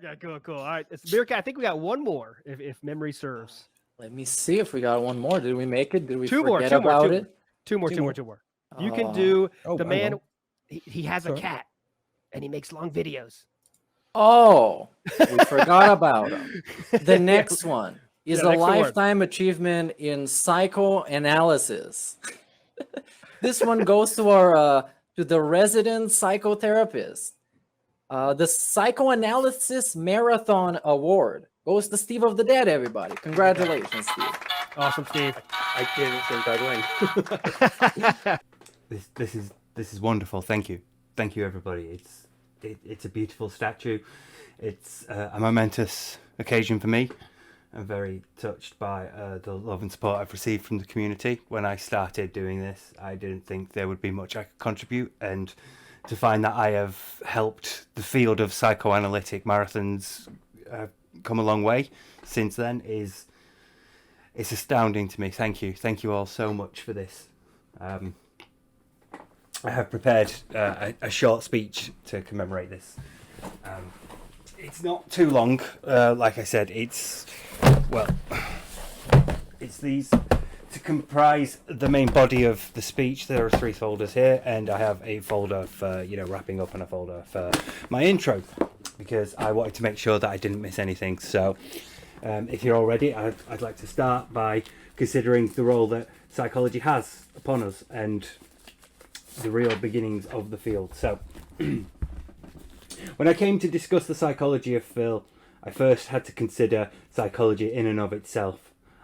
Okay, cool. All right, it's Meerkat. I think we got one more, if memory serves. Let me see if we got one more. Did we make it? Did we Two forget more. about it? Two more. You can do the man. He has a cat, and he makes long videos. Oh, we forgot about him. The next one is a lifetime achievement in psychoanalysis. This one goes to our to the resident psychotherapist. The Psychoanalysis Marathon Award goes to Steve of the Dead, everybody. Congratulations, Steve. Awesome, Steve. I didn't think I'd win. This is wonderful. Thank you, everybody. It's a beautiful statue. It's a momentous occasion for me. I'm very touched by the love and support I've received from the community. When I started doing this, I didn't think there would be much I could contribute, and to find that I have helped the field of psychoanalytic marathons come a long way since then it's astounding to me. Thank you all so much for this. I have prepared a short speech to commemorate this. It's not too long. Like I said, it's these to comprise the main body of the speech. There are 3 folders here, and I have a folder for wrapping up and a folder for my intro, because I wanted to make sure that I didn't miss anything. So if you're all ready, I'd like to start by considering the role that psychology has upon us and the real beginnings of the field. So when I came to discuss the psychology of Phil, I first had to consider psychology in and of itself.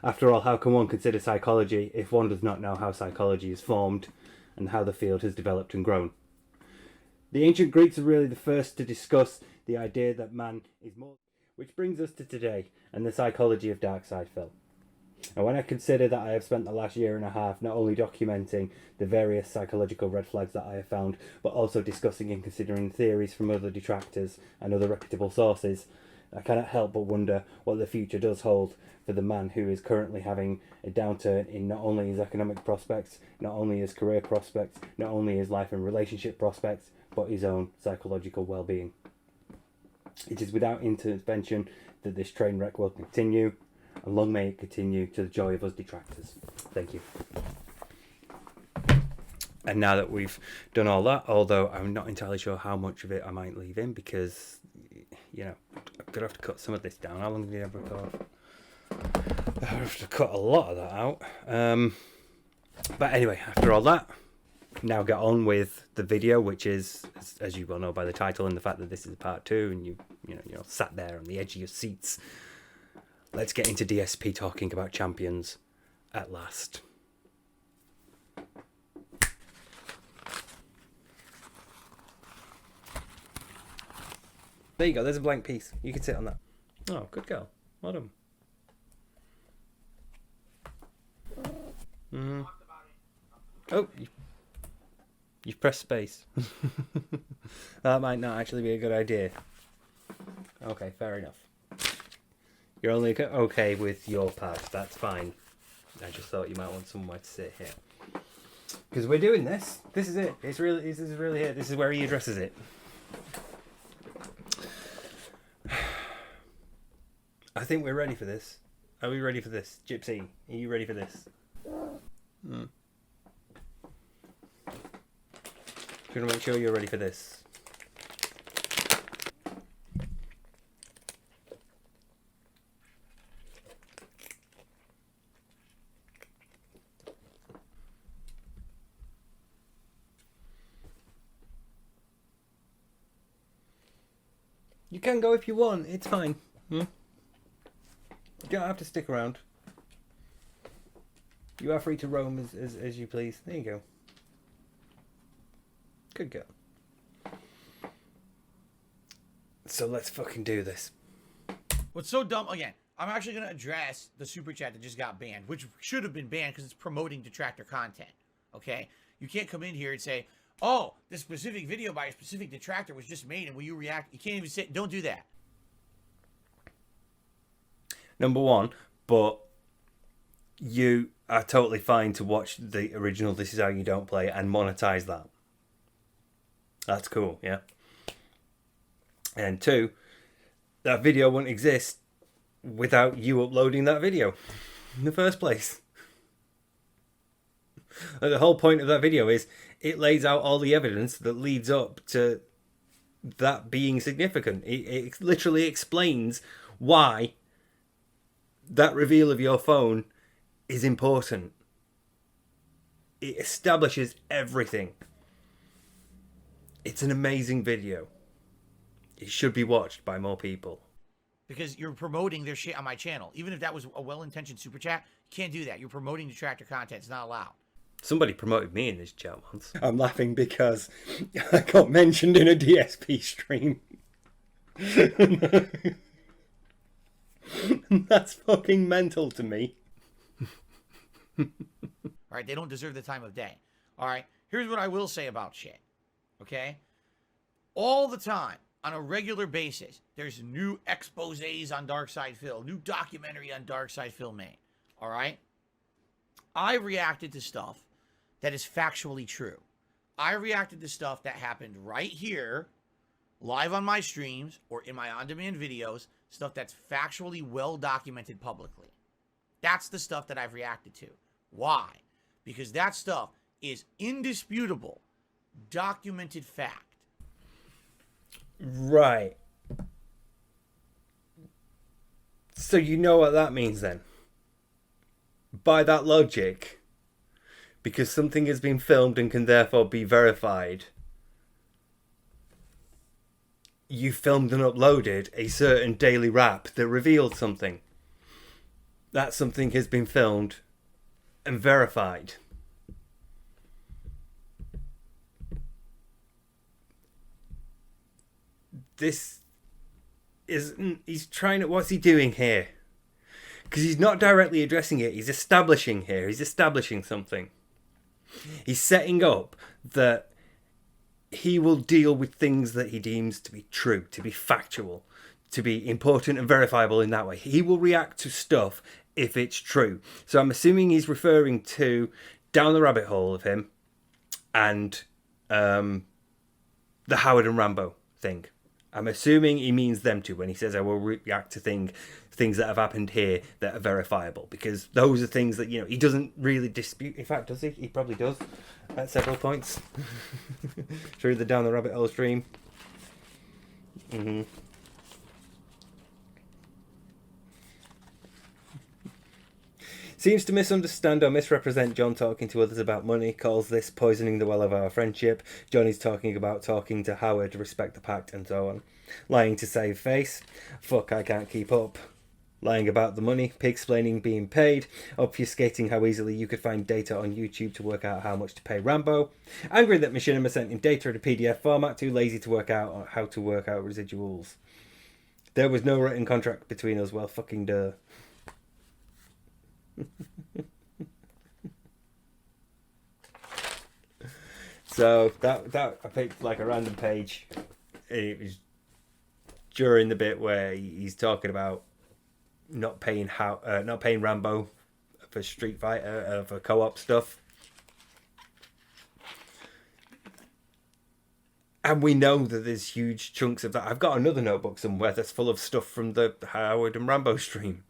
After all, how can one consider psychology if one does not know how psychology is formed and how the field has developed and grown? The ancient Greeks are really the first to discuss the idea that man is more, which brings us to today and the psychology of Darkside Phil. And when I consider that I have spent the last year and a half not only documenting the various psychological red flags that I have found, but also discussing and considering theories from other detractors and other reputable sources, I cannot help but wonder what the future does hold for the man who is currently having a downturn in not only his economic prospects, not only his career prospects, not only his life and relationship prospects, but his own psychological well-being. It is without intervention that this train wreck will continue, and long may it continue to the joy of us detractors. Thank you. And now that we've done all that, although I'm not entirely sure how much of it I might leave in, because, I'm going to have to cut some of this down. How long did I record? I have to cut a lot of that out. But anyway, after all that, now get on with the video, which is, as you well know by the title and the fact that this is part 2, and you're sat there on the edge of your seats. Let's get into DSP talking about champions at last. There you go, there's a blank piece. You can sit on that. Oh, good girl. Well done. Oh, you've pressed space. That might not actually be a good idea. Okay, fair enough. You're only okay with your part. That's fine. I just thought you might want somewhere to sit here. Because we're doing this. This is it. This is really it. This is where he addresses it. I think we're ready for this. Are we ready for this? Gypsy, are you ready for this? Just gonna make sure you're ready for this. You can go if you want, it's fine. You don't have to stick around. You are free to roam as you please. There you go. Good girl. So let's fucking do this. What's so dumb, again, I'm actually going to address the super chat that just got banned, which should have been banned because it's promoting detractor content, okay? You can't come in here and say, oh, this specific video by a specific detractor was just made and will you react? You can't even say, don't do that. Number one, but you are totally fine to watch the original This Is How You Don't Play and monetize that. That's cool, yeah? And two, that video wouldn't exist without you uploading that video in the first place. The whole point of that video is it lays out all the evidence that leads up to that being significant. It literally explains why that reveal of your phone is important. It establishes everything. It's an amazing video. It should be watched by more people. Because you're promoting their shit on my channel. Even if that was a well-intentioned super chat, you can't do that. You're promoting detractor content. It's not allowed. Somebody promoted me in this chat once. I'm laughing because I got mentioned in a DSP stream. That's fucking mental to me. All right, they don't deserve the time of day. All right, here's what I will say about shit. Okay? All the time, on a regular basis, there's new exposés on Darkside Phil, new documentary on Darkside Phil made. All right? I reacted to stuff that is factually true. I reacted to stuff that happened right here, live on my streams, or in my on-demand videos, stuff that's factually well documented publicly. That's the stuff that I've reacted to. Why? Because that stuff is indisputable, documented fact. Right. So you know what that means then? By that logic, because something has been filmed and can therefore be verified, you filmed and uploaded a certain daily rap that revealed something. That something has been filmed and verified. This is, he's trying to, what's he doing here? Because he's not directly addressing it, he's establishing here, he's establishing something. He's setting up that he will deal with things that he deems to be true, to be factual, to be important and verifiable in that way. He will react to stuff if it's true. So I'm assuming he's referring to Down the Rabbit Hole of him and the Howard and Rambo thing. I'm assuming he means them two when he says I will react to things that have happened here that are verifiable, because those are things that, you know, he doesn't really dispute. In fact, does he? He probably does at several points through the Down the Rabbit Hole stream. Seems to misunderstand or misrepresent John talking to others about money, calls this poisoning the well of our friendship. Johnny's talking about talking to Howard, respect the pact, and so on. Lying to save face. Fuck, I can't keep up. Lying about the money, pig-splaining being paid, obfuscating how easily you could find data on YouTube to work out how much to pay Rambo. Angry that Machinima sent him data in a PDF format, too lazy to work out how to work out residuals. There was no written contract between us, well fucking duh. So that I picked like a random page. It was during the bit where he's talking about not paying Rambo for Street Fighter for co-op stuff, and we know that there's huge chunks of that. I've got another notebook somewhere that's full of stuff from the Howard and Rambo stream.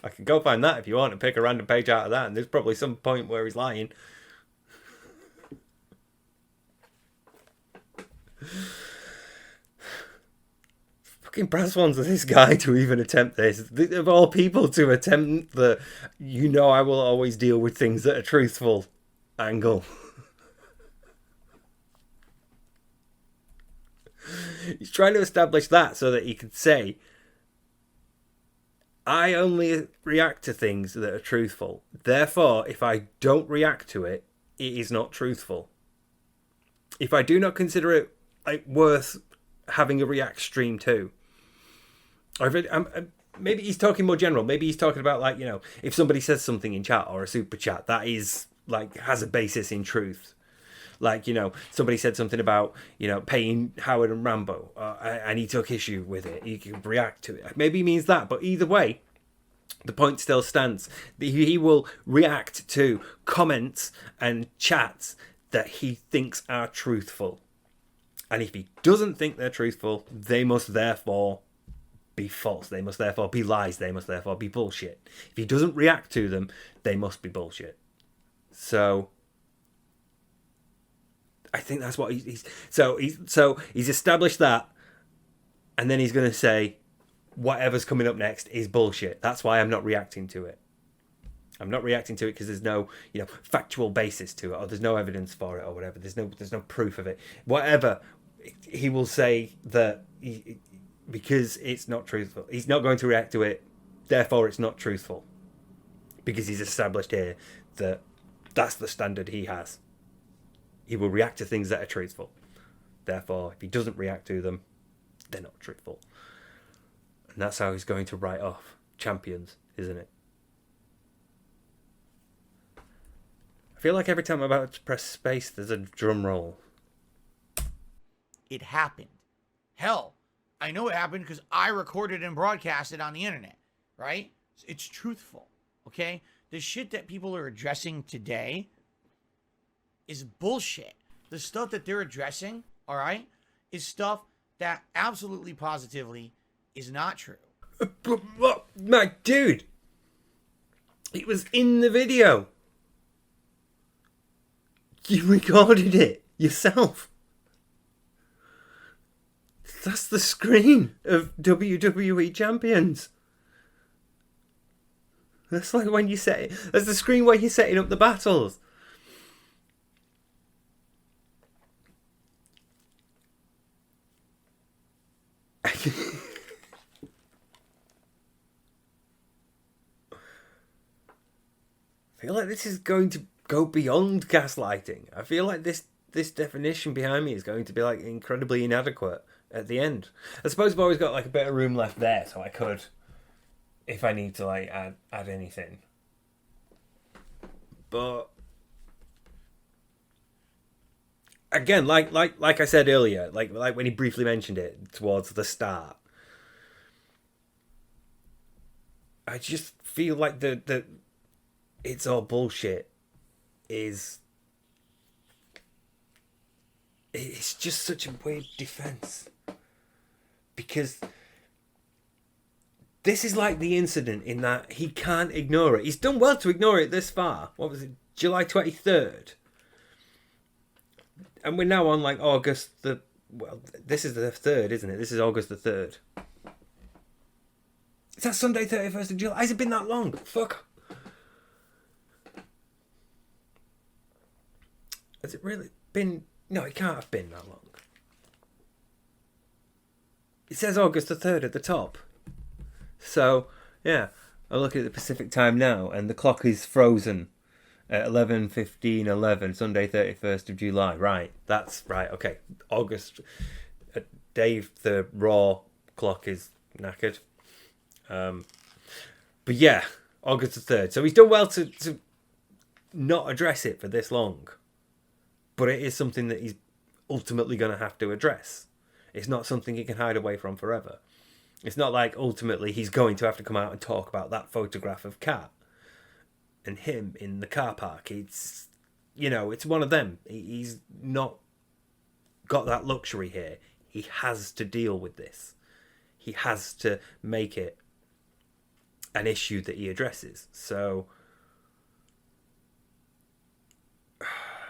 I can go find that if you want and pick a random page out of that, and there's probably some point where he's lying. Fucking brass ones of this guy to even attempt this. Of all people to attempt the, you know, I will always deal with things that are truthful angle. He's trying to establish that so that he could say, I only react to things that are truthful. Therefore, if I don't react to it, it is not truthful. If I do not consider it like worth having a react stream to, or maybe he's talking more general. Maybe he's talking about, like, you know, if somebody says something in chat or a super chat that is like has a basis in truth. Like, you know, somebody said something about, you know, paying Howard and Rambo, and he took issue with it. He can react to it. Maybe he means that, but either way, the point still stands. He will react to comments and chats that he thinks are truthful. And if he doesn't think they're truthful, they must therefore be false. They must therefore be lies. They must therefore be bullshit. If he doesn't react to them, they must be bullshit. So I think that's what he's established that, and then he's going to say whatever's coming up next is bullshit. That's why I'm not reacting to it. I'm not reacting to it because there's no, factual basis to it, or there's no evidence for it, or whatever. There's no proof of it. Whatever, he will say that because it's not truthful. He's not going to react to it. Therefore, it's not truthful, because he's established here that that's the standard he has. He will react to things that are truthful. Therefore, if he doesn't react to them, they're not truthful. And that's how he's going to write off champions, isn't it? I feel like every time I'm about to press space, there's a drum roll. It happened. Hell, I know it happened because I recorded and broadcast it on the internet, right? It's truthful, okay? The shit that people are addressing today is bullshit. The stuff that they're addressing, all right, is stuff that absolutely positively is not true. But my dude, it was in the video. You recorded it yourself. That's the screen of WWE champions. That's like when you set it. That's the screen where you're setting up the battles. I feel like this is going to go beyond gaslighting. I feel like this definition behind me is going to be like incredibly inadequate at the end. I suppose I've always got like a bit of room left there, so I could, if I need to, like add anything. But again, like I said earlier, like when he briefly mentioned it towards the start, I just feel like the it's all bullshit is, it's just such a weird defense, because this is like the incident in that he can't ignore it. He's done well to ignore it this far. What was it, July 23rd? And we're now on like August this is the 3rd, isn't it? This is August the 3rd. Is that Sunday 31st of July? Has it been that long? Fuck. Has it really been? No, it can't have been that long. It says August the 3rd at the top. So, yeah, I'm looking at the Pacific time now, and the clock is frozen at 11:15:11, Sunday 31st of July. Right, that's right, okay. August, Dave, the Raw clock is knackered. But yeah, August the 3rd. So he's done well to not address it for this long. But it is something that he's ultimately going to have to address. It's not something he can hide away from forever. It's not like ultimately he's going to have to come out and talk about that photograph of Kat and him in the car park. It's, it's one of them. He's not got that luxury here. He has to deal with this. He has to make it an issue that he addresses. So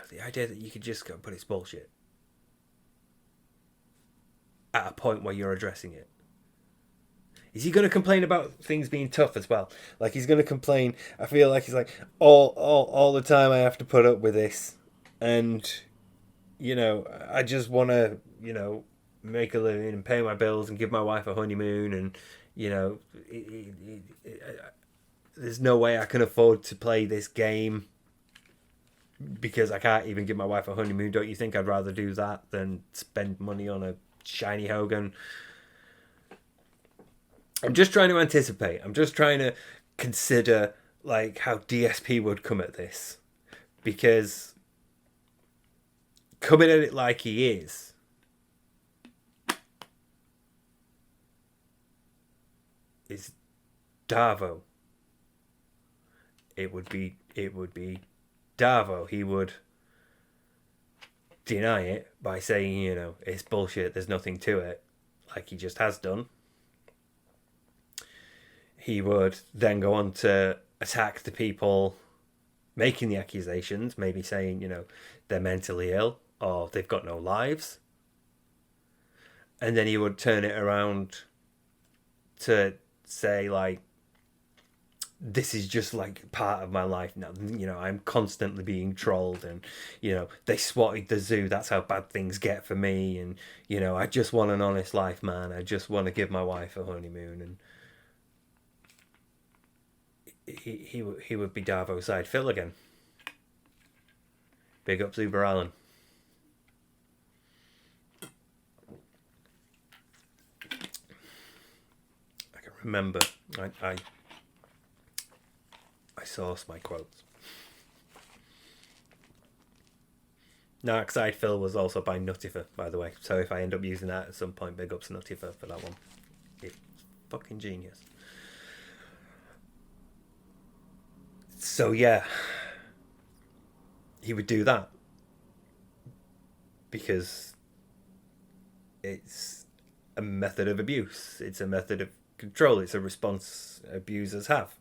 the idea that you could just go, but it's bullshit, at a point where you're addressing it. Is he going to complain about things being tough as well? Like, he's going to complain. I feel like he's like, all the time I have to put up with this. And, I just want to, make a living and pay my bills and give my wife a honeymoon. And, there's no way I can afford to play this game because I can't even give my wife a honeymoon. Don't you think I'd rather do that than spend money on a shiny Hogan? I'm just trying to anticipate. I'm just trying to consider like how DSP would come at this, because coming at it like he is Davo. It would be Davo. He would deny it by saying, you know, it's bullshit, there's nothing to it, like he just has done, he would then go on to attack the people making the accusations, maybe saying, you know, they're mentally ill or they've got no lives. And then he would turn it around to say, like, this is just like part of my life now. You know, I'm constantly being trolled, and, you know, they swatted the zoo. That's how bad things get for me. And, you know, I just want an honest life, man. I just want to give my wife a honeymoon. And he would be Darvo side Phil again. Big up Zuber Allen. I can remember. I source my quotes. Dark Side Phil was also by Nuttifer, by the way. So if I end up using that at some point, big ups Nuttifer for that one. It's fucking genius. So yeah, he would do that because it's a method of abuse. It's a method of control. It's a response abusers have.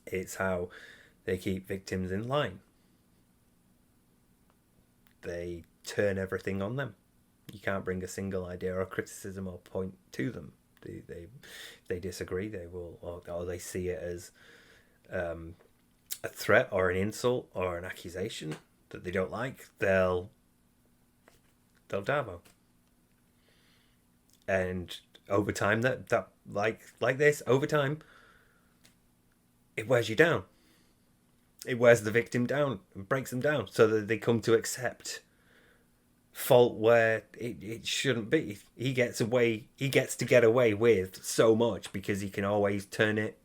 It's how they keep victims in line. They turn everything on them. You can't bring a single idea or criticism or point to them. They disagree. They will, or they see it as a threat or an insult or an accusation that they don't like. They'll Darvo. And over time, that like this, over time, it wears you down. It wears the victim down and breaks them down so that they come to accept fault where it shouldn't be. He gets to get away with so much because he can always turn it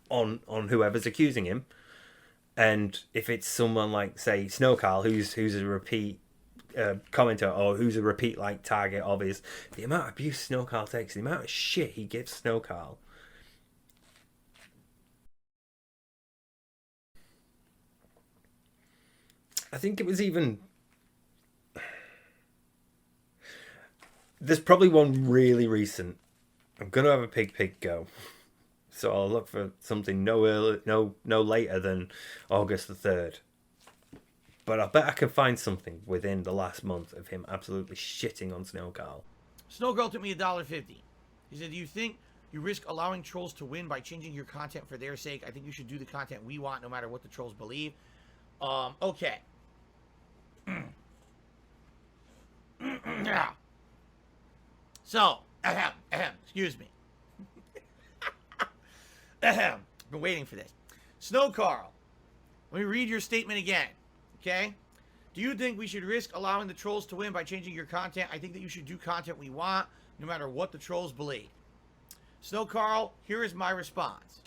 on whoever's accusing him. And if it's someone like, say, Snow Carl, who's a repeat commenter, or who's a repeat like target of his, the amount of abuse Snow Carl takes, the amount of shit he gives Snow Carl. I think it was even... There's probably one really recent. I'm going to have a pig go. So I'll look for something no later than August the 3rd. But I bet I can find something within the last month of him absolutely shitting on Snow Carl. Snow Girl took me $1.50. He said, do you think you risk allowing trolls to win by changing your content for their sake? I think you should do the content we want no matter what the trolls believe. Okay. So, excuse me. Been waiting for this. Snow Carl, let me read your statement again, okay? Do you think we should risk allowing the trolls to win by changing your content? I think that you should do content we want, no matter what the trolls believe. Snow Carl, here is my response.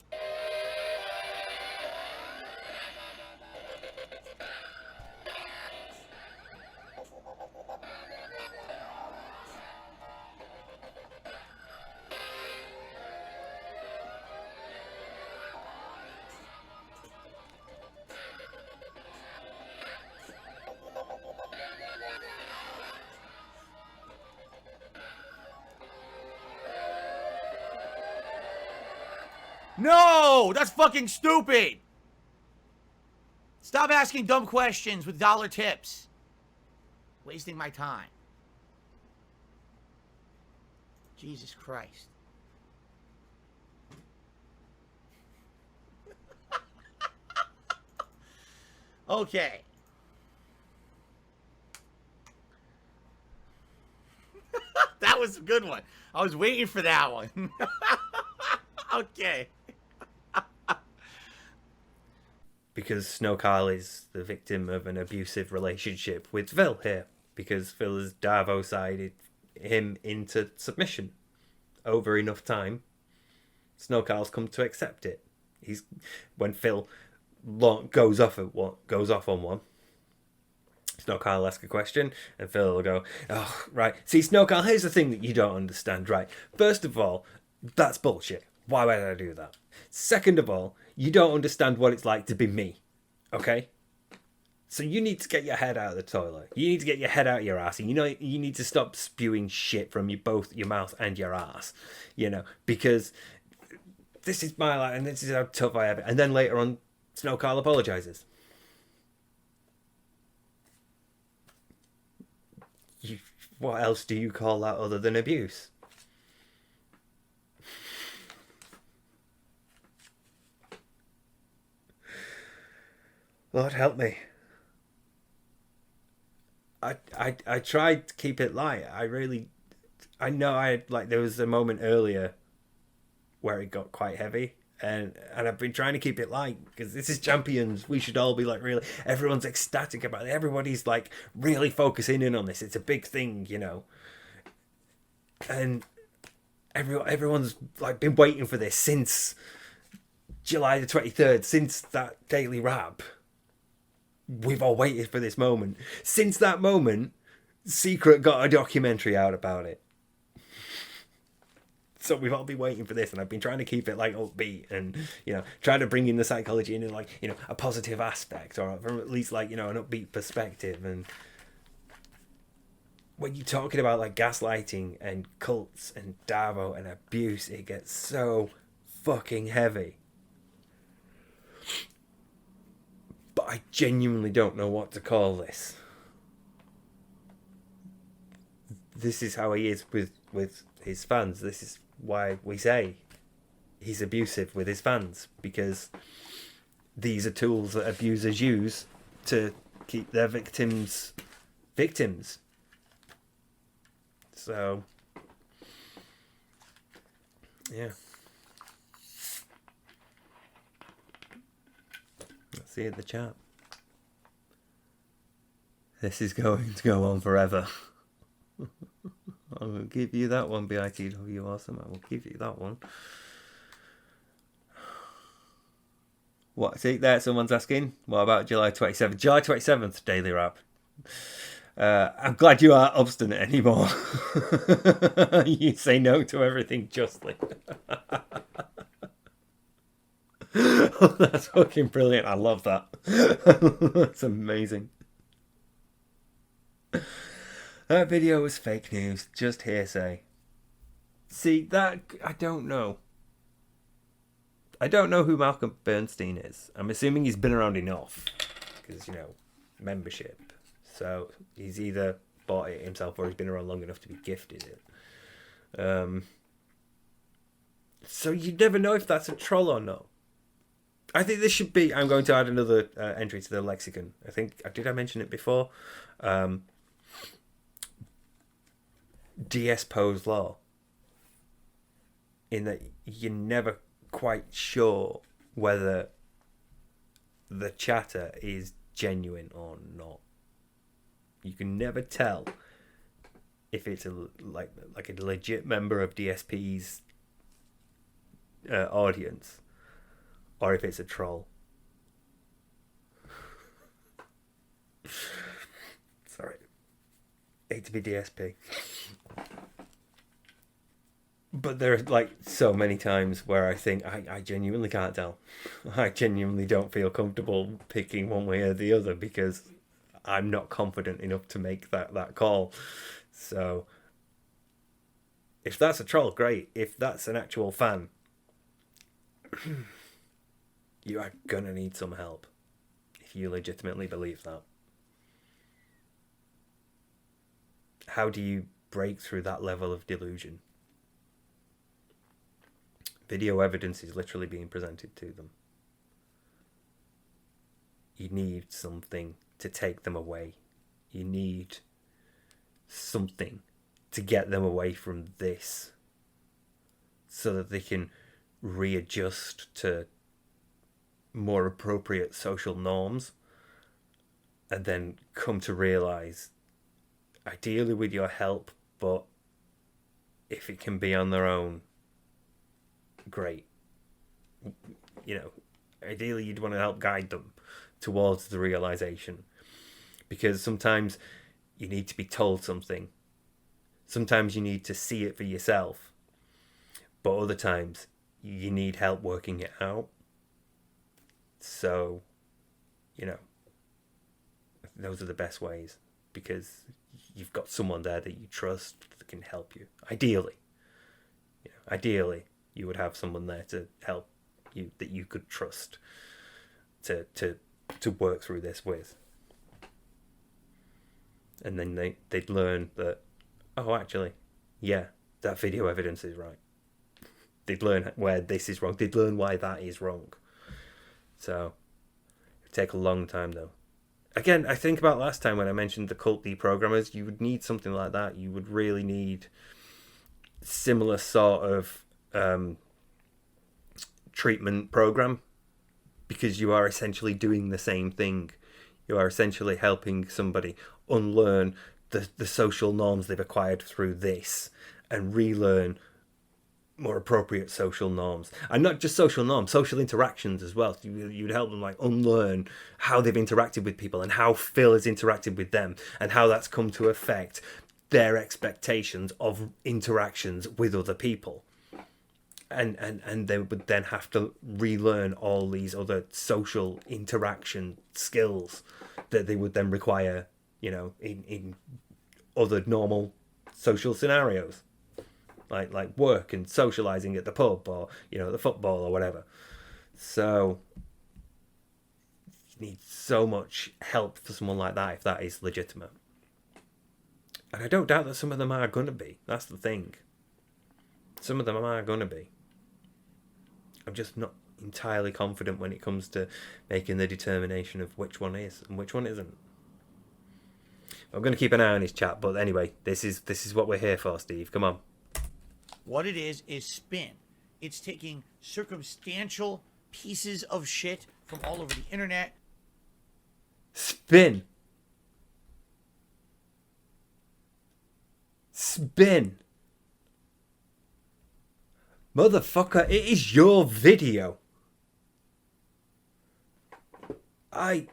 No! That's fucking stupid! Stop asking dumb questions with dollar tips. Wasting my time. Jesus Christ. Okay. That was a good one. I was waiting for that one. Okay. Because Snow Carl is the victim of an abusive relationship with Phil here. Because Phil has Darvo-sided him into submission over enough time. Snow Carl's come to accept it. When Phil goes off on one, Snow Carl will ask a question, and Phil will go, "Oh, right. See, Snow Carl, here's the thing that you don't understand, right? First of all, that's bullshit. Why would I do that? Second of all, you don't understand what it's like to be me, okay? So you need to get your head out of the toilet. You need to get your head out of your ass. And you need to stop spewing shit from both your mouth and your ass. Because this is my life and this is how tough I have it. And then later on, Snow Carl apologizes. What else do you call that other than abuse? Lord help me. I tried to keep it light. I know there was a moment earlier where it got quite heavy, and I've been trying to keep it light because this is Champions. We should all be like really, everyone's ecstatic about it. Everybody's like really focusing in on this. It's a big thing, and everyone's like been waiting for this since July the 23rd, since that daily rap. We've all waited for this moment. Since that moment, Secret got a documentary out about it. So we've all been waiting for this, and I've been trying to keep it like upbeat and, try to bring in the psychology in like, a positive aspect, or at least like, an upbeat perspective. And when you're talking about like gaslighting and cults and Davo and abuse, it gets so fucking heavy. But I genuinely don't know what to call this. This is how he is with his fans. This is why we say he's abusive with his fans, because these are tools that abusers use to keep their victims. So, yeah. Let's see in the chat. This is going to go on forever. I will give you that one, BITW awesome. I will give you that one. What? See there, someone's asking. What about July 27th? July 27th, daily rap. I'm glad you aren't obstinate anymore. You say no to everything justly. Oh, that's fucking brilliant. I love that. That's amazing. That video was fake news, just hearsay. See, that, I don't know. I don't know who Malcolm Bernstein is. I'm assuming he's been around enough. Because, membership. So, he's either bought it himself or he's been around long enough to be gifted it. So, you never know if that's a troll or not. I think this should be... I'm going to add another entry to the lexicon. Did I mention it before? DSP's law, in that you're never quite sure whether the chatter is genuine or not. You can never tell if it's a legit member of DSP's audience or if it's a troll. Sorry, hate to be DSP. But there are so many times where I think I genuinely can't tell. I genuinely don't feel comfortable picking one way or the other because I'm not confident enough to make that call. So if that's a troll, great. If that's an actual fan, you are gonna need some help if you legitimately believe that. How do you break through that level of delusion? Video evidence is literally being presented to them. You need something to take them away. You need something to get them away from this so that they can readjust to more appropriate social norms and then come to realize, ideally with your help, but if it can be on their own, great. Ideally you'd want to help guide them towards the realization, because sometimes you need to be told something, sometimes you need to see it for yourself, but other times you need help working it out. So those are the best ways, because you've got someone there that you trust that can help you. Ideally, you would have someone there to help you that you could trust to work through this with. And then they'd learn that, oh, actually, yeah, that video evidence is right. They'd learn where this is wrong. They'd learn why that is wrong. So it'd take a long time, though. Again, I think about last time when I mentioned the cult deprogrammers, you would need something like that. You would really need similar sort of treatment program, because you are essentially doing the same thing. You are essentially helping somebody unlearn the social norms they've acquired through this and relearn more appropriate social norms. And not just social norms, social interactions as well. You'd help them like unlearn how they've interacted with people and how Phil has interacted with them and how that's come to affect their expectations of interactions with other people. And they would then have to relearn all these other social interaction skills that they would then require, in other normal social scenarios, like work and socializing at the pub or the football or whatever. So you need so much help for someone like that if that is legitimate. And I don't doubt that some of them are going to be. That's the thing. Some of them are going to be. I'm just not entirely confident when it comes to making the determination of which one is and which one isn't. I'm going to keep an eye on his chat, but anyway, this is what we're here for, Steve. Come on. What it is spin. It's taking circumstantial pieces of shit from all over the internet. Spin. Motherfucker, it is your video. I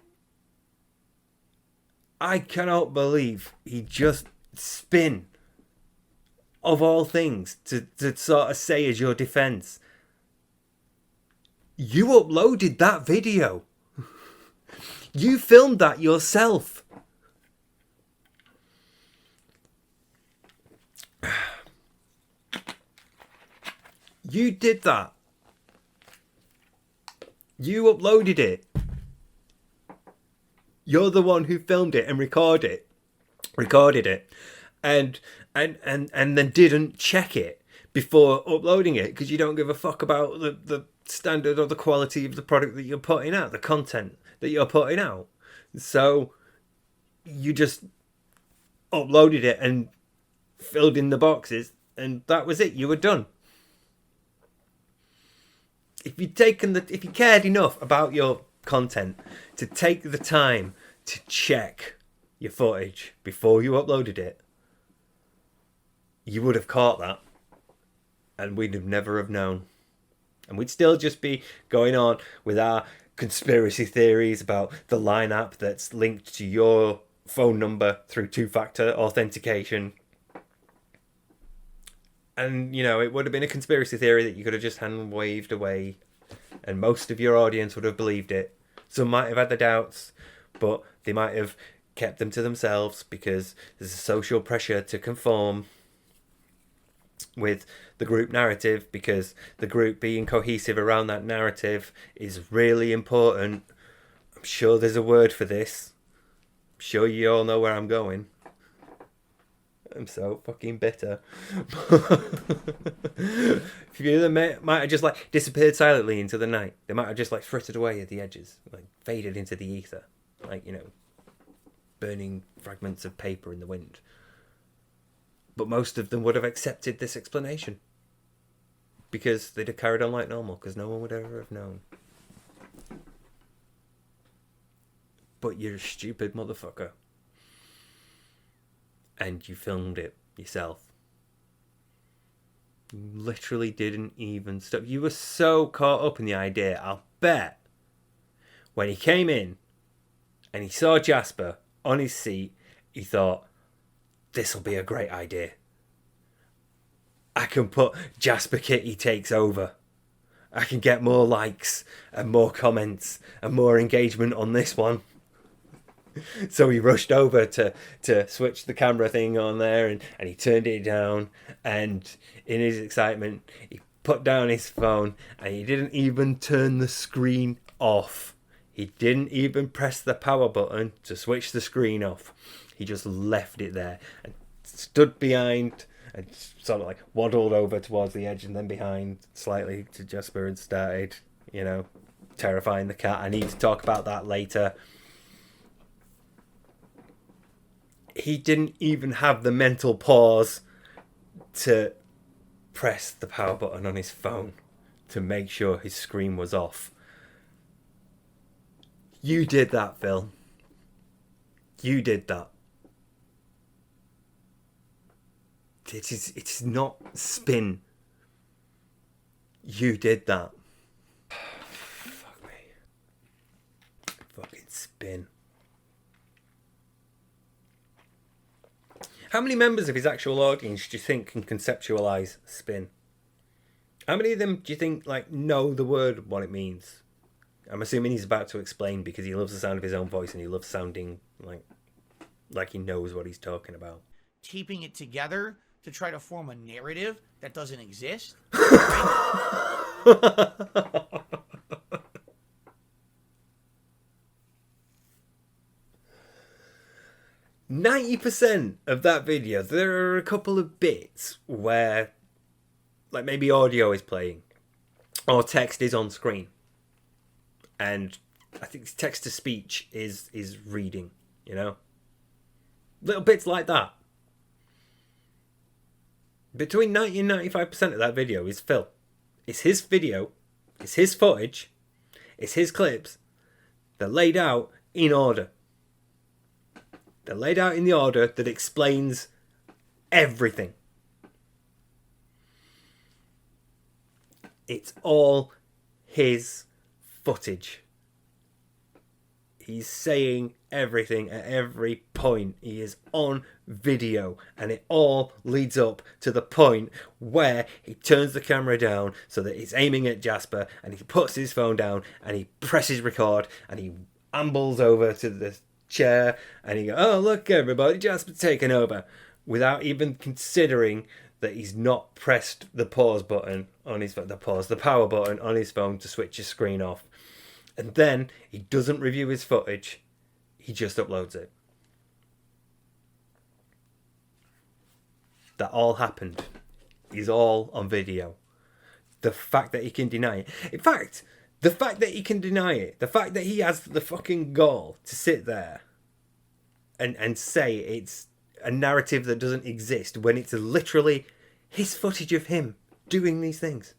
cannot believe he just spin, of all things, to sort of say as your defense. You uploaded that video. You filmed that yourself. You did that. You uploaded it. You're the one who filmed it and recorded it, and then didn't check it before uploading it because you don't give a fuck about the standard or the quality of the product that you're putting out, the content that you're putting out. So you just uploaded it and filled in the boxes, and that was it. You were done. If you cared enough about your content to take the time to check your footage before you uploaded it, you would have caught that, and we'd have never have known, and we'd still just be going on with our conspiracy theories about the line app that's linked to your phone number through two-factor authentication. And, it would have been a conspiracy theory that you could have just hand-waved away, and most of your audience would have believed it. Some might have had the doubts, but they might have kept them to themselves because there's a social pressure to conform with the group narrative, because the group being cohesive around that narrative is really important. I'm sure there's a word for this. I'm sure you all know where I'm going. I'm so fucking bitter. A few of them might have just disappeared silently into the night. They might have just frittered away at the edges, faded into the ether, burning fragments of paper in the wind. But most of them would have accepted this explanation because they'd have carried on like normal, because no one would ever have known. But you're a stupid motherfucker. And you filmed it yourself. You literally didn't even stop. You were so caught up in the idea, I'll bet, when he came in and he saw Jasper on his seat, he thought, this'll be a great idea. I can put Jasper Kitty takes over. I can get more likes and more comments and more engagement on this one. So he rushed over to switch the camera thing on there, and he turned it down, and in his excitement he put down his phone, and he didn't even turn the screen off. He didn't even press the power button to switch the screen off. He just left it there and stood behind and sort of like waddled over towards the edge and then behind slightly to Jasper and started, terrifying the cat. I need to talk about that later. He didn't even have the mental pause to press the power button on his phone to make sure his screen was off. You did that, Phil. You did that. It's not spin. You did that. Fuck me. Fucking spin. How many members of his actual audience do you think can conceptualize spin? How many of them do you think know the word, what it means? I'm assuming he's about to explain because he loves the sound of his own voice and he loves sounding like he knows what he's talking about. Keeping it together to try to form a narrative that doesn't exist. 90% of that video, there are a couple of bits where maybe audio is playing or text is on screen, and I think text to speech is reading, little bits like that. Between 90 and 95% of that video is Phil. It's his video, it's his footage, it's his clips. They're laid out in order. They're laid out in the order that explains everything. It's all his footage. He's saying everything at every point. He is on video, and it all leads up to the point where he turns the camera down so that it's aiming at Jasper, and he puts his phone down and he presses record and he ambles over to the chair and he goes, "Oh, look everybody, Jasper's taken over," without even considering that he's not pressed the pause button on his phone, the power button on his phone to switch his screen off. And then he doesn't review his footage, he just uploads it. That all happened. He's all on video. The fact that he can deny it. In fact, the fact that he can deny it, the fact that he has the fucking gall to sit there and say it's a narrative that doesn't exist when it's literally his footage of him doing these things.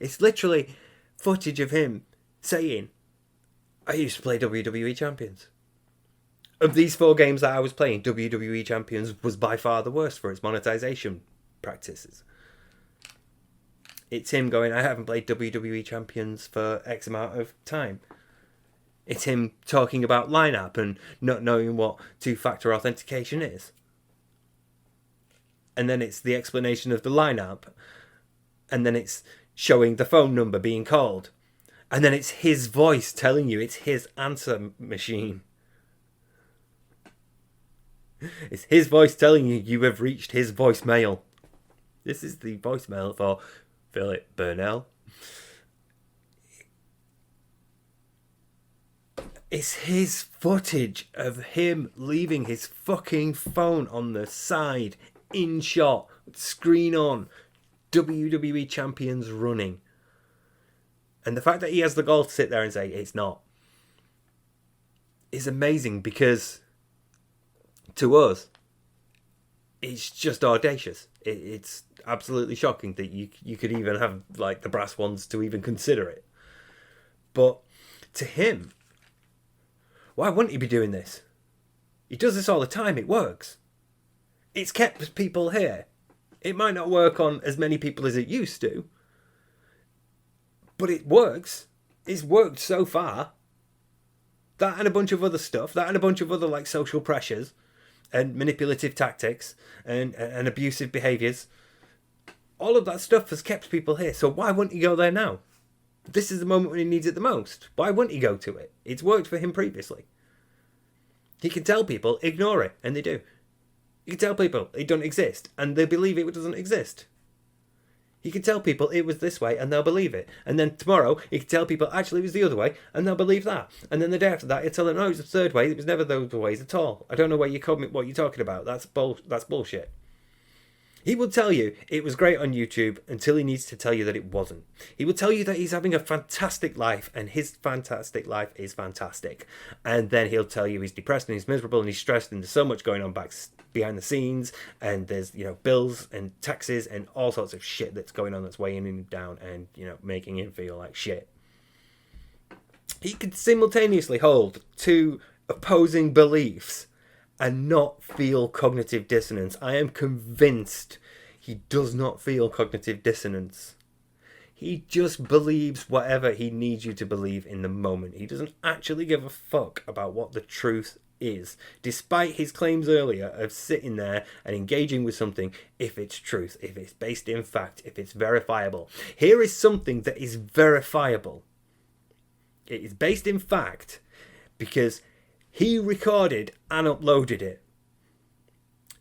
It's literally footage of him saying, "I used to play WWE Champions. Of these 4 games that I was playing, WWE Champions was by far the worst for its monetization practices." It's him going, "I haven't played WWE Champions for X amount of time." It's him talking about lineup and not knowing what 2-factor authentication is. And then it's the explanation of the lineup. And then it's showing the phone number being called. And then it's his voice telling you it's his answer machine. It's his voice telling you you have reached his voicemail. This is the voicemail for Philip Burnell. It's his footage of him leaving his fucking phone on the side, in shot, screen on, WWE Champions running. And the fact that he has the gall to sit there and say it's not is amazing, because to us, it's just audacious. It's absolutely shocking that you could even have the brass ones to even consider it. But to him, why wouldn't he be doing this? He does this all the time. It works. It's kept people here. It might not work on as many people as it used to, but it works. It's worked so far. That and a bunch of other stuff. That and a bunch of other social pressures and manipulative tactics and abusive behaviours. All of that stuff has kept people here. So why wouldn't he go there now? This is the moment when he needs it the most. Why wouldn't he go to it? It's worked for him previously. He can tell people, ignore it, and they do. He can tell people it doesn't exist, and they believe it doesn't exist. He can tell people it was this way, and they'll believe it. And then tomorrow, he can tell people, actually, it was the other way, and they'll believe that. And then the day after that, he'll tell them, no, it was the third way. It was never those ways at all. I don't know what you're talking about. That's bullshit. He will tell you it was great on YouTube until he needs to tell you that it wasn't. He will tell you that he's having a fantastic life and his fantastic life is fantastic. And then he'll tell you he's depressed and he's miserable and he's stressed and there's so much going on behind the scenes and there's, you know, bills and taxes and all sorts of shit that's going on that's weighing him down and, you know, making him feel like shit. He can simultaneously hold two opposing beliefs and not feel cognitive dissonance. I am convinced he does not feel cognitive dissonance. He just believes whatever he needs you to believe in the moment. He doesn't actually give a fuck about what the truth is, despite his claims earlier of sitting there and engaging with something if it's truth, if it's based in fact, if it's verifiable. Here is something that is verifiable. It is based in fact because he recorded and uploaded it.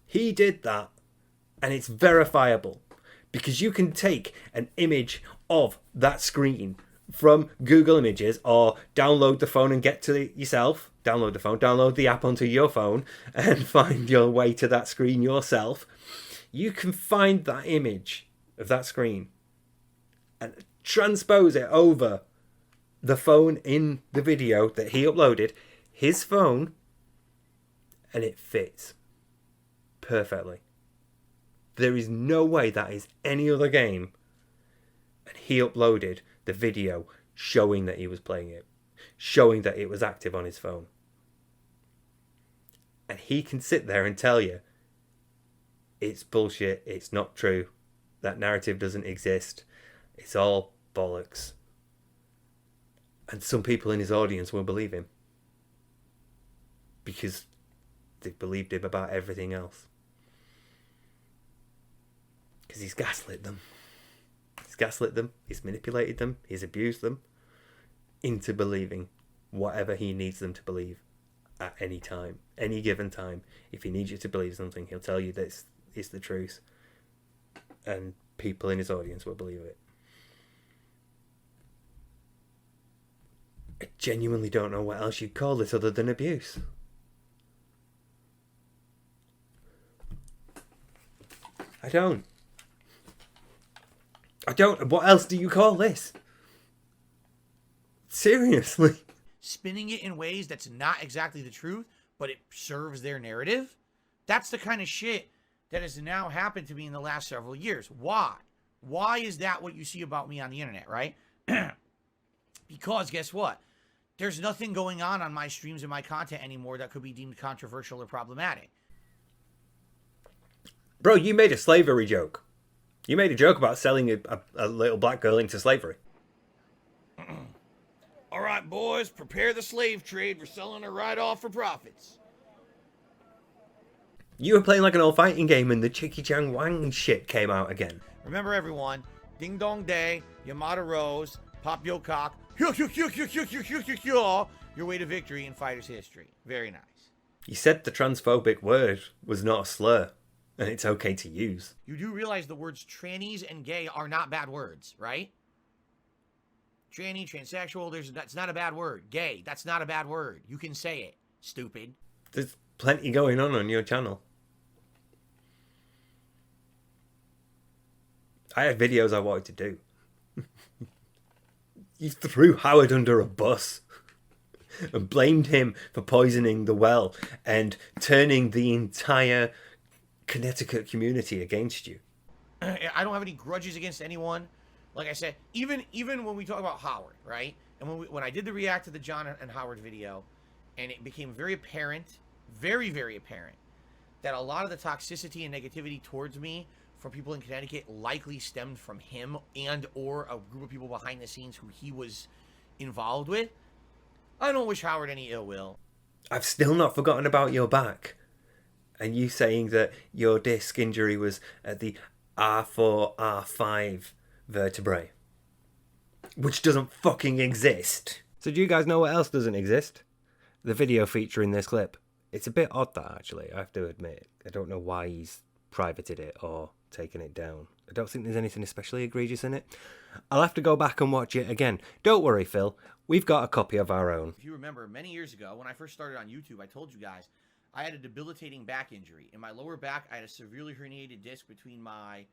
He did that, and it's verifiable because you can take an image of that screen from Google Images or download the phone and get to it yourself. Download the app onto your phone and find your way to that screen yourself. You can find that image of that screen and transpose it over the phone in the video that he uploaded, his phone, and it fits perfectly. There is no way that is any other game. And he uploaded the video showing that he was playing it, showing that it was active on his phone. And he can sit there and tell you it's bullshit, it's not true, that narrative doesn't exist, it's all bollocks. And some people in his audience will believe him because they believed him about everything else. Because he's gaslit them. He's gaslit them, he's manipulated them, he's abused them into believing whatever he needs them to believe at any time, any given time. If he needs you to believe something, he'll tell you this is the truth. And people in his audience will believe it. I genuinely don't know what else you'd call this other than abuse. I don't. What else do you call this? Seriously. Spinning it in ways that's not exactly the truth, but it serves their narrative. That's the kind of shit that has now happened to me in the last several years. Why? Why is that what you see about me on the internet, right? Because guess what? There's nothing going on my streams and my content anymore that could be deemed controversial or problematic. Bro, you made a slavery joke. You made a joke about selling a little black girl into slavery. All right, boys, prepare the slave trade. We're selling her right off for profits. You were playing like an old fighting game and the Chicky Chang Wang shit came out again. Remember, everyone, Ding Dong Day, Yamada Rose, Pop Yo Cock, your way to victory in fighter's history. Very nice. You said the transphobic word was not a slur, and it's okay to use. You do realize the words trannies and gay are not bad words, right? Tranny, transsexual, that's not a bad word. Gay, that's not a bad word. You can say it, stupid. There's plenty going on your channel. I had videos I wanted to do. You threw Howard under a bus and blamed him for poisoning the well and turning the entire Connecticut community against you. I don't have any grudges against anyone. Like I said, even when we talk about Howard, right? And when I did the react to the John and Howard video, and it became very apparent, very, very apparent, that a lot of the toxicity and negativity towards me from people in Connecticut likely stemmed from him and or a group of people behind the scenes who he was involved with. I don't wish Howard any ill will. I've still not forgotten about your back. And you saying that your disc injury was at the R4, R5 vertebrae. Which doesn't fucking exist. So do you guys know what else doesn't exist? The video feature in this clip. It's a bit odd, that, actually, I have to admit. I don't know why he's privated it or taken it down. I don't think there's anything especially egregious in it. I'll have to go back and watch it again. Don't worry, Phil. We've got a copy of our own. If you remember, many years ago, when I first started on YouTube, I told you guys I had a debilitating back injury. In my lower back, I had a severely herniated disc between my...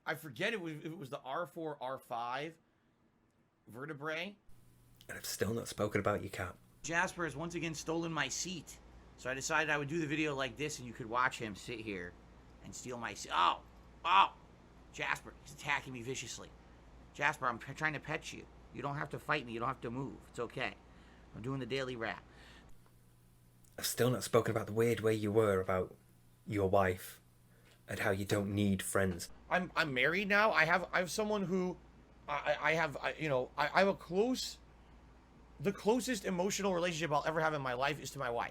I forget if it was the R4, R5 vertebrae. And I've still not spoken about your cat. Jasper has once again stolen my seat. So I decided I would do the video like this and you could watch him sit here and steal my seat. Oh! Jasper, he's attacking me viciously. Jasper, I'm trying to pet you. You don't have to fight me. You don't have to move. It's okay. I'm doing the daily rap. I've still not spoken about the weird way you were about your wife and how you don't need friends. I'm married now. I have someone who I have a close... The closest emotional relationship I'll ever have in my life is to my wife.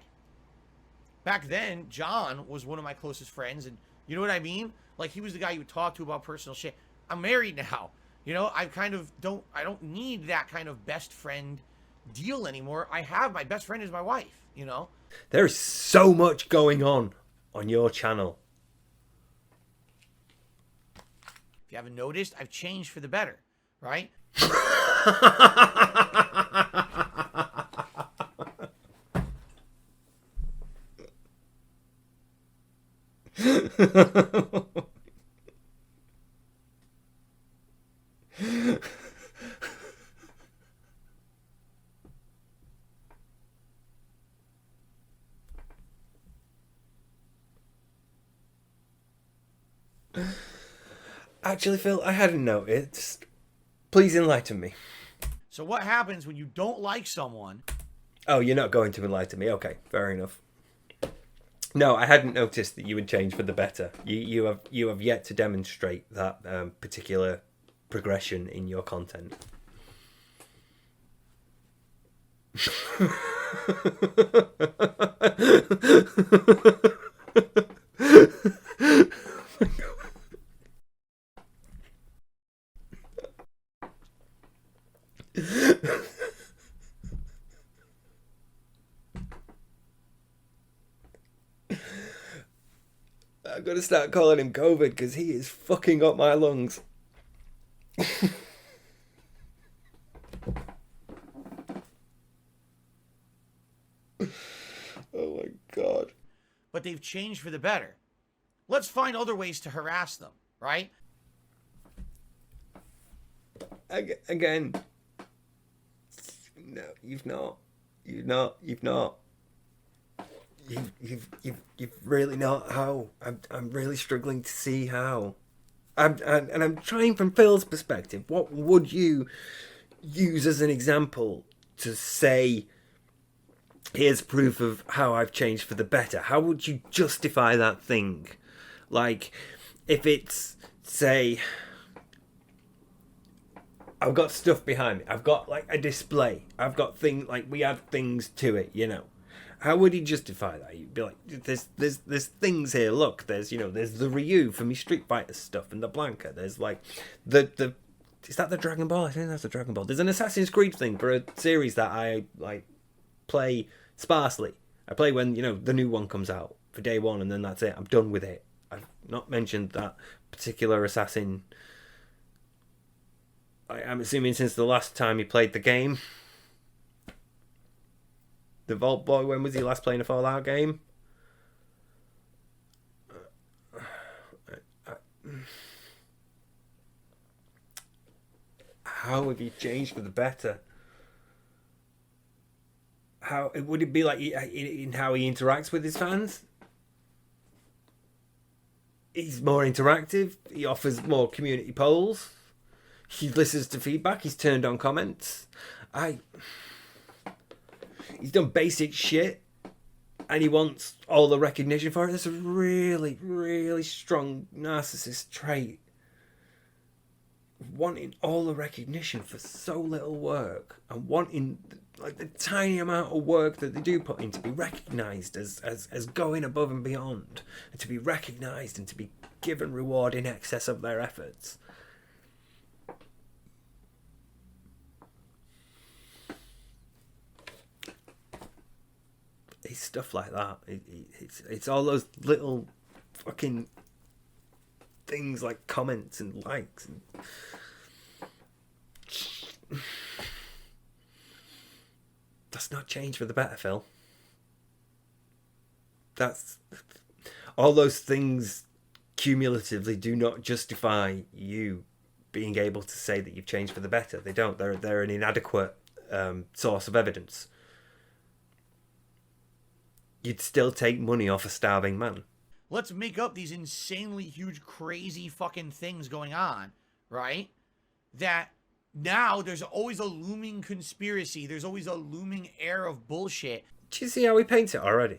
Back then, John was one of my closest friends, and you know what I mean? Like, he was the guy you would talk to about personal shit. I'm married now. You know, I don't need that kind of best friend deal anymore. My best friend is my wife, you know? There's so much going on your channel. If you haven't noticed, I've changed for the better, right? Actually, Phil, I hadn't noticed. Please enlighten me. So what happens when you don't like someone? Oh, you're not going to enlighten me. Okay, fair enough. No, I hadn't noticed that you would change for the better. You have yet to demonstrate that particular progression in your content. I've got to start calling him COVID because he is fucking up my lungs. Oh my god. But they've changed for the better. Let's find other ways to harass them, right? Again. No, you've not. You've not. You've really not. How? I'm really struggling to see how. I'm trying from Phil's perspective. What would you use as an example to say, here's proof of how I've changed for the better? How would you justify that thing? Like, if it's, say, I've got stuff behind me. I've got, like, a display. I've got things, like, we add things to it, you know. How would he justify that? He'd be like, there's things here. Look, there's the Ryu for me Street Fighter stuff and the Blanca. There's like the is that the Dragon Ball? I think that's the Dragon Ball. There's an Assassin's Creed thing for a series that I like play sparsely. I play when the new one comes out for day one, and then that's it. I'm done with it. I've not mentioned that particular assassin. I'm assuming since the last time he played the game. The Vault Boy, when was he last playing a Fallout game? How have he changed for the better? How would it be like in how he interacts with his fans? He's more interactive. He offers more community polls. He listens to feedback. He's turned on comments. He's done basic shit, and he wants all the recognition for it. That's a really, really strong narcissist trait. Wanting all the recognition for so little work, and wanting like the tiny amount of work that they do put in to be recognised as going above and beyond, and to be recognised and to be given reward in excess of their efforts. it's stuff like that. It's all those little fucking things like comments and likes. And... That's not change for the better, Phil. That's all those things cumulatively do not justify you being able to say that you've changed for the better. They don't. They're an inadequate source of evidence. You'd still take money off a starving man. Let's make up these insanely huge, crazy fucking things going on, right? That now there's always a looming conspiracy. There's always a looming air of bullshit. Do you see how he paints it already?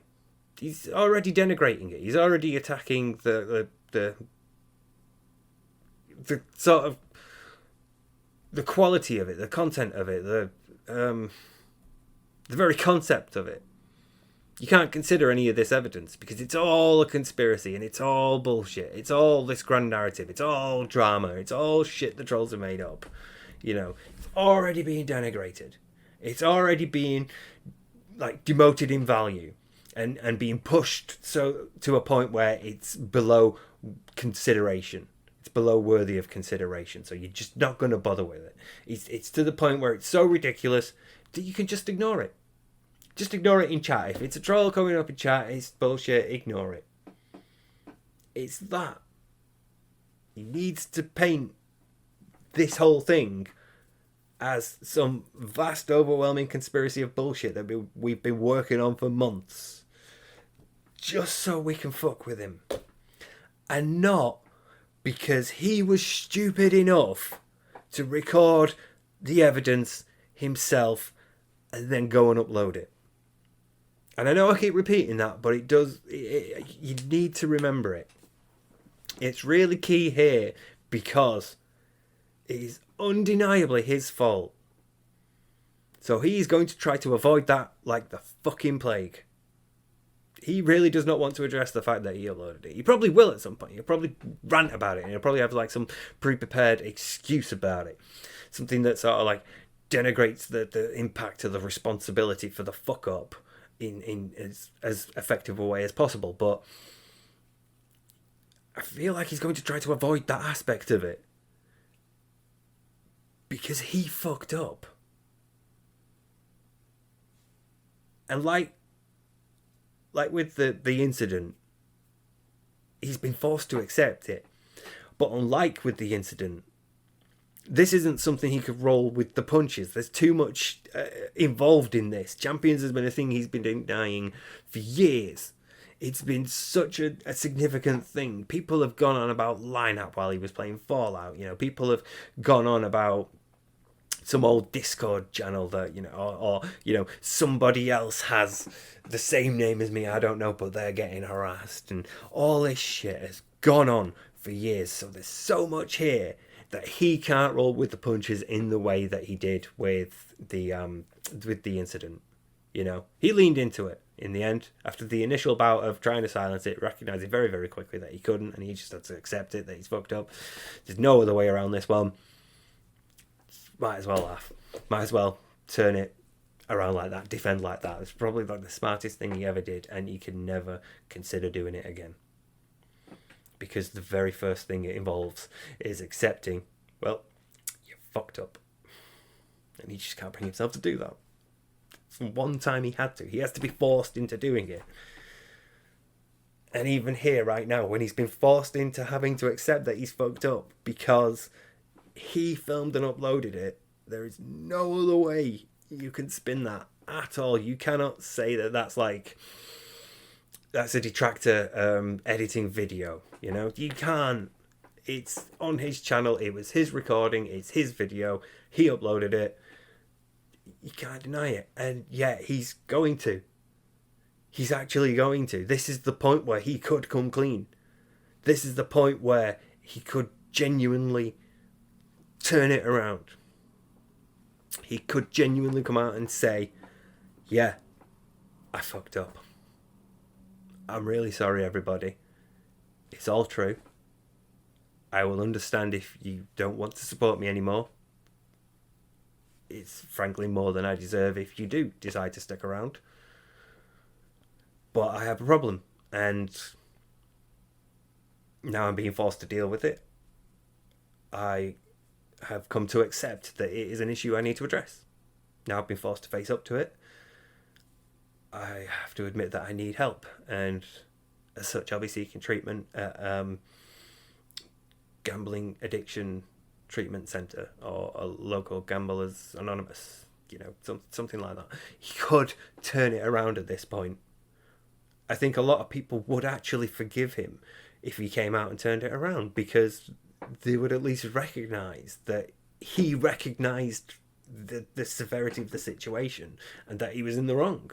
He's already denigrating it. He's already attacking the sort of the quality of it, the content of it, the very concept of it. You can't consider any of this evidence because it's all a conspiracy and it's all bullshit. It's all this grand narrative. It's all drama. It's all shit the trolls have made up. You know, it's already being denigrated. It's already being like demoted in value and being pushed so to a point where it's below consideration. It's below worthy of consideration. So you're just not going to bother with it. It's to the point where it's so ridiculous that you can just ignore it. Just ignore it in chat. If it's a troll coming up in chat, it's bullshit, ignore it. It's that. He needs to paint this whole thing as some vast, overwhelming conspiracy of bullshit that we've been working on for months. Just so we can fuck with him. And not because he was stupid enough to record the evidence himself and then go and upload it. And I know I keep repeating that, but it does. You need to remember it. It's really key here because it is undeniably his fault. So he's going to try to avoid that like the fucking plague. He really does not want to address the fact that he uploaded it. He probably will at some point. He'll probably rant about it and he'll probably have like some pre-prepared excuse about it. Something that sort of like denigrates the impact of the responsibility for the fuck up in as effective a way as possible. But I feel like he's going to try to avoid that aspect of it because he fucked up. And like with the incident, he's been forced to accept it. But unlike with the incident, this isn't something he could roll with the punches. There's too much involved in this. Champions has been a thing he's been denying for years. It's been such a significant thing. People have gone on about lineup while he was playing Fallout. You know, people have gone on about some old Discord channel that, you know, or you know, somebody else has the same name as me, I don't know, but they're getting harassed. And all this shit has gone on for years. So there's so much here that he can't roll with the punches in the way that he did with the incident. You know, he leaned into it in the end after the initial bout of trying to silence it, recognizing very, very quickly that he couldn't, and he just had to accept it that he's fucked up. There's no other way around this one. Might as well laugh. Might as well turn it around like that, defend like that. It's probably like the smartest thing he ever did, and he can never consider doing it again. Because the very first thing it involves is accepting, well, you fucked up. And he just can't bring himself to do that. From one time he had to. He has to be forced into doing it. And even here right now, when he's been forced into having to accept that he's fucked up because he filmed and uploaded it, there is no other way you can spin that at all. You cannot say that that's a detractor editing video. You know, you can't. It's on his channel. It was his recording. It's his video. He uploaded it. You can't deny it. And yet he's going to. He's actually going to. This is the point where he could come clean. This is the point where he could genuinely turn it around. He could genuinely come out and say, yeah, I fucked up. I'm really sorry, everybody. It's all true. I will understand if you don't want to support me anymore. It's frankly more than I deserve if you do decide to stick around. But I have a problem, and now I'm being forced to deal with it. I have come to accept that it is an issue I need to address. Now I've been forced to face up to it. I have to admit that I need help, and as such, I'll be seeking treatment at Gambling Addiction Treatment Centre or a local Gamblers Anonymous, something like that. He could turn it around at this point. I think a lot of people would actually forgive him if he came out and turned it around, because they would at least recognise that he recognised the severity of the situation and that he was in the wrong.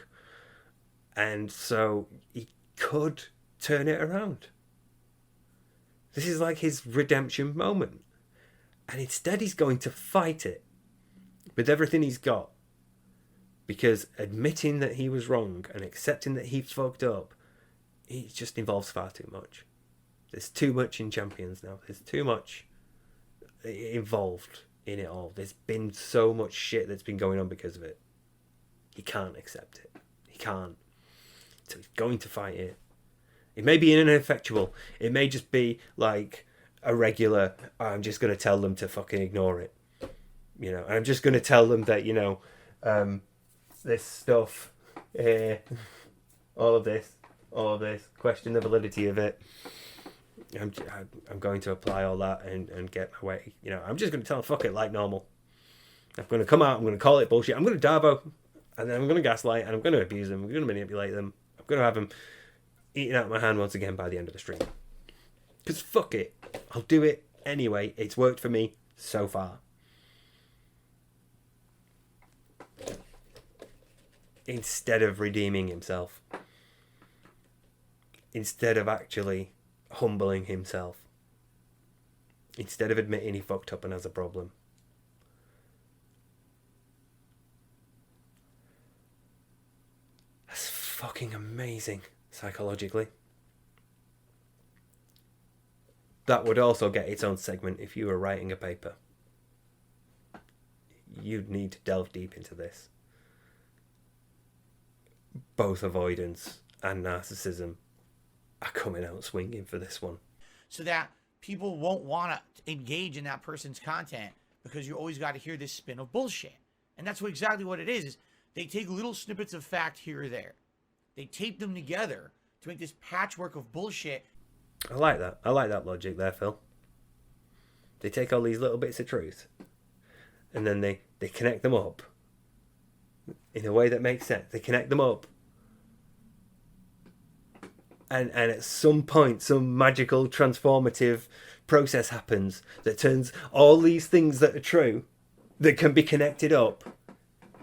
And so he could turn it around. This is like his redemption moment. And instead he's going to fight it with everything he's got. Because admitting that he was wrong and accepting that he fucked up, it just involves far too much. There's too much in Champions now. There's too much involved in it all. There's been so much shit that's been going on because of it. He can't accept it. He can't. So he's going to fight it. It may be ineffectual. It may just be like a regular, I'm just going to tell them to fucking ignore it. I'm just going to tell them that, this stuff, all of this, question the validity of it. I'm going to apply all that and get my way. I'm just going to tell them, fuck it, like normal. I'm going to come out, I'm going to call it bullshit. I'm going to Darbo, and then I'm going to gaslight, and I'm going to abuse them. I'm going to manipulate them. I'm going to have them eaten out of my hand once again by the end of the stream. Because fuck it. I'll do it anyway. It's worked for me so far. Instead of redeeming himself. Instead of actually humbling himself. Instead of admitting he fucked up and has a problem. That's fucking amazing, psychologically. That would also get its own segment if you were writing a paper. You'd need to delve deep into this. Both avoidance and narcissism are coming out swinging for this one. So that people won't want to engage in that person's content because you always got to hear this spin of bullshit. And that's exactly what it is they take little snippets of fact here or there. They tape them together to make this patchwork of bullshit. I like that. I like that logic there, Phil. They take all these little bits of truth and then they connect them up in a way that makes sense. They connect them up. And at some point, some magical transformative process happens that turns all these things that are true, that can be connected up,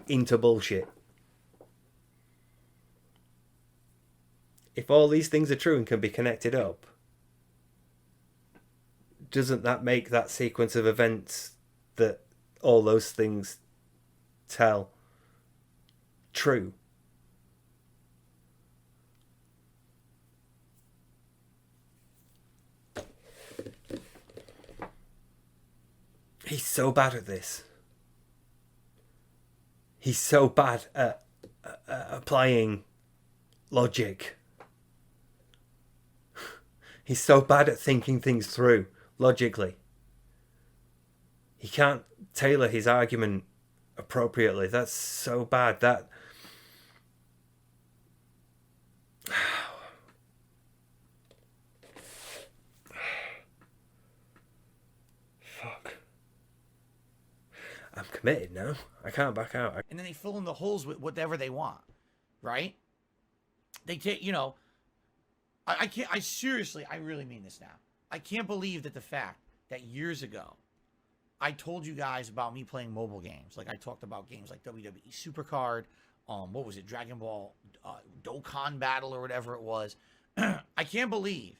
into bullshit. If all these things are true and can be connected up, doesn't that make that sequence of events that all those things tell true? He's so bad at this. He's so bad at applying logic. He's so bad at thinking things through logically. He can't tailor his argument appropriately. That's so bad. That fuck. I'm committed now. I can't back out. And then they fill in the holes with whatever they want, right? They take, I can't, I seriously, I really mean this now. I can't believe that the fact that years ago, I told you guys about me playing mobile games. Like I talked about games like WWE Supercard, what was it, Dragon Ball Dokkan Battle or whatever it was. I can't believe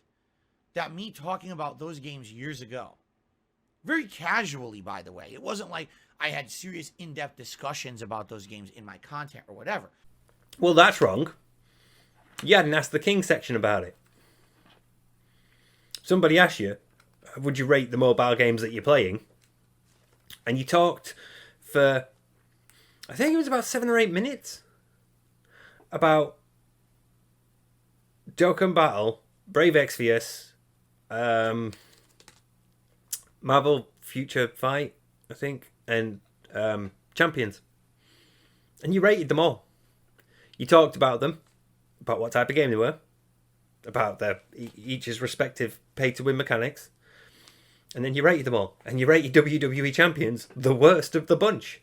that me talking about those games years ago, very casually, by the way. It wasn't like I had serious in-depth discussions about those games in my content or whatever. Well, that's wrong. You hadn't asked the King section about it. Somebody asked you, would you rate the mobile games that you're playing? And you talked for, I think it was about 7 or 8 minutes, about Dokkan Battle, Brave Exvius, Marvel Future Fight, I think, and Champions. And you rated them all. You talked about them, about what type of game they were, about their each's respective pay-to-win mechanics, and then you rated them all. And you rated WWE Champions the worst of the bunch.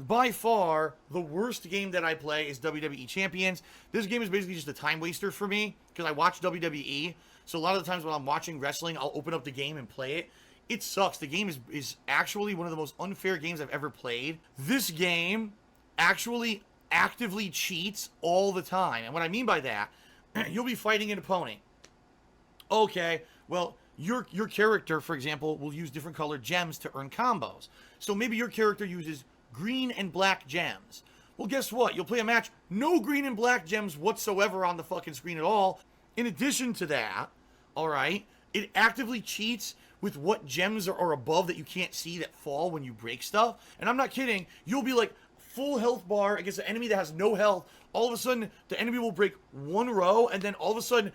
By far, the worst game that I play is WWE Champions. This game is basically just a time waster for me, because I watch WWE, so a lot of the times when I'm watching wrestling, I'll open up the game and play it. It sucks. The game is actually one of the most unfair games I've ever played. This game actually actively cheats all the time. And what I mean by that, you'll be fighting an opponent. Okay, well, your character, for example, will use different colored gems to earn combos. So maybe your character uses green and black gems. Well, guess what? You'll play a match, no green and black gems whatsoever on the fucking screen at all. In addition to that, all right, it actively cheats with what gems are above that you can't see that fall when you break stuff. And I'm not kidding. You'll be like full health bar against an enemy that has no health. All of a sudden, the enemy will break one row, and then all of a sudden,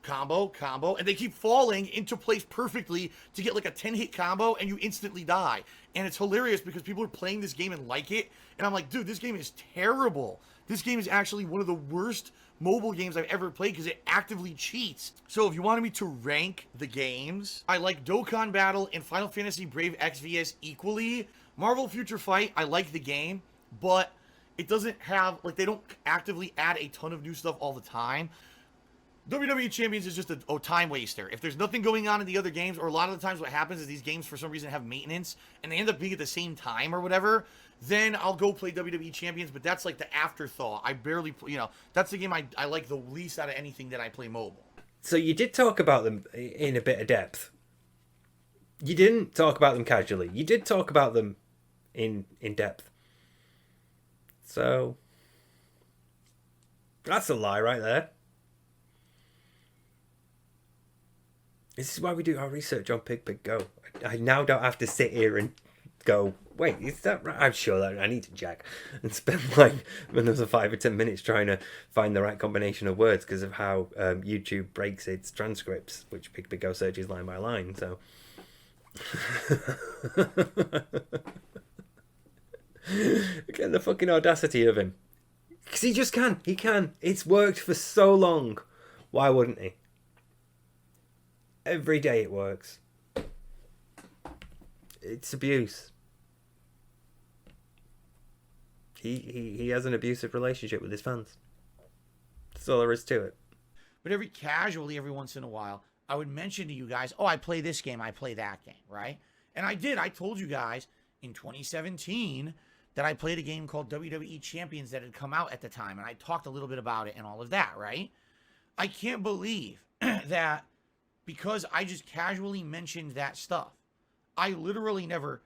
combo, and they keep falling into place perfectly to get like a 10-hit combo, and you instantly die. And it's hilarious because people are playing this game and like it, and I'm like, dude, this game is terrible. This game is actually one of the worst mobile games I've ever played because it actively cheats. So if you wanted me to rank the games, I like Dokkan Battle and Final Fantasy Brave Exvius equally. Marvel Future Fight, I like the game, but it doesn't have, like, they don't actively add a ton of new stuff all the time. WWE Champions is just a time waster. If there's nothing going on in the other games, or a lot of the times what happens is these games for some reason have maintenance, and they end up being at the same time or whatever, then I'll go play WWE Champions, but that's like the afterthought. I barely, that's the game I like the least out of anything that I play mobile. So you did talk about them in a bit of depth. You didn't talk about them casually. You did talk about them in depth. So that's a lie right there. This is why we do our research on Pig Pig Go. I now don't have to sit here and go, wait, is that right? I'm sure that I need to check and spend like another 5 or 10 minutes trying to find the right combination of words because of how YouTube breaks its transcripts, which Pig Pig Go searches line by line. So again, the fucking audacity of him, because he just can. He can. It's worked for so long. Why wouldn't he? Every day it works. It's abuse. He has an abusive relationship with his fans. That's all there is to it. But every once in a while, I would mention to you guys, oh, I play this game, I play that game, right? And I did. I told you guys in 2017 that I played a game called WWE Champions that had come out at the time, and I talked a little bit about it and all of that, right? I can't believe that because I just casually mentioned that stuff, I literally never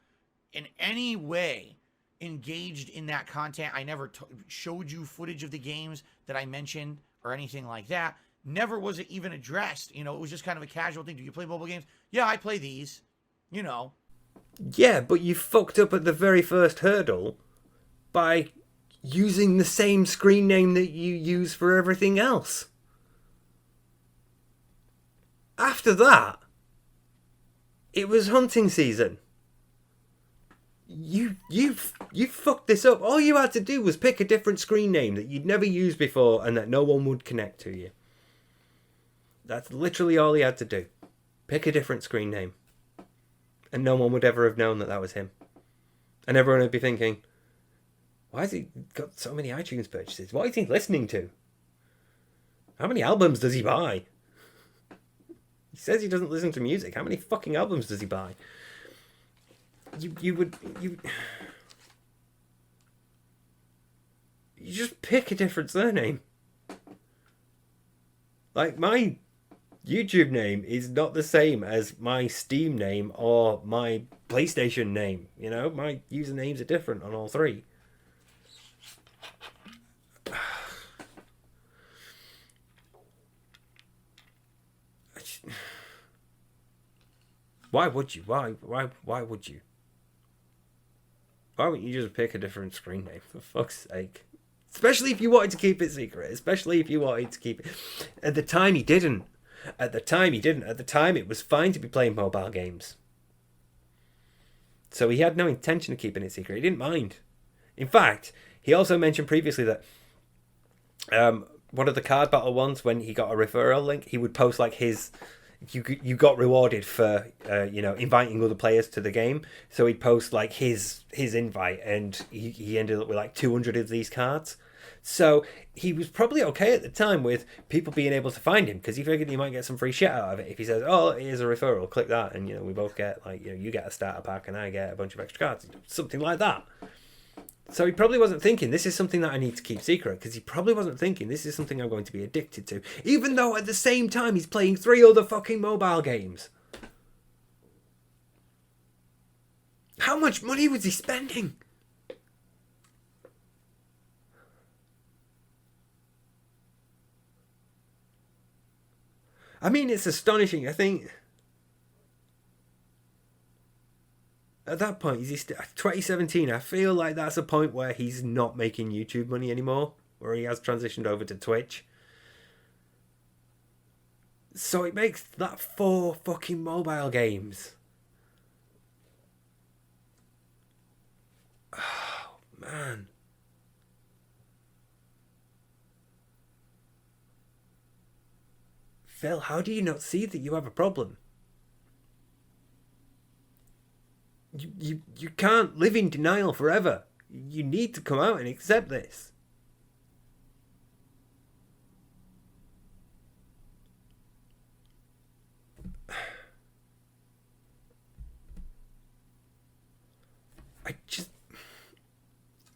in any way engaged in that content. I never showed you footage of the games that I mentioned or anything like that. Never was it even addressed. It was just kind of a casual thing. Do you play mobile games? Yeah, I play these, Yeah, but you fucked up at the very first hurdle by using the same screen name that you use for everything else. After that, it was hunting season. You fucked this up. All you had to do was pick a different screen name that you'd never used before and that no one would connect to you. That's literally all he had to do. Pick a different screen name. And no one would ever have known that was him. And everyone would be thinking, why has he got so many iTunes purchases? What is he listening to? How many albums does he buy? He says he doesn't listen to music. How many fucking albums does he buy? You just pick a different surname. Like, my YouTube name is not the same as my Steam name or my PlayStation name. My usernames are different on all three. Why would you? Why would you? Why wouldn't you just pick a different screen name, for fuck's sake? Especially if you wanted to keep it secret. Especially if you wanted to keep it. At the time, he didn't. At the time, it was fine to be playing mobile games. So he had no intention of keeping it secret. He didn't mind. In fact, he also mentioned previously that one of the card battle ones, when he got a referral link, he would post like his... You got rewarded for inviting other players to the game. So he'd post like his invite, and he ended up with like 200 of these cards. So he was probably okay at the time with people being able to find him, because he figured he might get some free shit out of it if he says, "Oh, here's a referral, click that," and we both get like you get a starter pack and I get a bunch of extra cards, something like that. So he probably wasn't thinking this is something that I need to keep secret, because he probably wasn't thinking this is something I'm going to be addicted to, even though at the same time he's playing 3 other fucking mobile games. How much money was he spending? I mean, it's astonishing. I think at that point, 2017, I feel like that's a point where he's not making YouTube money anymore, where he has transitioned over to Twitch. So it makes that 4 fucking mobile games. Oh, man. Phil, how do you not see that you have a problem? You can't live in denial forever. You need to come out and accept this.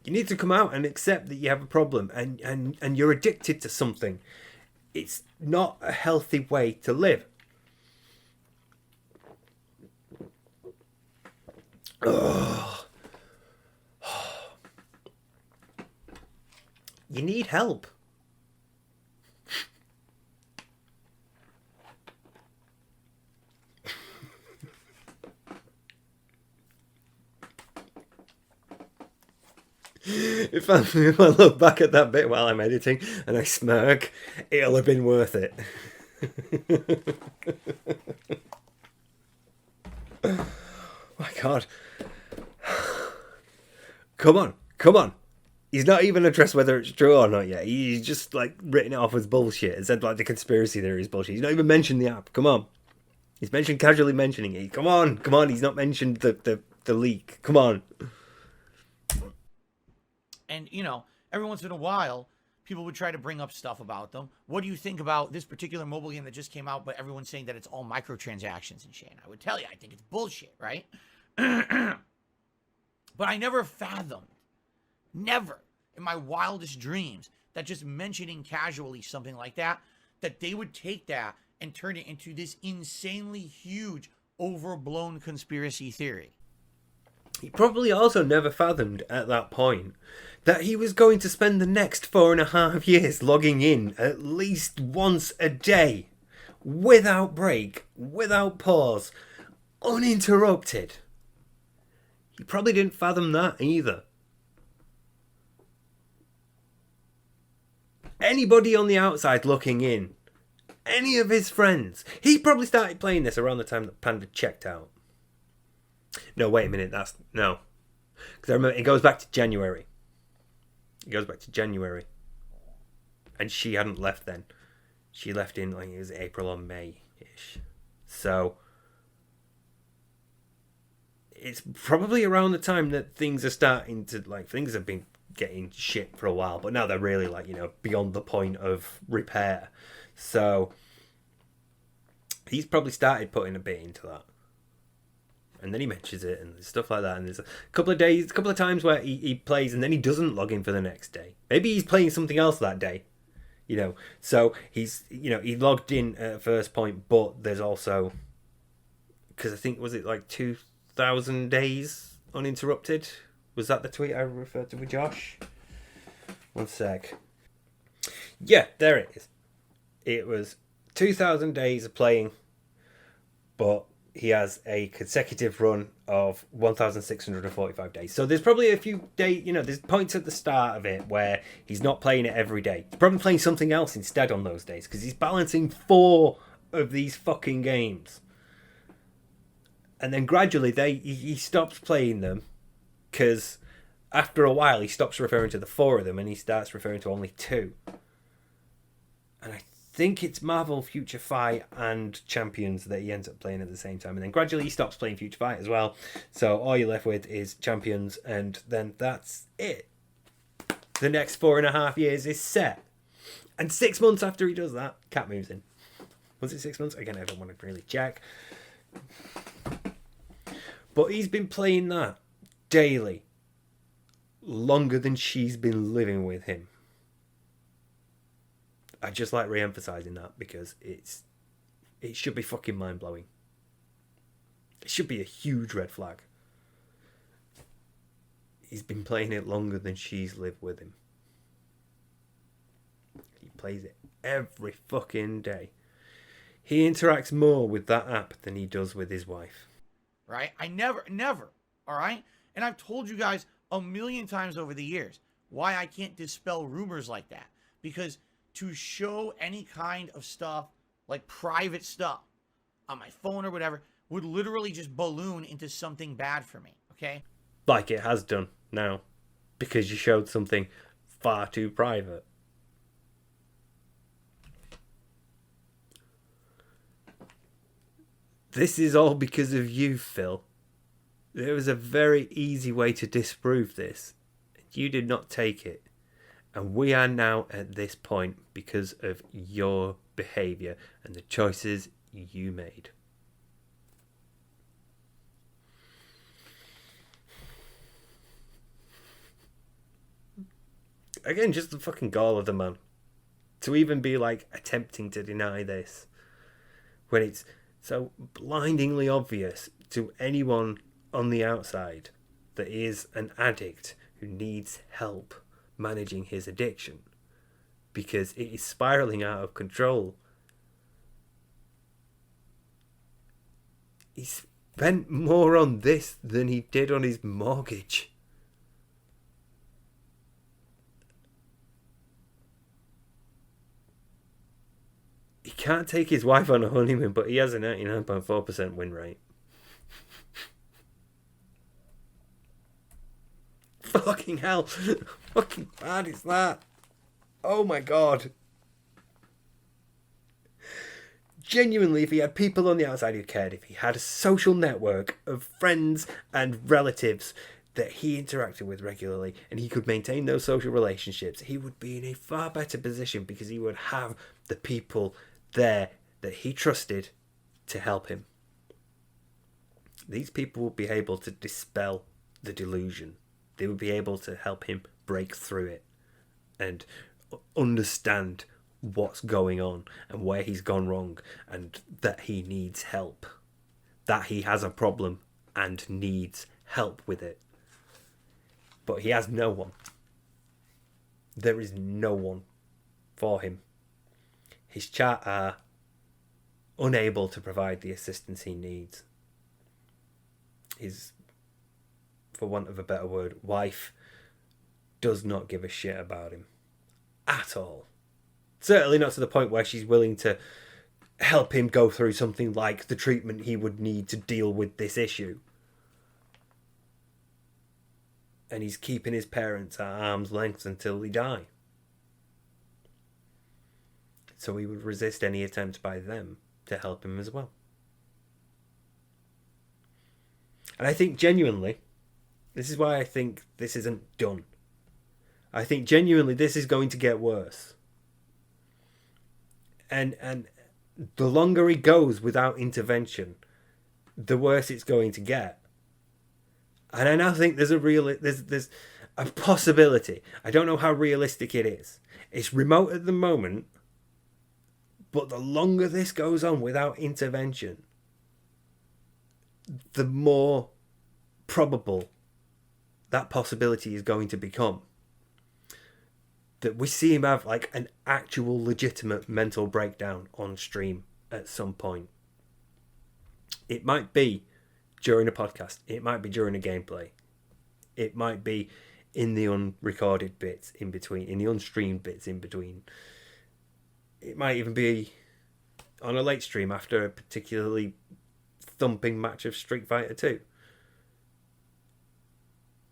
You need to come out and accept that you have a problem, and you're addicted to something. It's not a healthy way to live. Ugh. You need help. If I look back at that bit while I'm editing and I smirk, it'll have been worth it. My God. Come on. He's not even addressed whether it's true or not yet. He's just like written it off as bullshit and said like the conspiracy theory is bullshit. He's not even mentioned the app. Come on. He's casually mentioning it. Come on. He's not mentioned the leak. Come on. And, every once in a while, people would try to bring up stuff about them. What do you think about this particular mobile game that just came out, but everyone's saying that it's all microtransactions and shit? And I would tell you, I think it's bullshit, right? But I never fathomed, never in my wildest dreams, that just mentioning casually something like that they would take that and turn it into this insanely huge, overblown conspiracy theory. He probably also never fathomed at that point that he was going to spend the next 4.5 years logging in at least once a day, without break, without pause, uninterrupted. He probably didn't fathom that either. Anybody on the outside looking in, any of his friends, he probably started playing this around the time that Panda checked out. No, wait a minute, no. Because I remember it goes back to January. And she hadn't left then. She left in, like, it was April or May-ish. So, it's probably around the time that things are starting to, like, things have been getting shit for a while, but now they're really, like, beyond the point of repair. So, he's probably started putting a bit into that. And then he mentions it and stuff like that. And there's a couple of times where he plays and then he doesn't log in for the next day. Maybe he's playing something else that day, So he's, he logged in at first point, but there's also, because I think, was it like 2,000 days uninterrupted? Was that the tweet I referred to with Josh? One sec. Yeah, there it is. It was 2,000 days of playing, but he has a consecutive run of 1,645 days. So there's probably a few days, there's points at the start of it where he's not playing it every day. He's probably playing something else instead on those days because he's balancing 4 of these fucking games. And then gradually he stops playing them because after a while he stops referring to the 4 of them and he starts referring to only 2. And I think it's Marvel Future Fight and Champions that he ends up playing at the same time. And then gradually he stops playing Future Fight as well. So all you're left with is Champions, and then that's it. The next 4.5 years is set. And 6 months after he does that, Cat moves in. Was it 6 months? Again, I don't want to really check. But he's been playing that daily. Longer than she's been living with him. I just like re-emphasizing that because it should be fucking mind-blowing. It should be a huge red flag. He's been playing it longer than she's lived with him. He plays it every fucking day. He interacts more with that app than he does with his wife. Right? I never, all right? And I've told you guys a million times over the years why I can't dispel rumors like that. Because to show any kind of stuff, like private stuff, on my phone or whatever, would literally just balloon into something bad for me, okay? Like it has done now. Because you showed something far too private. This is all because of you, Phil. There was a very easy way to disprove this. You did not take it. And we are now at this point because of your behaviour and the choices you made. Again, just the fucking gall of the man. To even be like attempting to deny this. When it's so blindingly obvious to anyone on the outside that he is an addict who needs help managing his addiction because it is spiraling out of control. He spent more on this than he did on his mortgage. He can't take his wife on a honeymoon, but he has a 99.4% win rate. Fucking hell. Fucking bad is that? Oh my god. Genuinely, if he had people on the outside who cared, if he had a social network of friends and relatives that he interacted with regularly, and he could maintain those social relationships, he would be in a far better position because he would have the people there that he trusted to help him. These people would be able to dispel the delusion. They would be able to help him break through it and understand what's going on and where he's gone wrong and that he needs help. That he has a problem and needs help with it. But he has no one. There is no one for him. His chat are unable to provide the assistance he needs. His, for want of a better word, wife does not give a shit about him at all. Certainly not to the point where she's willing to help him go through something like the treatment he would need to deal with this issue. And he's keeping his parents at arm's length until they die. So he would resist any attempt by them to help him as well. And I think genuinely, this is why I think this isn't done. I think genuinely this is going to get worse. And the longer he goes without intervention, the worse it's going to get. And I now think there's a possibility. I don't know how realistic it is. It's remote at the moment, but the longer this goes on without intervention, the more probable that possibility is going to become. That we see him have like an actual legitimate mental breakdown on stream at some point. It might be during a podcast. It might be during a gameplay. It might be in the unrecorded bits in between, in the unstreamed bits in between. It might even be on a late stream after a particularly thumping match of Street Fighter 2.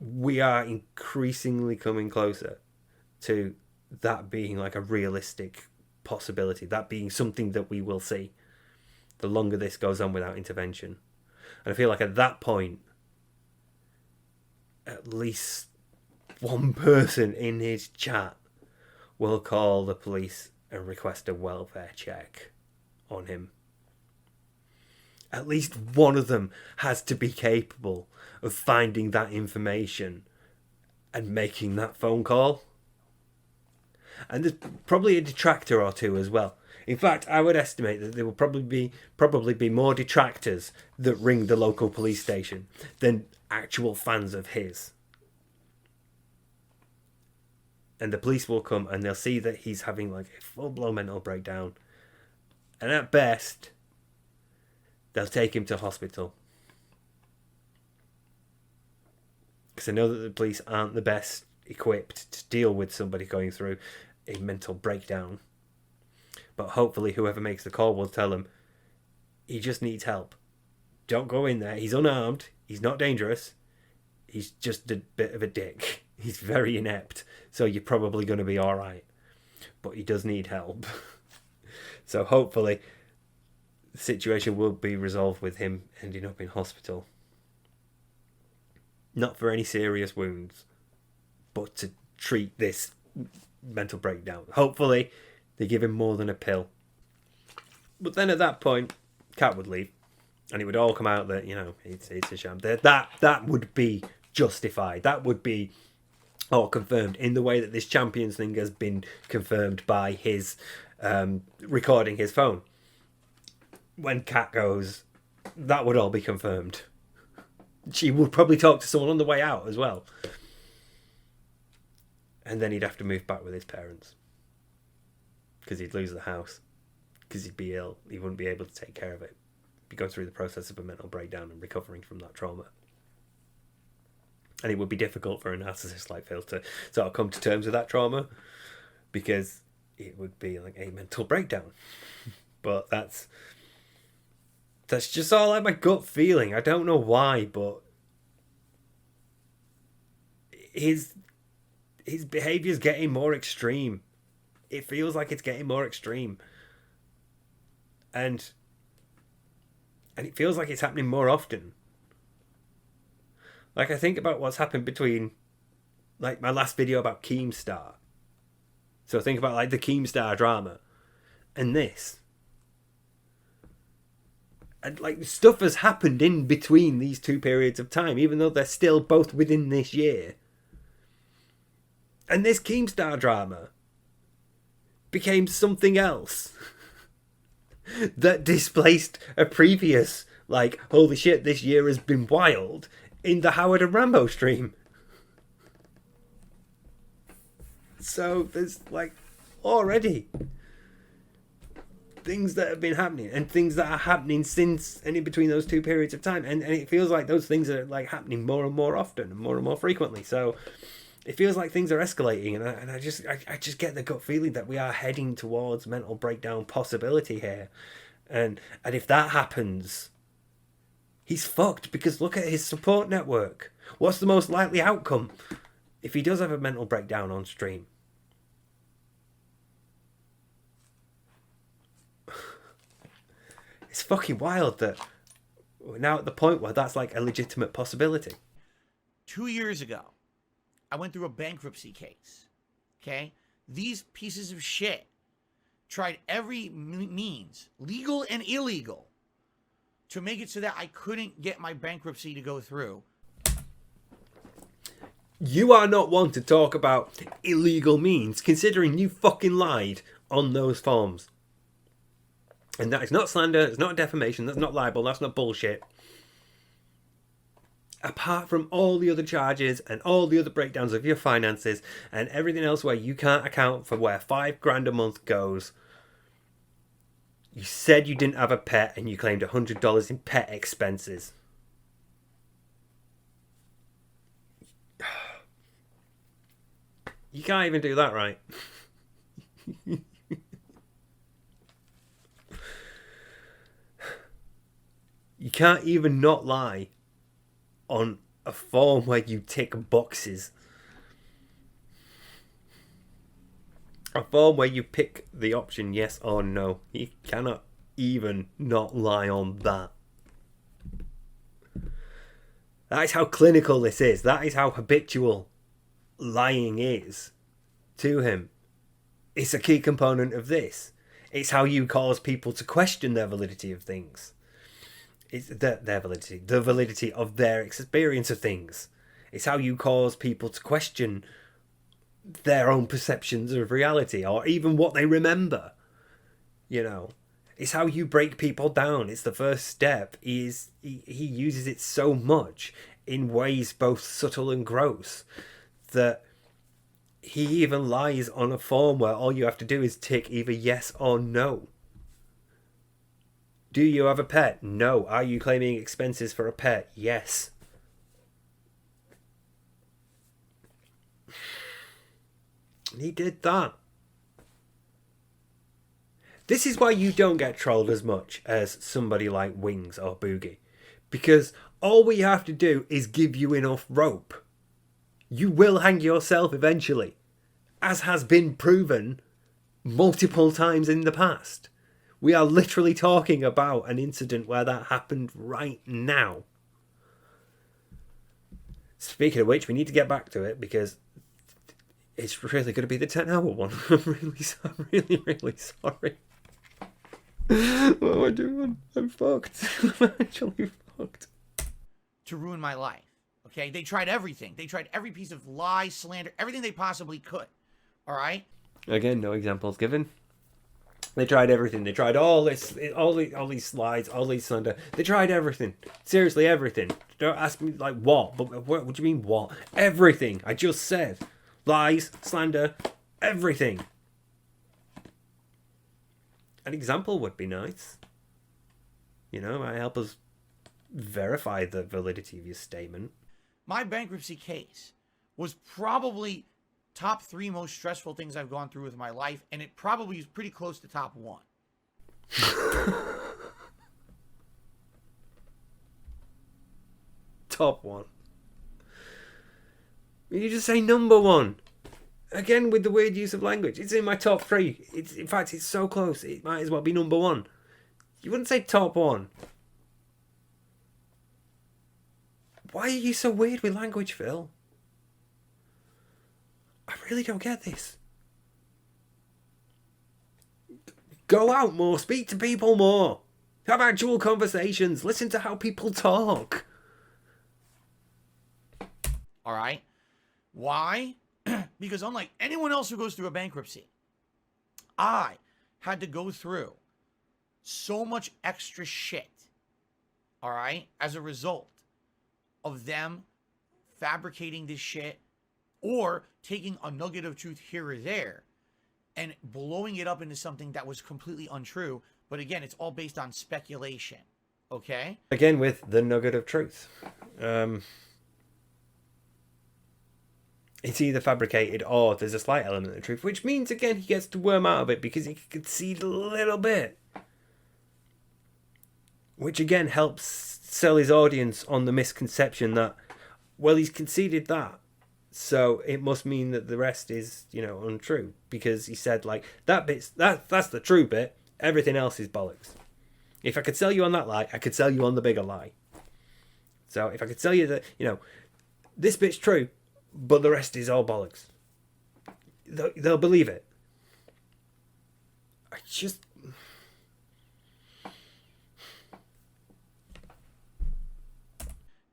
We are increasingly coming closer to that being like a realistic possibility, that being something that we will see the longer this goes on without intervention. And I feel like at that point, at least one person in his chat will call the police and request a welfare check on him. At least one of them has to be capable of finding that information and making that phone call. And there's probably a detractor or two as well. In fact, I would estimate that there will probably be more detractors that ring the local police station than actual fans of his. And the police will come and they'll see that he's having like a full-blown mental breakdown. And at best, they'll take him to hospital. Because I know that the police aren't the best equipped to deal with somebody going through a mental breakdown. But hopefully whoever makes the call will tell him, he just needs help. Don't go in there. He's unarmed. He's not dangerous. He's just a bit of a dick. He's very inept. So you're probably going to be all right. But he does need help. So hopefully the situation will be resolved with him ending up in hospital. Not for any serious wounds, but to treat this mental breakdown. Hopefully they give him more than a pill. But then at that point, Cat would leave. And it would all come out that, you know, it's a sham. That would be justified. That would be all confirmed in the way that this Champions thing has been confirmed by his recording his phone. When Cat goes, that would all be confirmed. She would probably talk to someone on the way out as well. And then he'd have to move back with his parents. Because he'd lose the house. Because he'd be ill. He wouldn't be able to take care of it. He'd go through the process of a mental breakdown and recovering from that trauma. And it would be difficult for a narcissist like Phil to sort of come to terms with that trauma. Because it would be like a mental breakdown. But that's just all like my gut feeling. I don't know why, but his behaviour's getting more extreme. It feels like it's getting more extreme. And it feels like it's happening more often. Like, I think about what's happened between, like, my last video about Keemstar. So I think about, like, the Keemstar drama and this. And, like, stuff has happened in between these two periods of time, even though they're still both within this year. And this Keemstar drama became something else that displaced a previous, like, holy shit, this year has been wild, in the Howard and Rambo stream. So there's, like, already things that have been happening and things that are happening since and in between those two periods of time. And it feels like those things are, like, happening more and more often and more frequently. So it feels like things are escalating, and I just get the gut feeling that we are heading towards mental breakdown possibility here. And if that happens, he's fucked, because look at his support network. What's the most likely outcome if he does have a mental breakdown on stream? It's fucking wild that we're now at the point where that's like a legitimate possibility. 2 years ago, I went through a bankruptcy case. Okay? These pieces of shit tried every means, legal and illegal, to make it so that I couldn't get my bankruptcy to go through. You are not one to talk about illegal means, considering you fucking lied on those forms. And that is not slander, it's not defamation, that's not libel, that's not bullshit. Apart from all the other charges and all the other breakdowns of your finances and everything else where you can't account for where $5,000 a month goes, you said you didn't have a pet and you claimed $100 in pet expenses. You can't even do that right. You can't even not lie on a form where you tick boxes. A form where you pick the option yes or no. You cannot even not lie on that. That is how clinical this is. That is how habitual lying is to him. It's a key component of this. It's how you cause people to question their validity of things. It's their validity, the validity of their experience of things. It's how you cause people to question their own perceptions of reality, or even what they remember. You know, it's how you break people down. It's the first step. He uses it so much in ways both subtle and gross that he even lies on a form where all you have to do is tick either yes or no. Do you have a pet? No. Are you claiming expenses for a pet? Yes. He did that. This is why you don't get trolled as much as somebody like Wings or Boogie. Because all we have to do is give you enough rope. You will hang yourself eventually, as has been proven multiple times in the past. We are literally talking about an incident where that happened right now. Speaking of which, we need to get back to it because it's really going to be the 10-hour one. I'm really sorry. What am I doing? I'm fucked. I'm actually fucked. To ruin my life. Okay? They tried everything. They tried every piece of lie, slander, everything they possibly could. All right? Again, no examples given. They tried everything. They tried all these slides, all these slander. They tried everything. Seriously, everything. Don't ask me like what, but what do you mean what? Everything. I just said. Lies, slander, everything. An example would be nice. You know, might help us verify the validity of your statement. My bankruptcy case was probably top 3 most stressful things I've gone through with my life, and it probably is pretty close to top 1. Top 1. You just say number 1. Again, with the weird use of language. It's in my top 3. In fact, it's so close. It might as well be number 1. You wouldn't say top 1. Why are you so weird with language, Phil? I really don't get this. Go out more. Speak to people more. Have actual conversations. Listen to how people talk. All right? Why? Because unlike anyone else who goes through a bankruptcy, I had to go through so much extra shit, all right, as a result of them fabricating this shit or taking a nugget of truth here or there and blowing it up into something that was completely untrue. But again, it's all based on speculation, okay? Again, with the nugget of truth. It's either fabricated or there's a slight element of truth, which means, again, he gets to worm out of it because he can concede a little bit. Which, again, helps sell his audience on the misconception that, well, he's conceded that, so it must mean that the rest is, you know, untrue. Because he said, like, that's the true bit, everything else is bollocks. If I could sell you on that lie, I could sell you on the bigger lie. So if I could sell you that, you know, this bit's true, but the rest is all bollocks, they'll believe it. I just...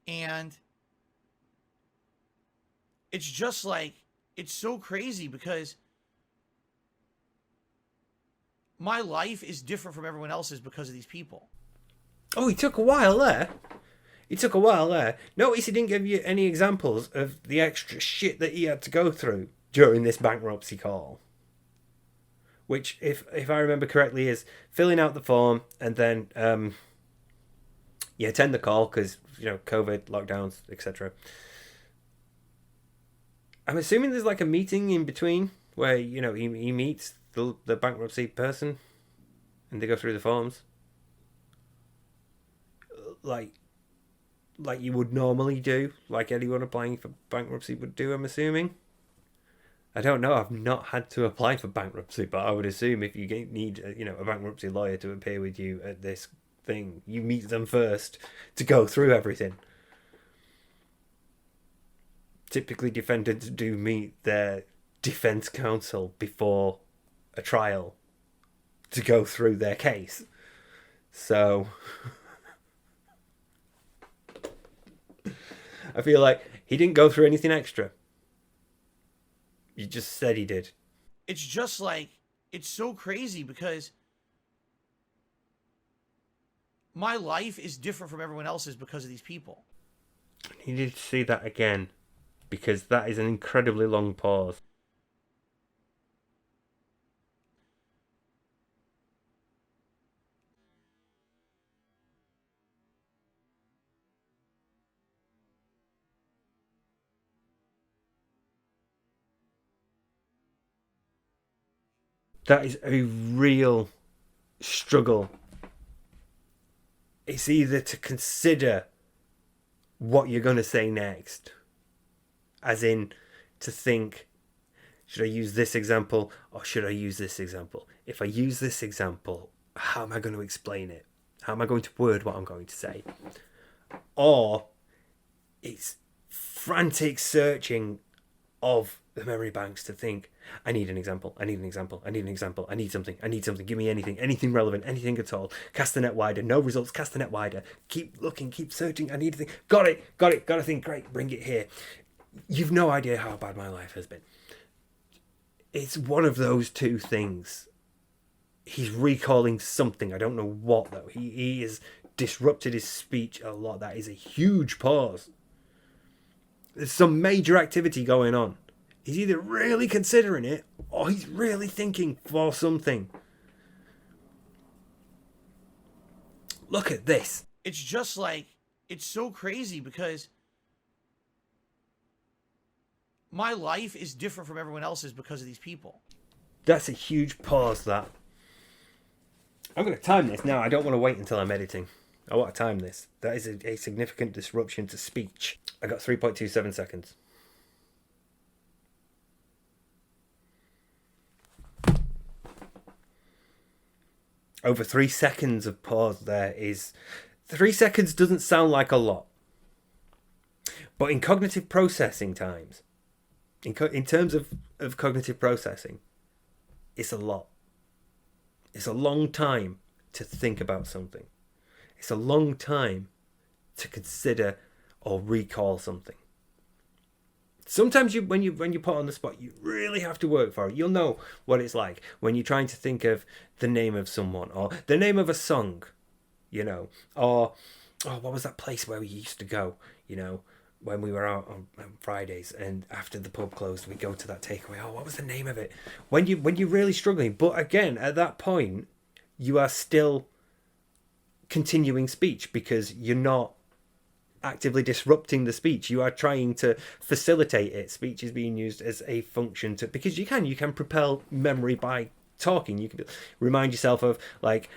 And it's just like, it's so crazy because my life is different from everyone else's because of these people. Oh, he took a while there. Notice he didn't give you any examples of the extra shit that he had to go through during this bankruptcy call. Which, if I remember correctly, is filling out the form and then attend the call because, you know, COVID, lockdowns, etc. I'm assuming there's like a meeting in between where, you know, he meets the bankruptcy person and they go through the forms. Like you would normally do, like anyone applying for bankruptcy would do, I'm assuming. I don't know, I've not had to apply for bankruptcy, but I would assume if you need, a bankruptcy lawyer to appear with you at this thing, you meet them first to go through everything. Typically, defendants do meet their defense counsel before a trial to go through their case. So I feel like he didn't go through anything extra. You just said he did. It's just like, it's so crazy because my life is different from everyone else's because of these people. I needed to see that again because that is an incredibly long pause. That is a real struggle. It's either to consider what you're going to say next, as in to think, should I use this example or should I use this example? If I use this example, how am I going to explain it? How am I going to word what I'm going to say? Or it's frantic searching of the memory banks to think, I need an example, I need an example, I need an example, I need something, give me anything relevant, anything at all. Cast the net wider, no results, cast the net wider. Keep looking, keep searching, I need a thing. Got it, got a thing, great, bring it here. You've no idea how bad my life has been. It's one of those two things. He's recalling something, I don't know what though. He has disrupted his speech a lot. That is a huge pause. There's some major activity going on. He's either really considering it or he's really thinking for something. Look at this. It's just like, it's so crazy because my life is different from everyone else's because of these people. That's a huge pause, that. I'm going to time this now. I don't want to wait until I'm editing. I want to time this. That is a significant disruption to speech. I got 3.27 seconds. Over 3 seconds of pause there is... 3 seconds doesn't sound like a lot. But in cognitive processing times, in terms of cognitive processing, it's a lot. It's a long time to think about something. It's a long time to consider or recall something. Sometimes when you put on the spot, you really have to work for it. You'll know what it's like when you're trying to think of the name of someone or the name of a song, or what was that place where we used to go, when we were out on Fridays and after the pub closed, we'd go to that takeaway. Oh, what was the name of it? When you're really struggling, but again, at that point, you are still continuing speech because you're not actively disrupting the speech. You are trying to facilitate it. Speech is being used as a function to, because you can propel memory by talking. You can remind yourself of, like,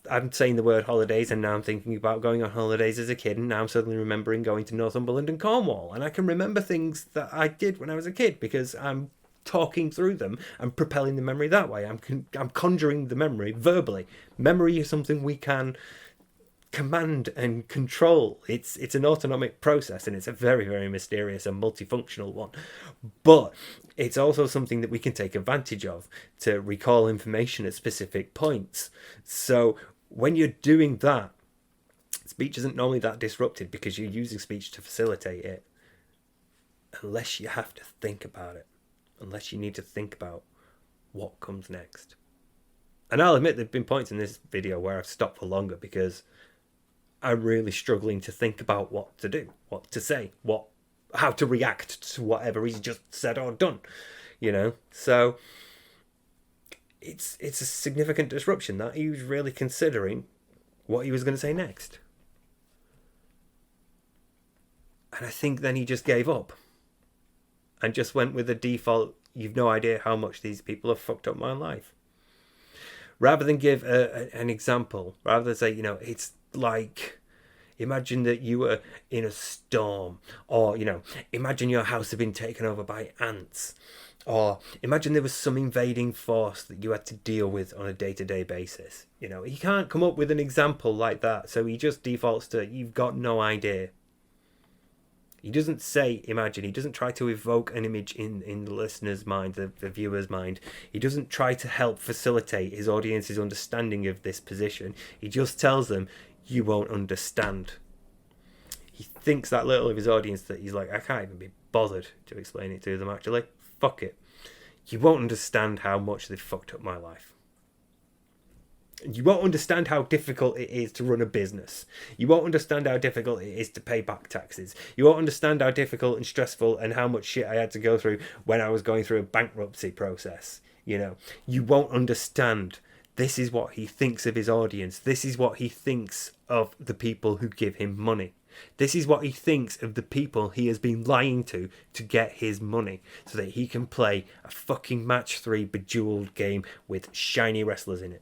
I'm saying the word holidays and now I'm thinking about going on holidays as a kid, and now I'm suddenly remembering going to Northumberland and Cornwall, and I can remember things that I did when I was a kid because I'm talking through them and propelling the memory that way. I'm conjuring the memory verbally. Memory is something we can command and control. It's an autonomic process, and it's a very, very mysterious and multifunctional one, but it's also something that we can take advantage of to recall information at specific points. So when you're doing that, speech isn't normally that disrupted because you're using speech to facilitate it, unless you have to think about it, unless you need to think about what comes next. And I'll admit there have been points in this video where I've stopped for longer because I'm really struggling to think about what to do, what to say, how to react to whatever he's just said or done, So it's a significant disruption that he was really considering what he was going to say next. And I think then he just gave up. and just went with the default, you've no idea how much these people have fucked up my life. Rather than give an example, rather than say, it's like, imagine that you were in a storm, or, imagine your house had been taken over by ants, or imagine there was some invading force that you had to deal with on a day-to-day basis. He can't come up with an example like that, so he just defaults to, you've got no idea. He doesn't say imagine. He doesn't try to evoke an image in the listener's mind, the viewer's mind. He doesn't try to help facilitate his audience's understanding of this position. He just tells them, you won't understand. He thinks that little of his audience that he's like, I can't even be bothered to explain it to them, actually. Fuck it. You won't understand how much they've fucked up my life. You won't understand how difficult it is to run a business. You won't understand how difficult it is to pay back taxes. You won't understand how difficult and stressful and how much shit I had to go through when I was going through a bankruptcy process. You won't understand. This is what he thinks of his audience. This is what he thinks of the people who give him money. This is what he thinks of the people he has been lying to get his money, so that he can play a fucking match 3 bejeweled game with shiny wrestlers in it.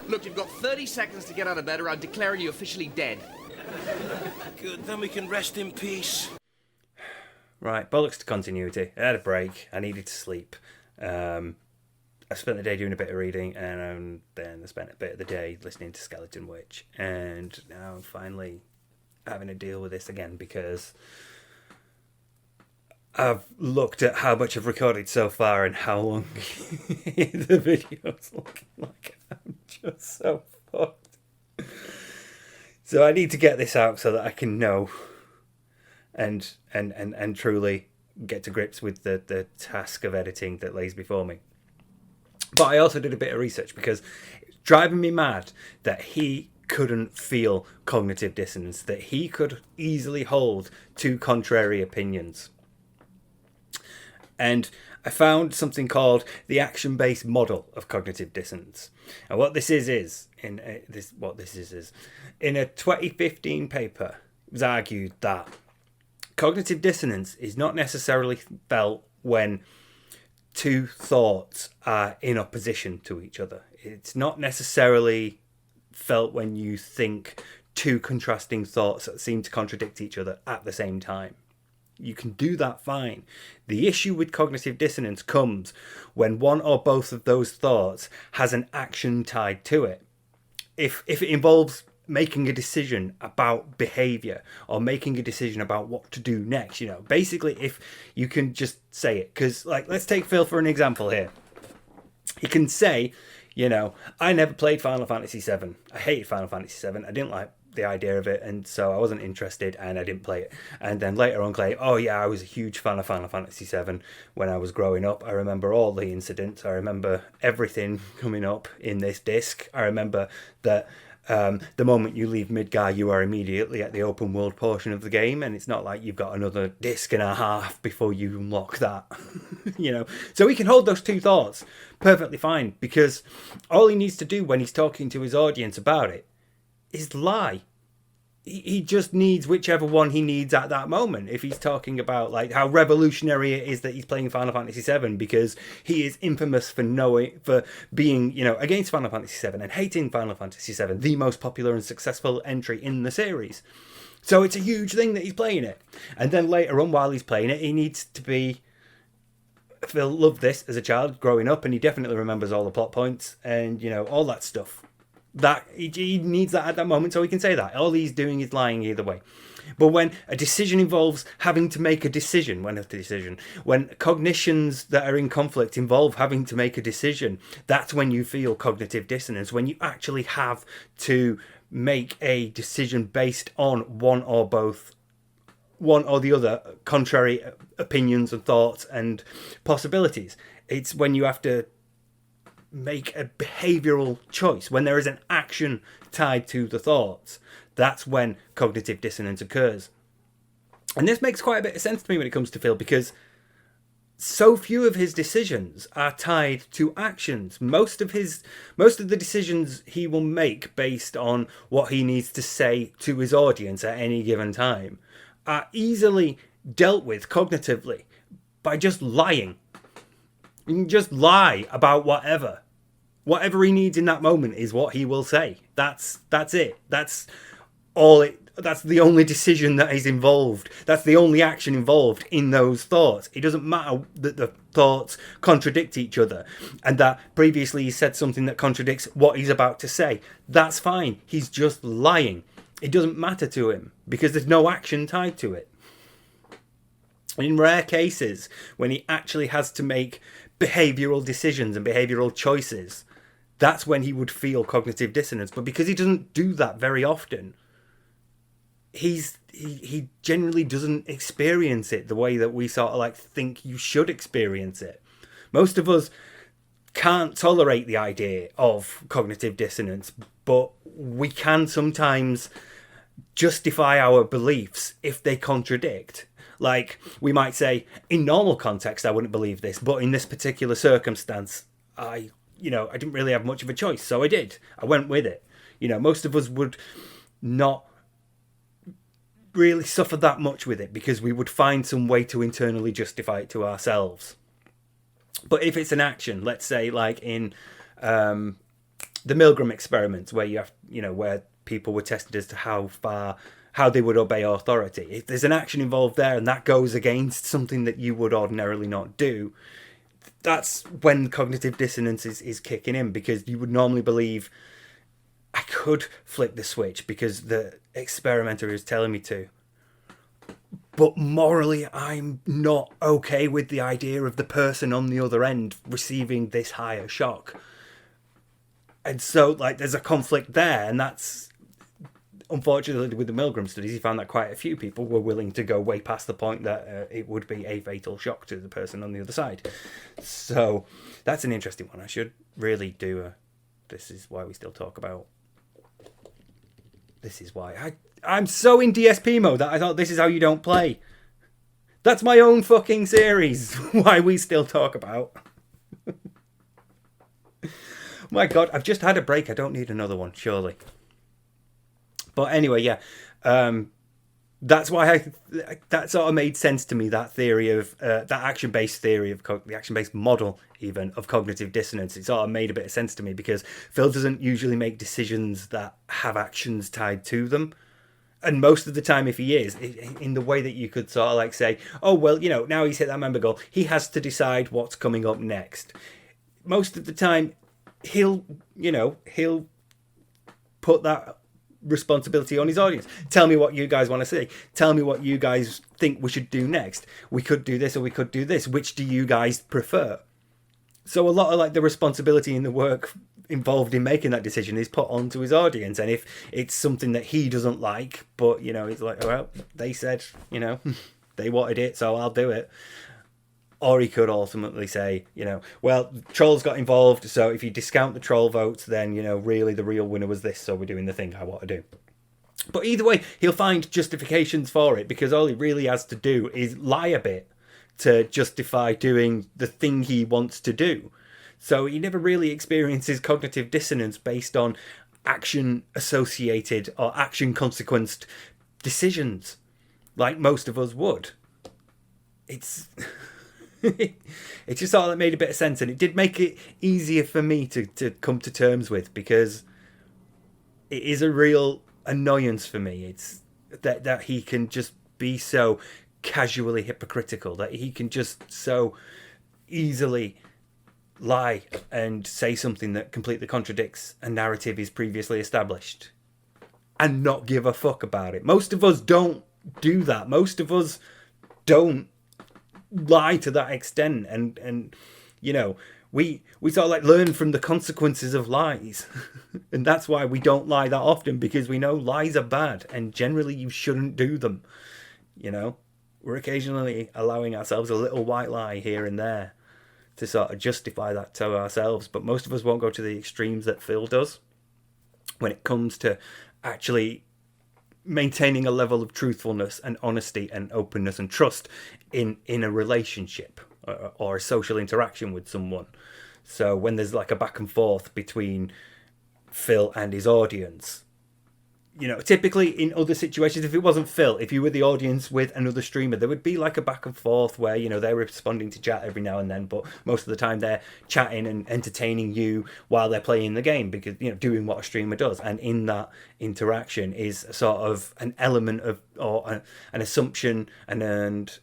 Look, you've got 30 seconds to get out of bed or I'm declaring you officially dead. Good, then we can rest in peace. Right, bollocks to continuity. I had a break. I needed to sleep. I spent the day doing a bit of reading, and then I spent a bit of the day listening to Skeleton Witch. And now I'm finally having to deal with this again, because I've looked at how much I've recorded so far and how long the video's looking like. I'm just so fucked. So I need to get this out so that I can know and truly get to grips with the task of editing that lays before me. But I also did a bit of research, because it's driving me mad that he couldn't feel cognitive dissonance, that he could easily hold two contrary opinions. And I found something called the action-based model of cognitive dissonance. And what this is in a 2015 paper, it was argued that cognitive dissonance is not necessarily felt when two thoughts are in opposition to each other. It's not necessarily felt when you think two contrasting thoughts that seem to contradict each other at the same time. You can do that fine. The issue with cognitive dissonance comes when one or both of those thoughts has an action tied to it. If it involves making a decision about behavior or making a decision about what to do next, basically, if you can just say it, because let's take Phil for an example here. He can say, I never played Final Fantasy VII. I hated Final Fantasy VII. I didn't like the idea of it, and so I wasn't interested and I didn't play it. And then later on claim, oh yeah, I was a huge fan of Final Fantasy VII when I was growing up. I remember all the incidents. I remember everything coming up in this disc. I remember that the moment you leave Midgar, you are immediately at the open world portion of the game, and it's not like you've got another disc and a half before you unlock that. So he can hold those two thoughts perfectly fine, because all he needs to do when he's talking to his audience about it is lie. He just needs whichever one he needs at that moment. If he's talking about how revolutionary it is that he's playing Final Fantasy VII, because he is infamous for being against Final Fantasy VII and hating Final Fantasy VII, the most popular and successful entry in the series. So it's a huge thing that he's playing it. And then later on, while he's playing it, he needs to be, Phil loved this as a child growing up, and he definitely remembers all the plot points and all that stuff. That he needs that at that moment, so he can say that. All he's doing is lying either way. But when a decision involves having to make a decision, when cognitions that are in conflict involve having to make a decision, that's when you feel cognitive dissonance, when you actually have to make a decision based on one or the other contrary opinions and thoughts and possibilities. It's when you have to make a behavioral choice, when there is an action tied to the thoughts. That's when cognitive dissonance occurs. And this makes quite a bit of sense to me when it comes to Phil, because so few of his decisions are tied to actions. Most of the decisions he will make based on what he needs to say to his audience at any given time are easily dealt with cognitively by just lying. You can just lie about whatever. Whatever he needs in that moment is what he will say. That's it. That's all it. That's the only decision that is involved. That's the only action involved in those thoughts. It doesn't matter that the thoughts contradict each other and that previously he said something that contradicts what he's about to say. That's fine. He's just lying. It doesn't matter to him because there's no action tied to it. In rare cases, when he actually has to make behavioural decisions and behavioural choices, that's when he would feel cognitive dissonance. But because he doesn't do that very often, he generally doesn't experience it the way that we sort of like think you should experience it. Most of us can't tolerate the idea of cognitive dissonance, but we can sometimes justify our beliefs if they contradict. Like, we might say, in normal context, I wouldn't believe this, but in this particular circumstance, I didn't really have much of a choice, so I did. I went with it. Most of us would not really suffer that much with it because we would find some way to internally justify it to ourselves. But if it's an action, let's say like in the Milgram experiments, where you have, where people were tested as to how they would obey authority. If there's an action involved there and that goes against something that you would ordinarily not do, that's when cognitive dissonance is kicking in, because you would normally believe, I could flip the switch because the experimenter is telling me to. But morally, I'm not okay with the idea of the person on the other end receiving this higher shock. And so, there's a conflict there, and that's, unfortunately, with the Milgram studies, he found that quite a few people were willing to go way past the point that it would be a fatal shock to the person on the other side. So, that's an interesting one. I should really do this is why we still talk about. This is why I'm so in DSP mode that I thought this is how you don't play. That's my own fucking series. Why we still talk about. My God, I've just had a break. I don't need another one, surely. But anyway, yeah. That's why that sort of made sense to me, that theory of that action-based theory of the action-based model even of cognitive dissonance. It sort of made a bit of sense to me because Phil doesn't usually make decisions that have actions tied to them. And most of the time, if he is, in the way that you could sort of like say, oh, well, now he's hit that member goal, he has to decide what's coming up next. Most of the time, he'll put that responsibility on his audience. Tell me what you guys want to see. Tell me what you guys think we should do next. We could do this or we could do this. Which do you guys prefer? So a lot of the responsibility in the work involved in making that decision is put onto his audience. And if it's something that he doesn't like, but he's like, well, they said, they wanted it, so I'll do it. Or he could ultimately say, well, trolls got involved, so if you discount the troll votes, then, really the real winner was this, so we're doing the thing I want to do. But either way, he'll find justifications for it, because all he really has to do is lie a bit to justify doing the thing he wants to do. So he never really experiences cognitive dissonance based on action-associated or action-consequenced decisions, like most of us would. It's... it just sort of made a bit of sense, and it did make it easier for me to come to terms with, because it is a real annoyance for me. It's that he can just be so casually hypocritical, that he can just so easily lie and say something that completely contradicts a narrative he's previously established and not give a fuck about it. Most of us don't do that. Most of us don't lie to that extent, and we sort of learn from the consequences of lies. And that's why we don't lie that often, because we know lies are bad and generally you shouldn't do them. We're occasionally allowing ourselves a little white lie here and there to sort of justify that to ourselves, but most of us won't go to the extremes that Phil does when it comes to actually maintaining a level of truthfulness and honesty and openness and trust in a relationship or a social interaction with someone. So when there's a back and forth between Phil and his audience, you know, typically in other situations, if it wasn't Phil, if you were the audience with another streamer, there would be like a back and forth where, you know, they're responding to chat every now and then, but most of the time they're chatting and entertaining you while they're playing the game, because, you know, doing what a streamer does. And in that interaction is sort of an element of, or an assumption and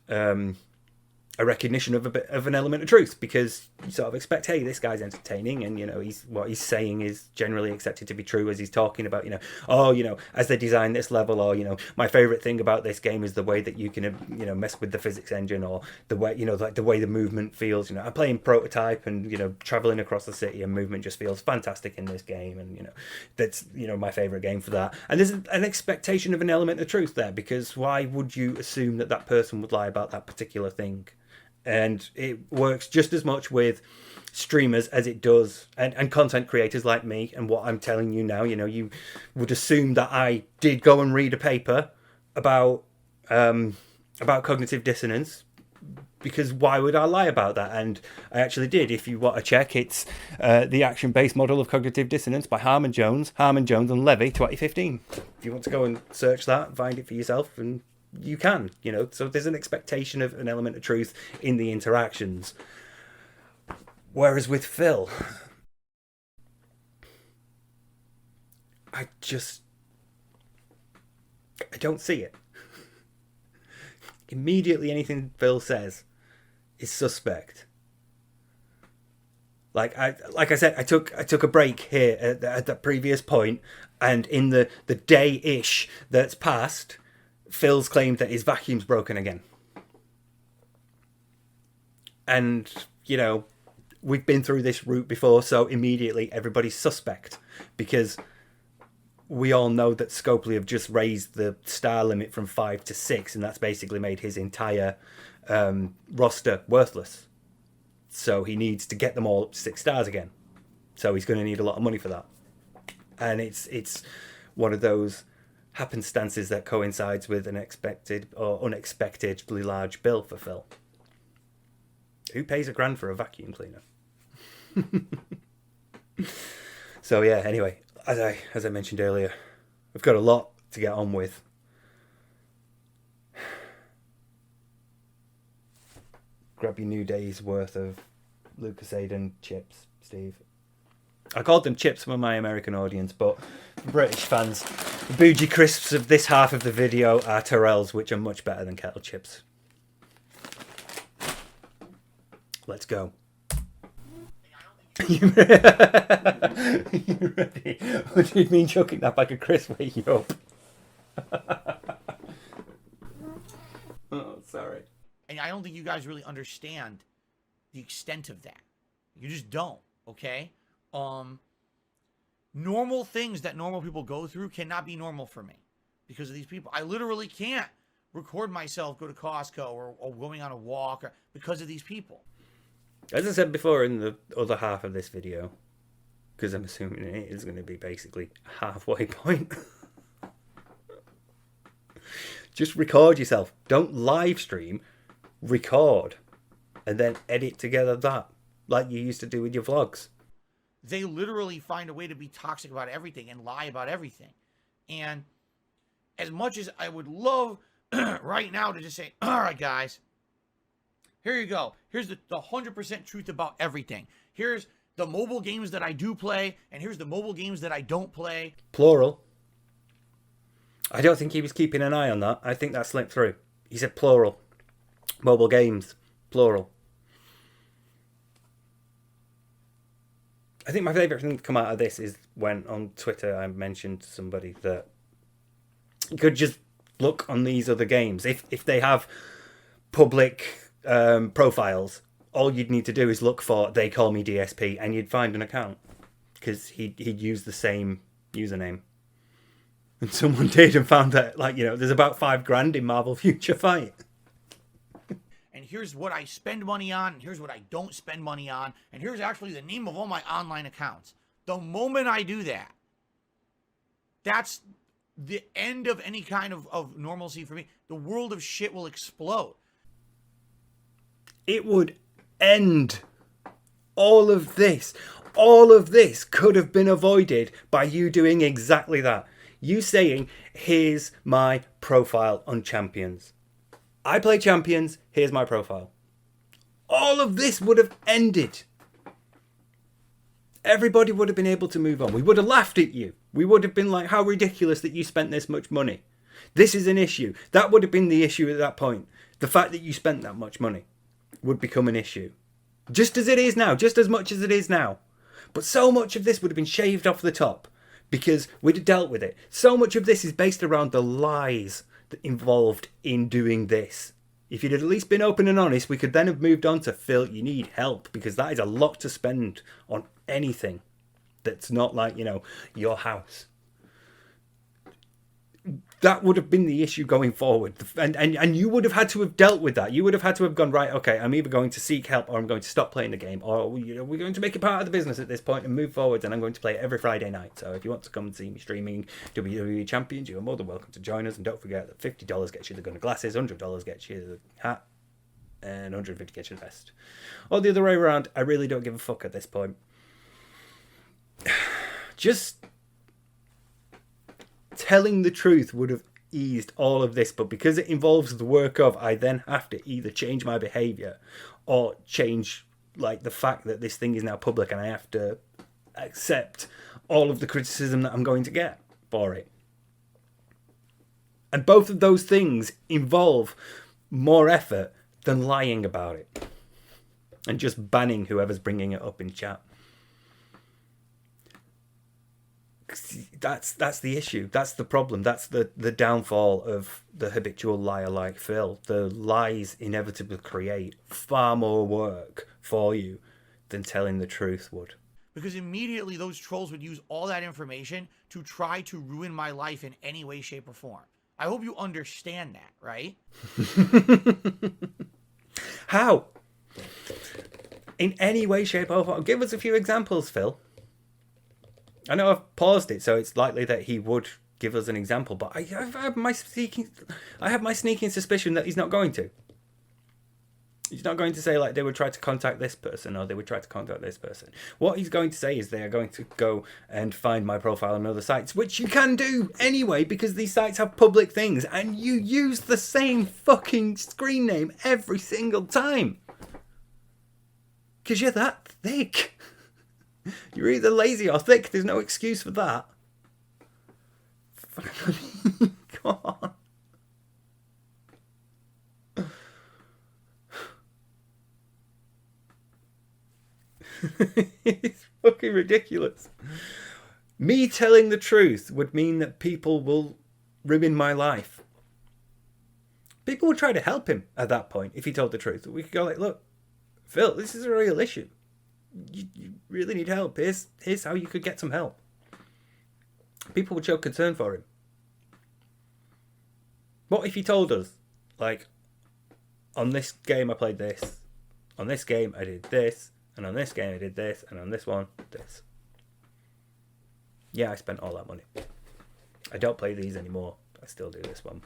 a recognition of a bit of an element of truth, because you sort of expect, hey, this guy's entertaining, and, you know, what he's saying is generally accepted to be true, as he's talking about, you know, oh, you know, as they design this level, or, you know, my favorite thing about this game is the way that you can, you know, mess with the physics engine, or the way, you know, like the way the movement feels. You know, I'm playing Prototype, and, you know, traveling across the city, and movement just feels fantastic in this game, and, you know, that's, you know, my favorite game for that. And there's an expectation of an element of truth there, because why would you assume that that person would lie about that particular thing? And it works just as much with streamers as it does and content creators like me. And what I'm telling you now, you know, you would assume that I did go and read a paper about cognitive dissonance, because why would I lie about that? And I actually did. If you want to check, it's the action-based model of cognitive dissonance by Harmon Jones and Levy, 2015. If you want to go and search that, find it for yourself, and you can, you know. So there's an expectation of an element of truth in the interactions. Whereas with Phil, I don't see it. Immediately anything Phil says is suspect. Like I said, I took a break here at that previous point, and in the day-ish that's passed, Phil's claimed that his vacuum's broken again. And, you know, we've been through this route before, so immediately everybody's suspect, because we all know that Scopely have just raised the star limit from 5 to 6, and that's basically made his entire roster worthless. So he needs to get them all up to 6 stars again. So he's going to need a lot of money for that. And it's one of those happenstances that coincides with an expected or unexpectedly large bill for Phil. Who pays $1,000 for a vacuum cleaner? So yeah, anyway, as I mentioned earlier, we've got a lot to get on with. Grab your new day's worth of Lucasade chips, Steve. I called them chips for my American audience, but for British fans, the bougie crisps of this half of the video are Tyrells, which are much better than kettle chips. Let's go. You ready? What do you mean chucking that like a crisp wake you up? Oh, sorry. And I don't think you guys really understand the extent of that. You just don't, okay? Normal things that normal people go through cannot be normal for me because of these people. I literally can't record myself go to Costco or going on a walk because of these people. As I said before in the other half of this video, because I'm assuming it is going to be basically a halfway point, just record yourself. Don't live stream, record, and then edit together that, like you used to do with your vlogs. They literally find a way to be toxic about everything and lie about everything. And as much as I would love right now to just say, all right, guys, here you go. Here's the 100% truth about everything. Here's the mobile games that I do play, and here's the mobile games that I don't play. Plural. I don't think he was keeping an eye on that. I think that slipped through. He said plural. Mobile games. Plural. I think my favourite thing to come out of this is when on Twitter I mentioned to somebody that you could just look on these other games. If they have public profiles, all you'd need to do is look for They Call Me DSP and you'd find an account, because he'd use the same username. And someone did and found that, like, you know, there's about $5,000 in Marvel Future Fight. And here's what I spend money on, and here's what I don't spend money on, and here's actually the name of all my online accounts. The moment I do that, that's the end of any kind of normalcy for me. The world of shit will explode. It would end. All of this could have been avoided by you doing exactly that. You saying, here's my profile on Champions. I play Champions, here's my profile. All of this would have ended. Everybody would have been able to move on. We would have laughed at you. We would have been like, how ridiculous that you spent this much money. This is an issue. That would have been the issue at that point. The fact that you spent that much money would become an issue. Just as it is now. Just as much as it is now. But so much of this would have been shaved off the top because we'd have dealt with it. So much of this is based around the lies that involved in doing this. If you'd at least been open and honest, we could then have moved on to, Phil, you need help, because that is a lot to spend on anything that's not like, you know, your house. That would have been the issue going forward. And you would have had to have dealt with that. You would have had to have gone, right, okay, I'm either going to seek help or I'm going to stop playing the game, or you know, we're going to make it part of the business at this point and move forward, and I'm going to play it every Friday night. So if you want to come and see me streaming WWE Champions, you're more than welcome to join us. And don't forget that $50 gets you the gun and glasses, $100 gets you the hat, and $150 gets you the vest. Or the other way around, I really don't give a fuck at this point. Just telling the truth would have eased all of this, but because it involves the work of, I then have to either change my behavior or change like the fact that this thing is now public and I have to accept all of the criticism that I'm going to get for it. And both of those things involve more effort than lying about it and just banning whoever's bringing it up in chat. That's the issue. That's the problem. That's the downfall of the habitual liar like Phil. The lies inevitably create far more work for you than telling the truth would. Because immediately those trolls would use all that information to try to ruin my life in any way, shape, or form. I hope you understand that, right? How? In any way, shape, or form? Give us a few examples, Phil. I know I've paused it, so it's likely that he would give us an example, but I have my sneaking suspicion that he's not going to. He's not going to say, like, they would try to contact this person or they would try to contact this person. What he's going to say is they are going to go and find my profile on other sites, which you can do anyway because these sites have public things and you use the same fucking screen name every single time. Because you're that thick. You're either lazy or thick. There's no excuse for that. Come on. It's fucking ridiculous. Me telling the truth would mean that people will ruin my life. People would try to help him at that point if he told the truth. We could go like, look, Phil, this is a real issue. You really need help. Here's how you could get some help. People would show concern for him. What if he told us, like, on this game I played this, on this game I did this, and on this game I did this, and on this one, this. Yeah, I spent all that money. I don't play these anymore. I still do this one.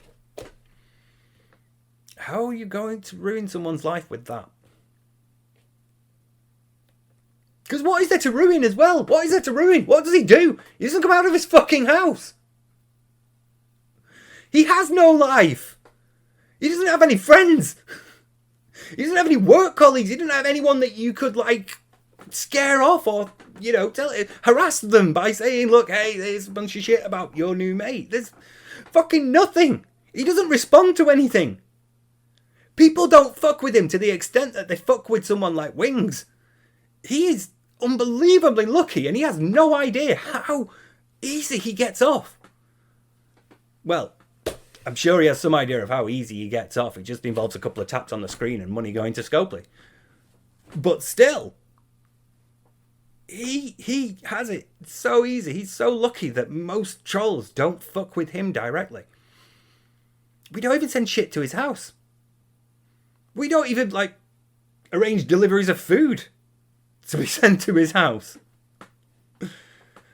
How are you going to ruin someone's life with that? Because what is there to ruin as well? What is there to ruin? What does he do? He doesn't come out of his fucking house. He has no life. He doesn't have any friends. He doesn't have any work colleagues. He doesn't have anyone that you could, like, scare off or, you know, harass them by saying, look, hey, there's a bunch of shit about your new mate. There's fucking nothing. He doesn't respond to anything. People don't fuck with him to the extent that they fuck with someone like Wings. He is unbelievably lucky and he has no idea how easy he gets off. Well, I'm sure he has some idea of how easy he gets off. It just involves a couple of taps on the screen and money going to Scopely. But still, he has it so easy. He's so lucky that most trolls don't fuck with him directly. We don't even send shit to his house. We don't even, like, arrange deliveries of food to be sent to his house.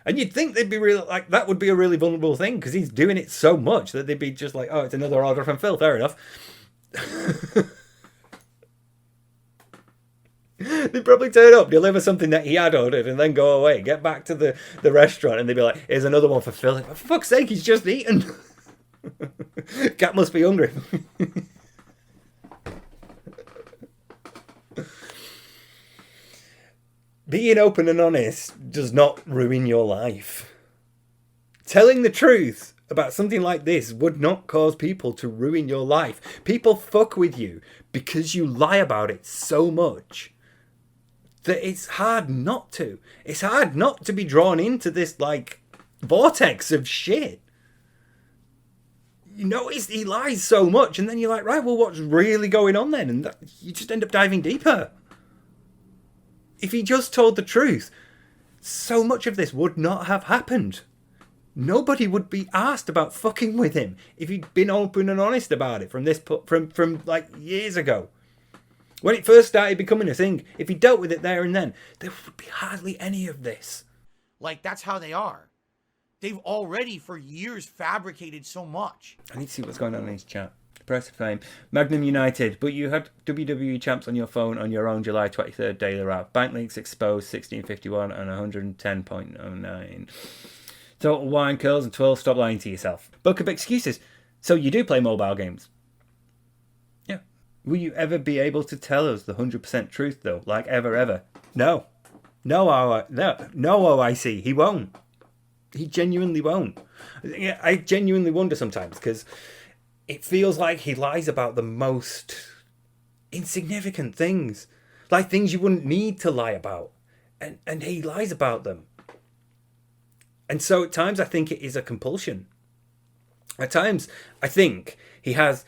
And you'd think they'd be really, like, that would be a really vulnerable thing because he's doing it so much that they'd be just like, oh, it's another order from Phil, fair enough. They'd probably turn up, deliver something that he had ordered, and then go away. Get back to the restaurant, and they'd be like, "Here's another one for Phil." For fuck's sake, he's just eaten. Cat must be hungry. Being open and honest does not ruin your life. Telling the truth about something like this would not cause people to ruin your life. People fuck with you because you lie about it so much that it's hard not to. It's hard not to be drawn into this, like, vortex of shit. You notice he lies so much, and then you're like, right, well, what's really going on then? And you just end up diving deeper. If he just told the truth, so much of this would not have happened. Nobody would be asked about fucking with him if he'd been open and honest about it from like years ago. When it first started becoming a thing, if he dealt with it there and then, there would be hardly any of this. Like, that's how they are. They've already for years fabricated so much. I need to see what's going on in his chat. Press of Fame. Magnum United, but you had WWE champs on your phone on your own July 23rd daily wrap. Bank links exposed 1651 and 110.09. Total wine, curls and 12. Stop lying to yourself. Book of excuses. So you do play mobile games? Yeah. Will you ever be able to tell us the 100% truth though? Like ever? No. No, OIC. He won't. He genuinely won't. I genuinely wonder sometimes because it feels like he lies about the most insignificant things. Like things you wouldn't need to lie about. And he lies about them. And so at times I think it is a compulsion. At times I think he has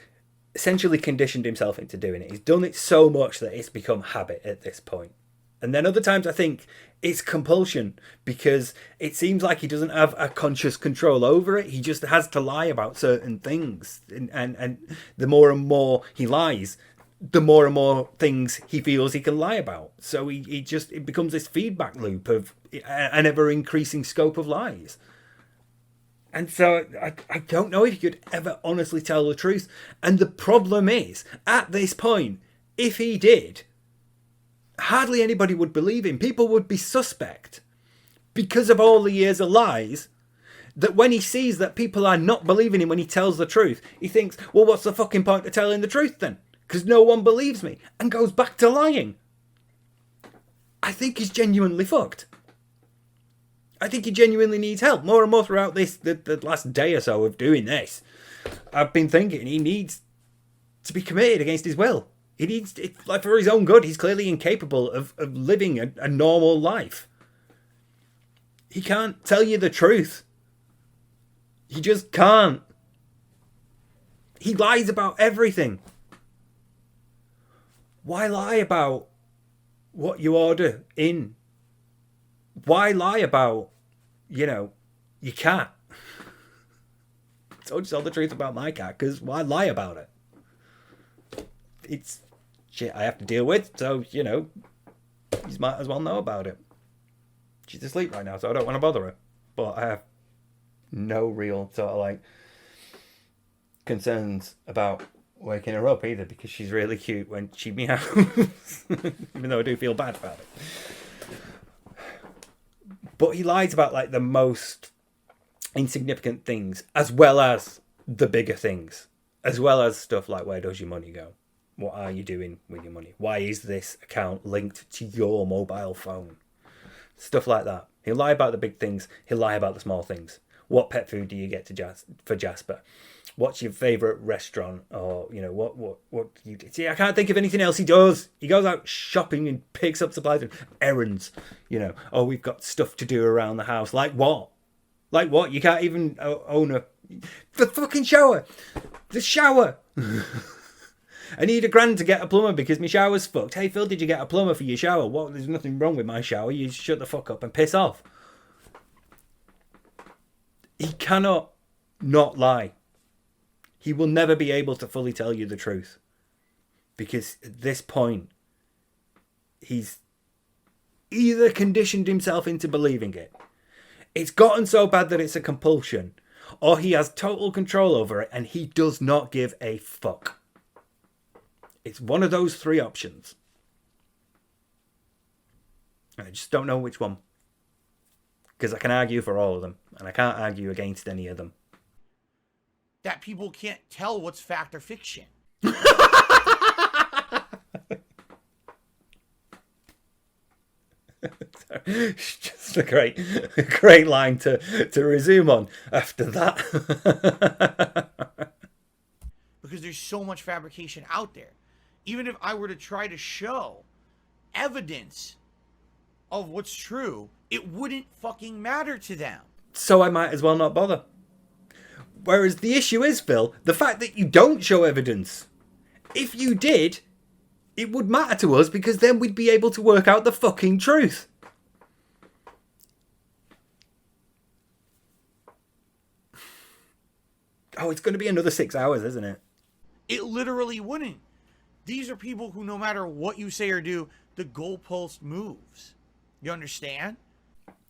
essentially conditioned himself into doing it. He's done it so much that it's become habit at this point. And then other times I think it's compulsion because it seems like he doesn't have a conscious control over it. He just has to lie about certain things. And the more and more he lies, the more and more things he feels he can lie about. So it becomes this feedback loop of an ever increasing scope of lies. And so I don't know if he could ever honestly tell the truth. And the problem is, at this point, if he did, hardly anybody would believe him. People would be suspect because of all the years of lies, that when he sees that people are not believing him when he tells the truth, he thinks, well, what's the fucking point of telling the truth then? Because no one believes me, and goes back to lying. I think he's genuinely fucked. I think he genuinely needs help. More and more throughout the last day or so of doing this, I've been thinking he needs to be committed against his will. He needs, like, for his own good, he's clearly incapable of living a normal life. He can't tell you the truth. He just can't. He lies about everything. Why lie about what you order in? Why lie about, your cat? I told you all the truth about my cat, because why lie about it? It's shit I have to deal with, so, you might as well know about it. She's asleep right now, so I don't want to bother her. But I have no real sort of, concerns about waking her up either, because she's really cute when she meows. Even though I do feel bad about it. But he lies about, the most insignificant things, as well as the bigger things. As well as stuff like, where does your money go? What are you doing with your money? Why is this account linked to your mobile phone? Stuff like that. He'll lie about the big things. He'll lie about the small things. What pet food do you get for Jasper? What's your favourite restaurant? Or, what do you do? See, I can't think of anything else he does. He goes out shopping and picks up supplies and errands. Oh, we've got stuff to do around the house. Like what? Like what? You can't even own the fucking shower. The shower. I need $1,000 to get a plumber because my shower's fucked. Hey, Phil, did you get a plumber for your shower? What? There's nothing wrong with my shower. You shut the fuck up and piss off. He cannot not lie. He will never be able to fully tell you the truth. Because at this point, he's either conditioned himself into believing it. It's gotten so bad that it's a compulsion. Or he has total control over it and he does not give a fuck. It's one of those three options. I just don't know which one. Because I can argue for all of them, and I can't argue against any of them. That people can't tell what's fact or fiction. It's just a great line to resume on after that. Because there's so much fabrication out there. Even if I were to try to show evidence of what's true, it wouldn't fucking matter to them. So I might as well not bother. Whereas the issue is, Phil, the fact that you don't show evidence. If you did, it would matter to us because then we'd be able to work out the fucking truth. Oh, it's going to be another 6 hours, isn't it? It literally wouldn't. These are people who, no matter what you say or do, the goalpost moves. You understand?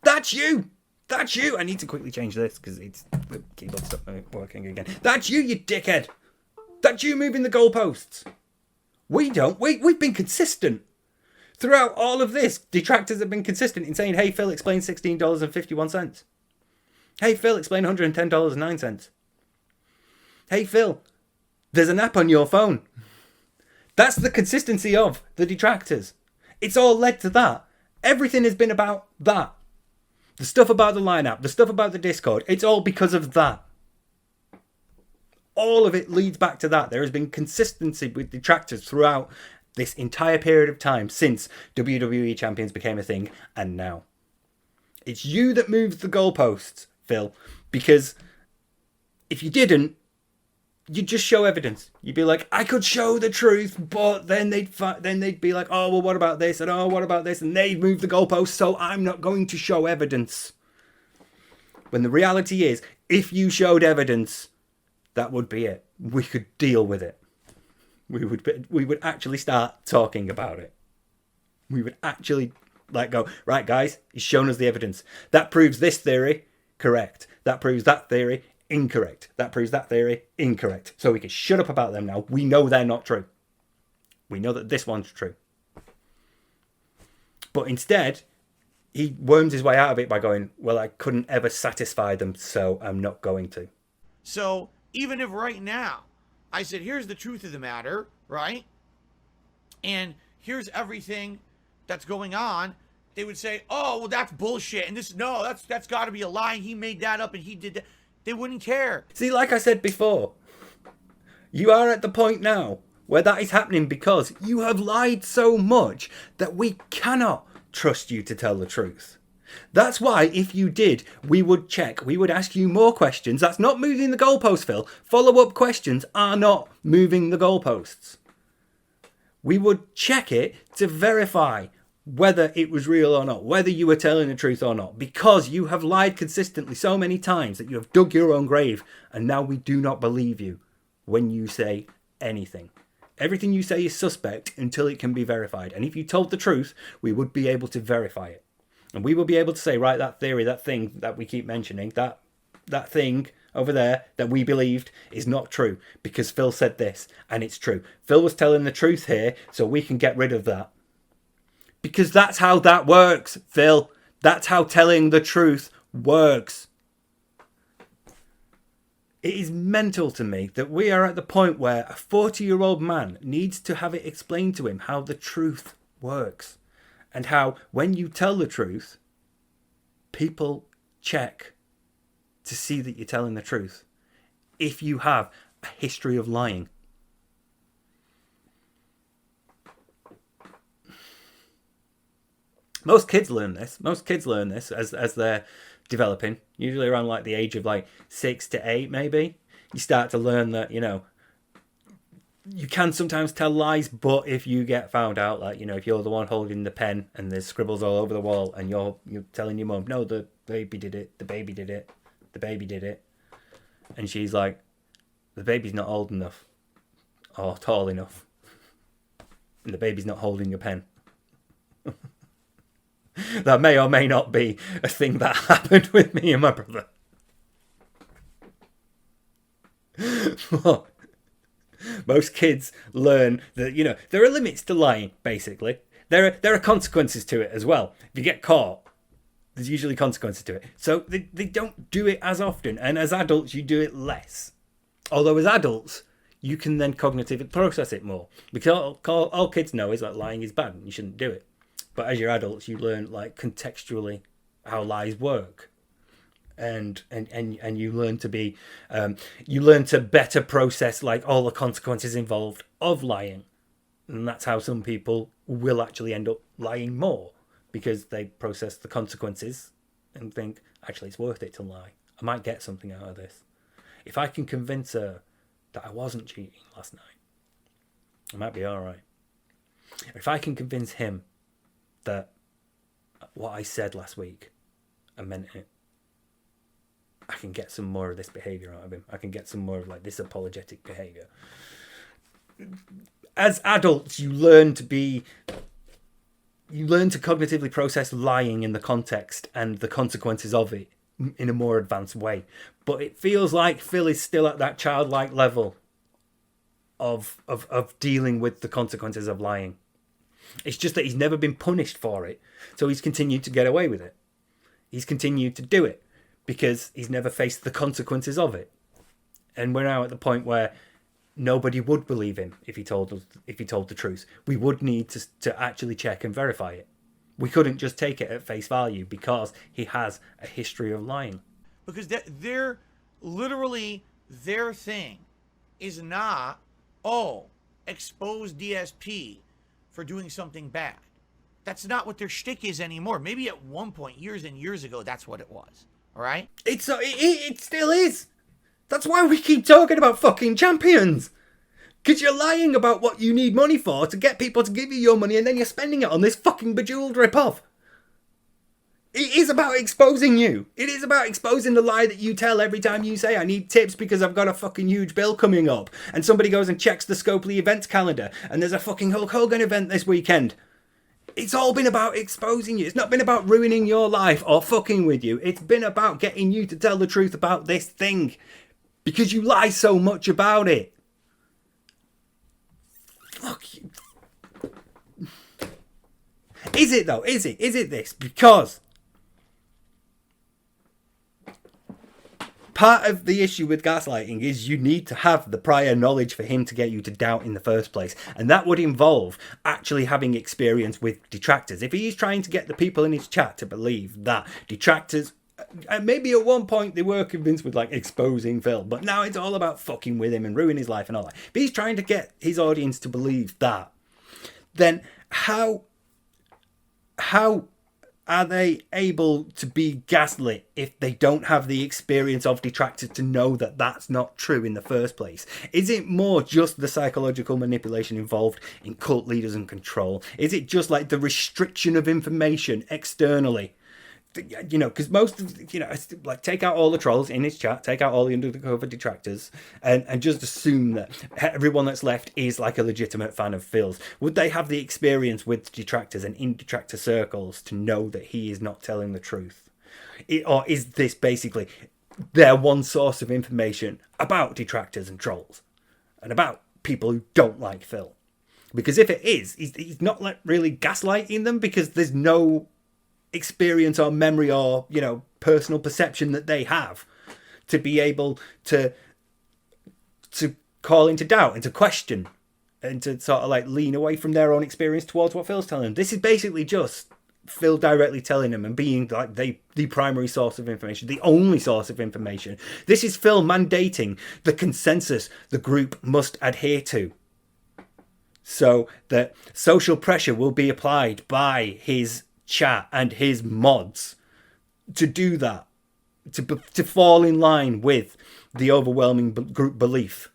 That's you! That's you! I need to quickly change this because the keyboard stopped working again. That's you dickhead! That's you moving the goalposts! We've been consistent. Throughout all of this, detractors have been consistent in saying, hey, Phil, explain $16.51. Hey, Phil, explain $110.09. Hey, Phil, there's an app on your phone. That's the consistency of the detractors. It's all led to that. Everything has been about that. The stuff about the line app, the stuff about the Discord, it's all because of that. All of it leads back to that. There has been consistency with detractors throughout this entire period of time since WWE Champions became a thing and now. It's you that moves the goalposts, Phil, because if you didn't, you'd just show evidence. You'd be like, I could show the truth, but then they'd be like, oh, well, what about this? And oh, what about this? And they'd move the goalposts, so I'm not going to show evidence. When the reality is, if you showed evidence, that would be it. We could deal with it. We would actually start talking about it. We would actually go, right, guys, he's shown us the evidence. That proves this theory correct. That proves that theory incorrect. That proves that theory incorrect. So we can shut up about them now. We know they're not true. We know that this one's true. But instead, he worms his way out of it by going, well, I couldn't ever satisfy them, so I'm not going to. So even if right now I said, here's the truth of the matter, right? And here's everything that's going on, they would say, oh, well, that's bullshit. And that's got to be a lie. He made that up and he did that. They wouldn't care. See, like I said before, you are at the point now where that is happening because you have lied so much that we cannot trust you to tell the truth. That's why, if you did, we would check. We would ask you more questions. That's not moving the goalposts, Phil. Follow-up questions are not moving the goalposts. We would check it to verify whether it was real or not, whether you were telling the truth or not, because you have lied consistently so many times that you have dug your own grave, and now we do not believe you when you say anything. Everything you say is suspect until it can be verified, and if you told the truth, we would be able to verify it. And we will be able to say, right, that theory, that thing that we keep mentioning, that thing over there that we believed is not true, because Phil said this, and it's true. Phil was telling the truth here, so we can get rid of that. Because that's how that works, Phil. That's how telling the truth works. It is mental to me that we are at the point where a 40-year-old man needs to have it explained to him how the truth works. And how, when you tell the truth, people check to see that you're telling the truth. If you have a history of lying. Most kids learn this. Most kids learn this as they're developing. Usually around like the age of like 6 to 8, maybe. You start to learn that, you can sometimes tell lies, but if you get found out, like, if you're the one holding the pen and there's scribbles all over the wall and you're telling your mum, no, the baby did it, the baby did it, the baby did it. And she's like, the baby's not old enough or tall enough. And the baby's not holding a pen. That may or may not be a thing that happened with me and my brother. But most kids learn that, there are limits to lying, basically. There are consequences to it as well. If you get caught, there's usually consequences to it. So they don't do it as often. And as adults, you do it less. Although as adults, you can then cognitively process it more. Because all kids know is that lying is bad and you shouldn't do it. But as you're adults, you learn like contextually how lies work. And you learn to be, you learn to better process like all the consequences involved of lying. And that's how some people will actually end up lying more, because they process the consequences and think, actually, it's worth it to lie. I might get something out of this. If I can convince her that I wasn't cheating last night, I might be all right. If I can convince him that what I said last week, I meant it, I can get some more of this behavior out of him. I can get some more of like this apologetic behavior. As adults, you learn to cognitively process lying in the context and the consequences of it in a more advanced way. But it feels like Phil is still at that childlike level of dealing with the consequences of lying. It's just that he's never been punished for it, so he's continued to get away with it. He's continued to do it because he's never faced the consequences of it. And we're now at the point where nobody would believe him if he told the truth. We would need to actually check and verify it. We couldn't just take it at face value because he has a history of lying. Because they're literally, their thing is not, expose DSP for doing something bad. That's not what their shtick is anymore. Maybe at one point, years and years ago, that's what it was. All right? It still is. That's why we keep talking about fucking champions. Because you're lying about what you need money for to get people to give you your money, and then you're spending it on this fucking bejeweled rip-off. It is about exposing you. It is about exposing the lie that you tell every time you say, I need tips because I've got a fucking huge bill coming up. And somebody goes and checks the Scopely events calendar, and there's a fucking Hulk Hogan event this weekend. It's all been about exposing you. It's not been about ruining your life or fucking with you. It's been about getting you to tell the truth about this thing. Because you lie so much about it. Fuck you. Is it though? Is it? Is it this? Because part of the issue with gaslighting is you need to have the prior knowledge for him to get you to doubt in the first place. And that would involve actually having experience with detractors. If he's trying to get the people in his chat to believe that detractors, and maybe at one point they were convinced with like exposing Phil, but now it's all about fucking with him and ruining his life and all that. But he's trying to get his audience to believe that. Then how are they able to be gaslit if they don't have the experience of detractors to know that that's not true in the first place? Is it more just the psychological manipulation involved in cult leaders and control? Is it just like the restriction of information externally? You know, because most of, you know, like take out all the trolls in his chat, take out all the undercover detractors, and just assume that everyone that's left is like a legitimate fan of Phil's. Would they have the experience with detractors and in detractor circles to know that he is not telling the truth? Or is this basically their one source of information about detractors and trolls and about people who don't like Phil? Because if it is, he's not like really gaslighting them because there's no experience or memory or, you know, personal perception that they have to be able to call into doubt and to question and to sort of like lean away from their own experience towards what Phil's telling them. This is basically just Phil directly telling them and being like the primary source of information, the only source of information. This is Phil mandating the consensus the group must adhere to, so that social pressure will be applied by his chat and his mods to do that, to fall in line with the overwhelming group belief,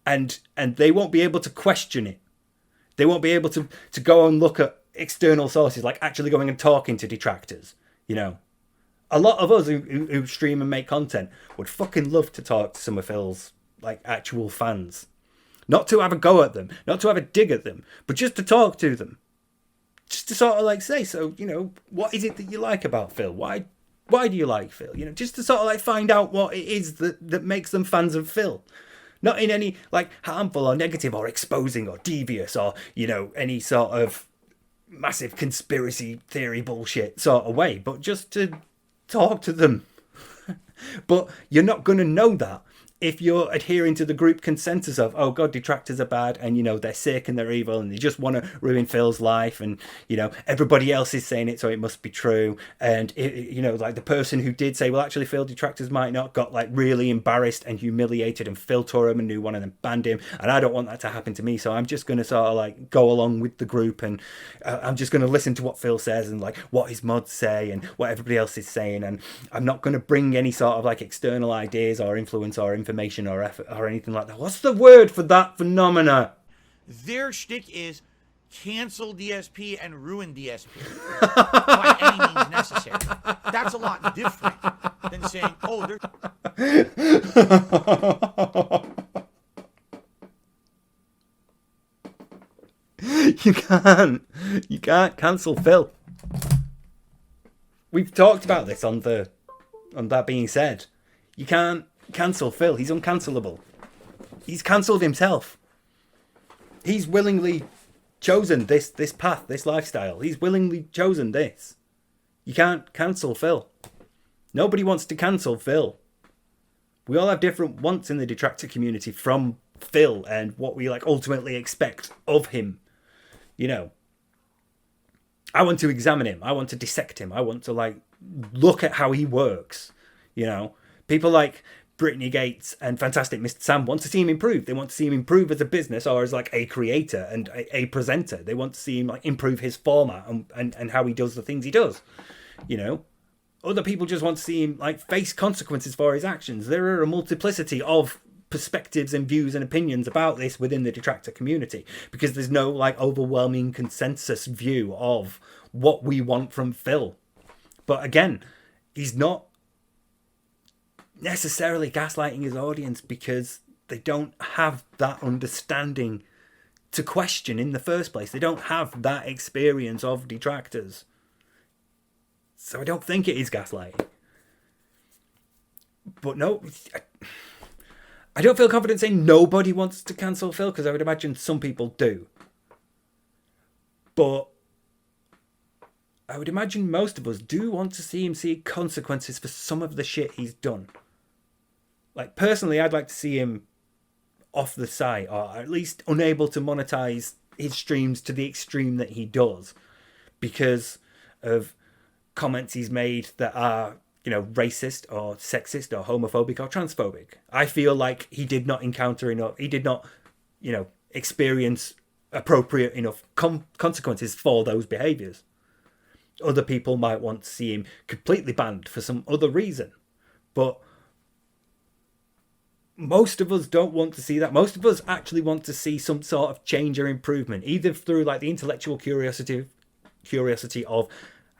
and they won't be able to question it. They won't be able to go and look at external sources, like actually going and talking to detractors. You know, a lot of us who stream and make content would fucking love to talk to some of Phil's like actual fans, not to have a go at them, not to have a dig at them, but just to talk to them. Just to sort of like say, so, you know, what is it that you like about Phil? Why do you like Phil? You know, just to sort of like find out what it is that makes them fans of Phil. Not in any like harmful or negative or exposing or devious or, you know, any sort of massive conspiracy theory bullshit sort of way, but just to talk to them. But you're not going to know that if you're adhering to the group consensus of, oh God, detractors are bad, and, you know, they're sick and they're evil and they just want to ruin Phil's life, and, you know, everybody else is saying it, so it must be true. And, you know, like the person who did say, well, actually, Phil, detractors might not, got like really embarrassed and humiliated, and Phil tore him and knew one of them banned him. And I don't want that to happen to me, so I'm just going to sort of like go along with the group, and I'm just going to listen to what Phil says and like what his mods say and what everybody else is saying. And I'm not going to bring any sort of like external ideas or influence or information or effort or anything like that. What's the word for that phenomena? Their shtick is cancel DSP and ruin DSP by any means necessary. That's a lot different than saying, oh, they're... You can't cancel Phil. We've talked about this on that being said. You can't cancel Phil. He's uncancelable. He's cancelled himself. He's willingly chosen this path, this lifestyle. He's willingly chosen this. You can't cancel Phil. Nobody wants to cancel Phil. We all have different wants in the detractor community from Phil and what we like ultimately expect of him. You know, I want to examine him. I want to dissect him. I want to like look at how he works. You know, people like Brittany Gates and Fantastic Mr. Sam want to see him improve. They want to see him improve as a business or as like a creator and a presenter. They want to see him like improve his format and how he does the things he does. You know, other people just want to see him like face consequences for his actions. There are a multiplicity of perspectives and views and opinions about this within the detractor community, because there's no like overwhelming consensus view of what we want from Phil. But again, he's not necessarily gaslighting his audience because they don't have that understanding to question in the first place. They don't have that experience of detractors. So I don't think it is gaslighting. But no, I don't feel confident saying nobody wants to cancel Phil, because I would imagine some people do. But I would imagine most of us do want to see him see consequences for some of the shit he's done. Like, personally, I'd like to see him off the site, or at least unable to monetize his streams to the extreme that he does, because of comments he's made that are, you know, racist or sexist or homophobic or transphobic. I feel like he did not encounter enough, he did not, you know, experience appropriate enough consequences for those behaviors. Other people might want to see him completely banned for some other reason, but most of us don't want to see that. Most of us actually want to see some sort of change or improvement, either through like the intellectual curiosity of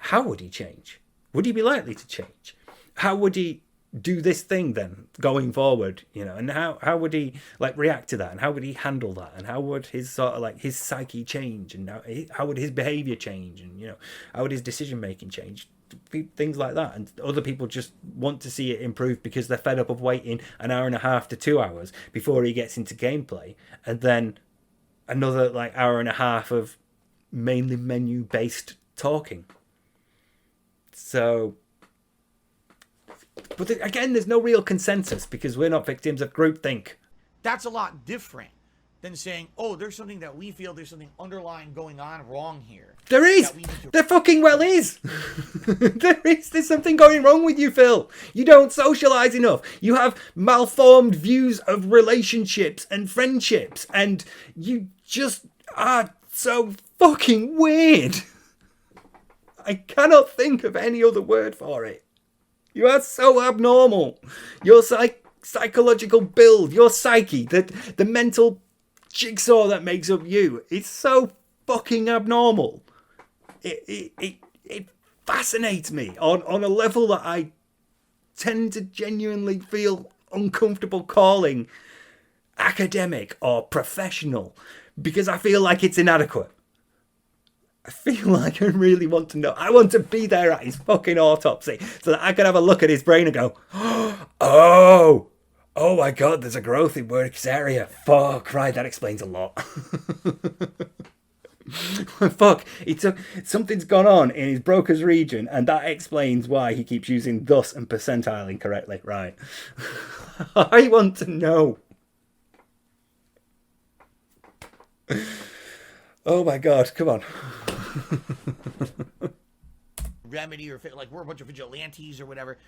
how would he change? Would he be likely to change? How would he do this thing then going forward? You know, and how would he like react to that? And how would he handle that? And how would his sort of like his psyche change? And how would his behavior change? And, you know, how would his decision making change? Things like that. And other people just want to see it improve because they're fed up of waiting an hour and a half to 2 hours before he gets into gameplay, and then another like hour and a half of mainly menu based talking. So, but again, there's no real consensus because we're not victims of groupthink. That's a lot different than saying, oh, there's something that we feel there's something underlying going on wrong here. There is. There fucking well is. There's something going wrong with you, Phil. You don't socialize enough. You have malformed views of relationships and friendships, and you just are so fucking weird. I cannot think of any other word for it. You are so abnormal. Your psychological build, your psyche, the mental jigsaw that makes up you, it's so fucking abnormal. It fascinates me on a level that I tend to genuinely feel uncomfortable calling academic or professional, because I feel like it's inadequate. I feel like I really want to know. I want to be there at his fucking autopsy so that I can have a look at his brain and go, oh my God, there's a growth in work area. Fuck, right, that explains a lot. Fuck, something's gone on in his broker's region, and that explains why he keeps using thus and percentile incorrectly. Right. I want to know. Oh my god, come on. Remedy or like we're a bunch of vigilantes or whatever.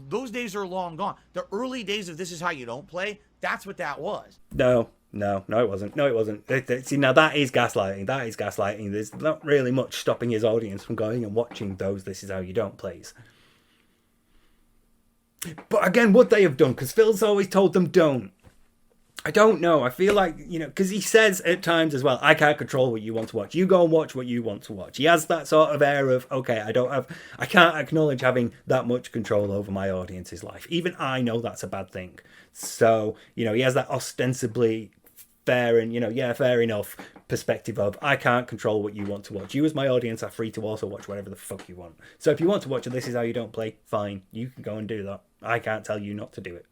Those days are long gone. The early days of This Is How You Don't Play, that's what that was. No, it wasn't. No, it wasn't. See, now that is gaslighting. That is gaslighting. There's not really much stopping his audience from going and watching those This Is How You Don't plays. But again, would they have done? Because Phil's always told them don't. I don't know. I feel like, because he says at times as well, I can't control what you want to watch. You go and watch what you want to watch. He has that sort of air of, okay, I can't acknowledge having that much control over my audience's life. Even I know that's a bad thing. So, he has that ostensibly fair and, fair enough perspective of, I can't control what you want to watch. You as my audience are free to also watch whatever the fuck you want. So if you want to watch This Is How You Don't Play, fine. You can go and do that. I can't tell you not to do it.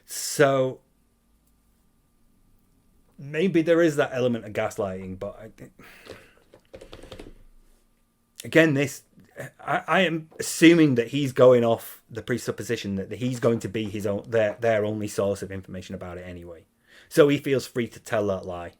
So maybe there is that element of gaslighting, but again, I am assuming that he's going off the presupposition that he's going to be their only source of information about it anyway. So he feels free to tell that lie.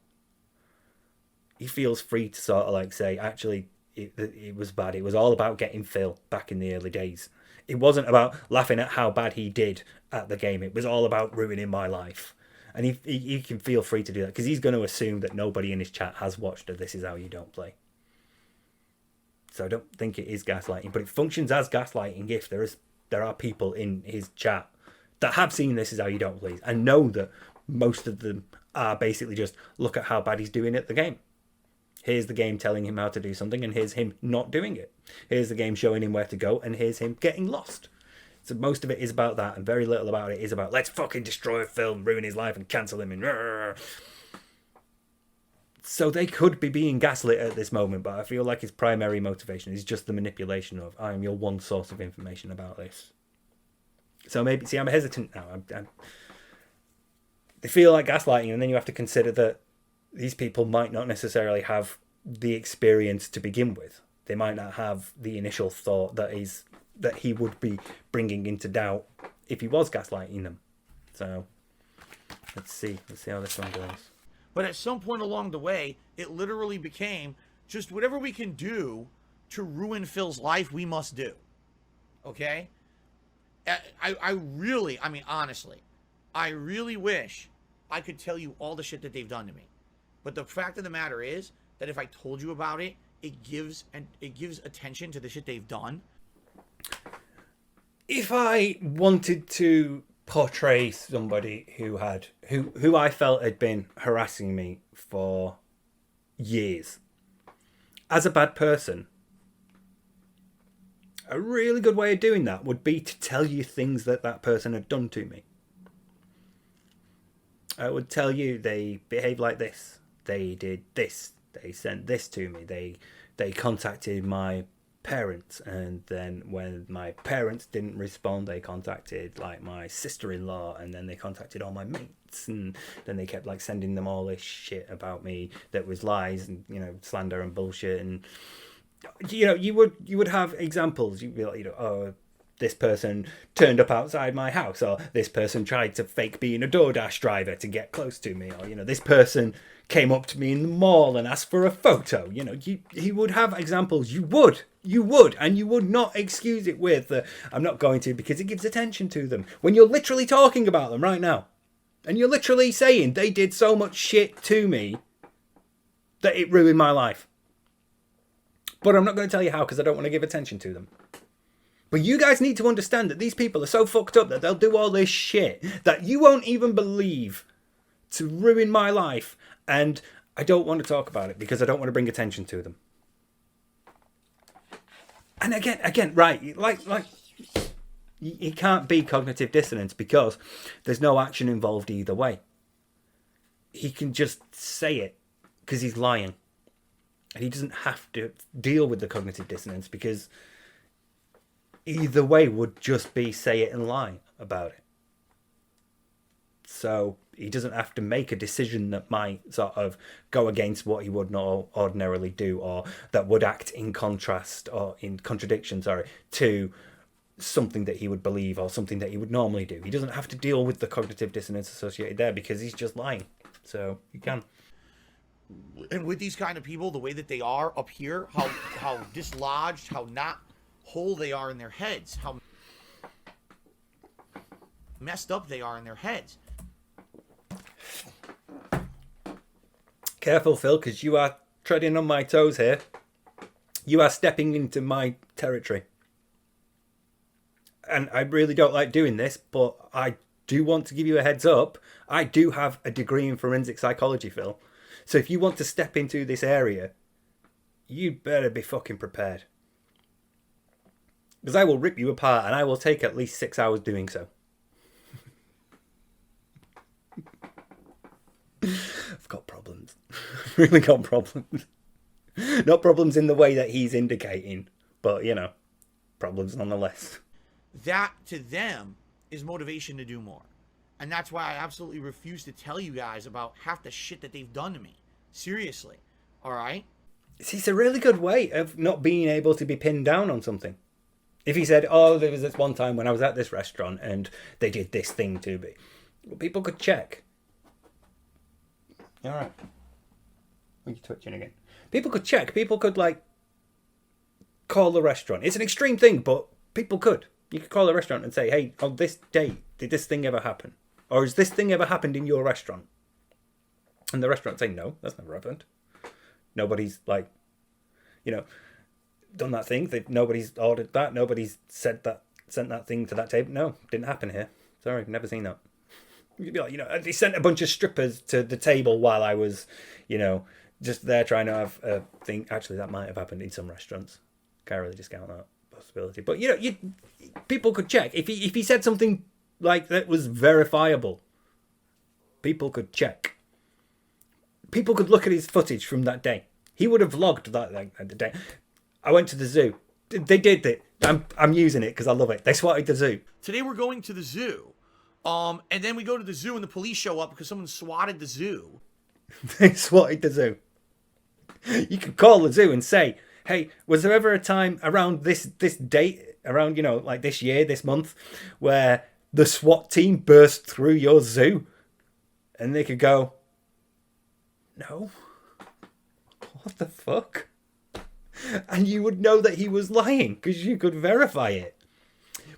He feels free to sort of like say, actually, it was bad. It was all about getting Phil back in the early days. It wasn't about laughing at how bad he did at the game. It was all about ruining my life. And he can feel free to do that because he's going to assume that nobody in his chat has watched a This Is How You Don't Play. So I don't think it is gaslighting, but it functions as gaslighting if there are people in his chat that have seen This Is How You Don't Play and know that most of them are basically just look at how bad he's doing at the game. Here's the game telling him how to do something, and here's him not doing it. Here's the game showing him where to go, and here's him getting lost. So most of it is about that, and very little about it is about let's fucking destroy Phil, ruin his life, and cancel him. And so they could be being gaslit at this moment, but I feel like his primary motivation is just the manipulation of I am your one source of information about this. So maybe, see, I'm hesitant now. They feel like gaslighting, and then you have to consider that these people might not necessarily have the experience to begin with. They might not have the initial thought that he would be bringing into doubt if he was gaslighting them. So let's see how this one goes. But at some point along the way, it literally became just whatever we can do to ruin Phil's life, we must do. Okay? Honestly, I really wish I could tell you all the shit that they've done to me. But the fact of the matter is that if I told you about it, it gives attention to the shit they've done. If I wanted to portray somebody who I felt had been harassing me for years as a bad person, a really good way of doing that would be to tell you things that person had done to me. I would tell you they behaved like this, they did this, they sent this to me, they contacted my parents, and then when my parents didn't respond, they contacted like my sister-in-law, and then they contacted all my mates, and then they kept like sending them all this shit about me that was lies and slander and bullshit. And you would have examples. You'd be like, oh, this person turned up outside my house, or this person tried to fake being a DoorDash driver to get close to me, or this person came up to me in the mall and asked for a photo. He would have examples. You would, and you would not excuse it with I'm not going to, because it gives attention to them when you're literally talking about them right now, and you're literally saying they did so much shit to me that it ruined my life. But I'm not going to tell you how, because I don't want to give attention to them. But you guys need to understand that these people are so fucked up that they'll do all this shit that you won't even believe to ruin my life. And I don't want to talk about it because I don't want to bring attention to them. And again, right, like it can't be cognitive dissonance because there's no action involved either way. He can just say it because he's lying. And he doesn't have to deal with the cognitive dissonance because either way would just be say it and lie about it. So he doesn't have to make a decision that might sort of go against what he would not ordinarily do, or that would act in contrast or in contradiction, to something that he would believe or something that he would normally do. He doesn't have to deal with the cognitive dissonance associated there because he's just lying. So you can. And with these kind of people, the way that they are up here, how dislodged, how not whole they are in their heads, how messed up they are in their heads. Careful, Phil, because you are treading on my toes here. You are stepping into my territory. And I really don't like doing this, but I do want to give you a heads up. I do have a degree in forensic psychology, Phil. So if you want to step into this area, you'd better be fucking prepared. Because I will rip you apart, and I will take at least 6 hours doing so. I've got problems. Really got problems. Not problems in the way that he's indicating, but, you know, problems nonetheless. That, to them, is motivation to do more. And that's why I absolutely refuse to tell you guys about half the shit that they've done to me. Seriously. All right? See, it's a really good way of not being able to be pinned down on something. If he said, oh, there was this one time when I was at this restaurant and they did this thing to me. Well, people could check. All right. Are you twitching again? People could check. People could, like, call the restaurant. It's an extreme thing, but people could. You could call the restaurant and say, hey, on this date, did this thing ever happen? Or has this thing ever happened in your restaurant? And the restaurant say, no, that's never happened. Nobody's, like, you know, done that thing. Nobody's ordered that. Nobody's sent that thing to that table. No, didn't happen here. Sorry, never seen that. You'd be like, you know, they sent a bunch of strippers to the table while I was, you know, just there trying to have a thing. Actually, that might have happened in some restaurants. Can't really discount that possibility. But, you know, people could check. If he said something like that was verifiable, people could check. People could look at his footage from that day. He would have logged that the day. I went to the zoo. They did it. I'm using it because I love it. They swatted the zoo. Today we're going to the zoo. And then we go to the zoo and the police show up because someone swatted the zoo. They swatted the zoo. You could call the zoo and say, hey, was there ever a time around this date, around, you know, like this year, this month, where the SWAT team burst through your zoo? And they could go, no. What the fuck? And you would know that he was lying because you could verify it.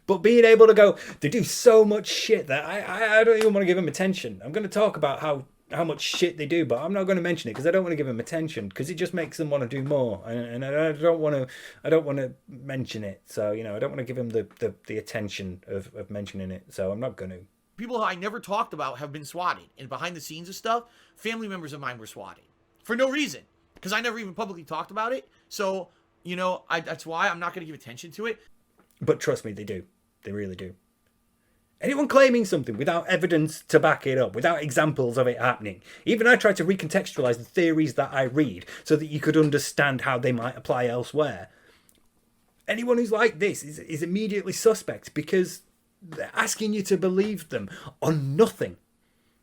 But being able to go, they do so much shit that I don't even want to give them attention. I'm going to talk about how much shit they do, but I'm not going to mention it because I don't want to give them attention because it just makes them want to do more, and I don't want to mention it. So, you know, I don't want to give them the attention of mentioning it. So I'm not going to. People I never talked about have been swatted, and behind the scenes of stuff, family members of mine were swatted for no reason because I never even publicly talked about it. So, you know, that's why I'm not going to give attention to it. But trust me, they do. They really do. Anyone claiming something without evidence to back it up, without examples of it happening. Even I try to recontextualize the theories that I read so that you could understand how they might apply elsewhere. Anyone who's like this is immediately suspect because they're asking you to believe them on nothing.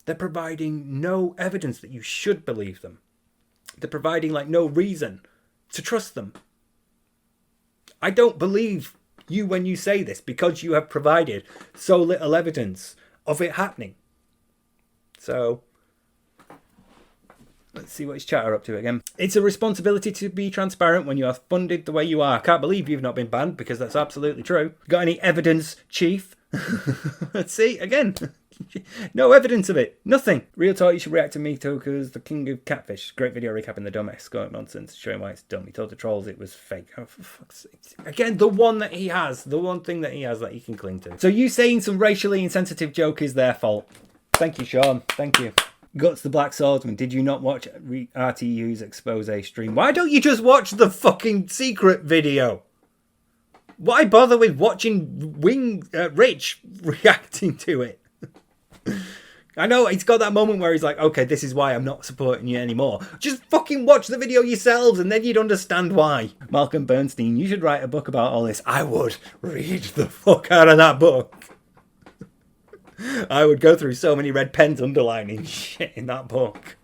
They're providing no evidence that you should believe them. They're providing like no reason to trust them. I don't believe you when you say this because you have provided so little evidence of it happening. So let's see what his chat are up to again. It's a responsibility to be transparent when you are funded the way you are. I can't believe you've not been banned because that's absolutely true. Got any evidence, Chief? Let's see again. No evidence of it. Nothing. Real talk, you should react to Me Too because the king of catfish. Great video recapping the dumb escort nonsense, showing why it's dumb. He told the trolls it was fake. Oh, for fuck's sake. Again, the one thing that he has that he can cling to. So you saying some racially insensitive joke is their fault. Thank you, Sean. Thank you. Guts the Black Swordsman. Did you not watch RTU's expose stream? Why don't you just watch the fucking secret video? Why bother with watching Rich reacting to it? I know he's got that moment where he's like, okay, this is why I'm not supporting you anymore. Just fucking watch the video yourselves and then you'd understand why. Malcolm Bernstein, you should write a book about all this. I would read the fuck out of that book. I would go through so many red pens underlining shit in that book.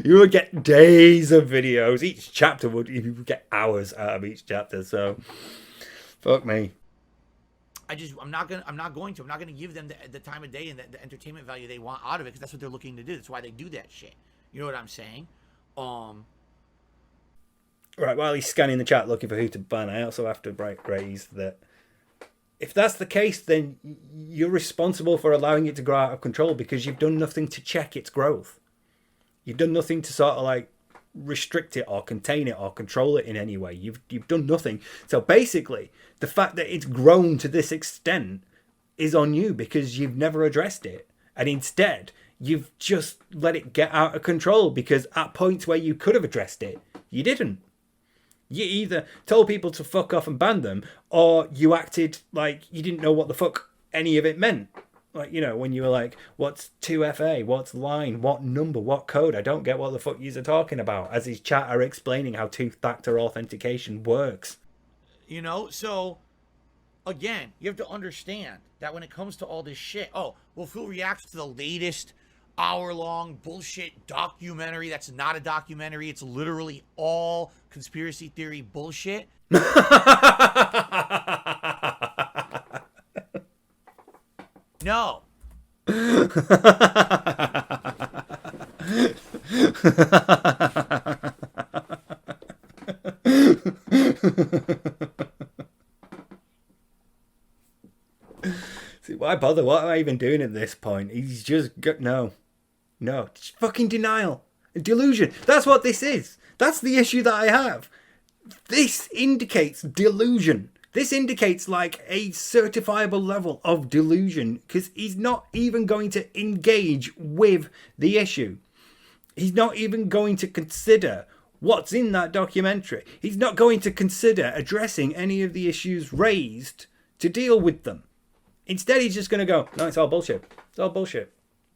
You would get days of videos. Each chapter you would get hours out of each chapter. So, fuck me. I'm not going to give them the time of day and the entertainment value they want out of it, because that's what they're looking to do. That's why they do that shit. You know what I'm saying? Right, while he's scanning the chat looking for who to ban, I also have to raise that if that's the case, then you're responsible for allowing it to grow out of control because you've done nothing to check its growth. You've done nothing to sort of like restrict it or contain it or control it in any way. You've done nothing. So basically, the fact that it's grown to this extent is on you because you've never addressed it. And instead, you've just let it get out of control because at points where you could have addressed it, you didn't. You either told people to fuck off and ban them, or you acted like you didn't know what the fuck any of it meant. Like, you know, when you were like, what's 2FA? What's line? What number? What code? I don't get what the fuck you're talking about. As his chat are explaining how two-factor authentication works. You know, so, again, you have to understand that when it comes to all this shit, Phil reacts to the latest hour-long bullshit documentary that's not a documentary. It's literally all conspiracy theory bullshit. No. See, why bother? What am I even doing at this point? He's just no, it's fucking denial, delusion. That's what this is. That's the issue that I have. This indicates delusion. This indicates like a certifiable level of delusion because he's not even going to engage with the issue. He's not even going to consider what's in that documentary. He's not going to consider addressing any of the issues raised to deal with them. Instead, he's just going to go, no, it's all bullshit. It's all bullshit.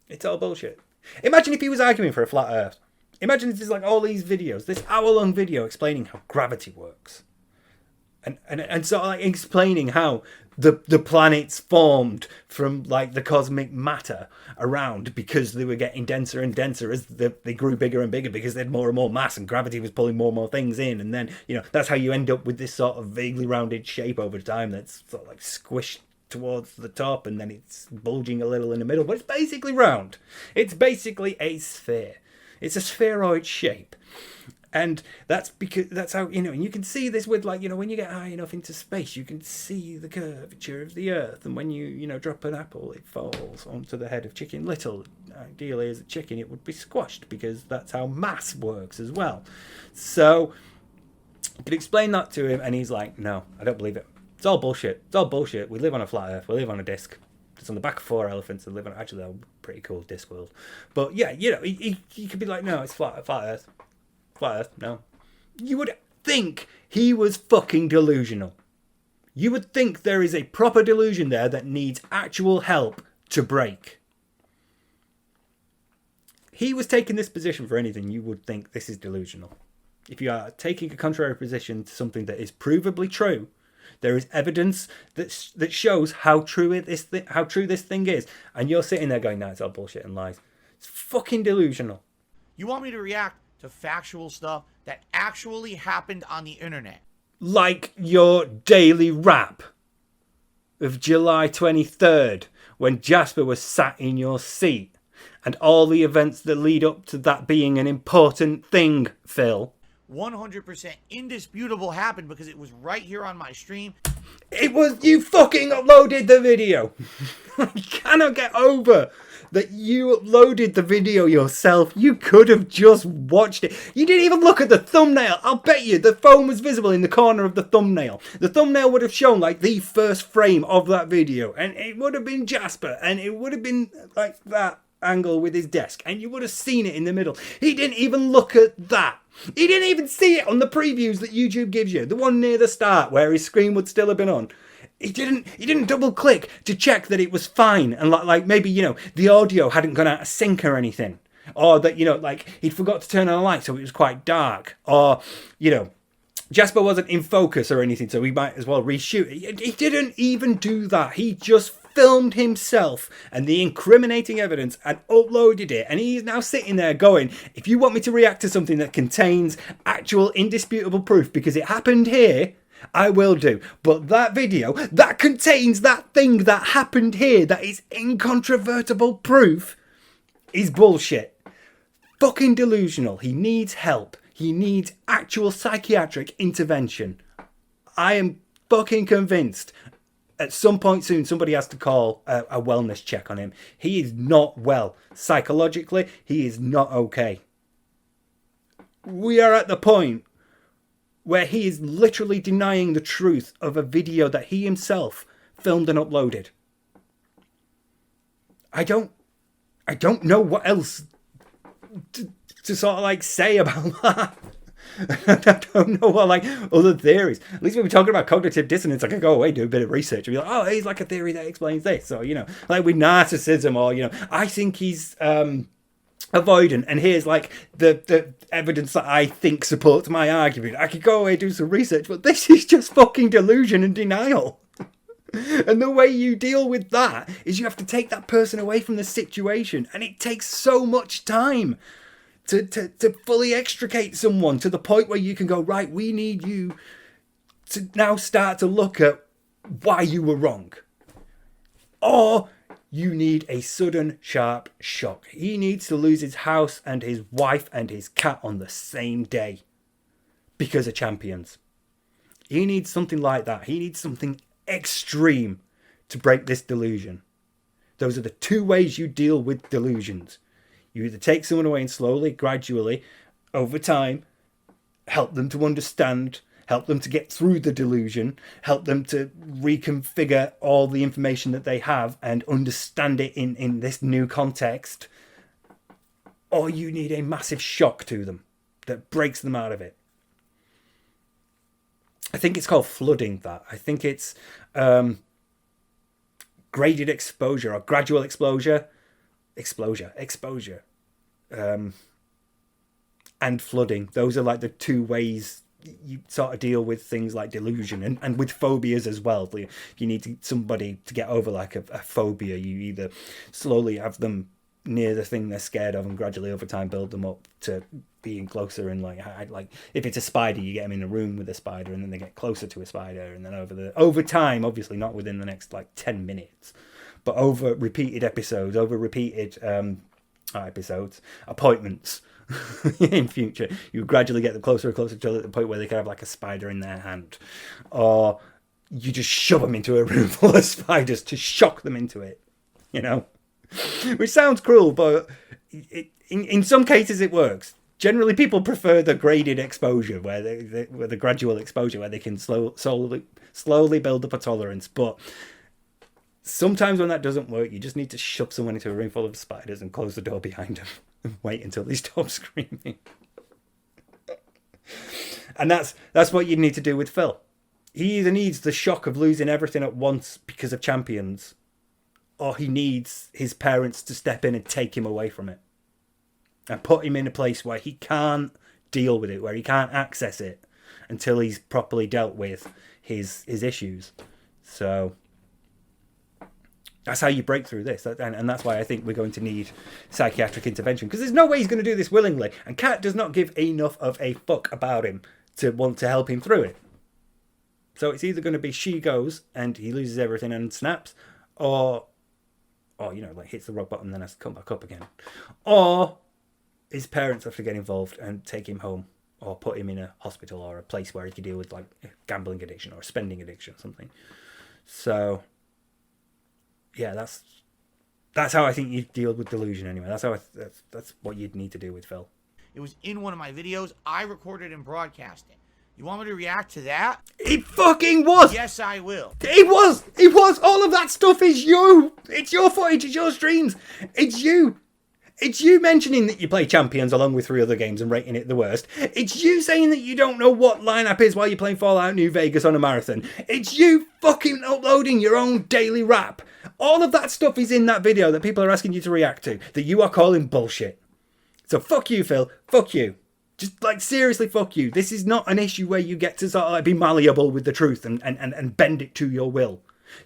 It's all bullshit. Imagine if he was arguing for a flat earth. Imagine if there's like all these videos, this hour-long video explaining how gravity works. And sort of like explaining how the planets formed from like the cosmic matter around because they were getting denser and denser as they grew bigger and bigger because they had more and more mass and gravity was pulling more and more things in. And then, you know, that's how you end up with this sort of vaguely rounded shape over time that's sort of like squished towards the top and then it's bulging a little in the middle. But it's basically round. It's basically a sphere. It's a spheroid shape. And that's because that's how, you know, and you can see this with like, you know, when you get high enough into space, you can see the curvature of the earth. And when you know, drop an apple, it falls onto the head of Chicken Little. Ideally, as a chicken, it would be squashed because that's how mass works as well. So you could explain that to him and he's like, no, I don't believe it. It's all bullshit. It's all bullshit. We live on a flat earth. We live on a disc. It's on the back of 4 elephants and live on, actually, they're pretty cool disc world. But yeah, you know, he could be like, no, it's flat earth. Flat earth, no. You would think he was fucking delusional. You would think there is a proper delusion there that needs actual help to break. He was taking this position for anything, you would think this is delusional. If you are taking a contrary position to something that is provably true, there is evidence that shows how true this thing is, and you're sitting there going, no, it's all bullshit and lies. It's fucking delusional. You want me to react to factual stuff that actually happened on the internet? Like your daily rap of July 23rd, when Jasper was sat in your seat, and all the events that lead up to that being an important thing, Phil. 100% indisputable happened because it was right here on my stream. It was, you fucking uploaded the video. I cannot get over that you uploaded the video yourself. You could have just watched it. You didn't even look at the thumbnail. I'll bet you the phone was visible in the corner of the thumbnail. The thumbnail would have shown like the first frame of that video, and it would have been Jasper, and it would have been like that angle with his desk, and you would have seen it in the middle. He didn't even look at that. He didn't even see it on the previews that YouTube gives you, the one near the start where his screen would still have been on. He didn't double click to check that it was fine, and like maybe, you know, the audio hadn't gone out of sync or anything, or that, you know, like he'd forgot to turn on a light so it was quite dark, or, you know, Jasper wasn't in focus or anything, so we might as well reshoot it. He didn't even do that. He just filmed himself and the incriminating evidence and uploaded it, and he's now sitting there going, if you want me to react to something that contains actual indisputable proof because it happened here, I will do. But that video that contains that thing that happened here, that is incontrovertible proof, is bullshit. Fucking delusional. He needs help. He needs actual psychiatric intervention. I am fucking convinced at some point soon somebody has to call a wellness check on him. He is not well. Psychologically, he is not okay. We are at the point where he is literally denying the truth of a video that he himself filmed and uploaded. I don't know what else to sort of like say about that. I don't know what like other theories. At least when we're talking about cognitive dissonance, I can go away, do a bit of research, and be like, oh, he's like a theory that explains this. Or, you know, like with narcissism, or, you know, I think he's avoidant, and here's like the evidence that I think supports my argument. I could go away and do some research, but this is just fucking delusion and denial. And the way you deal with that is you have to take that person away from the situation, and it takes so much time to fully extricate someone to the point where you can go, right, we need you to now start to look at why you were wrong. Or you need a sudden, sharp shock. He needs to lose his house and his wife and his cat on the same day because of champions. He needs something like that. He needs something extreme to break this delusion. Those are the two ways you deal with delusions. You either take someone away and slowly, gradually, over time, help them to understand, help them to get through the delusion, help them to reconfigure all the information that they have and understand it in this new context. Or you need a massive shock to them that breaks them out of it. I think it's called flooding that. I think it's graded exposure or gradual exposure, and flooding. Those are like the two ways you sort of deal with things like delusion and with phobias as well. You need somebody to get over like a phobia. You either slowly have them near the thing they're scared of and gradually over time build them up to being closer, and like if it's a spider, you get them in a room with a spider and then they get closer to a spider, and then over time, obviously not within the next like 10 minutes, but over repeated episodes, appointments in future, you gradually get them closer and closer to the point where they can have like a spider in their hand, or you just shove them into a room full of spiders to shock them into it, you know, which sounds cruel, but in some cases it works. Generally, people prefer the graded exposure, where the gradual exposure, where they can slowly build up a tolerance. But sometimes when that doesn't work, you just need to shove someone into a room full of spiders and close the door behind them and wait until they stop screaming. And that's what you need to do with Phil. He either needs the shock of losing everything at once because of champions, or he needs his parents to step in and take him away from it and put him in a place where he can't deal with it, where he can't access it until he's properly dealt with his issues. So that's how you break through this. And that's why I think we're going to need psychiatric intervention, because there's no way he's going to do this willingly. And Kat does not give enough of a fuck about him to want to help him through it. So it's either going to be she goes and he loses everything and snaps, or you know, like hits the rock bottom and then has to come back up again. Or his parents have to get involved and take him home, or put him in a hospital or a place where he can deal with like a gambling addiction or a spending addiction or something. So yeah, that's how I think you deal with delusion anyway. That's what you'd need to do with Phil. It was in one of my videos. I recorded and broadcast it. You want me to react to that? It fucking was! Yes, I will. It was! All of that stuff is you! It's your footage, it's your streams. It's you! It's you mentioning that you play Champions along with 3 other games and rating it the worst. It's you saying that you don't know what lineup is while you're playing Fallout New Vegas on a marathon. It's you fucking uploading your own daily rap. All of that stuff is in that video that people are asking you to react to, that you are calling bullshit. So fuck you, Phil. Fuck you. Just like seriously, fuck you. This is not an issue where you get to sort of like be malleable with the truth and bend it to your will.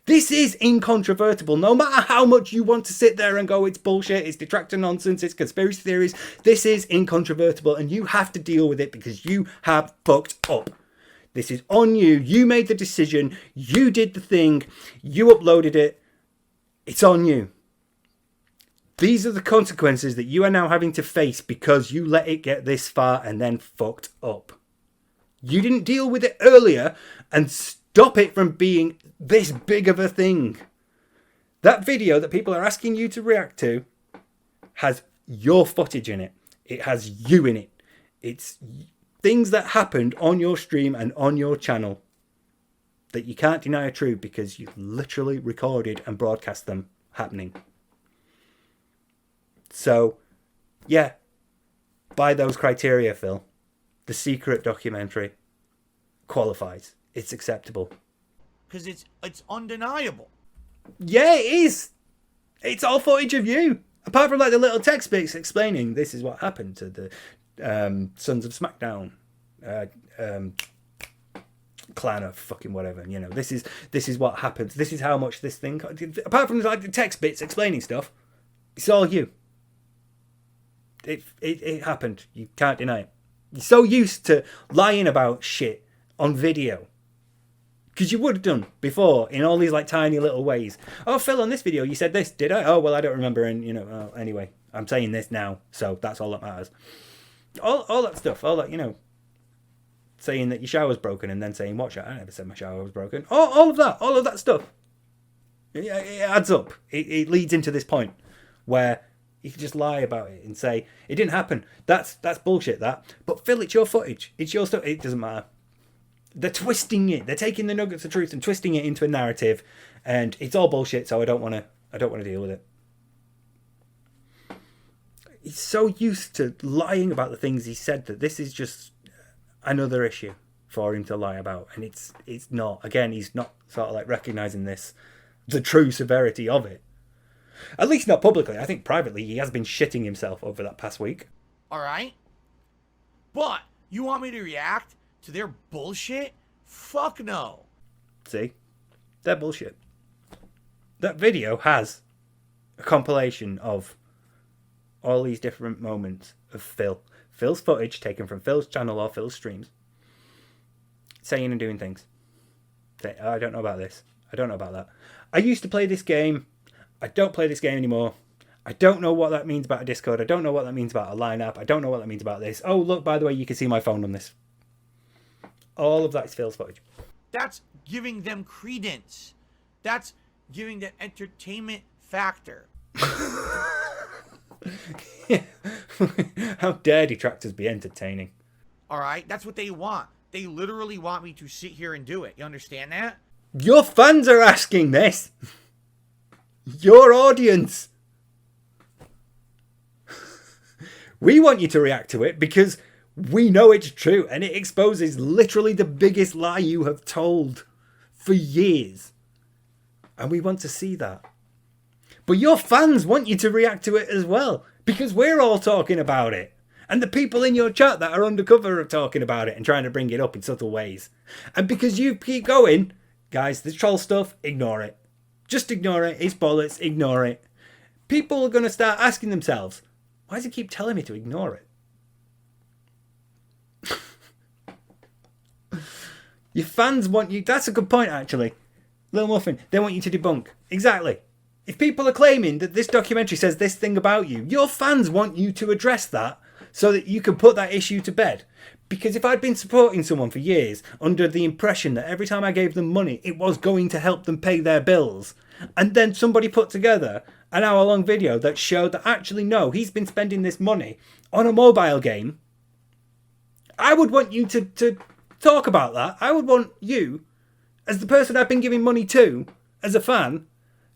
This is incontrovertible. No matter how much you want to sit there and go, it's bullshit, it's detractor nonsense, it's conspiracy theories, this is incontrovertible and you have to deal with it because you have fucked up. This is on you. You made the decision. You did the thing. You uploaded it. It's on you. These are the consequences that you are now having to face because you let it get this far and then fucked up. You didn't deal with it earlier and stop it from being this big of a thing. That video that people are asking you to react to has your footage in it. It has you in it. It's things that happened on your stream and on your channel that you can't deny are true because you literally recorded and broadcast them happening. So, yeah, by those criteria, Phil, the secret documentary qualifies. It's acceptable. Because it's undeniable. Yeah, it is. It's all footage of you. Apart from like the little text bits explaining this is what happened to the Sons of SmackDown clan of fucking whatever. You know, this is what happens. This is how much this thing. Apart from like the text bits explaining stuff, it's all you. It happened. You can't deny it. You're so used to lying about shit on video. Because you would have done before in all these like tiny little ways. Oh, Phil, on this video you said this, did I? Oh, well, I don't remember. And you know, anyway, I'm saying this now, so that's all that matters. All that stuff, all that, you know, saying that your shower's broken and then saying, what shower? I never said my shower was broken. All of that stuff. It adds up. It leads into this point where you can just lie about it and say, it didn't happen. That's bullshit, that. But Phil, it's your footage. It's your stuff. It doesn't matter. They're twisting it. They're taking the nuggets of truth and twisting it into a narrative. And it's all bullshit, so I don't want to deal with it. He's so used to lying about the things he said that this is just another issue for him to lie about. And it's not. Again, he's not sort of like recognizing the true severity of it. At least not publicly. I think privately he has been shitting himself over that past week. All right? But you want me to react to their bullshit? Fuck no. See? They're bullshit. That video has a compilation of all these different moments of Phil's footage taken from Phil's channel or Phil's streams, saying and doing things. Say, oh, I don't know about this. I don't know about that. I used to play this game. I don't play this game anymore. I don't know what that means about a Discord. I don't know what that means about a lineup. I don't know what that means about this. Oh, look, by the way, you can see my phone on this. All of that is Phil's footage. That's giving them credence. That's giving them entertainment factor. How dare detractors be entertaining? All right, that's what they want. They literally want me to sit here and do it. You understand that? Your fans are asking this. Your audience. We want you to react to it because we know it's true and it exposes literally the biggest lie you have told for years. And we want to see that. But your fans want you to react to it as well because we're all talking about it. And the people in your chat that are undercover are talking about it and trying to bring it up in subtle ways. And because you keep going, guys, the troll stuff, ignore it. Just ignore it. It's bollocks. Ignore it. People are going to start asking themselves, why does he keep telling me to ignore it? Your fans want you... That's a good point, actually. Little Muffin, they want you to debunk. Exactly. If people are claiming that this documentary says this thing about you, your fans want you to address that so that you can put that issue to bed. Because if I'd been supporting someone for years under the impression that every time I gave them money, it was going to help them pay their bills, and then somebody put together an hour-long video that showed that actually, no, he's been spending this money on a mobile game, I would want you to talk about that. I would want you, as the person I've been giving money to, as a fan,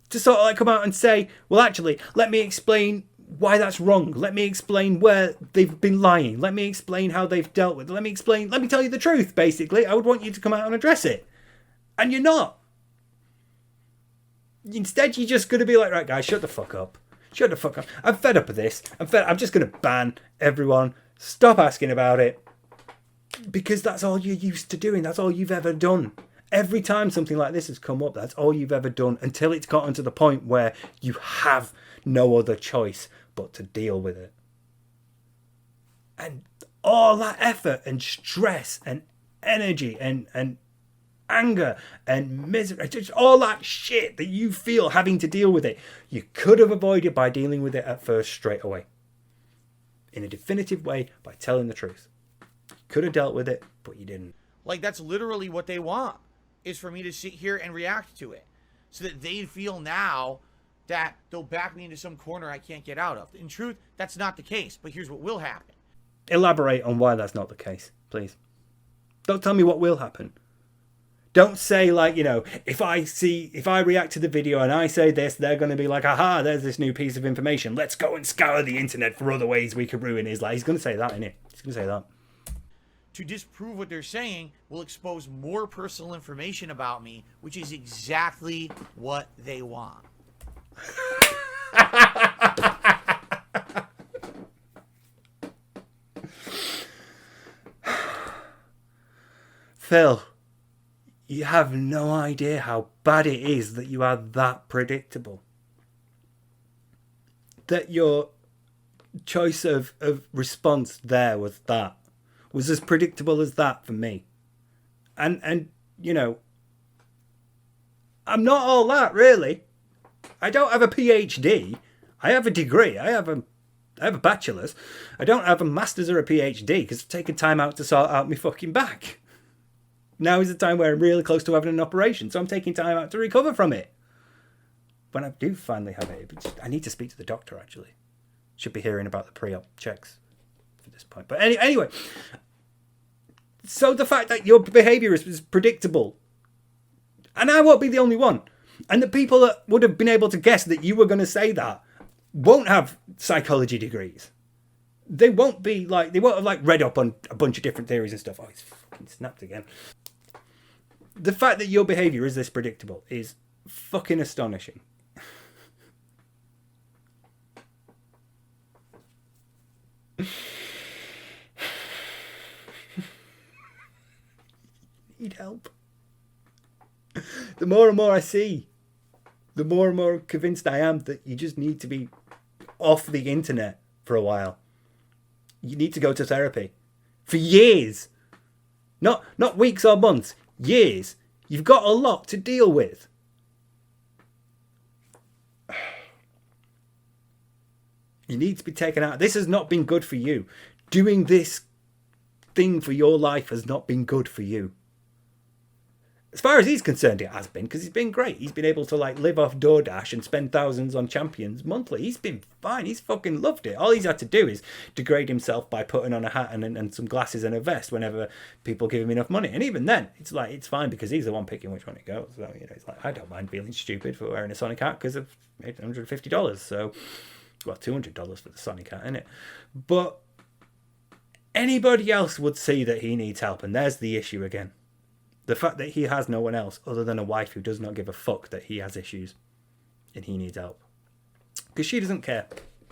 to sort of like come out and say, well, actually, let me explain why that's wrong. Let me explain where they've been lying. Let me explain how they've dealt with it. Let me tell you the truth, basically. I would want you to come out and address it. And you're not. Instead, you're just going to be like, right, guys, shut the fuck up. Shut the fuck up. I'm fed up of this. I'm just going to ban everyone. Stop asking about it. Because that's all you're used to doing. That's all you've ever done. Every time something like this has come up, that's all you've ever done until it's gotten to the point where you have no other choice but to deal with it. And all that effort and stress and energy and anger and misery, just all that shit that you feel having to deal with it, you could have avoided by dealing with it at first straight away. In a definitive way, by telling the truth. You could have dealt with it, but you didn't. Like, that's literally what they want, is for me to sit here and react to it. So that they feel now that they'll back me into some corner I can't get out of. In truth, that's not the case, but here's what will happen. Elaborate on why that's not the case, please. Don't tell me what will happen. Don't say, like, you know, if I react to the video and I say this, they're going to be like, aha, there's this new piece of information. Let's go and scour the internet for other ways we could ruin his life. He's going to say that, isn't he? He's going to say that. To disprove what they're saying will expose more personal information about me, which is exactly what they want. Phil, you have no idea how bad it is that you are that predictable. That your choice of response there was as predictable as that for me. And you know, I'm not all that, really. I don't have a PhD. I have a degree. I have a bachelor's. I don't have a master's or a PhD because I've taken time out to sort out my fucking back. Now is the time where I'm really close to having an operation, so I'm taking time out to recover from it. When I do finally have it, I need to speak to the doctor, actually. Should be hearing about the pre-op checks at this point. But anyway, so the fact that your behaviour is predictable, and I won't be the only one, and the people that would have been able to guess that you were going to say that won't have psychology degrees. They won't have like read up on a bunch of different theories and stuff. Oh, it's fucking snapped again. The fact that your behaviour is this predictable is fucking astonishing. Need help. The more and more I see, the more and more convinced I am that you just need to be off the internet for a while. You need to go to therapy. For years. Not weeks or months. Years. You've got a lot to deal with. You need to be taken out. This has not been good for you. Doing this thing for your life has not been good for you. As far as he's concerned, it has been, because he's been great. He's been able to like live off DoorDash and spend thousands on champions monthly. He's been fine. He's fucking loved it. All he's had to do is degrade himself by putting on a hat and some glasses and a vest whenever people give him enough money. And even then, it's like, it's fine because he's the one picking which one it goes. So, you know, it's like, I don't mind feeling stupid for wearing a Sonic hat because of $150. So, well, $200 for the Sonic hat, isn't it? But anybody else would see that he needs help. And there's the issue again. The fact that he has no one else other than a wife who does not give a fuck that he has issues and he needs help. Because she doesn't care.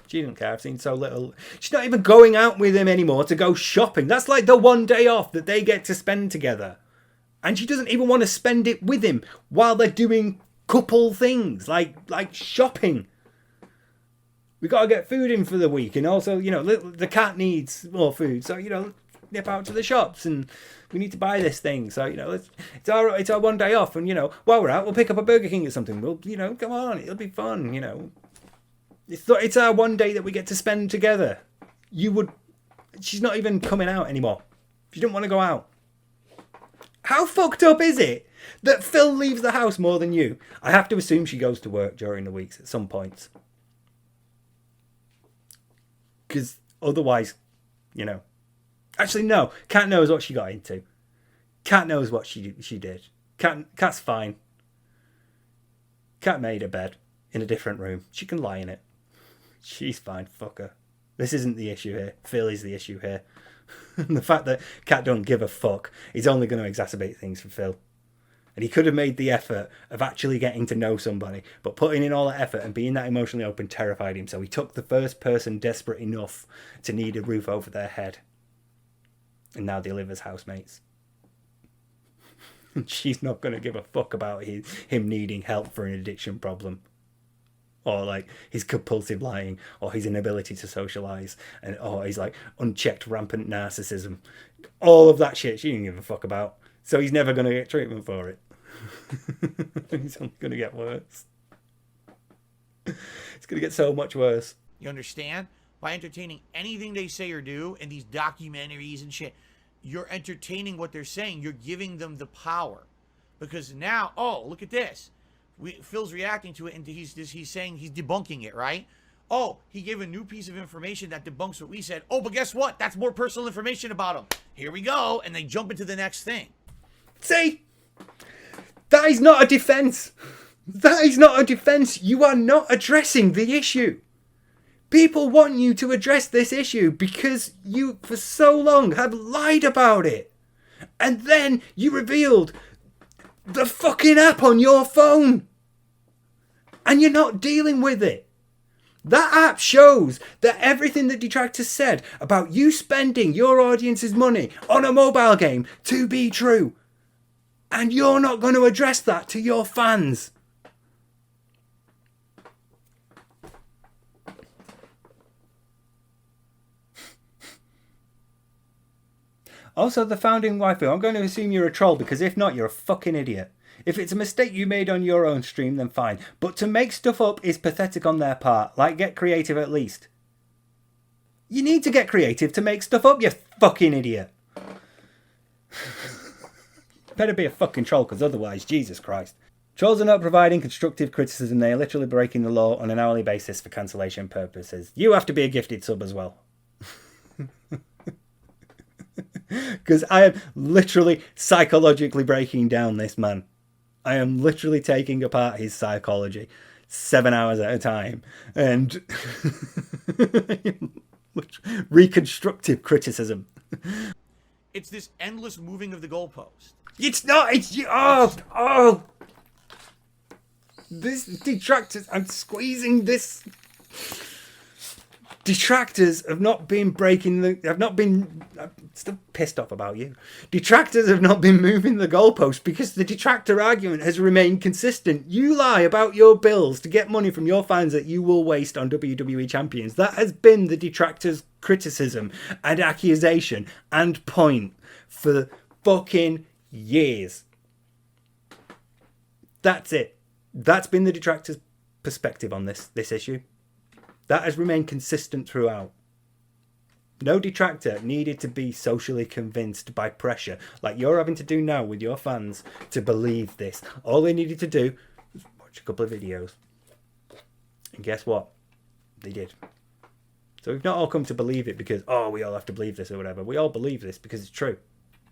She doesn't care. I've seen so little. She's not even going out with him anymore to go shopping. That's like the one day off that they get to spend together. And she doesn't even want to spend it with him while they're doing couple things like shopping. We got to get food in for the week. And also, you know, the cat needs more food. So, you know, nip out to the shops and we need to buy this thing. So, you know, it's our one day off. And, you know, while we're out, we'll pick up a Burger King or something. We'll, you know, come on, it'll be fun, you know. It's our one day that we get to spend together. She's not even coming out anymore. She didn't want to go out. How fucked up is it that Phil leaves the house more than you? I have to assume she goes to work during the weeks at some points. Because otherwise, you know. Actually, no. Kat knows what she got into. Kat knows what she did. Kat's fine. Kat made a bed in a different room. She can lie in it. She's fine. Fuck her. This isn't the issue here. Phil is the issue here. And the fact that Kat don't give a fuck is only going to exacerbate things for Phil. And he could have made the effort of actually getting to know somebody, but putting in all that effort and being that emotionally open terrified him. So he took the first person desperate enough to need a roof over their head. And now they live as housemates. She's not going to give a fuck about him needing help for an addiction problem, or like his compulsive lying, or his inability to socialize, and or his like unchecked rampant narcissism. All of that shit she didn't give a fuck about. So he's never going to get treatment for it. He's only going to get worse. It's going to get so much worse. You understand? By entertaining anything they say or do in these documentaries and shit, you're entertaining what they're saying. You're giving them the power. Because now, oh, look at this. Phil's reacting to it, and he's saying he's debunking it, right? Oh, he gave a new piece of information that debunks what we said. Oh, but guess what? That's more personal information about him. Here we go. And they jump into the next thing. See? That is not a defense. That is not a defense. You are not addressing the issue. People want you to address this issue because you, for so long, have lied about it. And then you revealed the fucking app on your phone. And you're not dealing with it. That app shows that everything that detractors said about you spending your audience's money on a mobile game to be true. And you're not going to address that to your fans. Also, the founding waifu, I'm going to assume you're a troll, because if not, you're a fucking idiot. If it's a mistake you made on your own stream, then fine. But to make stuff up is pathetic on their part. Like, get creative at least. You need to get creative to make stuff up, you fucking idiot. Better be a fucking troll, because otherwise, Jesus Christ. Trolls are not providing constructive criticism. They are literally breaking the law on an hourly basis for cancellation purposes. You have to be a gifted sub as well. Because I am literally psychologically breaking down this man. I am literally taking apart his psychology 7 hours at a time. And reconstructive criticism. It's this endless moving of the goalpost. It's not. It's this detractors. I'm squeezing this. Detractors have not been breaking the. Have not been. I'm still pissed off about you. Detractors have not been moving the goalpost because the detractor argument has remained consistent. You lie about your bills to get money from your fans that you will waste on WWE champions. That has been the detractors' criticism and accusation and point for fucking years. That's it. That's been the detractors' perspective on this issue. That has remained consistent throughout. No detractor needed to be socially convinced by pressure like you're having to do now with your fans to believe this. All they needed to do was watch a couple of videos. And guess what? They did. So we've not all come to believe it because, oh, we all have to believe this or whatever. We all believe this because it's true.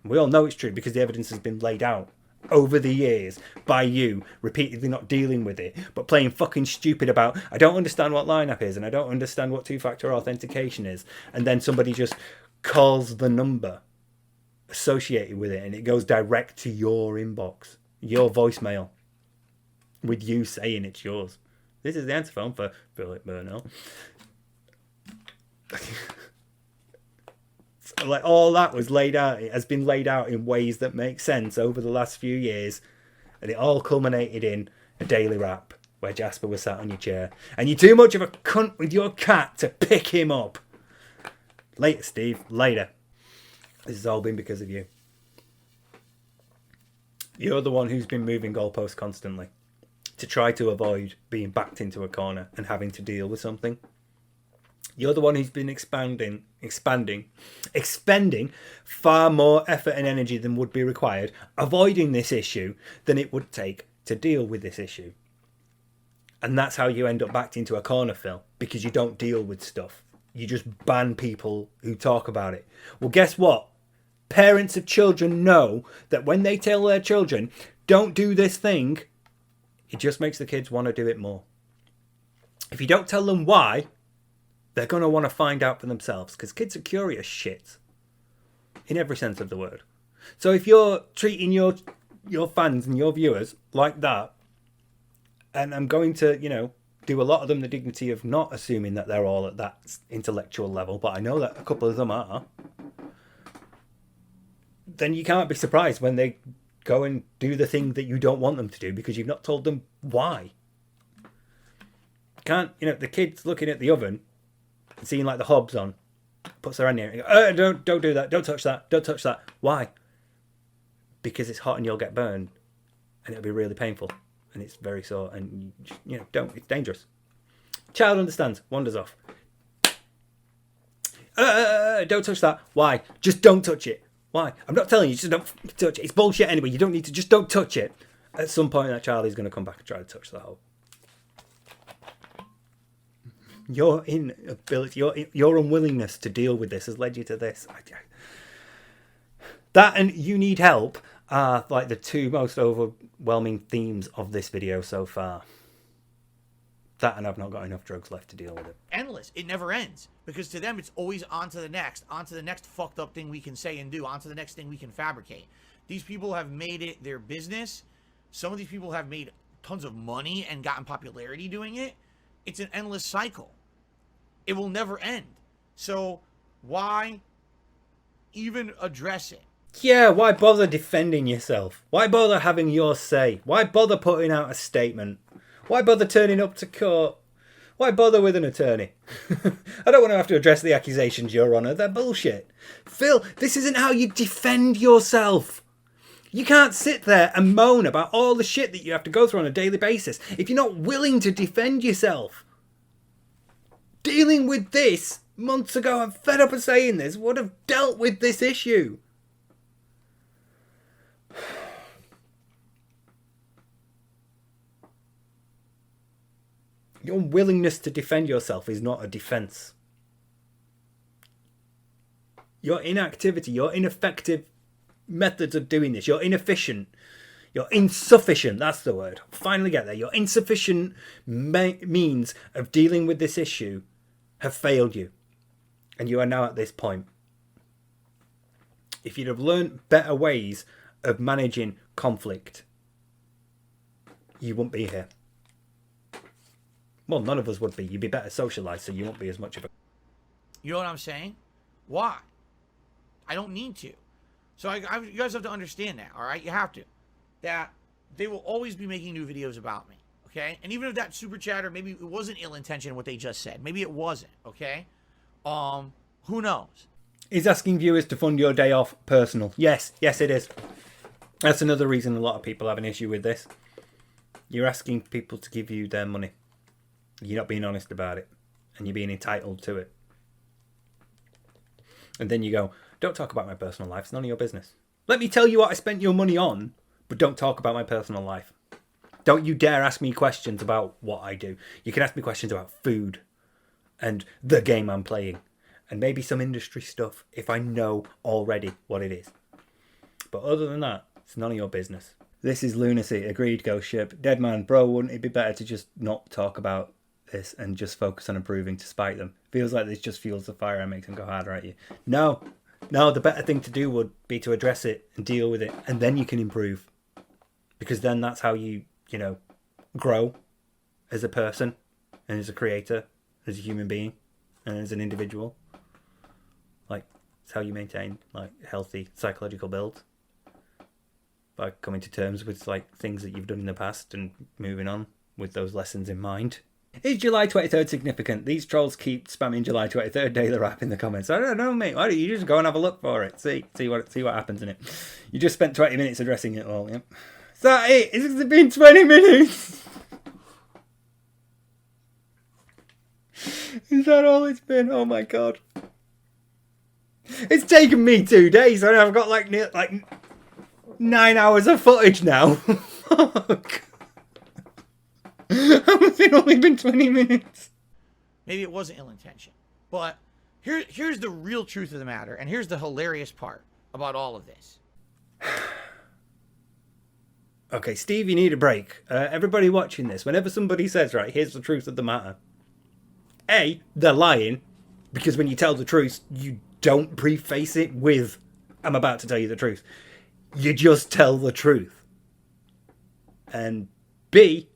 We all know it's true because the evidence has been laid out over the years by you repeatedly not dealing with it, but playing fucking stupid about, I don't understand what lineup is and I don't understand what two-factor authentication is, and then somebody just calls the number associated with it and it goes direct to your inbox, your voicemail, with you saying it's yours. This is the answer phone for Philip Burnell. Like, all that was laid out. It has been laid out in ways that make sense over the last few years, and it all culminated in a daily rap where Jasper was sat on your chair and you're too much of a cunt with your cat to pick him up. Later, Steve, later. This has all been because of you. You're the one who's been moving goalposts constantly to try to avoid being backed into a corner and having to deal with something. You're the one who's been expending far more effort and energy than would be required, avoiding this issue than it would take to deal with this issue. And that's how you end up backed into a corner, Phil, because you don't deal with stuff. You just ban people who talk about it. Well, guess what? Parents of children know that when they tell their children, don't do this thing, it just makes the kids want to do it more. If you don't tell them why, they're going to want to find out for themselves, because kids are curious shits in every sense of the word. So if you're treating your fans and your viewers like that, and I'm going to, do a lot of them the dignity of not assuming that they're all at that intellectual level, but I know that a couple of them are, then you can't be surprised when they go and do the thing that you don't want them to do because you've not told them why. Can't, the kid's looking at the oven and seeing like the hobs on, puts their hand near it and goes, don't do that, don't touch that. Why? Because it's hot and you'll get burned and it'll be really painful and it's very sore and it's dangerous. Child understands, wanders off. Don't touch that. Why? Just don't touch it. Why? I'm not telling you, just don't touch it. It's bullshit anyway. You don't need to, just don't touch it. At some point that child is going to come back and try to touch the hole. Your inability, your unwillingness to deal with this has led you to this. That and you need help are like the two most overwhelming themes of this video so far. That and I've not got enough drugs left to deal with it. Endless. It never ends. Because to them, it's always on to the next fucked up thing we can say and do, on to the next thing we can fabricate. These people have made it their business. Some of these people have made tons of money and gotten popularity doing it. It's an endless cycle. It will never end. So why even address it? Yeah, why bother defending yourself? Why bother having your say? Why bother putting out a statement? Why bother turning up to court? Why bother with an attorney? I don't want to have to address the accusations, Your Honour. They're bullshit. Phil, this isn't how you defend yourself. You can't sit there and moan about all the shit that you have to go through on a daily basis if you're not willing to defend yourself. Dealing with this months ago, I'm fed up of saying this, would have dealt with this issue. Your willingness to defend yourself is not a defense. Your inactivity, your ineffective methods of doing this, you're inefficient, you're insufficient, that's the word. Finally get there. Your insufficient means of dealing with this issue have failed you. And you are now at this point. If you'd have learned better ways of managing conflict, you wouldn't be here. Well, none of us would be. You'd be better socialised, so you won't be as much of a... You know what I'm saying? Why? I don't need to. So you guys have to understand that, all right? You have to. That they will always be making new videos about me, okay? And even if that super chatter, maybe it wasn't ill-intentioned what they just said. Maybe it wasn't, okay? Who knows? Is asking viewers to fund your day off personal? Yes, it is. That's another reason a lot of people have an issue with this. You're asking people to give you their money. You're not being honest about it. And you're being entitled to it. And then you go, don't talk about my personal life. It's none of your business. Let me tell you what I spent your money on, but don't talk about my personal life. Don't you dare ask me questions about what I do. You can ask me questions about food and the game I'm playing. And maybe some industry stuff if I know already what it is. But other than that, it's none of your business. This is lunacy. Agreed, Ghost Ship. Dead man, bro, wouldn't it be better to just not talk about this and just focus on improving to spite them? Feels like this just fuels the fire and makes them go harder at you. No, the better thing to do would be to address it and deal with it, and then you can improve. Because then that's how you grow as a person and as a creator, as a human being, and as an individual. Like, it's how you maintain healthy psychological build. By coming to terms with things that you've done in the past and moving on with those lessons in mind. Is July 23rd significant? These trolls keep spamming July 23rd daily rap in the comments. I don't know, mate. Why don't you just go and have a look for it? See what happens in it. You just spent 20 minutes addressing it all. Yep. Is that it? Has it been 20 minutes? Is that all it's been? Oh my god. It's taken me 2 days and I've got 9 hours of footage now. Fuck. How has it only been 20 minutes? Maybe it wasn't ill-intentioned. But here's the real truth of the matter, and here's the hilarious part about all of this. Okay, Steve, you need a break. Everybody watching this, whenever somebody says, right, here's the truth of the matter. A, they're lying, because when you tell the truth, you don't preface it with, I'm about to tell you the truth. You just tell the truth. And B,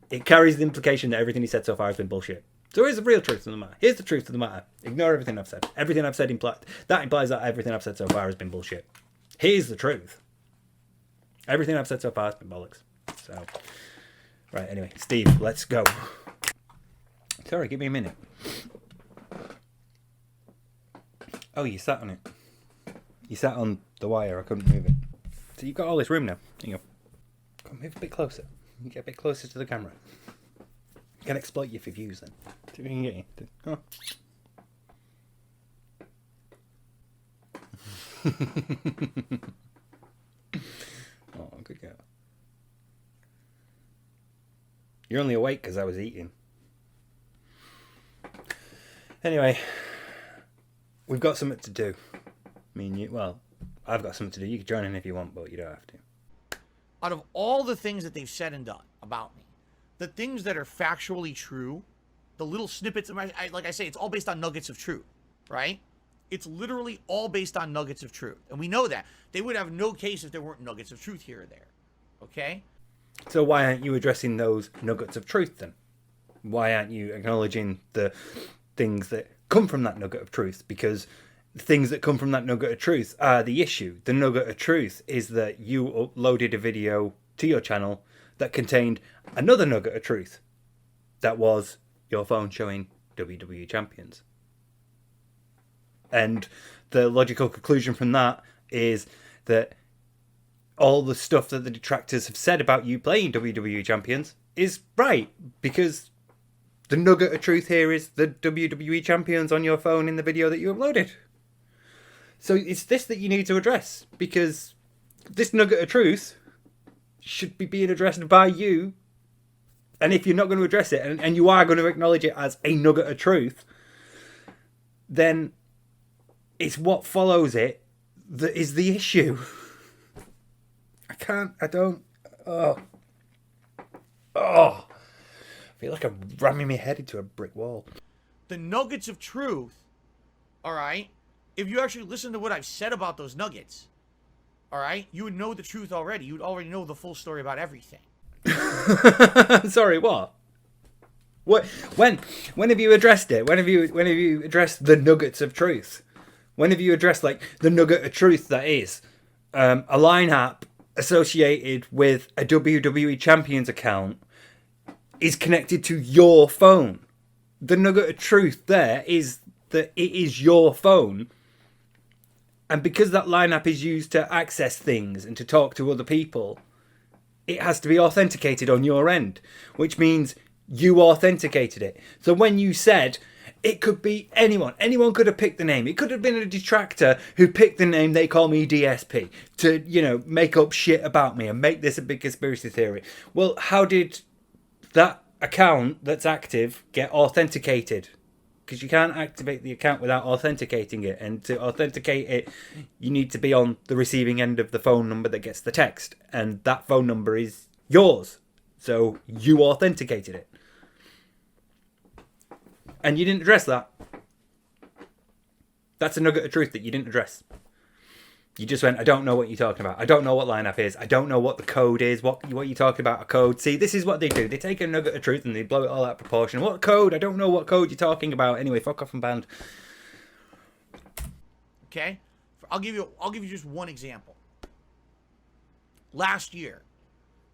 it carries the implication that everything he said so far has been bullshit. So here's the real truth of the matter. Here's the truth of the matter. Ignore everything I've said. Everything I've said implies that everything I've said so far has been bullshit. Here's the truth. Everything I've said so far has been bollocks. So, right, anyway, Steve, let's go. Sorry, give me a minute. Oh, you sat on it. You sat on the wire, I couldn't move it. So you've got all this room now. Here you go. Come, move a bit closer. You get a bit closer to the camera. You can exploit your views then. See if we can get you. Oh. Oh, good girl. You're only awake because I was eating. Anyway, we've got something to do. Me and you. Well, I've got something to do. You can join in if you want, but you don't have to. Out of all the things that they've said and done about me, the things that are factually true, the little snippets of my, like I say, it's all based on nuggets of truth, right? It's literally all based on nuggets of truth. And we know that. They would have no case if there weren't nuggets of truth here or there. Okay? So why aren't you addressing those nuggets of truth then? Why aren't you acknowledging the things that come from that nugget of truth? Because the things that come from that nugget of truth are the issue. The nugget of truth is that you uploaded a video to your channel that contained another nugget of truth. That was your phone showing WWE champions. And the logical conclusion from that is that all the stuff that the detractors have said about you playing WWE champions is right, because the nugget of truth here is the WWE champions on your phone in the video that you uploaded. So it's this that you need to address, because this nugget of truth should be being addressed by you. And if you're not going to address it, and you are going to acknowledge it as a nugget of truth, then it's what follows it that is the issue. I feel like I'm ramming my head into a brick wall. The nuggets of truth, all right, if you actually listen to what I've said about those nuggets, all right, you would know the truth already. You would already know the full story about everything. Sorry, what? When have you addressed it? When have you addressed the nuggets of truth? When have you addressed, like, the nugget of truth that is a line app associated with a WWE Champions account is connected to your phone? The nugget of truth there is that it is your phone, and because that line app is used to access things and to talk to other people, it has to be authenticated on your end, which means you authenticated it. So when you said it could be anyone could have picked the name. It could have been a detractor who picked the name "They Call Me DSP" to, make up shit about me and make this a big conspiracy theory. Well, how did that account that's active get authenticated? Because you can't activate the account without authenticating it, and to authenticate it, you need to be on the receiving end of the phone number that gets the text, and that phone number is yours. So you authenticated it. And you didn't address that. That's a nugget of truth that you didn't address. You just went, I don't know what you're talking about. I don't know what lineup is. I don't know what the code is. What you're talking about, a code. See, this is what they do. They take a nugget of truth and they blow it all out of proportion. What code? I don't know what code you're talking about. Anyway, fuck off and banned. Okay? I'll give you just one example. Last year,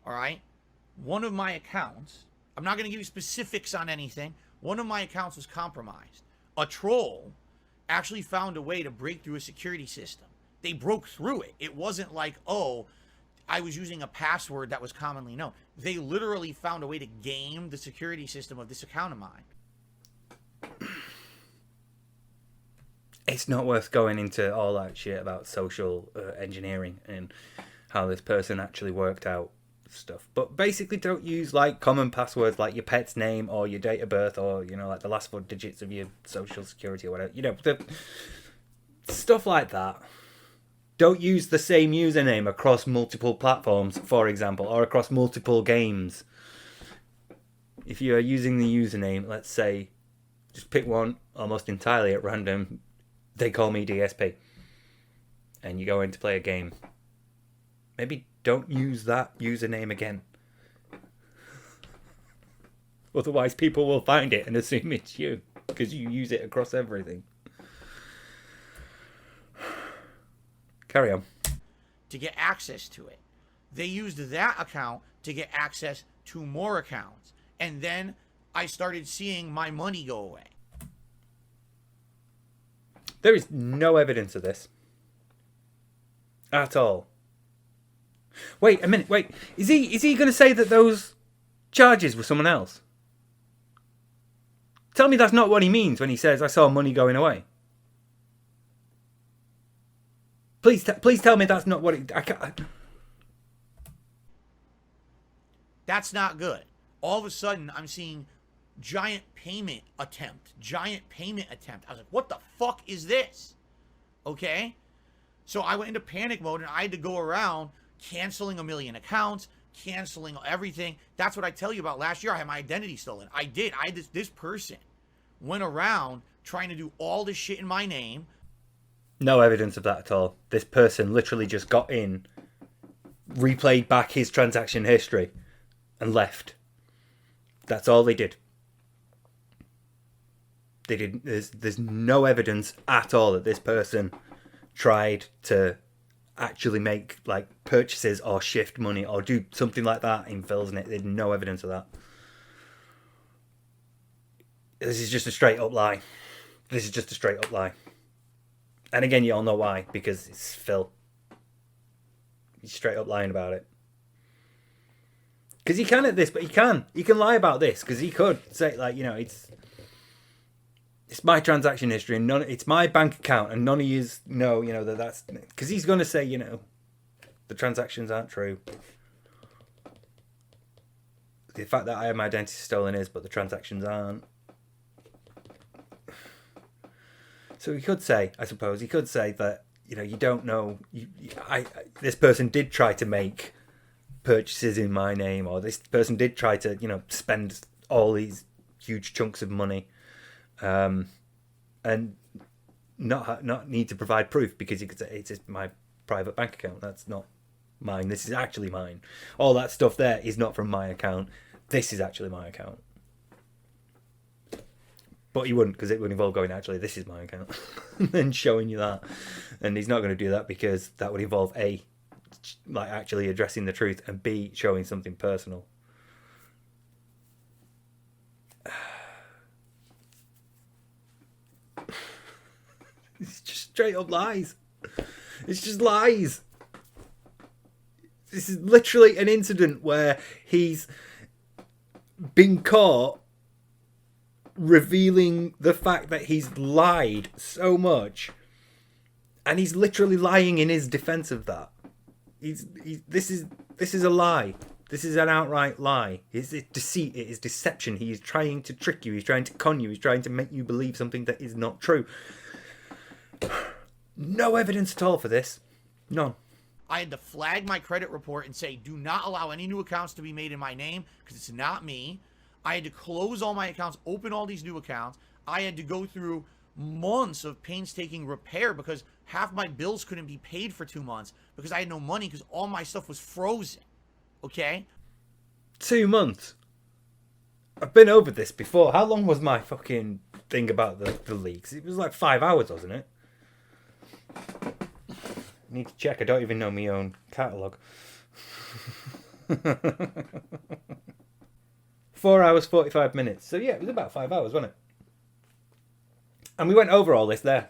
all right, one of my accounts, I'm not going to give you specifics on anything. One of my accounts was compromised. A troll actually found a way to break through a security system. They broke through it. It wasn't like, oh, I was using a password that was commonly known. They literally found a way to game the security system of this account of mine. It's not worth going into all that shit about social engineering and how this person actually worked out stuff. But basically, don't use like common passwords like your pet's name or your date of birth or, like the last 4 digits of your social security or whatever. Stuff like that. Don't use the same username across multiple platforms, for example, or across multiple games. If you are using the username, let's say, just pick one almost entirely at random. They Call Me DSP. And you go in to play a game. Maybe don't use that username again. Otherwise people will find it and assume it's you, because you use it across everything. Carry on. To get access to it. They used that account to get access to more accounts. And then I started seeing my money go away. There is no evidence of this. At all. Wait a minute, wait. Is he going to say that those charges were someone else? Tell me that's not what he means when he says, I saw money going away. Please tell me that's not what it... That's not good. All of a sudden, I'm seeing giant payment attempt. I was like, what the fuck is this? Okay? So I went into panic mode, and I had to go around canceling a million accounts, canceling everything. That's what I tell you about last year. I had my identity stolen. I did. This person went around trying to do all this shit in my name. No evidence of that at all. This person literally just got in, replayed back his transaction history, and left. That's all they did. They didn't. There's no evidence at all that this person tried to actually make like purchases or shift money or do something like that in Phil's net. There's no evidence of that. This is just a straight up lie. This is just a straight up lie. And again, you all know why, because it's Phil. He's straight up lying about it. Because he can at this, but he can lie about this, because he could say, like, you know, it's my transaction history and it's my bank account, and none of you know, you know, that's because he's going to say, you know, the transactions aren't true. The fact that I have my identity stolen is, but the transactions aren't. So he could say, I suppose, he could say that, you know, you don't know. This person did try to make purchases in my name, or this person did try to, you know, spend all these huge chunks of money, and not need to provide proof, because you could say it's my private bank account. That's not mine. This is actually mine. All that stuff there is not from my account. This is actually my account. But he wouldn't, because it would involve going, actually, this is my account, and then showing you that. And he's not going to do that, because that would involve A, like actually addressing the truth, and B, showing something personal. It's just straight up lies. It's just lies. This is literally an incident where he's been caught revealing the fact that he's lied so much, and he's literally lying in his defense of that. This is a lie. This is an outright lie. It's deceit. It is deception. He is trying to trick you. He's trying to con you. He's trying to make you believe something that is not true. No evidence at all for this. None. I had to flag my credit report and say, do not allow any new accounts to be made in my name, because it's not me. I had to close all my accounts, open all these new accounts. I had to go through months of painstaking repair, because half my bills couldn't be paid for 2 months because I had no money, because all my stuff was frozen. Okay? 2 months. I've been over this before. How long was my fucking thing about the leaks? It was like 5 hours, wasn't it? I need to check. I don't even know my own catalogue. 4 hours, 45 minutes. So yeah, it was about 5 hours, wasn't it? And we went over all this there.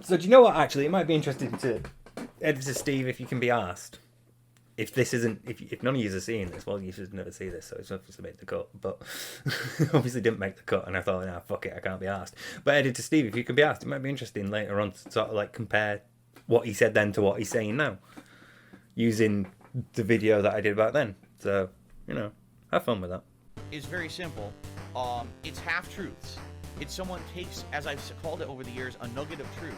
So do you know what, actually? It might be interesting to Editor Steve, if you can be asked. If this isn't, if none of you are seeing this, well, you should never see this, so it's not supposed to make the cut. But obviously didn't make the cut, and I thought, nah, fuck it, I can't be asked. But Editor Steve, if you can be asked, it might be interesting later on to sort of like compare what he said then to what he's saying now, using the video that I did back then. So, you know, have fun with that. It's very simple. It's half-truths. It's someone takes, as I've called it over the years, a nugget of truth,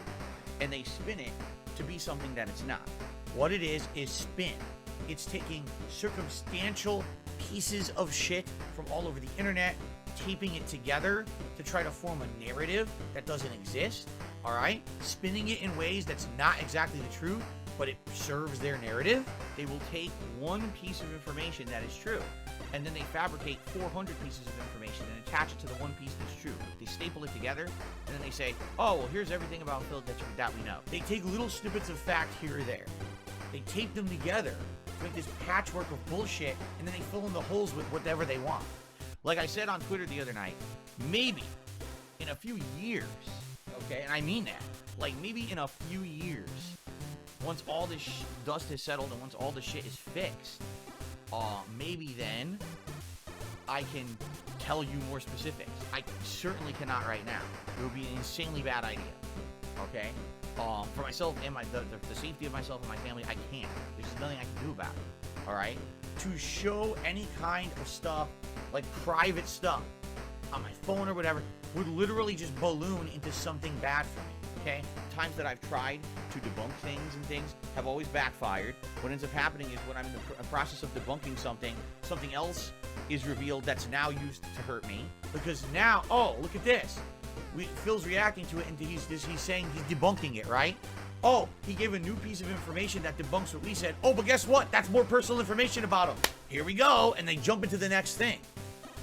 and they spin it to be something that it's not. What it is spin. It's taking circumstantial pieces of shit from all over the internet, taping it together to try to form a narrative that doesn't exist, all right? Spinning it in ways that's not exactly the truth, but it serves their narrative. They will take one piece of information that is true, and then they fabricate 400 pieces of information and attach it to the one piece that's true. They staple it together, and then they say, oh, well, here's everything about Phil that we know. They take little snippets of fact here or there. They tape them together to make this patchwork of bullshit, and then they fill in the holes with whatever they want. Like I said on Twitter the other night, maybe in a few years, okay, and I mean that, like maybe in a few years, once all this dust has settled and once all this shit is fixed, maybe then I can tell you more specifics. I certainly cannot right now. It would be an insanely bad idea, okay? For myself and the safety of myself and my family, I can't. There's just nothing I can do about it, all right? To show any kind of stuff, like private stuff, on my phone or whatever, would literally just balloon into something bad for me, okay? Times that I've tried to debunk things and things have always backfired. What ends up happening is when I'm in the process of debunking something, something else is revealed that's now used to hurt me. Because now, oh, look at this. Phil's reacting to it, and he's saying he's debunking it, right? Oh, he gave a new piece of information that debunks what we said. Oh, but guess what? That's more personal information about him. Here we go, and they jump into the next thing.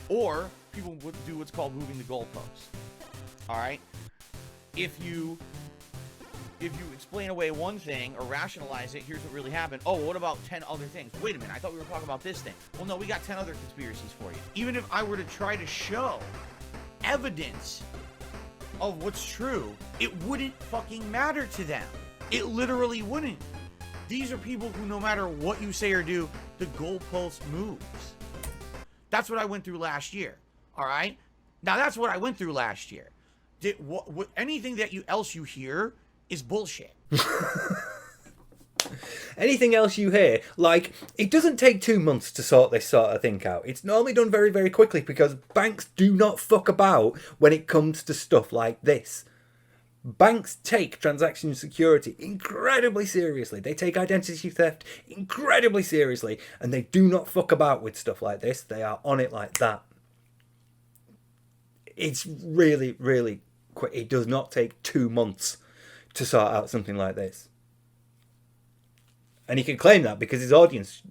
Or people would do what's called moving the goalposts. All right? If you explain away one thing or rationalize it, here's what really happened. Oh, what about 10 other things? Wait a minute, I thought we were talking about this thing. Well, no, we got 10 other conspiracies for you. Even if I were to try to show evidence of what's true, it wouldn't fucking matter to them. It literally wouldn't. These are people who, no matter what you say or do, the goalpost moves. That's what I went through last year. All right? Now, that's what I went through last year. Anything that else you hear is bullshit. Anything else you hear, like, it doesn't take 2 months to sort this sort of thing out. It's normally done very, very quickly because banks do not fuck about when it comes to stuff like this. Banks take transaction security incredibly seriously. They take identity theft incredibly seriously, and they do not fuck about with stuff like this. They are on it like that. It's really, really quick. It does not take 2 months to sort out something like this. And he can claim that because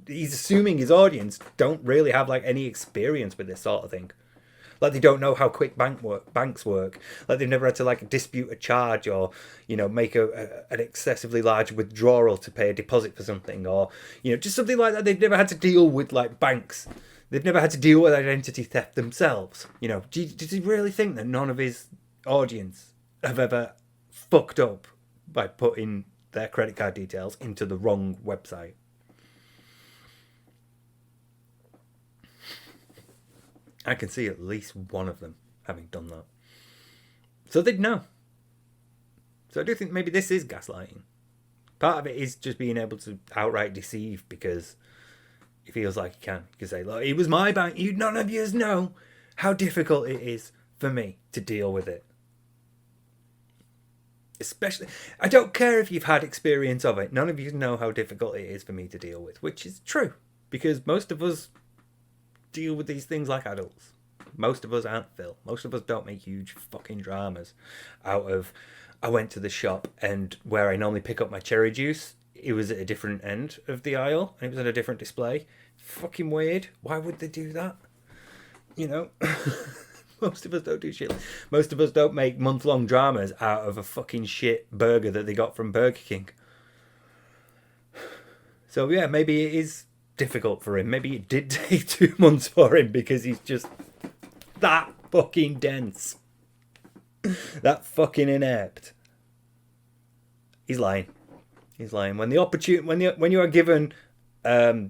he's assuming his audience don't really have like any experience with this sort of thing. Like they don't know how quick banks work. Like they've never had to like dispute a charge or, you know, make an excessively large withdrawal to pay a deposit for something, or, you know, just something like that. They've never had to deal with like banks. They've never had to deal with identity theft themselves. You know, does he really think that none of his audience have ever fucked up by putting their credit card details into the wrong website? I can see at least one of them having done that. So they'd know. So I do think maybe this is gaslighting. Part of it is just being able to outright deceive because he feels like he can. He can say, look, it was my bank. None of yous know how difficult it is for me to deal with it. Especially, I don't care if you've had experience of it. None of you know how difficult it is for me to deal with, which is true. Because most of us deal with these things like adults. Most of us aren't Phil. Most of us don't make huge fucking dramas out of, I went to the shop and where I normally pick up my cherry juice, it was at a different end of the aisle and it was at a different display. Fucking weird. Why would they do that? You know? Most of us don't do shit. Most of us don't make month-long dramas out of a fucking shit burger that they got from Burger King. So yeah, maybe it is difficult for him. Maybe it did take 2 months for him because he's just that fucking dense. That fucking inept. He's lying. He's lying. When you are given a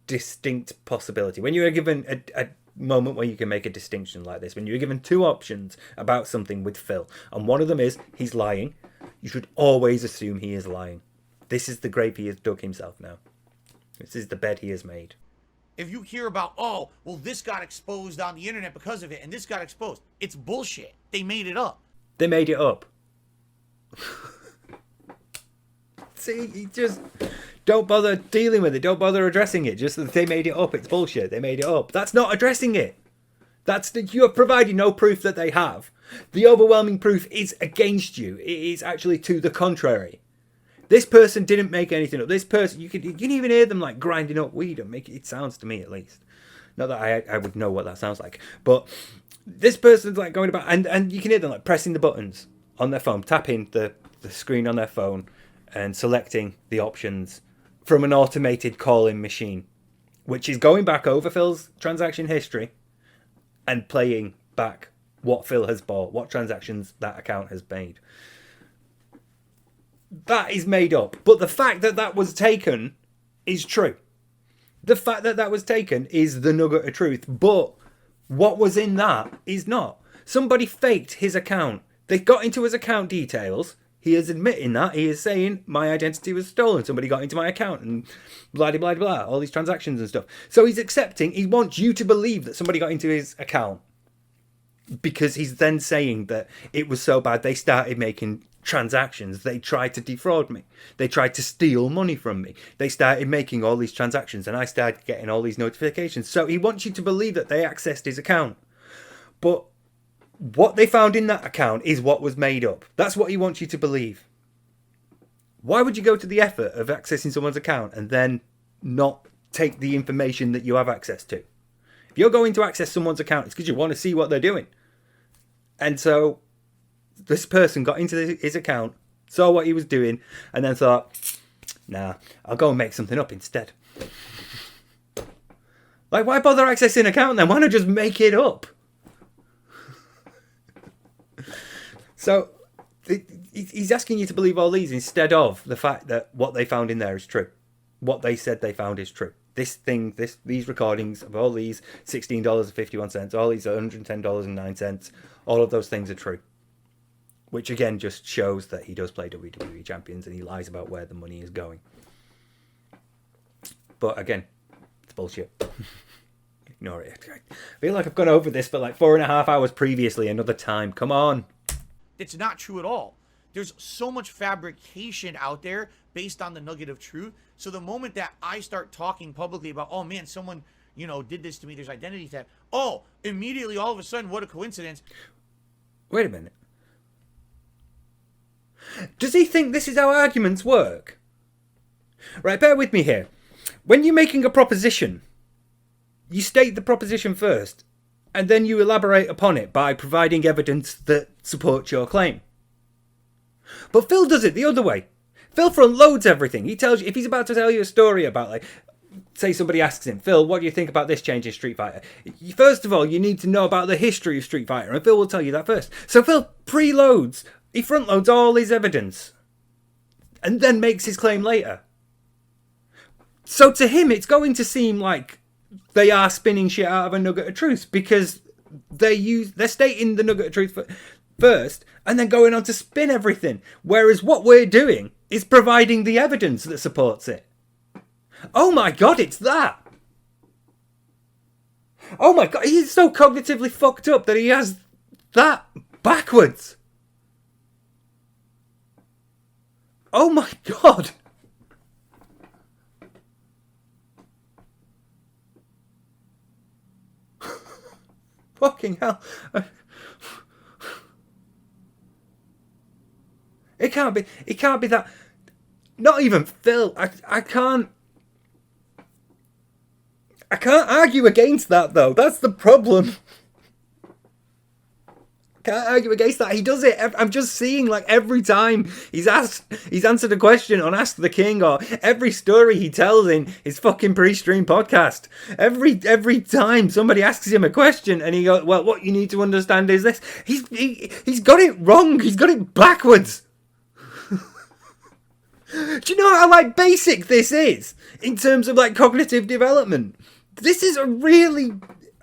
distinct possibility, when you are given a moment where you can make a distinction like this, when you're given two options about something with Phil, and one of them is he's lying, you should always assume he is lying. This is the grave he has dug himself now. This is the bed he has made. If you hear about, oh, well, this got exposed on the internet because of it, and this got exposed, it's bullshit. They made it up. They made it up. See, you just don't bother dealing with it. Don't bother addressing it. Just that they made it up. It's bullshit. They made it up. That's not addressing it. You're providing no proof that they have. The overwhelming proof is against you. It is actually to the contrary. This person didn't make anything up. This person, you can even hear them like grinding up weed. It sounds to me at least. Not that I would know what that sounds like, but this person's like going about, and you can hear them like pressing the buttons on their phone, tapping the screen on their phone, and selecting the options from an automated calling machine, which is going back over Phil's transaction history and playing back what Phil has bought, what transactions that account has made. That is made up. But the fact that that was taken is true. The fact that that was taken is the nugget of truth. But what was in that is not. Somebody faked his account. They got into his account details. He is admitting that. He is saying, my identity was stolen. Somebody got into my account and blah, blah, blah, blah. All these transactions and stuff. So he's accepting. He wants you to believe that somebody got into his account. Because he's then saying that it was so bad they started making transactions. They tried to defraud me. They tried to steal money from me. They started making all these transactions and I started getting all these notifications. So he wants you to believe that they accessed his account. But what they found in that account is what was made up. That's what he wants you to believe. Why would you go to the effort of accessing someone's account and then not take the information that you have access to? If you're going to access someone's account, it's because you want to see what they're doing. And so this person got into his account, saw what he was doing, and then thought, nah, I'll go and make something up instead. Like, why bother accessing an account then? Why not just make it up? So he's asking you to believe all these instead of the fact that what they found in there is true. What they said they found is true. These recordings of all these $16.51, all these $110.09, all of those things are true. Which again just shows that he does play WWE Champions and he lies about where the money is going. But again, it's bullshit. Ignore it. I feel like I've gone over this for like 4.5 hours previously, another time. Come on. It's not true at all. There's so much fabrication out there based on the nugget of truth. So the moment that I start talking publicly about, oh man, someone, did this to me, there's identity theft. Oh, immediately, all of a sudden, what a coincidence. Wait a minute. Does he think this is how arguments work? Right, bear with me here. When you're making a proposition, you state the proposition first, and then you elaborate upon it by providing evidence that supports your claim. But Phil does it the other way. Phil front loads everything. He tells you, if he's about to tell you a story about, like, say somebody asks him, Phil, what do you think about this change in Street Fighter? First of all, you need to know about the history of Street Fighter, and Phil will tell you that first. So Phil preloads, he front loads all his evidence, and then makes his claim later. So to him, it's going to seem like they are spinning shit out of a nugget of truth, because they're stating the nugget of truth first, and then going on to spin everything. Whereas what we're doing is providing the evidence that supports it. Oh my god, it's that! Oh my god, he's so cognitively fucked up that he has that backwards. Oh my god! Fucking hell. It can't be that. Not even Phil. I can't argue against that though. That's the problem. Can't argue against that. He does it. I'm just seeing, like, every time he's answered a question on Ask the King, or every story he tells in his fucking pre-stream podcast. Every time somebody asks him a question and he goes, well, what you need to understand is this. He's got it wrong. He's got it backwards. Do you know how, like, basic this is in terms of, like, cognitive development? This is a really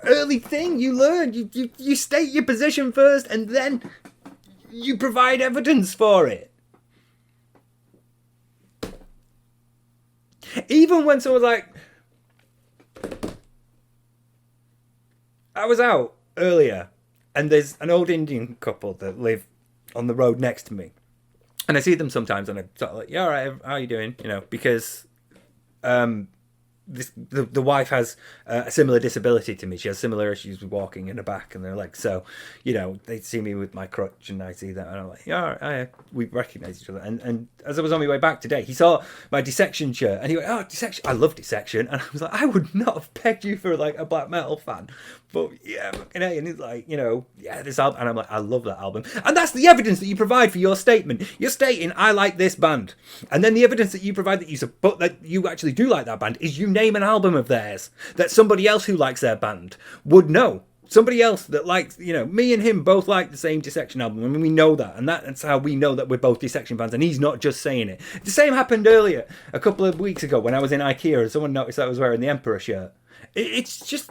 early thing you learn. You state your position first and then you provide evidence for it. Even when someone's like, I was out earlier and there's an old Indian couple that live on the road next to me, and I see them sometimes and I'm sort of like, yeah, all right, how are you doing? Because the wife has a similar disability to me. She has similar issues with walking in the back and their legs. So, you know, they see me with my crutch and I see that, and I'm like, yeah, we recognize each other. And as I was on my way back today, he saw my dissection shirt and he went, "Oh, dissection! I love dissection." And I was like, I would not have pegged you for like a black metal fan, but yeah, fucking A. And he's like, you know, yeah, this album, and I'm like, I love that album, and that's the evidence that you provide for your statement. You're stating, I like this band, and then the evidence that you provide that you support, that you actually do like that band, is you name an album of theirs that somebody else who likes their band would know. Somebody else that likes, you know, me and him both like the same Dissection album. I mean, we know that, and that's how we know that we're both Dissection fans, and he's not just saying it. The same happened earlier, a couple of weeks ago, when I was in IKEA, and someone noticed that I was wearing the Emperor shirt. It's just,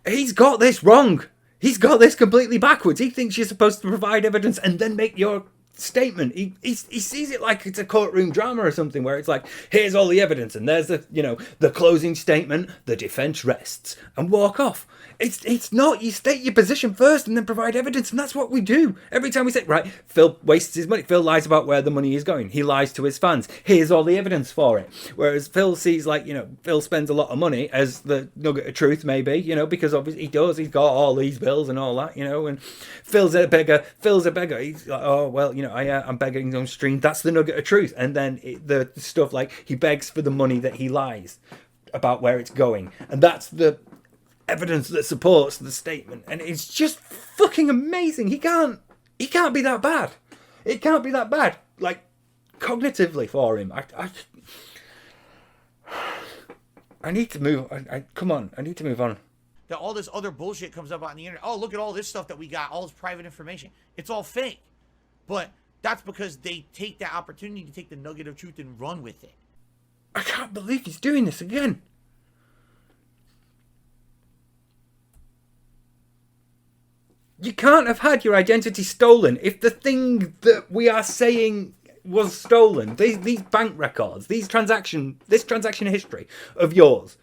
he's got this wrong. He's got this completely backwards. He thinks you're supposed to provide evidence and then make your statement. He sees it like it's a courtroom drama or something, where it's like, here's all the evidence, and there's the, you know, the closing statement, the defense rests, and walk off. It's not. You state your position first and then provide evidence, and that's what we do every time we say, right, Phil wastes his money. Phil lies about where the money is going. He lies to his fans. Here's all the evidence for it. Whereas Phil sees, like, you know, Phil spends a lot of money as the nugget of truth, maybe, you know, because obviously he does. He's got all these bills and all that, you know, and Phil's a beggar. He's like, oh, well, you know, I'm begging on stream. That's the nugget of truth. And then the stuff like he begs for the money that he lies about where it's going. And that's the evidence that supports the statement. And it's just fucking amazing. He can't be that bad. It can't be that bad, like, cognitively for him. I need to move. Come on, I need to move on. That all this other bullshit comes up on the internet. Oh, look at all this stuff that we got, all this private information. It's all fake. But that's because they take that opportunity to take the nugget of truth and run with it. I can't believe he's doing this again. You can't have had your identity stolen if the thing that we are saying was stolen. These bank records, this transaction history of yours.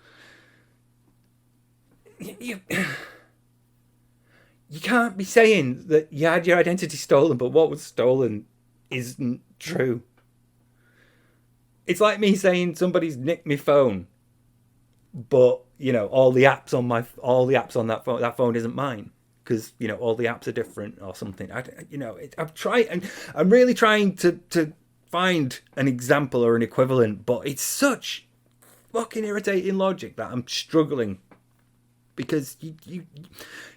You can't be saying that you had your identity stolen, but what was stolen isn't true. It's like me saying somebody's nicked my phone, but, you know, all the apps on that phone isn't mine, because, you know, all the apps are different or something. I'm really trying to find an example or an equivalent, but it's such fucking irritating logic that I'm struggling, because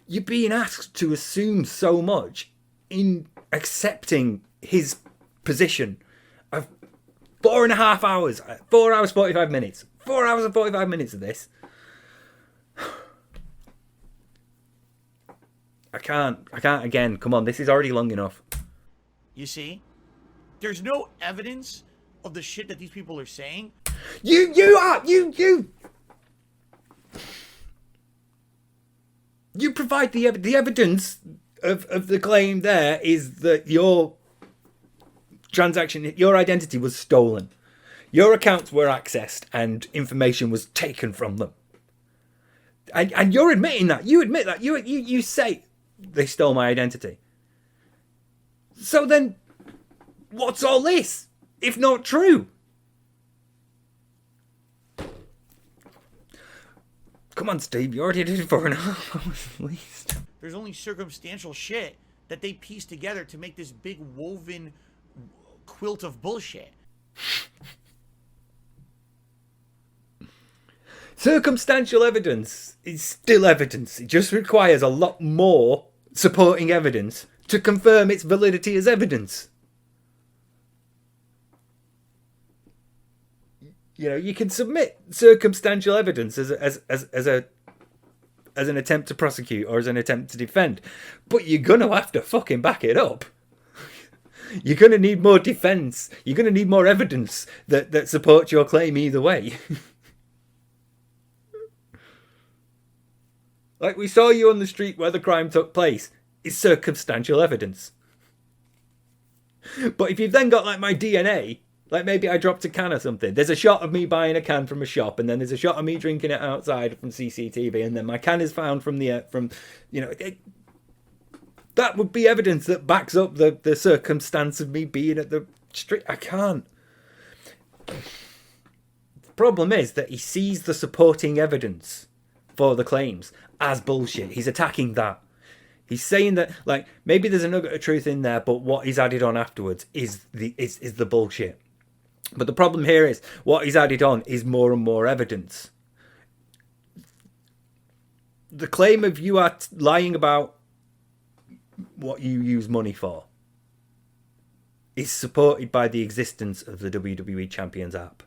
you're being asked to assume so much in accepting his position of 4.5 hours, 4 hours 45 minutes, 4 hours and 45 minutes of this. I can't again. Come on, this is already long enough. You see, there's no evidence of the shit that these people are saying. You provide the evidence of the claim. There is that your transaction, your identity was stolen, your accounts were accessed, and information was taken from them. And you're admitting that. You admit that. You say they stole my identity. So then, what's all this if not true? Come on, Steve, you already did it for 4.5 hours at least. There's only circumstantial shit that they piece together to make this big woven quilt of bullshit. Circumstantial evidence is still evidence. It just requires a lot more supporting evidence to confirm its validity as evidence. You know, you can submit circumstantial evidence as an attempt to prosecute or as an attempt to defend, but you're gonna have to fucking back it up. You're gonna need more defense. You're gonna need more evidence that supports your claim either way. Like, we saw you on the street where the crime took place is circumstantial evidence. But if you've then got, like, my DNA, like maybe I dropped a can or something, there's a shot of me buying a can from a shop, and then there's a shot of me drinking it outside from CCTV, and then my can is found that would be evidence that backs up the circumstance of me being at the street. I can't. problem is that he sees the supporting evidence for the claims as bullshit. He's attacking that. He's saying that, like, maybe there's a nugget of truth in there, but what he's added on afterwards is the bullshit. But the problem here is what he's added on is more and more evidence. The claim of you are lying about what you use money for is supported by the existence of the WWE Champions app,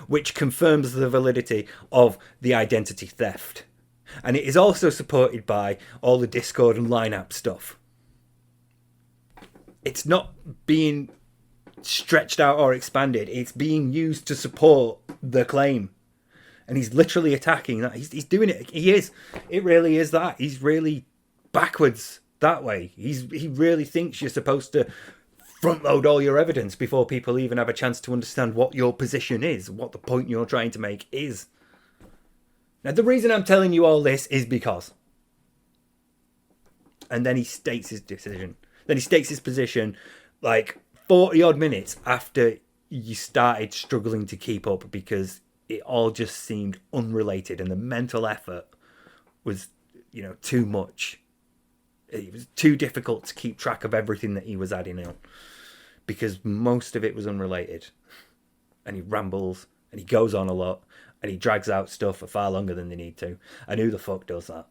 which confirms the validity of the identity theft. And it is also supported by all the Discord and Line app stuff. It's not being stretched out or expanded. It's being used to support the claim. And he's literally attacking that. He's doing it. He is. It really is that. He's really backwards that way. He really thinks you're supposed to front load all your evidence before people even have a chance to understand what your position is, what the point you're trying to make is. Now, the reason I'm telling you all this is because... And then he states his decision. Then he states his position like 40 odd minutes after you started struggling to keep up because it all just seemed unrelated and the mental effort was, too much. It was too difficult to keep track of everything that he was adding on because most of it was unrelated. And he rambles and he goes on a lot and he drags out stuff for far longer than they need to. And who the fuck does that?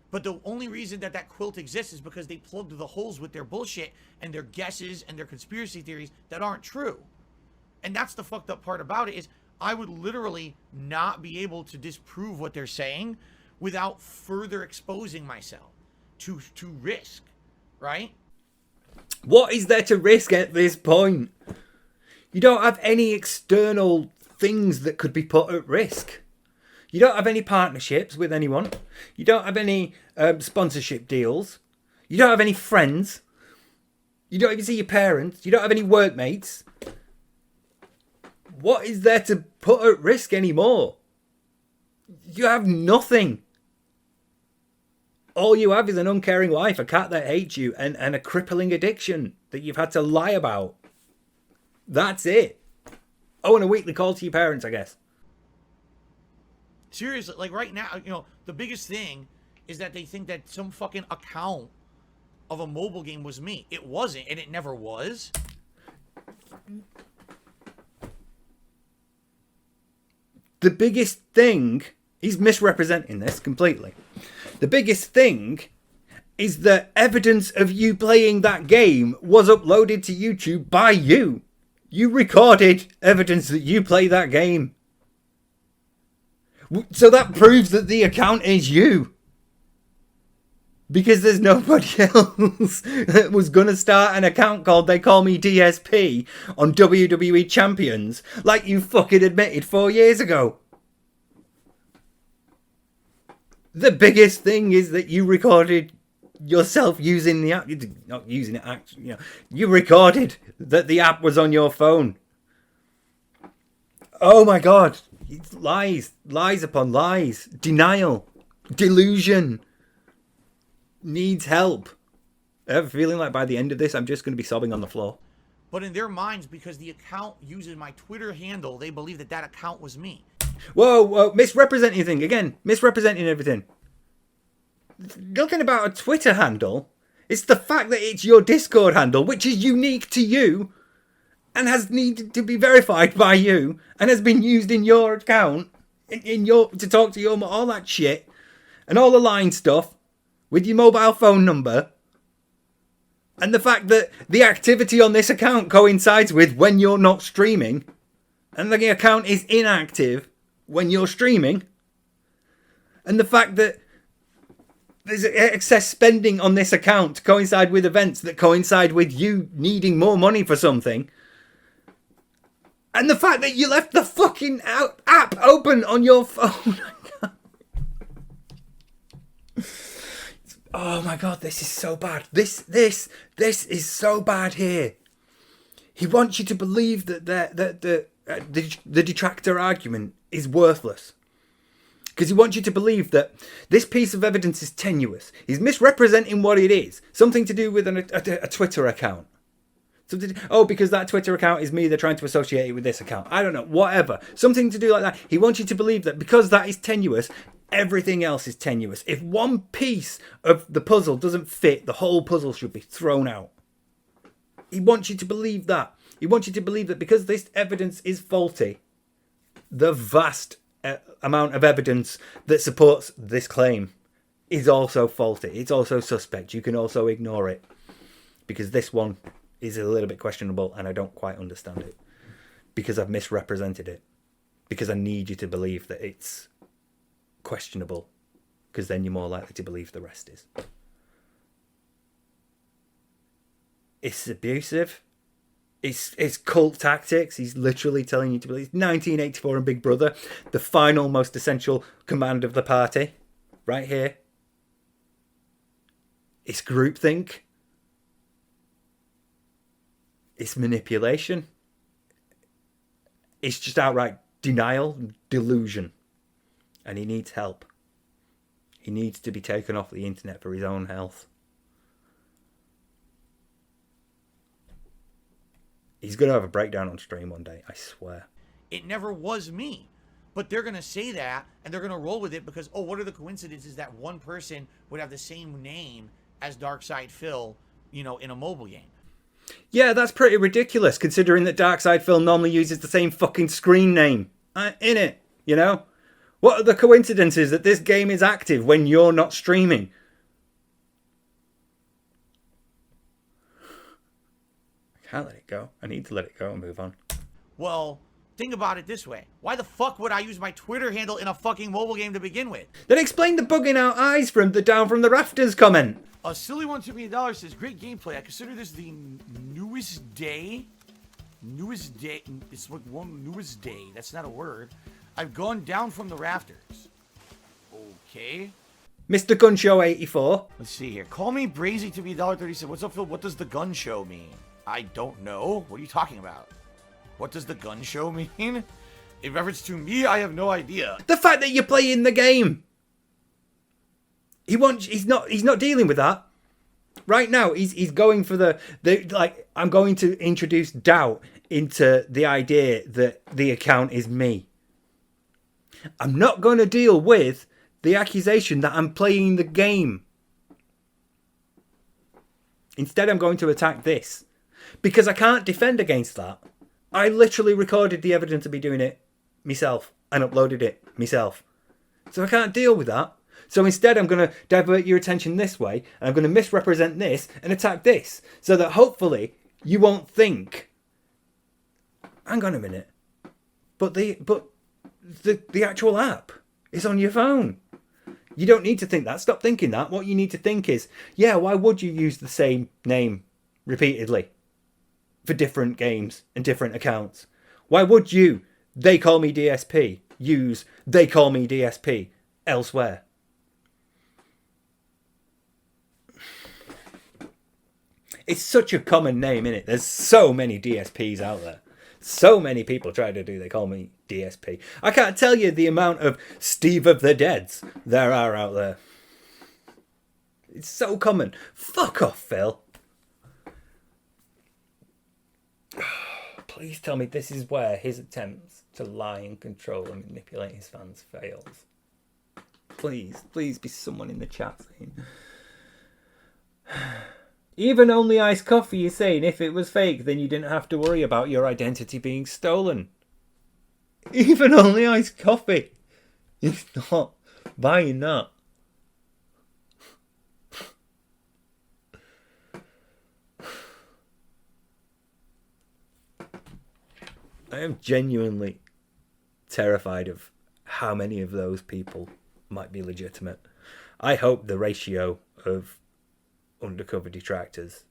But the only reason that quilt exists is because they plugged the holes with their bullshit and their guesses and their conspiracy theories that aren't true. And that's the fucked up part about it is I would literally not be able to disprove what they're saying without further exposing myself to risk, right? What is there to risk at this point? You don't have any external things that could be put at risk. You don't have any partnerships with anyone. You don't have any sponsorship deals. You don't have any friends. You don't even see your parents. You don't have any workmates. What is there to put at risk anymore? You have nothing. All you have is an uncaring wife, a cat that hates you, and a crippling addiction that you've had to lie about. That's it. Oh, and a weekly call to your parents, I guess. Seriously, like right now, the biggest thing is that they think that some fucking account of a mobile game was me. It wasn't, and it never was. The biggest thing, he's misrepresenting this completely. The biggest thing is that evidence of you playing that game was uploaded to YouTube by you. You recorded evidence that you play that game. So that proves that the account is you. Because there's nobody else that was going to start an account called They Call Me DSP on WWE Champions like you fucking admitted 4 years ago. The biggest thing is that you recorded yourself using the app. Not using it, actually. You recorded that the app was on your phone. Oh my god. It's lies. Lies upon lies. Denial. Delusion. Needs help. I have a feeling like by the end of this, I'm just going to be sobbing on the floor. But in their minds, because the account uses my Twitter handle, they believe that account was me. Whoa, misrepresenting everything. Again, misrepresenting everything. Nothing about a Twitter handle. It's the fact that it's your Discord handle, which is unique to you, and has needed to be verified by you, and has been used in your account, to talk to your, all that shit, and all the line stuff, with your mobile phone number, and the fact that the activity on this account coincides with when you're not streaming, and the account is inactive when you're streaming, and the fact that there's excess spending on this account to coincide with events that coincide with you needing more money for something, and the fact that you left the fucking app open on your phone. Oh my god, this is so bad. This is so bad here. He wants you to believe that the detractor argument is worthless. Because he wants you to believe that this piece of evidence is tenuous. He's misrepresenting what it is. Something to do with a Twitter account. Oh, because that Twitter account is me, they're trying to associate it with this account. I don't know, whatever. Something to do like that. He wants you to believe that because that is tenuous, everything else is tenuous. If one piece of the puzzle doesn't fit, the whole puzzle should be thrown out. He wants you to believe that. He wants you to believe that because this evidence is faulty, the vast amount of evidence that supports this claim is also faulty. It's also suspect. You can also ignore it because this one is a little bit questionable and I don't quite understand it because I've misrepresented it, because I need you to believe that it's questionable, because then you're more likely to believe the rest is. It's abusive. It's cult tactics. He's literally telling you to believe. 1984 and Big Brother, the final most essential command of the party, right here. It's groupthink. It's manipulation. It's just outright denial, delusion. And he needs help. He needs to be taken off the internet for his own health. He's going to have a breakdown on stream one day, I swear. It never was me. But they're going to say that, and they're going to roll with it because, oh, what are the coincidences that one person would have the same name as Darkside Phil, you know, in a mobile game? Yeah, that's pretty ridiculous, considering that Darkside Phil normally uses the same fucking screen name in it, you know? What are the coincidences that this game is active when you're not streaming? I can't let it go. I need to let it go and move on. Well, think about it this way. Why the fuck would I use my Twitter handle in a fucking mobile game to begin with? Then explain the bugging out eyes from the down from the rafters comment. A silly one to me $1 says, great gameplay. I consider this the newest day. It's like one newest day. That's not a word. I've gone down from the rafters. Okay. Mr. Gun Show 84. Let's see here. Call me Brazy to be $1.30. What's up, Phil? What does the gun show mean? I don't know. What are you talking about? What does the gun show mean? In reference to me, I have no idea. The fact that you're playing the game. He's not dealing with that. Right now, he's going for the like, I'm going to introduce doubt into the idea that the account is me. I'm not going to deal with the accusation that I'm playing the game. Instead, I'm going to attack this. Because I can't defend against that. I literally recorded the evidence of me doing it myself and uploaded it myself. So I can't deal with that. So instead, I'm going to divert your attention this way, and I'm going to misrepresent this and attack this, so that hopefully you won't think, hang on a minute, but the actual app is on your phone. You don't need to think that. Stop thinking that. What you need to think is, yeah, why would you use the same name repeatedly for different games and different accounts? Why would you, they call me DSP, use they call me DSP elsewhere? It's such a common name, isn't it? There's so many DSPs out there. So many people try to do they call me DSP. I can't tell you the amount of Steve of the Deads there are out there. It's so common. Fuck off, Phil. Please tell me this is where his attempts to lie and control and manipulate his fans fails. Please be someone in the chat saying... Even Only Iced Coffee is saying if it was fake, then you didn't have to worry about your identity being stolen. Even Only Iced Coffee is not buying that. I am genuinely terrified of how many of those people might be legitimate. I hope the ratio of undercover detractors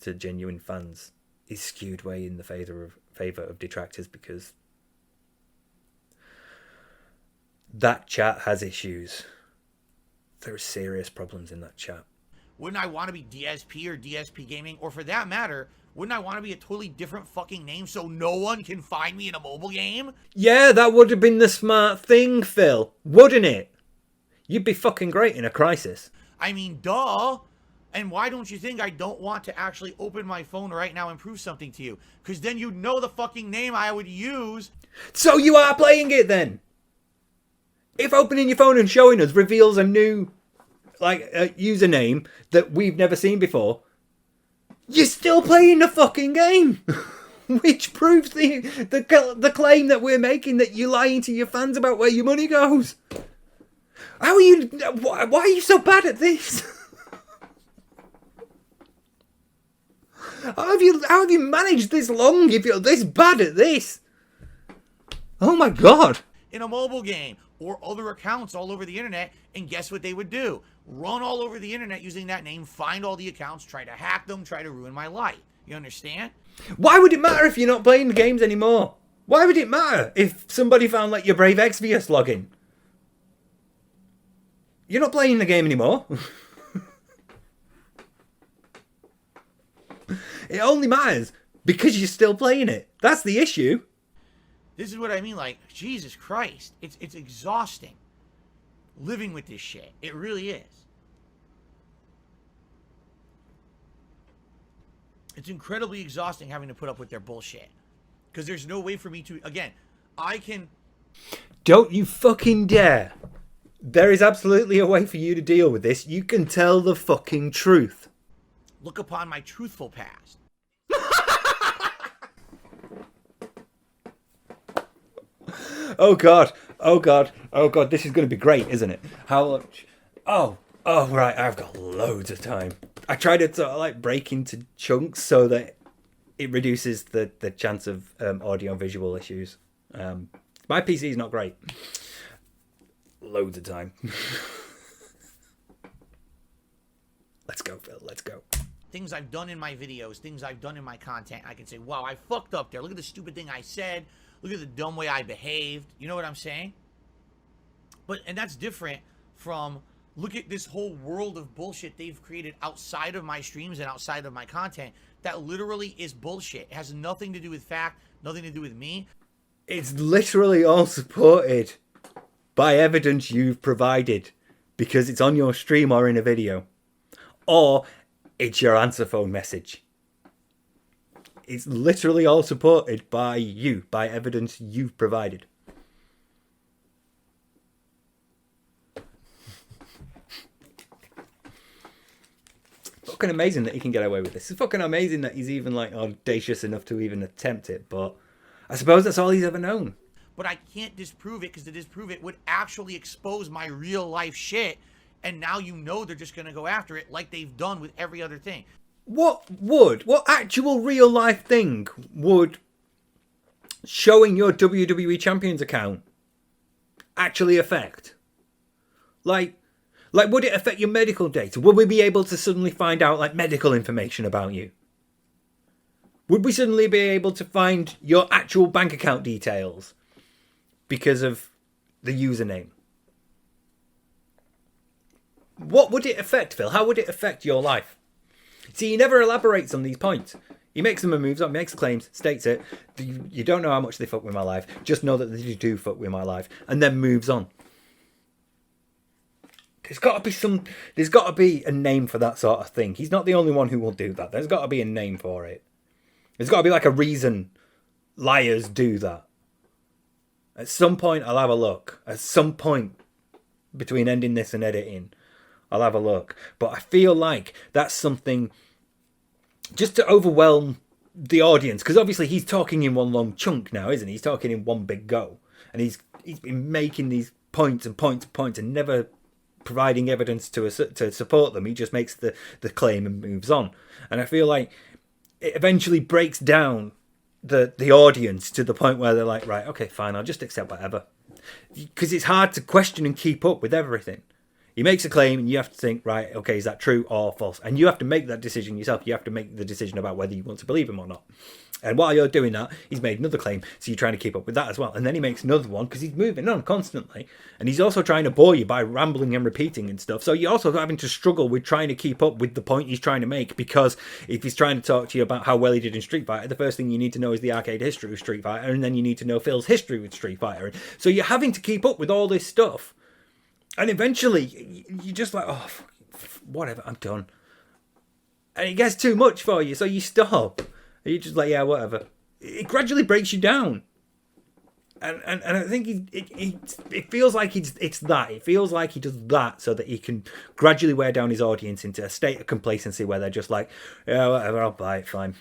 to genuine fans is skewed way in the favor of detractors, because that chat has issues. There are serious problems in that chat. Wouldn't I want to be DSP or DSP Gaming? Or for that matter, wouldn't I want to be a totally different fucking name so no one can find me in a mobile game? Yeah, that would have been the smart thing, Phil. Wouldn't it? You'd be fucking great in a crisis. I mean, duh. And why don't you think I don't want to actually open my phone right now and prove something to you? Because then you'd know the fucking name I would use. So you are playing it then? If opening your phone and showing us reveals a new, like, username that we've never seen before, you're still playing the fucking game. Which proves the claim that we're making, that you're lying to your fans about where your money goes. How are you? Why are you so bad at this? How have you managed this long if you're this bad at this? Oh my god. In a mobile game or other accounts all over the internet, and guess what they would do? Run all over the internet using that name, find all the accounts, try to hack them, try to ruin my life. You understand? Why would it matter if you're not playing the games anymore? Why would it matter if somebody found like your Brave Exvius login? You're not playing the game anymore. It only matters because you're still playing it. That's the issue. This is what I mean, like, Jesus Christ. It's exhausting living with this shit. It really is. It's incredibly exhausting having to put up with their bullshit. Because there's no way for me to, again, I can... Don't you fucking dare. There is absolutely a way for you to deal with this. You can tell the fucking truth. Look upon my truthful past. Oh god, oh god, oh god, this is going to be great, isn't it? How much? Oh, right, I've got loads of time. I try to sort of like break into chunks so that it reduces the chance of audio and visual issues. My PC is not great. Loads of time. Let's go, Phil, let's go. Things I've done in my videos, things I've done in my content, I can say, wow, I fucked up there. Look at the stupid thing I said. Look at the dumb way I behaved. You know what I'm saying? And that's different from, look at this whole world of bullshit they've created outside of my streams and outside of my content that literally is bullshit. It has nothing to do with fact, nothing to do with me. It's literally all supported by evidence you've provided because it's on your stream or in a video. Or it's your answer phone message. It's literally all supported by you, by evidence you've provided. Fucking amazing that he can get away with this. It's fucking amazing that he's even like audacious enough to even attempt it, but I suppose that's all he's ever known. But I can't disprove it because to disprove it would actually expose my real life shit. And now you know they're just going to go after it like they've done with every other thing. What actual real life thing would showing your WWE Champions account actually affect? Like would it affect your medical data? Would we be able to suddenly find out like medical information about you? Would we suddenly be able to find your actual bank account details because of the username? What would it affect, Phil? How would it affect your life? See, he never elaborates on these points. He makes them and moves on, makes claims, states it. You don't know how much they fuck with my life. Just know that they do fuck with my life. And then moves on. There's got to be a name for that sort of thing. He's not the only one who will do that. There's got to be a name for it. There's got to be like a reason liars do that. At some point, I'll have a look. At some point between ending this and editing, I'll have a look. But I feel like that's something just to overwhelm the audience. Because obviously he's talking in one long chunk now, isn't he? He's talking in one big go. And he's been making these points and never providing evidence to support them. He just makes the claim and moves on. And I feel like it eventually breaks down the audience to the point where they're like, right, okay, fine, I'll just accept whatever. Because it's hard to question and keep up with everything. He makes a claim and you have to think, right, okay, is that true or false? And you have to make that decision yourself. You have to make the decision about whether you want to believe him or not. And while you're doing that, he's made another claim, so you're trying to keep up with that as well. And then he makes another one because he's moving on constantly. And he's also trying to bore you by rambling and repeating and stuff. So you're also having to struggle with trying to keep up with the point he's trying to make, because if he's trying to talk to you about how well he did in Street Fighter, the first thing you need to know is the arcade history of Street Fighter, and then you need to know Phil's history with Street Fighter. So you're having to keep up with all this stuff. And eventually, you're just like, oh, whatever, I'm done. And it gets too much for you, so you stop. And you're just like, yeah, whatever. It gradually breaks you down. And I think it feels like it's that. It feels like he does that so that he can gradually wear down his audience into a state of complacency where they're just like, yeah, whatever, I'll buy it, fine.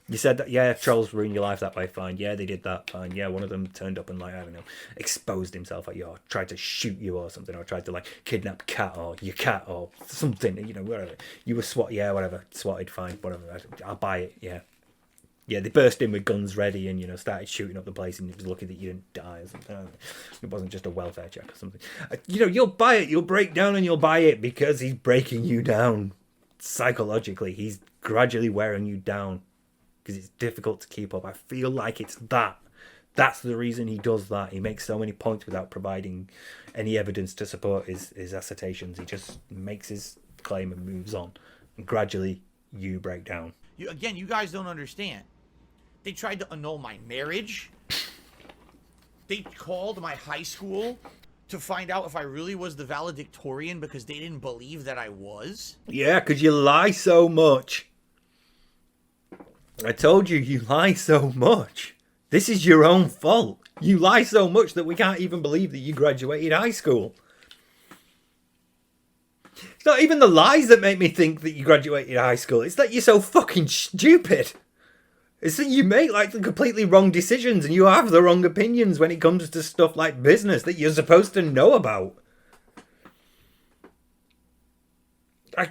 You said that, yeah, trolls ruin your life that way, fine. Yeah, they did that, fine. Yeah, one of them turned up and, like, I don't know, exposed himself at you, or tried to shoot you or something, or tried to, like, kidnap cat or your cat or something, you know, whatever. You were yeah, whatever, swatted, fine, whatever. I'll buy it, yeah. Yeah, they burst in with guns ready and, you know, started shooting up the place, and it was lucky that you didn't die or something. It wasn't just a welfare check or something. You know, you'll buy it, you'll break down and you'll buy it because he's breaking you down psychologically. He's gradually wearing you down because it's difficult to keep up. I feel like it's that. That's the reason he does that. He makes so many points without providing any evidence to support his assertions. He just makes his claim and moves on. And gradually, you break down. Again, you guys don't understand. They tried to annul my marriage. They called my high school to find out if I really was the valedictorian because they didn't believe that I was. Yeah, because you lie so much. I told you, you lie so much. This is your own fault. You lie so much that we can't even believe that you graduated high school. It's not even the lies that make me think that you graduated high school. It's that you're so fucking stupid. It's that you make like the completely wrong decisions and you have the wrong opinions when it comes to stuff like business that you're supposed to know about. I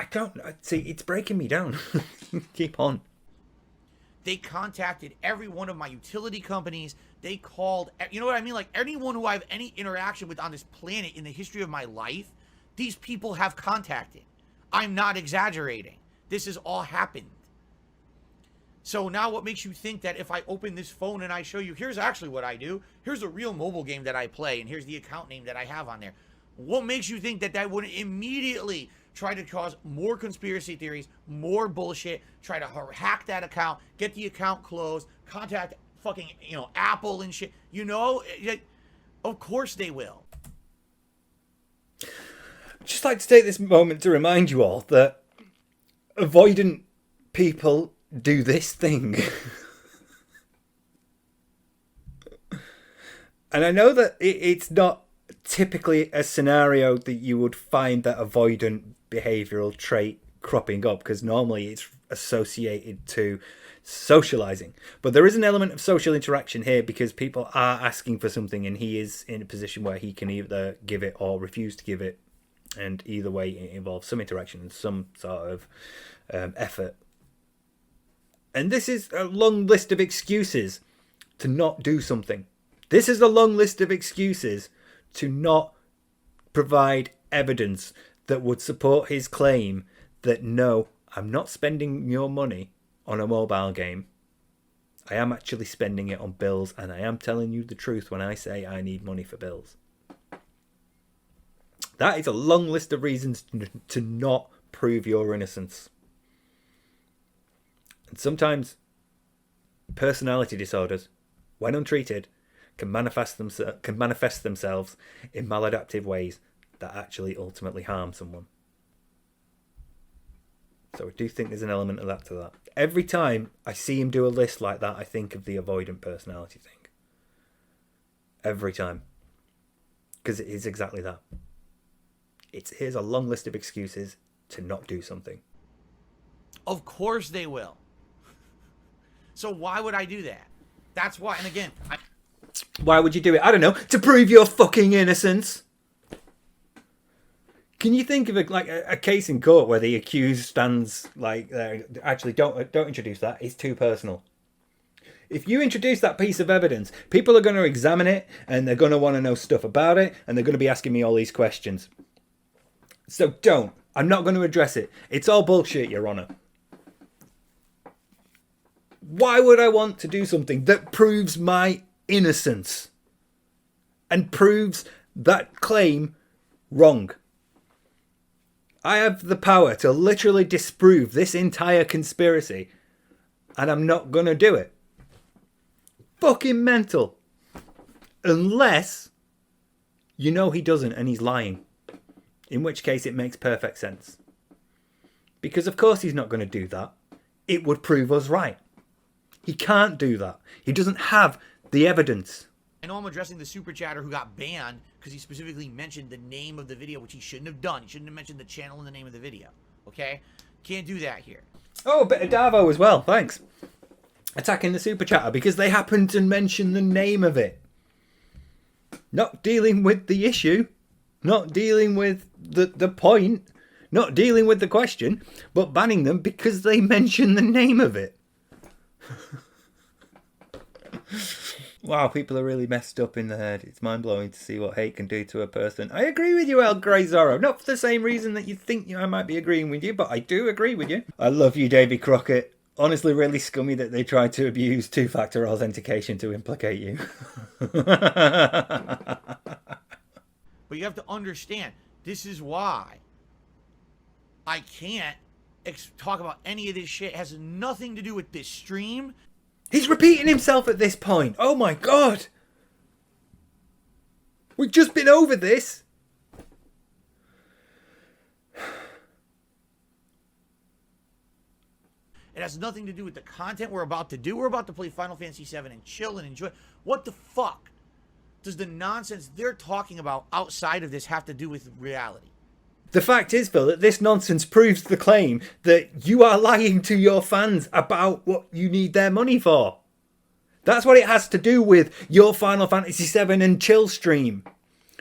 don't see, it's breaking me down. Keep on. They contacted every one of my utility companies. They called, you know what I mean? Like anyone who I have any interaction with on this planet in the history of my life, these people have contacted. I'm not exaggerating. This has all happened. So now what makes you think that if I open this phone and I show you, here's actually what I do. Here's a real mobile game that I play and here's the account name that I have on there. What makes you think that that wouldn't immediately try to cause more conspiracy theories, more bullshit, try to hack that account, get the account closed, contact fucking, you know, Apple and shit. You know, of course they will. I'd just like to take this moment to remind you all that avoidant people do this thing. And I know that it's not typically a scenario that you would find that avoidant behavioral trait cropping up, because normally it's associated to socializing. But there is an element of social interaction here because people are asking for something and he is in a position where he can either give it or refuse to give it. And either way, it involves some interaction and some sort of effort. And this is a long list of excuses to not do something. This is a long list of excuses to not provide evidence that would support his claim that no, I'm not spending your money on a mobile game. I am actually spending it on bills, and I am telling you the truth when I say I need money for bills. That is a long list of reasons to not prove your innocence. And sometimes personality disorders, when untreated, can manifest themselves in maladaptive ways that actually ultimately harm someone. So I do think there's an element of that to that. Every time I see him do a list like that, I think of the avoidant personality thing. Every time. Because it is exactly that. Here's a long list of excuses to not do something. Of course they will. So why would I do that? That's why. And again, why would you do it? I don't know. To prove your fucking innocence. Can you think of a case in court where the accused stands like there? Actually, don't introduce that. It's too personal. If you introduce that piece of evidence, people are going to examine it and they're going to want to know stuff about it and they're going to be asking me all these questions. So don't. I'm not going to address it. It's all bullshit, Your Honor. Why would I want to do something that proves my innocence and proves that claim wrong? I have the power to literally disprove this entire conspiracy, and I'm not going to do it. Fucking mental. Unless you know he doesn't and he's lying. In which case it makes perfect sense. Because of course he's not going to do that. It would prove us right. He can't do that. He doesn't have the evidence. I know I'm addressing the super chatter who got banned because he specifically mentioned the name of the video, which he shouldn't have done. He shouldn't have mentioned the channel and the name of the video. Okay? Can't do that here. Oh, a bit of Davo as well. Thanks. Attacking the super chatter because they happened to mention the name of it. Not dealing with the issue. Not dealing with the point. Not dealing with the question. But banning them because they mention the name of it. Wow, people are really messed up in the head. It's mind-blowing to see what hate can do to a person. I agree with you, El Grey Zorro. Not for the same reason that you think I might be agreeing with you, but I do agree with you. I love you, Davy Crockett. Honestly, really scummy that they tried to abuse two-factor authentication to implicate you. But you have to understand, this is why I can't talk about any of this shit. It has nothing to do with this stream. He's repeating himself at this point. Oh my god. We've just been over this. It has nothing to do with the content we're about to do. We're about to play Final Fantasy VII and chill and enjoy. What the fuck does the nonsense they're talking about outside of this have to do with reality? The fact is, Phil, that this nonsense proves the claim that you are lying to your fans about what you need their money for. That's what it has to do with your Final Fantasy VII and chill stream.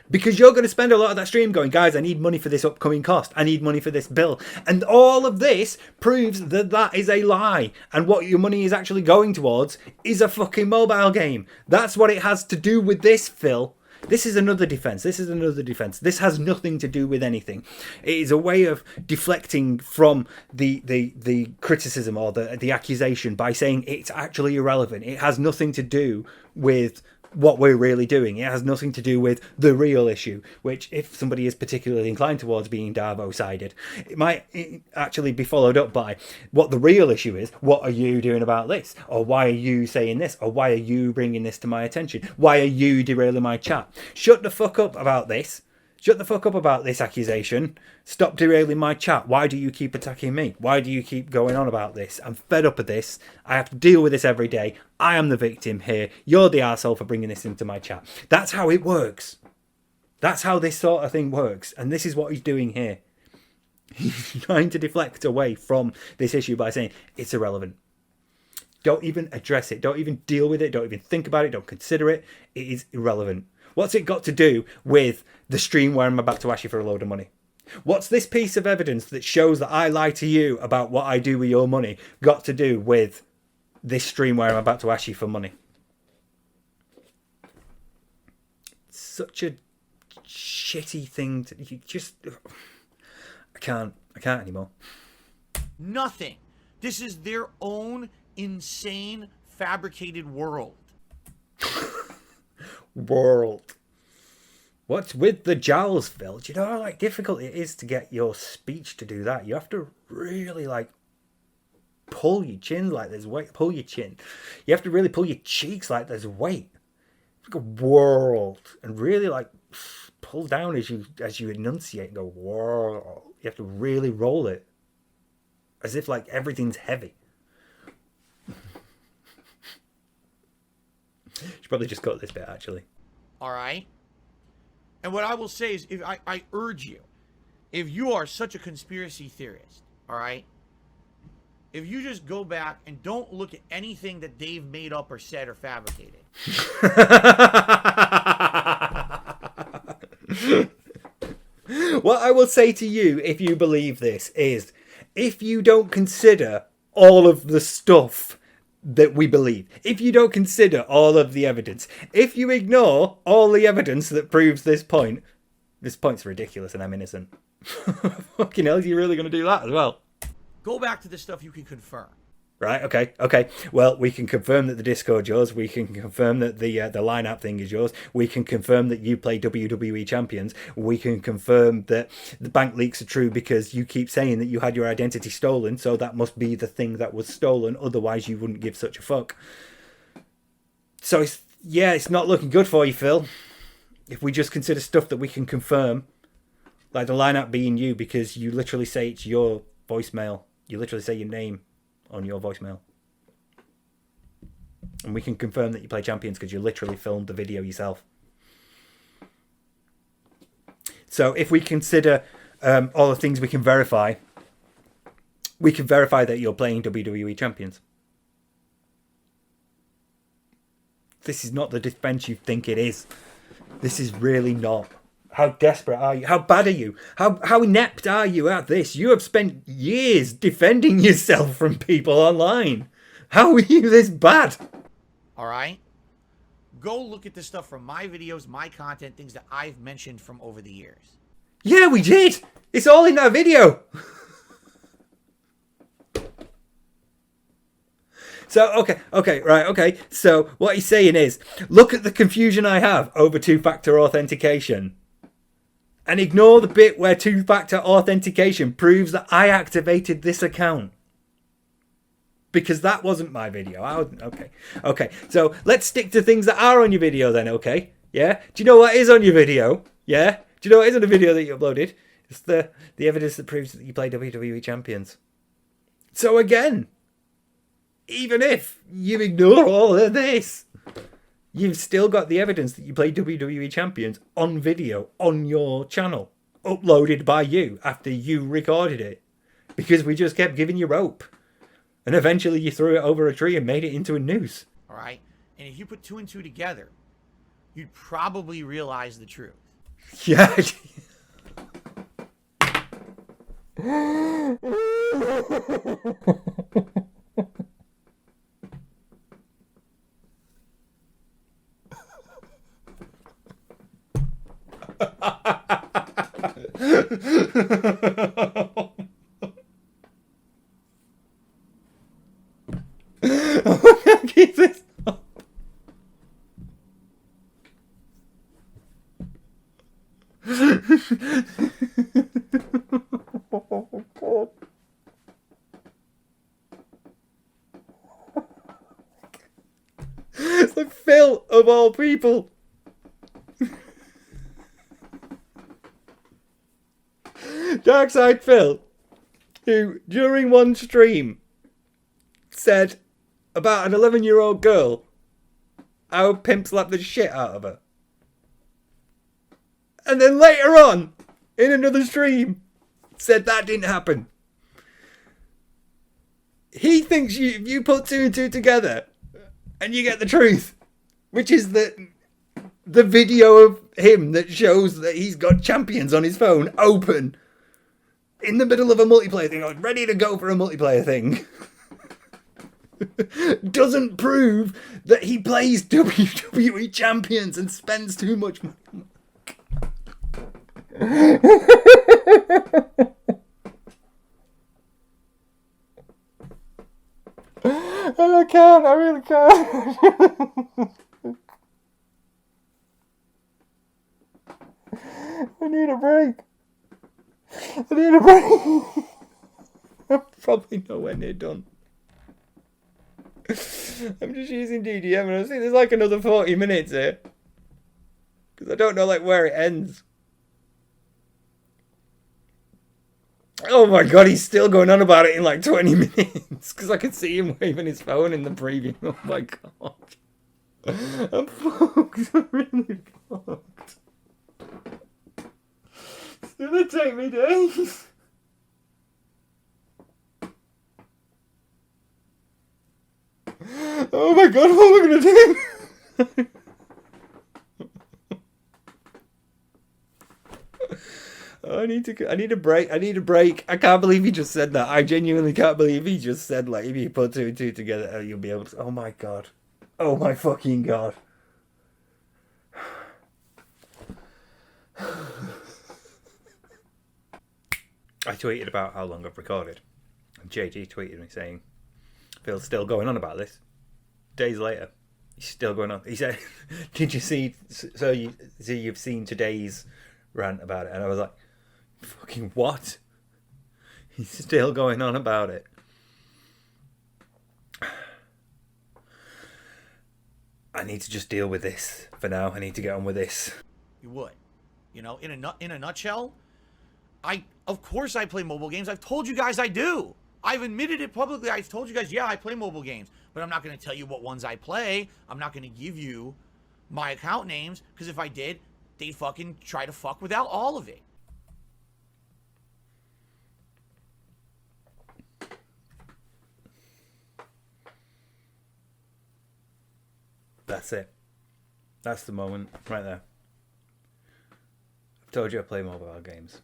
Because you're going to spend a lot of that stream going, guys, I need money for this upcoming cost. I need money for this bill. And all of this proves that that is a lie. And what your money is actually going towards is a fucking mobile game. That's what it has to do with this, Phil. This is another defense. This is another defense. This has nothing to do with anything. It is a way of deflecting from the criticism or the accusation by saying it's actually irrelevant. It has nothing to do with what we're really doing. It has nothing to do with the real issue, which if somebody is particularly inclined towards being Darvo-sided, it might actually be followed up by what the real issue is. What are you doing about this? Or why are you saying this? Or why are you bringing this to my attention? Why are you derailing my chat? Shut the fuck up about this. Shut the fuck up about this accusation. Stop derailing my chat. Why do you keep attacking me? Why do you keep going on about this? I'm fed up of this. I have to deal with this every day. I am the victim here. You're the arsehole for bringing this into my chat. That's how it works. That's how this sort of thing works. And this is what he's doing here. He's trying to deflect away from this issue by saying it's irrelevant. Don't even address it. Don't even deal with it. Don't even think about it. Don't consider it. It is irrelevant. What's it got to do with the stream where I'm about to ask you for a load of money? What's this piece of evidence that shows that I lie to you about what I do with your money got to do with this stream where I'm about to ask you for money? Such a shitty thing to you just... I can't anymore. Nothing. This is their own insane fabricated world. What's with the jowls, Phil? Do you know how difficult it is to get your speech to do that? You have to really pull your chin like there's weight. Pull your chin. You have to really pull your cheeks like there's weight. It's like a world, and really pull down as you enunciate and go world. You have to really roll it as if everything's heavy. Should probably just cut this bit actually. All right. And what I will say is, if I urge you, if you are such a conspiracy theorist, all right, if you just go back and don't look at anything that they've made up or said or fabricated. What I will say to you, if you believe this, is if you don't consider all of the stuff that we believe, if you don't consider all of the evidence, if you ignore all the evidence that proves this point's ridiculous and I'm innocent. Fucking hell, are you really going to do that as well? Go back to the stuff you can confirm. Right, okay. Well, we can confirm that the Discord's yours. We can confirm that the line-up thing is yours. We can confirm that you play WWE Champions. We can confirm that the bank leaks are true because you keep saying that you had your identity stolen, so that must be the thing that was stolen. Otherwise, you wouldn't give such a fuck. So, it's not looking good for you, Phil. If we just consider stuff that we can confirm, Like the lineup being you because you literally say it's your voicemail. You literally say your name on your voicemail. And we can confirm that you play Champions because you literally filmed the video yourself. So if we consider all the things we can verify that you're playing WWE Champions. This is not the defense you think it is. This is really not. How desperate are you? How bad are you? How inept are you at this? You have spent years defending yourself from people online. How are you this bad? All right? Go look at this stuff from my videos, my content, things that I've mentioned from over the years. Yeah, we did. It's all in that video. So, okay. So, what he's saying is, look at the confusion I have over two-factor authentication. And ignore the bit where two-factor authentication proves that I activated this account. Because that wasn't my video. Okay. So, let's stick to things that are on your video then, okay? Yeah? Do you know what is on your video? Yeah? Do you know what is on the video that you uploaded? It's the evidence that proves that you play WWE Champions. So, again, even if you ignore all of this, you've still got the evidence that you play WWE Champions on video on your channel, uploaded by you after you recorded it, because we just kept giving you rope, and eventually you threw it over a tree and made it into a noose. All right? And if you put 2 and 2 together, you'd probably realize the truth. Yeah. I can't keep this up. Oh, God. It's like Phil, of all people. Darkside Phil, who during one stream said about an 11-year-old girl, I would pimp slap the shit out of her. And then later on, in another stream, said that didn't happen. He thinks you put 2 and 2 together and you get the truth, which is that the video of him that shows that he's got Champions on his phone open in the middle of a multiplayer thing, ready to go for a multiplayer thing, doesn't prove that he plays WWE Champions and spends too much money. I can't, I really can't. I need a break. I'm probably nowhere near done. I'm just using DDM and I think there's like another 40 minutes here. Because I don't know like where it ends. Oh my god, he's still going on about it in like 20 minutes. Because I can see him waving his phone in the preview. Oh my god. I'm fucked. I'm really fucked. It's gonna take me days. Oh my god, what am I gonna do? I need a break. I can't believe he just said that. I genuinely can't believe he just said, like, if you put 2 and 2 together, you'll be able to. Oh my god. Oh my fucking god. I tweeted about how long I've recorded. And JG tweeted me saying, Phil's still going on about this. Days later, he's still going on. He said, did you see, you've seen today's rant about it? And I was like, fucking what? He's still going on about it. I need to just deal with this for now. I need to get on with this. You would. You know, in a nutshell, Of course I play mobile games. I've told you guys I do. I've admitted it publicly. I've told you guys, yeah, I play mobile games. But I'm not going to tell you what ones I play. I'm not going to give you my account names, because if I did, they'd fucking try to fuck without all of it. That's it. That's the moment right there. I've told you I play mobile games.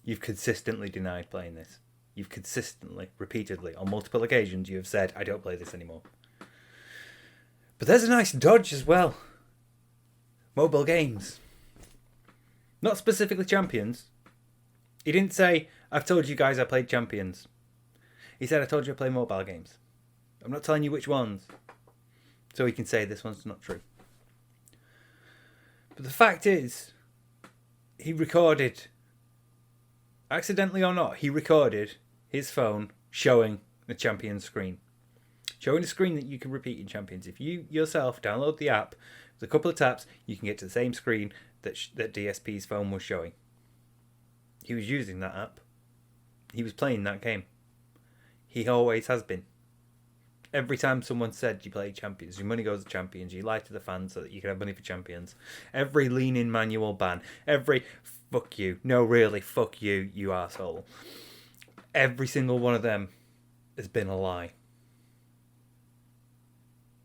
You've consistently denied playing this. You've consistently, repeatedly, on multiple occasions, you have said, I don't play this anymore. But there's a nice dodge as well. Mobile games. Not specifically Champions. He didn't say, I've told you guys I played Champions. He said, I told you I play mobile games. I'm not telling you which ones. So he can say this one's not true. But the fact is, he recorded, accidentally or not, he recorded his phone showing the Champions screen. Showing a screen that you can repeat in Champions. If you yourself download the app, with a couple of taps, you can get to the same screen that DSP's phone was showing. He was using that app. He was playing that game. He always has been. Every time someone said you play Champions, your money goes to Champions, you lie to the fans so that you can have money for Champions. Every lean-in manual ban. Every fuck you. No, really, fuck you, you arsehole. Every single one of them has been a lie.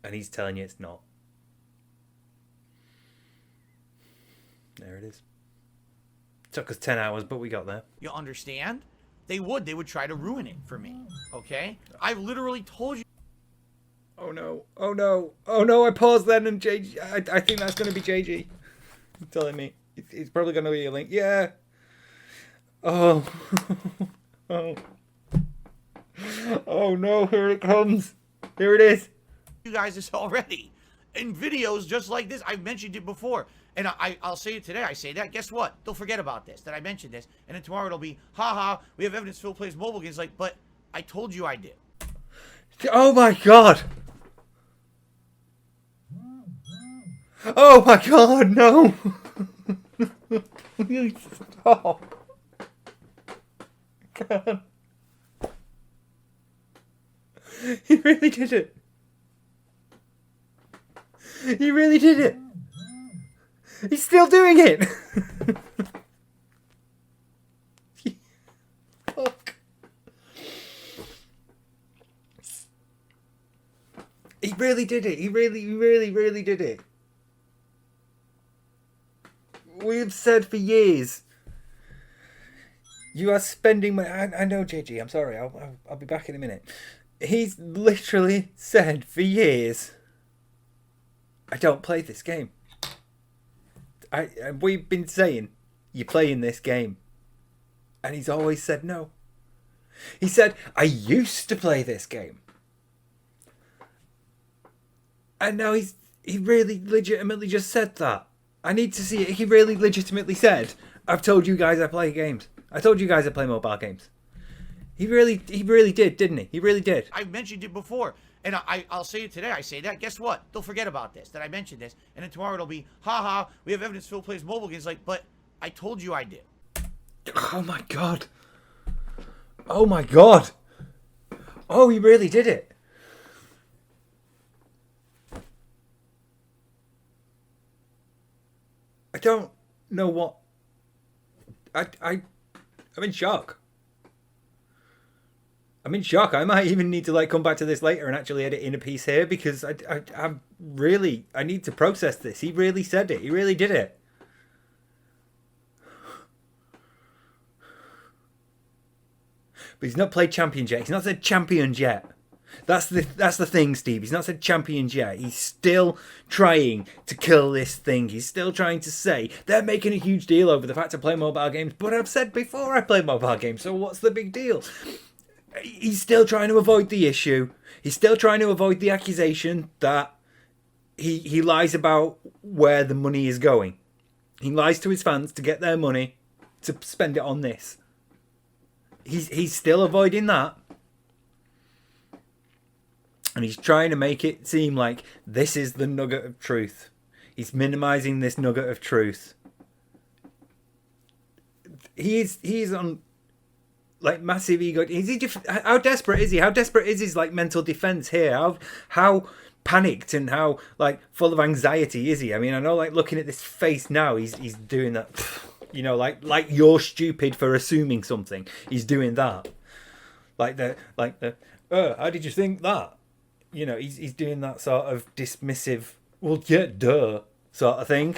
And he's telling you it's not. There it is. Took us 10 hours, but we got there. You understand? They would try to ruin it for me. Okay? I've literally told you. Oh no, oh no, oh no, I paused then and JG, I think that's going to be JG. He's telling me. It's probably going to be a link. Yeah. Oh. Oh. Oh no, here it comes. Here it is. You guys this already. In videos just like this, I've mentioned it before. And I'll say it today. I say that. Guess what? They'll forget about this, that I mentioned this. And then tomorrow it'll be, haha, we have evidence Phil plays mobile games. Like, but I told you I did. Oh my god. Oh my god, no. Stop. God. He really did it. He really did it. He's still doing it. Fuck. He really did it. He really did it. We've said for years. You are spending my. I know, JG. I'm sorry. I'll be back in a minute. He's literally said for years. I don't play this game. We've been saying you're playing this game, and he's always said no. He said I used to play this game, and now he really legitimately just said that. I need to see it. He really legitimately said, I've told you guys I play games. I told you guys I play mobile games. He really did, didn't he? He really did. I've mentioned it before. And I'll say it today. I say that. Guess what? They'll forget about this, that I mentioned this. And then tomorrow it'll be, haha, we have evidence Phil plays mobile games. Like, but I told you I did. Oh my god. Oh my god. Oh, he really did it. I don't know what. I'm in shock. I'm in shock. I might even need to come back to this later and actually edit in a piece here, because I need to process this. He really said it. He really did it. But he's not played Champions yet. He's not said Champions yet. That's the thing, Steve. He's not said Champions yet. He's still trying to kill this thing. He's still trying to say they're making a huge deal over the fact I play mobile games. But I've said before I play mobile games, so what's the big deal? He's still trying to avoid the issue. He's still trying to avoid the accusation that he lies about where the money is going. He lies to his fans to get their money to spend it on this. He's still avoiding that. And he's trying to make it seem like this is the nugget of truth. He's minimizing this nugget of truth. he's on like massive ego. How desperate is he? How desperate is his like mental defense here? How panicked and how like full of anxiety is he? I mean, I know like looking at this face now, he's doing that, you know, like you're stupid for assuming something. He's doing that. Like the how did you think that? You know, he's doing that sort of dismissive, well, yeah, duh, sort of thing.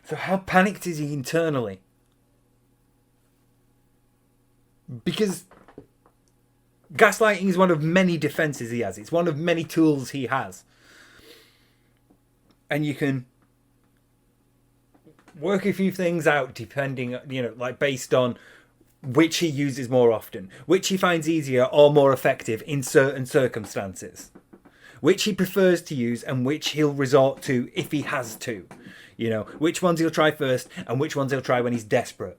So how panicked is he internally? Because gaslighting is one of many defenses he has. It's one of many tools he has. And you can work a few things out depending, you know, like based on which he uses more often, which he finds easier or more effective in certain circumstances, which he prefers to use and which he'll resort to if he has to, you know, which ones he'll try first and which ones he'll try when he's desperate.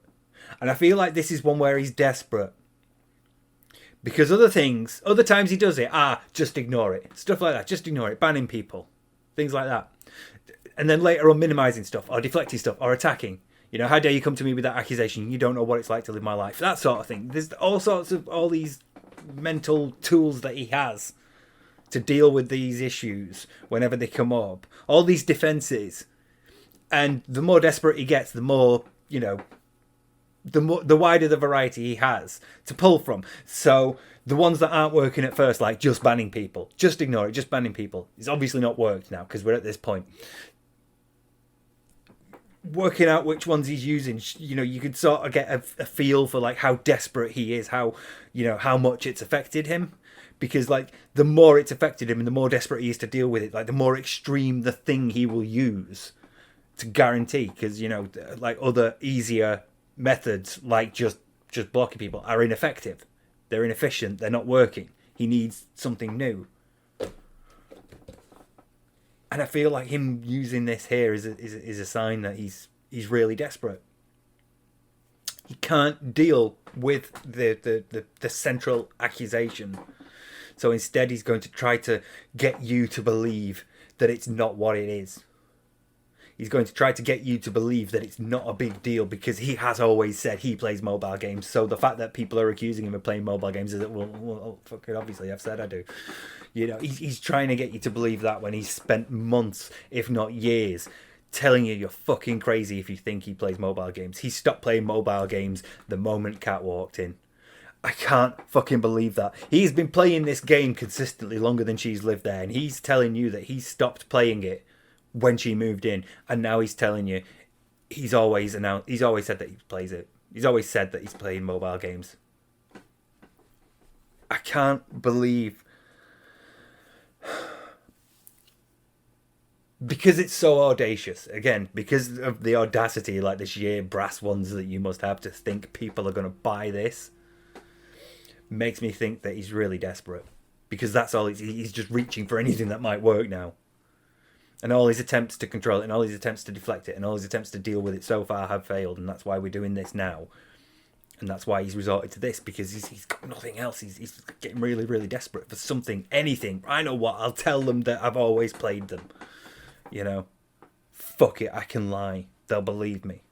And I feel like this is one where he's desperate. Because other times he does it, just ignore it. Stuff like that, just ignore it, banning people, things like that. And then later on minimizing stuff or deflecting stuff or attacking. You know, how dare you come to me with that accusation? You don't know what it's like to live my life. That sort of thing. There's all these mental tools that he has to deal with these issues whenever they come up. All these defenses. And the more desperate he gets, the more, you know, the wider the variety he has to pull from. So the ones that aren't working at first, like just banning people, just ignore it, just banning people, it's obviously not worked now because we're at this point. Working out which ones he's using, you know, you could sort of get a feel for like how desperate he is, how, you know, how much it's affected him. Because like the more it's affected him and the more desperate he is to deal with it, like the more extreme the thing he will use to guarantee. Because, you know, like other easier methods like just blocking people are ineffective. They're inefficient. They're not working. He needs something new. And I feel like him using this here is a sign that he's really desperate. He can't deal with the central accusation. So instead he's going to try to get you to believe that it's not what it is. He's going to try to get you to believe that it's not a big deal because he has always said he plays mobile games. So the fact that people are accusing him of playing mobile games is that, well fuck it, obviously I've said I do. You know, he's trying to get you to believe that when he's spent months, if not years, telling you you're fucking crazy if you think he plays mobile games. He stopped playing mobile games the moment Kat walked in. I can't fucking believe that. He's been playing this game consistently longer than she's lived there, and he's telling you that he stopped playing it when she moved in, and now he's telling you he's always said that he plays it. He's always said that he's playing mobile games. I can't believe, because it's so audacious, again, because of the audacity, like the sheer brass ones that you must have to think people are going to buy this, makes me think that he's really desperate, because that's all he's just reaching for anything that might work now. And all his attempts to control it and all his attempts to deflect it and all his attempts to deal with it so far have failed, and that's why we're doing this now. And that's why he's resorted to this, because he's got nothing else. He's getting really, really desperate for something, anything. I know what, I'll tell them that I've always played them. You know, fuck it, I can lie. They'll believe me.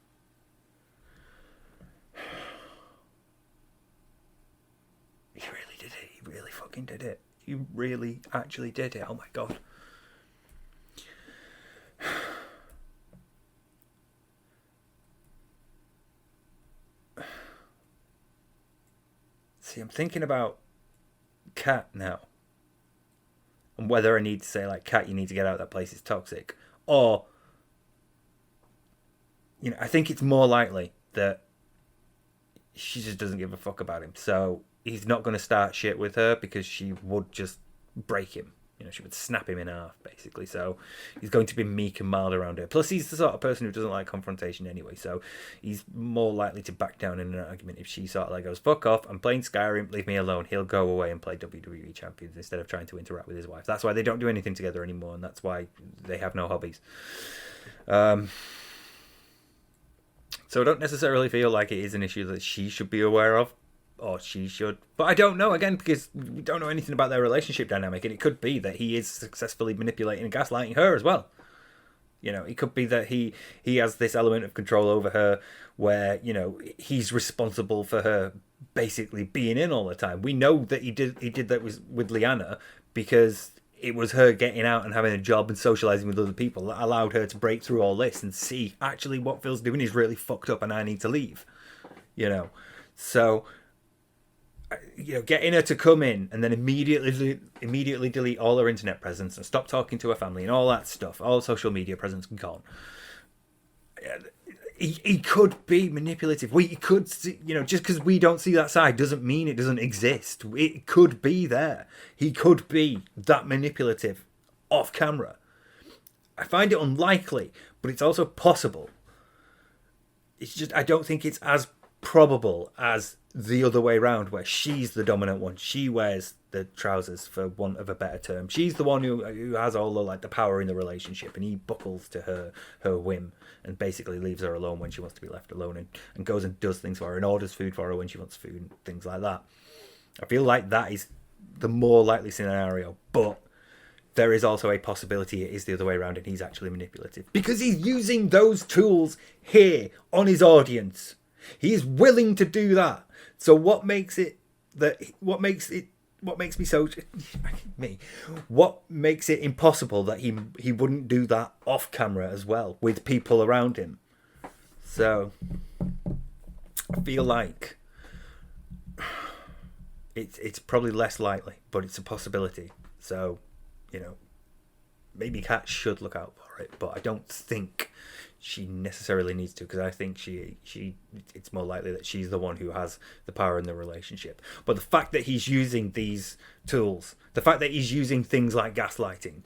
He really did it. He really fucking did it. He really actually did it. Oh my god. See, I'm thinking about Kat now. And whether I need to say, like, Kat, you need to get out of that place, it's toxic. Or, you know, I think it's more likely that she just doesn't give a fuck about him. So he's not going to start shit with her because she would just break him. You know, she would snap him in half, basically. So he's going to be meek and mild around her. Plus, he's the sort of person who doesn't like confrontation anyway. So he's more likely to back down in an argument if she sort of like goes, fuck off, I'm playing Skyrim, leave me alone. He'll go away and play WWE Champions instead of trying to interact with his wife. That's why they don't do anything together anymore, and that's why they have no hobbies. So I don't necessarily feel like it is an issue that she should be aware of. Or she should. But I don't know, again, because we don't know anything about their relationship dynamic. And it could be that he is successfully manipulating and gaslighting her as well. You know, it could be that he has this element of control over her where, you know, he's responsible for her basically being in all the time. We know that he did that with Liana because it was her getting out and having a job and socializing with other people that allowed her to break through all this and see actually what Phil's doing is really fucked up and I need to leave. You know, so, you know, getting her to come in and then immediately delete all her internet presence and stop talking to her family and all that stuff, all social media presence gone. He could be manipulative. We could see, you know, just because we don't see that side doesn't mean it doesn't exist. It could be there. He could be that manipulative off camera. I find it unlikely, but it's also possible. It's just, I don't think it's as probable as the other way around, where she's the dominant one. She wears the trousers, for want of a better term. She's the one who has all the, like, the power in the relationship, and he buckles to her whim and basically leaves her alone when she wants to be left alone, and goes and does things for her and orders food for her when she wants food and things like that. I feel like that is the more likely scenario, but there is also a possibility it is the other way around and he's actually manipulative because he's using those tools here on his audience. He is willing to do that. So what makes it impossible that he wouldn't do that off camera as well with people around him? So I feel like it's probably less likely, but it's a possibility. So, you know, maybe Kat should look out for it, but I don't think she necessarily needs to, because I think it's more likely that she's the one who has the power in the relationship. But the fact that he's using these tools, the fact that he's using things like gaslighting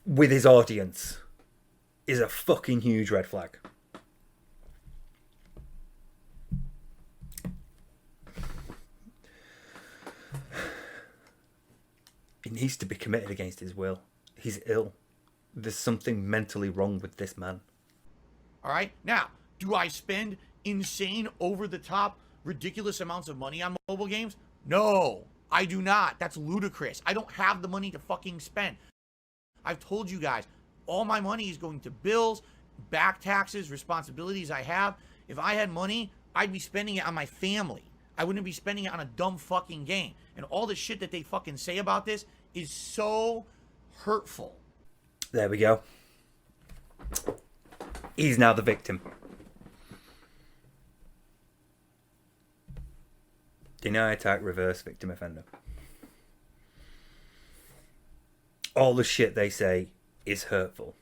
with his audience is a fucking huge red flag. He needs to be committed against his will. He's ill. There's something mentally wrong with this man. All right. Now, do I spend insane, over-the-top, ridiculous amounts of money on mobile games? No, I do not. That's ludicrous. I don't have the money to fucking spend. I've told you guys, all my money is going to bills, back taxes, responsibilities I have. If I had money, I'd be spending it on my family. I wouldn't be spending it on a dumb fucking game. And all the shit that they fucking say about this is so hurtful. There we go. He's now the victim. Deny attack, reverse victim offender. All the shit they say is hurtful.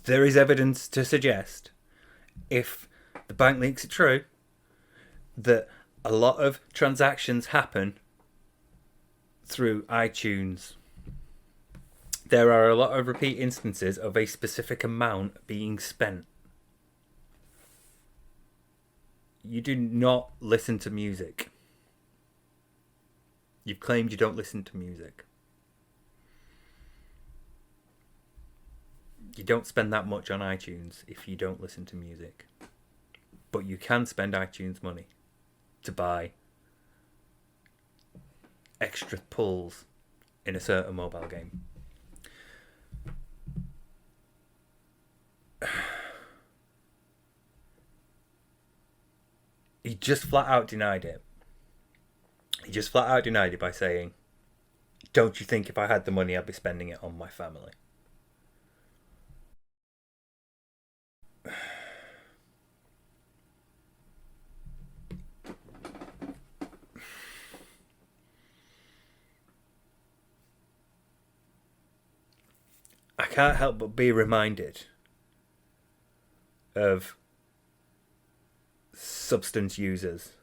There is evidence to suggest, if the bank links are true, that a lot of transactions happen through iTunes. There are a lot of repeat instances of a specific amount being spent. You do not listen to music. You've claimed you don't listen to music. You don't spend that much on iTunes if you don't listen to music. But you can spend iTunes money to buy extra pulls in a certain mobile game. He just flat out denied it. He just flat out denied it by saying, "Don't you think if I had the money I'd be spending it on my family?" I can't help but be reminded of substance users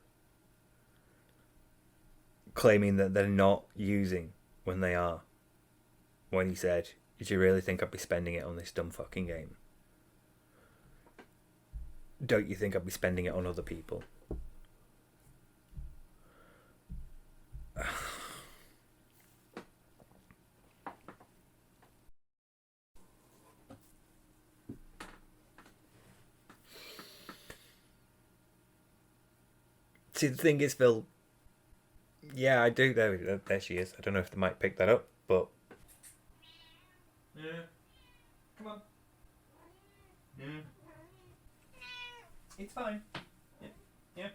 claiming that they're not using when they are. When he said, "Did you really think I'd be spending it on this dumb fucking game? Don't you think I'd be spending it on other people?" See, the thing is, Phil, yeah, I do. There she is. I don't know if the mic picked that up, but It's fine. Yeah.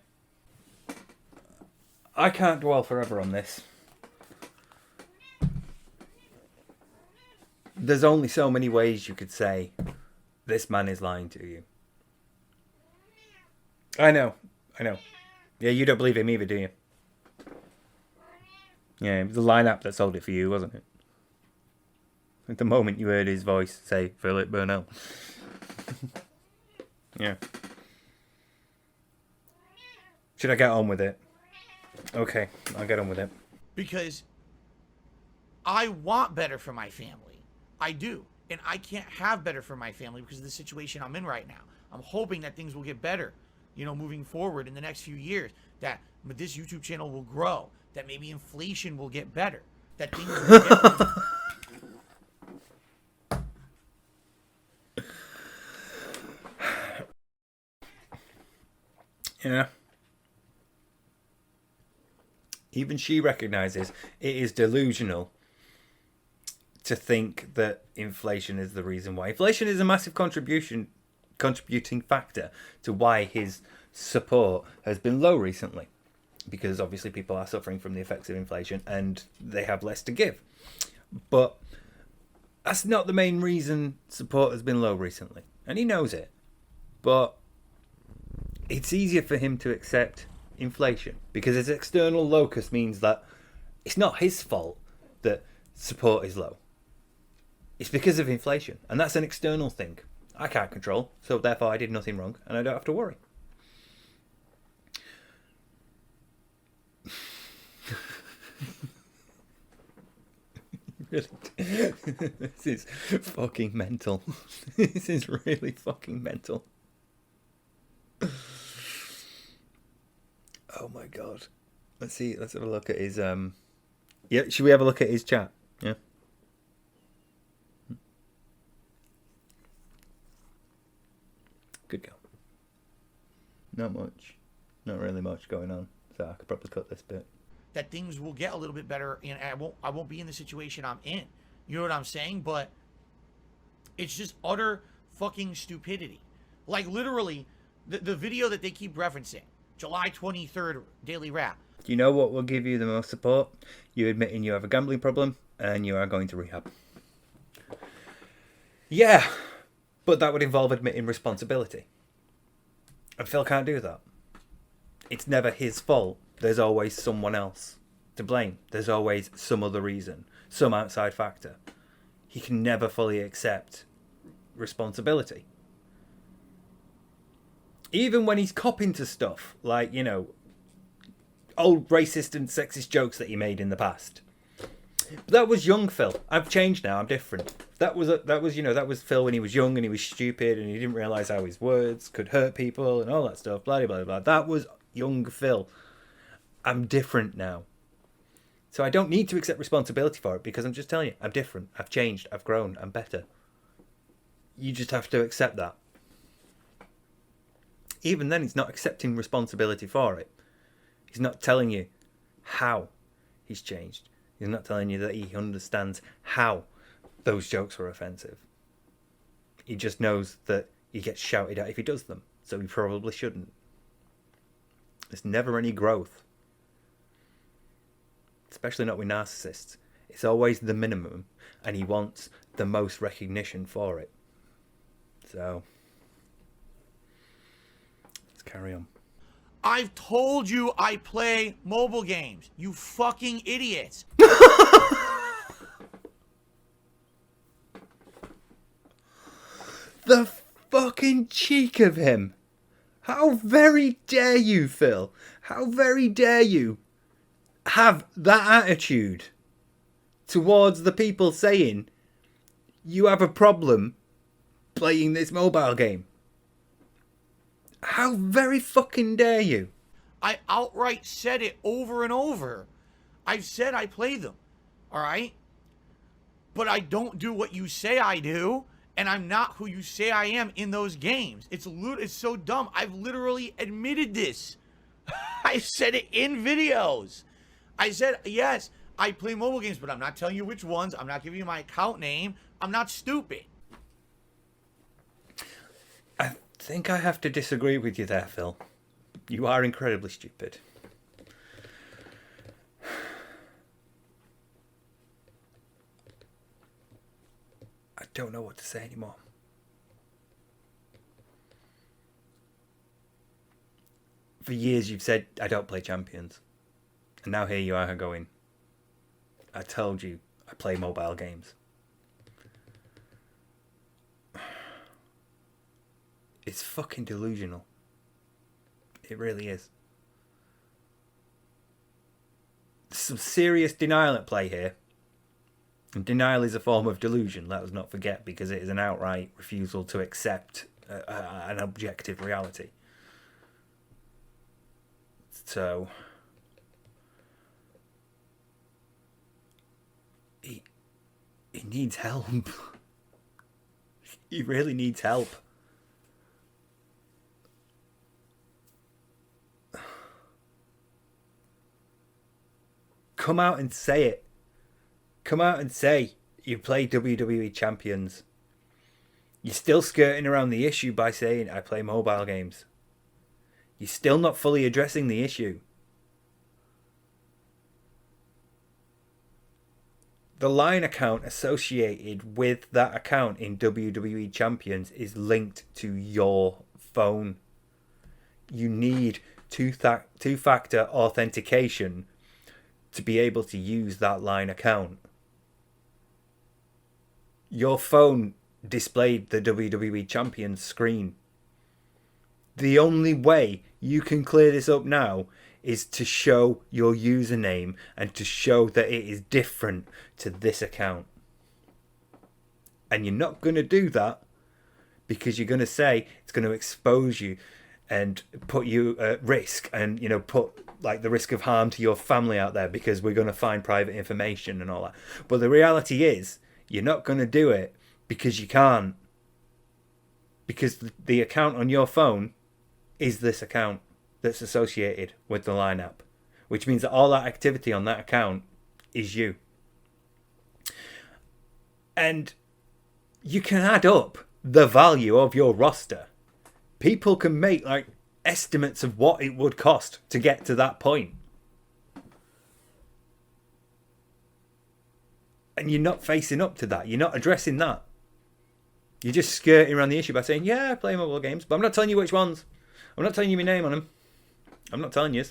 I can't dwell forever on this. There's only so many ways you could say this man is lying to you. I know. Yeah, you don't believe him either, do you? Yeah, it was the lineup that sold it for you, wasn't it? At the moment you heard his voice say Philip Burnell. Yeah. Should I get on with it? Okay, I'll get on with it. Because I want better for my family. I do. And I can't have better for my family because of the situation I'm in right now. I'm hoping that things will get better, you know, moving forward in the next few years. That this YouTube channel will grow. That maybe inflation will get better. That things will get Yeah. Even she recognizes it is delusional to think that inflation is the reason why. Inflation is a massive contributing factor to why his support has been low recently. Because obviously people are suffering from the effects of inflation and they have less to give. But that's not the main reason support has been low recently. And he knows it. But it's easier for him to accept inflation because his external locus means that it's not his fault that support is low. It's because of inflation, and that's an external thing I can't control, so therefore I did nothing wrong and I don't have to worry. Really? This is fucking mental. This is really fucking mental. Oh my god. Let's see. Let's have a look at his yeah, should we have a look at his chat? Yeah. Good girl. Not much. Not really much going on. So I could probably cut this bit. that things will get a little bit better and I won't be in the situation I'm in. You know what I'm saying? But it's just utter fucking stupidity. Like literally the video that they keep referencing, July 23rd Daily Rap. Do you know what will give you the most support? You admitting you have a gambling problem and you are going to rehab. Yeah, but that would involve admitting responsibility. And Phil can't do that. It's never his fault. There's always someone else to blame. There's always some other reason, some outside factor. He can never fully accept responsibility. Even when he's copping to stuff like, you know, old racist and sexist jokes that he made in the past. But that was young Phil. I've changed now. I'm different. That was Phil when he was young and he was stupid and he didn't realize how his words could hurt people and all that stuff. Blah blah blah. That was young Phil. I'm different now. So I don't need to accept responsibility for it because I'm just telling you, I'm different. I've changed. I've grown. I'm better. You just have to accept that. Even then, he's not accepting responsibility for it. He's not telling you how he's changed. He's not telling you that he understands how those jokes were offensive. He just knows that he gets shouted at if he does them, so he probably shouldn't. There's never any growth. Especially not with narcissists. It's always the minimum, and he wants the most recognition for it. So, let's carry on. I've told you I play mobile games. You fucking idiots. The fucking cheek of him. How very dare you, Phil? How very dare you have that attitude towards the people saying you have a problem playing this mobile game? How very fucking dare you? I outright said it over and over. I've said I play them, all right? But I don't do what you say I do, and I'm not who you say I am in those games. It's so dumb. I've literally admitted this. I said it in videos. I said, yes, I play mobile games, but I'm not telling you which ones. I'm not giving you my account name. I'm not stupid. think I have to disagree with you there, Phil. You are incredibly stupid. I don't know what to say anymore. For years you've said I don't play Champions. And now here you are going, I told you I play mobile games. It's fucking delusional. It really is. There's some serious denial at play here. And denial is a form of delusion, let us not forget, because it is an outright refusal to accept an objective reality. So, he needs help. He really needs help. Come out and say it. Come out and say you play WWE Champions. You're still skirting around the issue by saying I play mobile games. You're still not fully addressing the issue. The line account associated with that account in WWE Champions is linked to your phone. You need two-factor authentication to be able to use that line account. Your phone displayed the WWE Champions screen. The only way you can clear this up now is to show your username and to show that it is different to this account. And you're not going to do that because you're going to say it's going to expose you and put you at risk and, you know, put like the risk of harm to your family out there because we're going to find private information and all that. But the reality is you're not going to do it because you can't. Because the account on your phone is this account that's associated with the Line app, which means that all that activity on that account is you. And you can add up the value of your roster. People can make like estimates of what it would cost to get to that point. And you're not facing up to that. You're not addressing that. You're just skirting around the issue by saying, yeah, I play mobile games, but I'm not telling you which ones. I'm not telling you my name on them. I'm not telling you.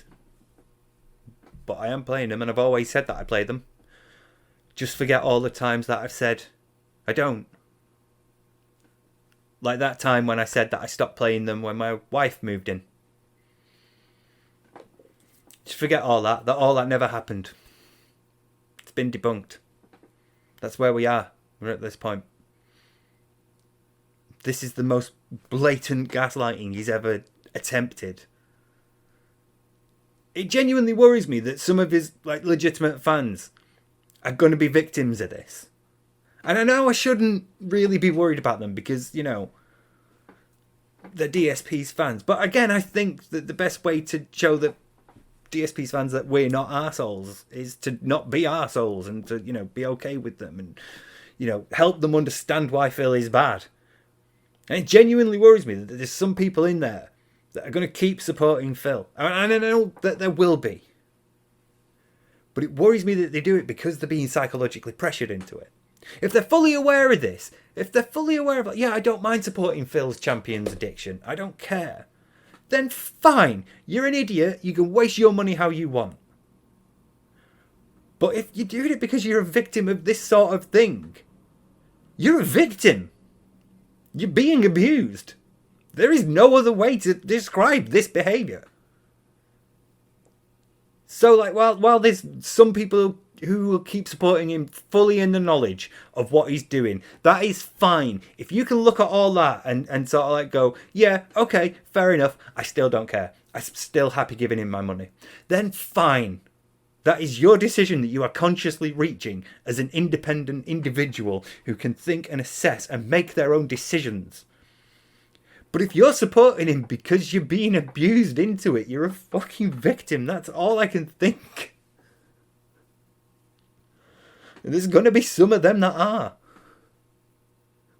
But I am playing them, and I've always said that I play them. Just forget all the times that I've said I don't. Like that time when I said that I stopped playing them when my wife moved in. Just forget all that all that never happened. It's been debunked. That's where we are. We're at this point. This is the most blatant gaslighting he's ever attempted. It genuinely worries me that some of his like legitimate fans are going to be victims of this. And I know I shouldn't really be worried about them because, you know, they're DSP's fans. But again, I think that the best way to show that DSP's fans that we're not arseholes is to not be arseholes and to, you know, be okay with them and, you know, help them understand why Phil is bad. And it genuinely worries me that there's some people in there that are going to keep supporting Phil. And I know that there will be. But it worries me that they do it because they're being psychologically pressured into it. If they're fully aware of this, if they're fully aware of it, yeah, I don't mind supporting Phil's Champions addiction. I don't care. Then fine. You're an idiot. You can waste your money how you want. But if you're doing it because you're a victim of this sort of thing, you're a victim. You're being abused. There is no other way to describe this behavior. So, like, while there's some people who will keep supporting him fully in the knowledge of what he's doing, that is fine. If you can look at all that and sort of like go, yeah, okay, fair enough, I still don't care. I'm still happy giving him my money. Then fine. That is your decision that you are consciously reaching as an independent individual who can think and assess and make their own decisions. But if you're supporting him because you're being abused into it, you're a fucking victim. That's all I can think. And there's going to be some of them that are.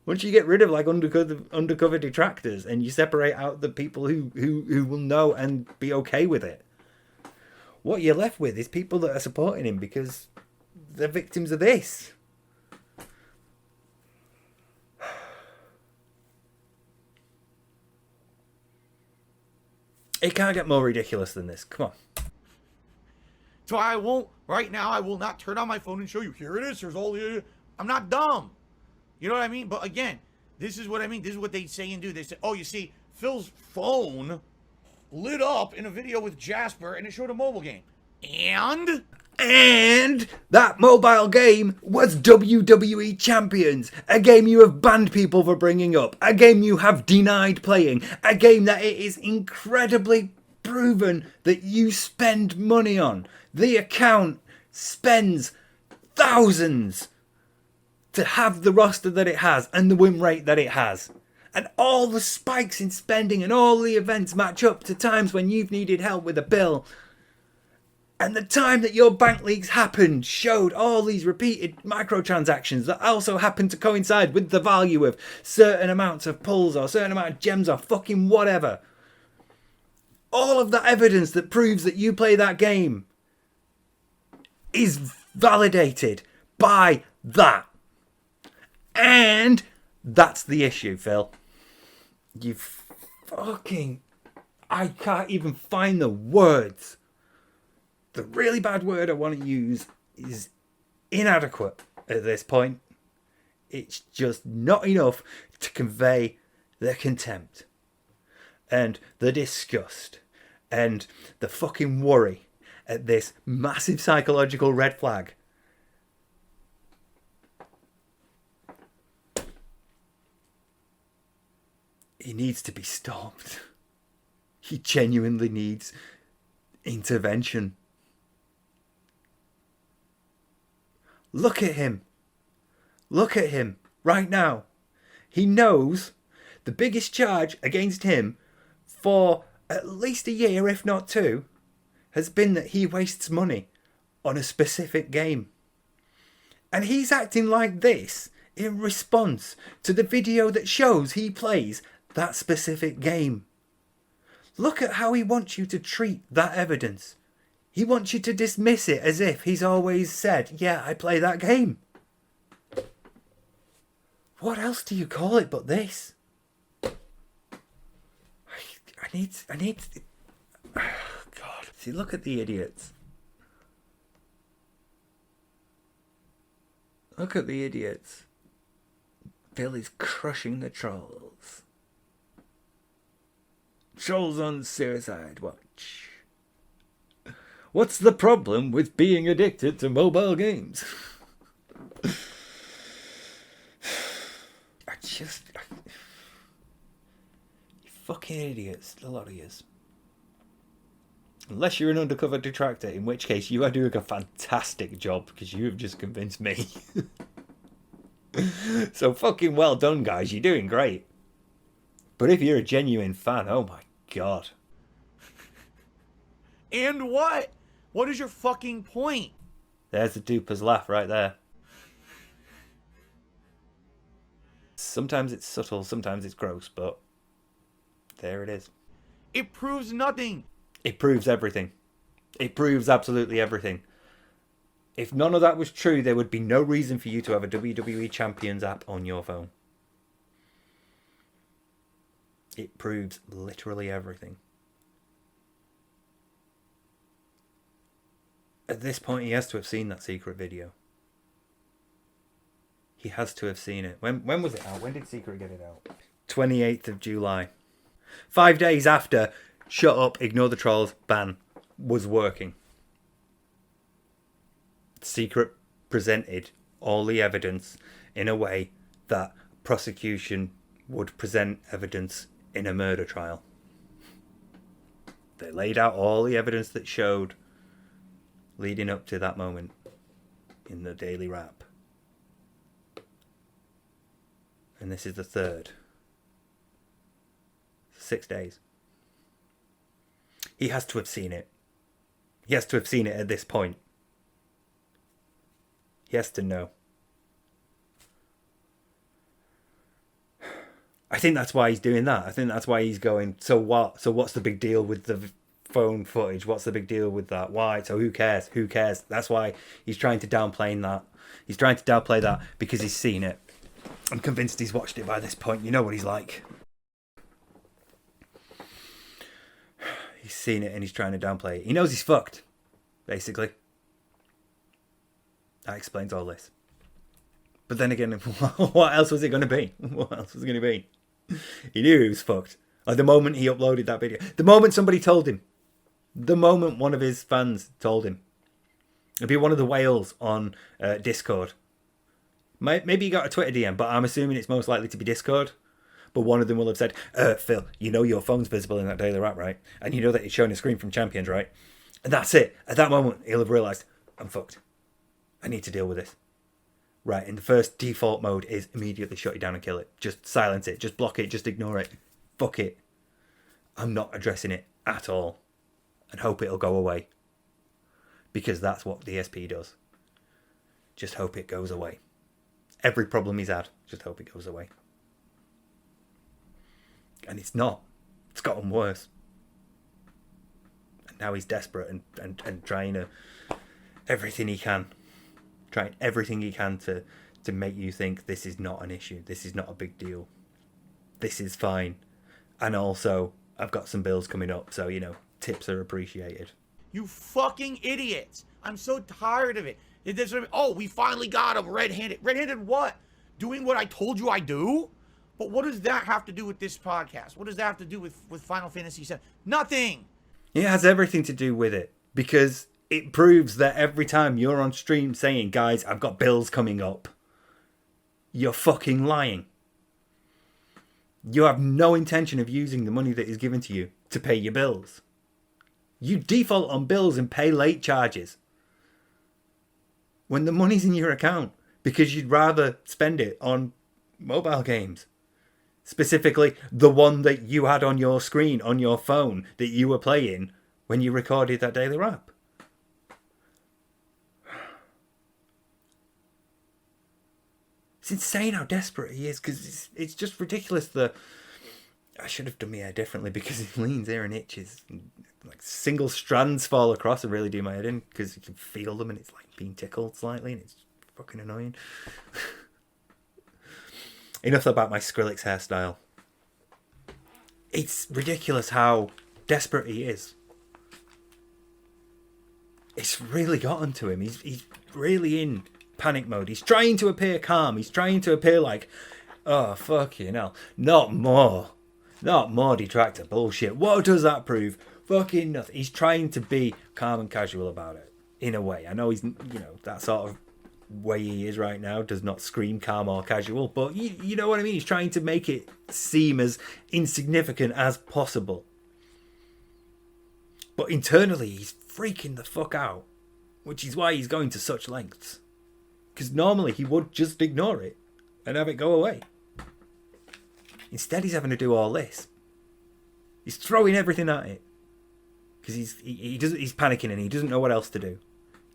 Once you get rid of like undercover detractors and you separate out the people who will know and be okay with it, what you're left with is people that are supporting him because they're victims of this. It can't get more ridiculous than this. Come on. So I won't, right now, I will not turn on my phone and show you, here it is, here's all the, I'm not dumb. You know what I mean? But again, this is what I mean. This is what they say and do. They say, oh, you see, Phil's phone lit up in a video with Jasper and it showed a mobile game. And that mobile game was WWE Champions, a game you have banned people for bringing up, a game you have denied playing, a game that it is incredibly proven that you spend money on. The account spends thousands to have the roster that it has and the win rate that it has. And all the spikes in spending and all the events match up to times when you've needed help with a bill. And the time that your bank leaks happened showed all these repeated microtransactions that also happened to coincide with the value of certain amounts of pulls or certain amount of gems or fucking whatever. All of that evidence that proves that you play that game is validated by that. And that's the issue, Phil. You fucking... I can't even find the words. The really bad word I want to use is inadequate at this point. It's just not enough to convey the contempt and the disgust and the fucking worry at this massive psychological red flag. He needs to be stopped. He genuinely needs intervention. Look at him. Look at him right now. He knows the biggest charge against him for at least a year, if not two, has been that he wastes money on a specific game. And he's acting like this in response to the video that shows he plays that specific game. Look at how he wants you to treat that evidence. He wants you to dismiss it as if he's always said, yeah, I play that game. What else do you call it but this? I need... Oh, God. See, look at the idiots. Look at the idiots. Bill is crushing the trolls. Trolls on suicide watch. What's the problem with being addicted to mobile games? You fucking idiots, a lot of yous. Unless you're an undercover detractor, in which case you are doing a fantastic job because you have just convinced me. So fucking well done, guys. You're doing great. But if you're a genuine fan, oh my God. And what? What is your fucking point? There's the duper's laugh right there. Sometimes it's subtle, sometimes it's gross, but there it is. It proves nothing. It proves everything. It proves absolutely everything. If none of that was true, there would be no reason for you to have a WWE Champions app on your phone. It proves literally everything. At this point, he has to have seen that secret video. He has to have seen it. When was it out? When did Secret get it out? 28th of July. 5 days after Shut Up, Ignore the Trolls ban was working. Secret presented all the evidence in a way that prosecution would present evidence in a murder trial. They laid out all the evidence that showed leading up to that moment in the Daily Wrap. And this is the third. 6 days. He has to have seen it. He has to have seen it at this point. He has to know. I think that's why he's doing that. I think that's why he's going, so what? So what's the big deal with the phone footage? What's the big deal with that? Why? So who cares? Who cares? That's why he's trying to downplay that. He's trying to downplay that because he's seen it. I'm convinced he's watched it by this point. You know what he's like. He's seen it and he's trying to downplay it. He knows he's fucked, basically. That explains all this. But then again, what else was it going to be? What else was it going to be? He knew he was fucked. Like the moment he uploaded that video. The moment somebody told him. The moment one of his fans told him. It'd be one of the whales on Discord. Maybe he got a Twitter DM, but I'm assuming it's most likely to be Discord. But one of them will have said, Phil, you know your phone's visible in that daily wrap, right? And you know that it's showing a screen from Champions, right? And that's it. At that moment, he'll have realised, I'm fucked. I need to deal with this. Right, and the first default mode is immediately shut it down and kill it. Just silence it, just block it, just ignore it. Fuck it. I'm not addressing it at all. And hope it'll go away. Because that's what DSP does. Just hope it goes away. Every problem he's had, just hope it goes away. And it's not. It's gotten worse. And now he's desperate and trying to everything he can. Trying everything he can to make you think this is not an issue. This is not a big deal. This is fine. And also, I've got some bills coming up, so, you know, tips are appreciated. You fucking idiots. I'm so tired of it. Oh, we finally got him red-handed. Red-handed what? Doing what I told you I do? But what does that have to do with this podcast? What does that have to do with Final Fantasy VII? Nothing. It has everything to do with it. Because it proves that every time you're on stream saying, guys, I've got bills coming up, you're fucking lying. You have no intention of using the money that is given to you to pay your bills. You default on bills and pay late charges when the money's in your account because you'd rather spend it on mobile games. Specifically, the one that you had on your screen, on your phone, that you were playing when you recorded that daily wrap. It's insane how desperate he is because it's just ridiculous that I should have done my hair differently because it leans here and itches. And, like single strands fall across and really do my head in because you can feel them and it's like being tickled slightly and it's fucking annoying. Enough about my Skrillex hairstyle. It's ridiculous how desperate he is. It's really gotten to him. He's really in panic mode. He's trying to appear calm. He's trying to appear like, oh, fucking hell. Not more detractor bullshit. What does that prove? Fucking nothing. He's trying to be calm and casual about it, in a way. I know he's, you know, that sort of way he is right now does not scream calm or casual, but you know what I mean? He's trying to make it seem as insignificant as possible. But internally, he's freaking the fuck out, which is why he's going to such lengths. Because normally he would just ignore it and have it go away. Instead, he's having to do all this. He's throwing everything at it. Because he's panicking and he doesn't know what else to do.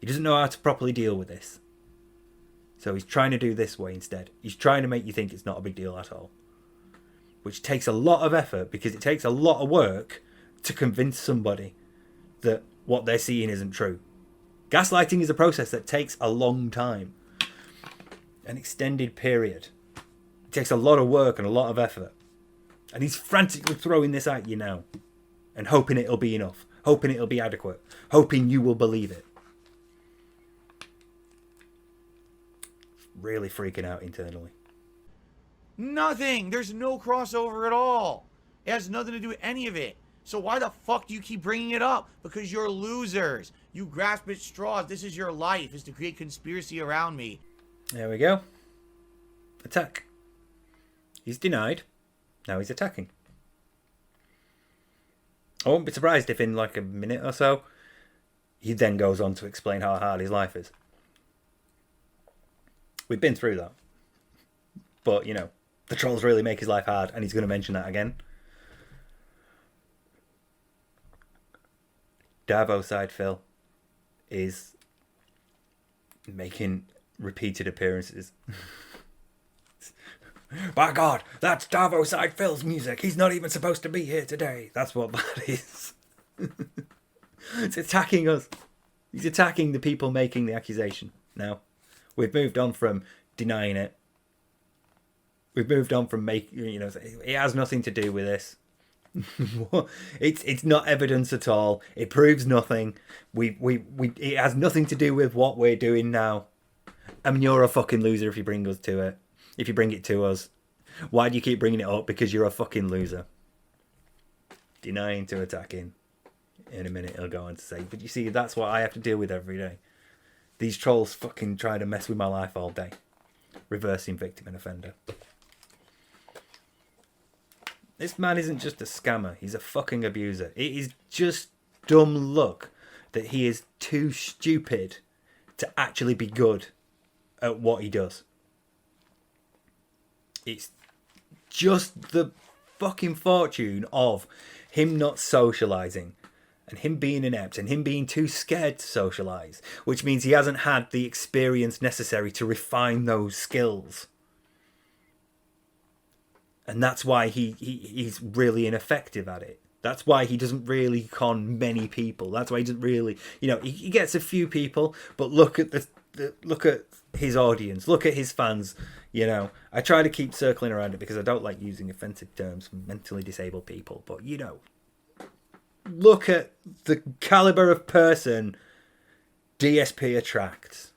He doesn't know how to properly deal with this. So he's trying to do this way instead. He's trying to make you think it's not a big deal at all. Which takes a lot of effort because it takes a lot of work to convince somebody that what they're seeing isn't true. Gaslighting is a process that takes a long time. An extended period. It takes a lot of work and a lot of effort. And he's frantically throwing this at you now. And hoping it'll be enough. Hoping it'll be adequate. Hoping you will believe it. Really freaking out internally. Nothing. There's no crossover at all. It has nothing to do with any of it. So why the fuck do you keep bringing it up? Because you're losers. You grasp at straws. This is your life, is to create conspiracy around me. There we go. Attack. He's denied. Now he's attacking. I won't be surprised if in like a minute or so, he then goes on to explain how hard his life is. We've been through that. But, you know, the trolls really make his life hard, and he's going to mention that again. Davo side Phil is making repeated appearances. By God, that's Davoside Phil's music. He's not even supposed to be here today. That's what that is. It's attacking us. He's attacking the people making the accusation. Now, we've moved on from denying it. We've moved on from making, it has nothing to do with this. It's not evidence at all. It proves nothing. It has nothing to do with what we're doing now. I mean, you're a fucking loser if you bring us to it. If you bring it to us. Why do you keep bringing it up? Because you're a fucking loser. Denying to attacking. In a minute he'll go on to say, but you see, that's what I have to deal with every day. These trolls fucking try to mess with my life all day. Reversing victim and offender. This man isn't just a scammer. He's a fucking abuser. It is just dumb luck that he is too stupid to actually be good at what he does. It's just the fucking fortune of him not socialising and him being inept and him being too scared to socialise, which means he hasn't had the experience necessary to refine those skills. And that's why he's really ineffective at it. That's why he doesn't really con many people. That's why he doesn't really, he gets a few people, but look at look at his audience, look at his fans. I try to keep circling around it because I don't like using offensive terms for mentally disabled people. But look at the caliber of person DSP attracts.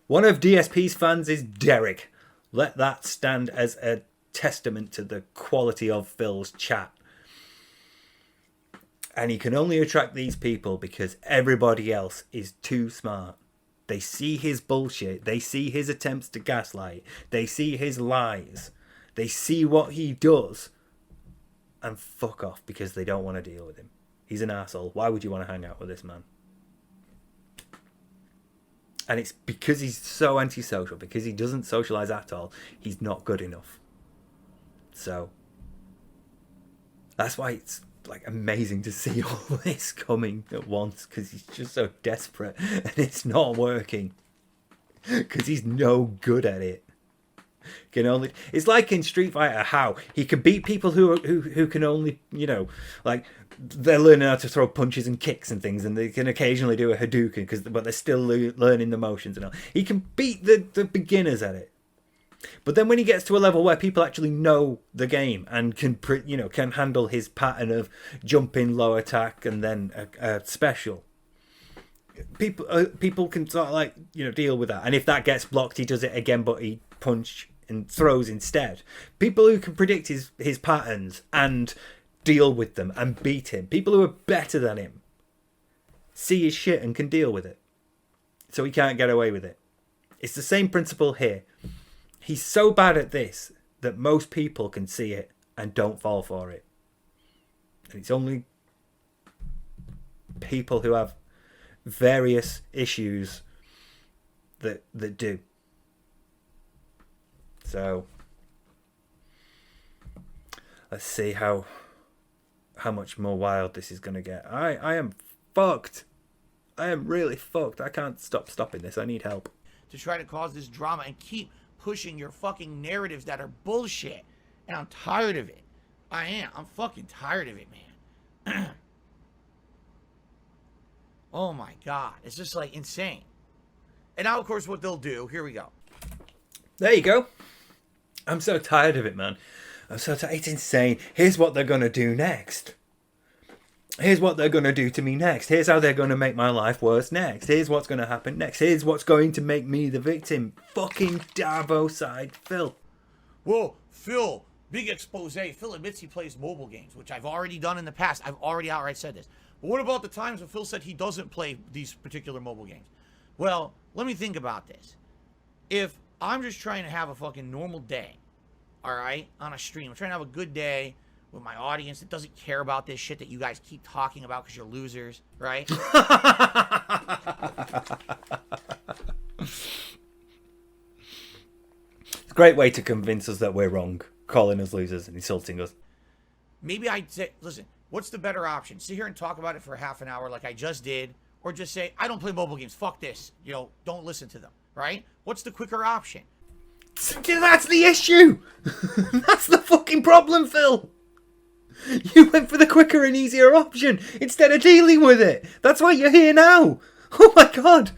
One of DSP's fans is Derek. Let that stand as a testament to the quality of Phil's chat. And he can only attract these people because everybody else is too smart. They see his bullshit. They see his attempts to gaslight. They see his lies. They see what he does. And fuck off because they don't want to deal with him. He's an asshole. Why would you want to hang out with this man? And it's because he's so antisocial. Because he doesn't socialise at all. He's not good enough. So that's why it's amazing to see all this coming at once, because he's just so desperate and it's not working because he's no good at it. It's like in Street Fighter how he can beat people who can only they're learning how to throw punches and kicks and things, and they can occasionally do a Hadouken but they're still learning the motions and all. He can beat the beginners at it. But then when he gets to a level where people actually know the game and can handle his pattern of jumping, low attack, and then a special, people can sort of deal with that. And if that gets blocked, he does it again, but he punch and throws instead. People who can predict his patterns and deal with them and beat him. People who are better than him see his shit and can deal with it. So he can't get away with it. It's the same principle here. He's so bad at this that most people can see it and don't fall for it. And it's only people who have various issues that do. So let's see how much more wild this is going to get. I am fucked. I am really fucked. I can't stop stopping this. I need help. To try to cause this drama and keep pushing your fucking narratives that are bullshit. And I'm tired of it. I am. I'm fucking tired of it, man. Oh my God. It's just insane. And now, of course, what they'll do, here we go. There you go. I'm so tired of it, man. I'm so tired. It's insane. Here's what they're going to do next. Here's what they're going to do to me next. Here's how they're going to make my life worse next. Here's what's going to happen next. Here's what's going to make me the victim. Fucking Davoside Phil. Well, Phil, big expose. Phil admits he plays mobile games, which I've already done in the past. I've already outright said this. But what about the times when Phil said he doesn't play these particular mobile games? Well, let me think about this. If I'm just trying to have a fucking normal day, all right, on a stream, I'm trying to have a good day with my audience that doesn't care about this shit that you guys keep talking about because you're losers, right? It's a great way to convince us that we're wrong, calling us losers and insulting us. Maybe I'd say, listen, what's the better option? Sit here and talk about it for half an hour like I just did, or just say, I don't play mobile games, fuck this, don't listen to them, right? What's the quicker option? That's the issue. That's the fucking problem, Phil. You went for the quicker and easier option instead of dealing with it. That's why you're here now. Oh my god.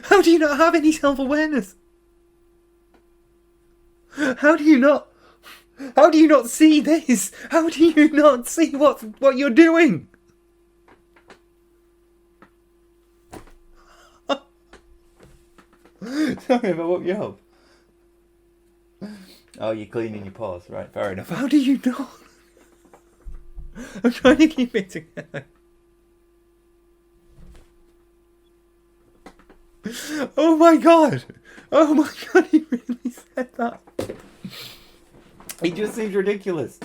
How do you not have any self-awareness? How do you not see this? How do you not see what you're doing? Sorry if I woke you up. Oh, you're cleaning your paws, right? Fair enough. How do you not? I'm trying to keep it together. Oh my god! Oh my god, he really said that. It just seems ridiculous.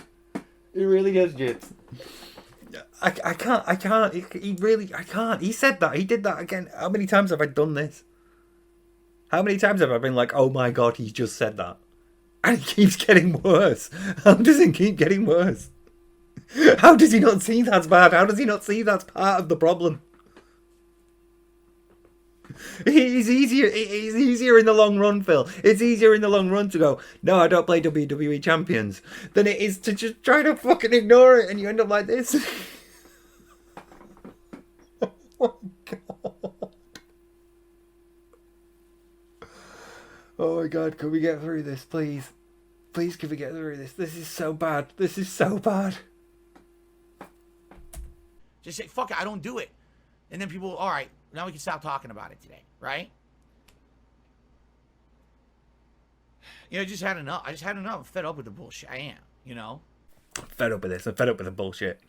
It really does, Jips. I can't. He said that. He did that again. How many times have I done this? How many times have I been like, oh my god, he just said that? And it keeps getting worse. How does it keep getting worse? How does he not see that's bad? How does he not see that's part of the problem? It's easier in the long run, Phil. It's easier in the long run to go, no, I don't play WWE Champions, than it is to just try to fucking ignore it and you end up like this. Oh my god. Oh my god, can we get through this, please? Please, can we get through this? This is so bad. This is so bad. Just say, fuck it, I don't do it. And then people, all right, now we can stop talking about it today, right? You know, I just had enough. I'm fed up with the bullshit. I am, you know? I'm fed up with this. I'm fed up with the bullshit.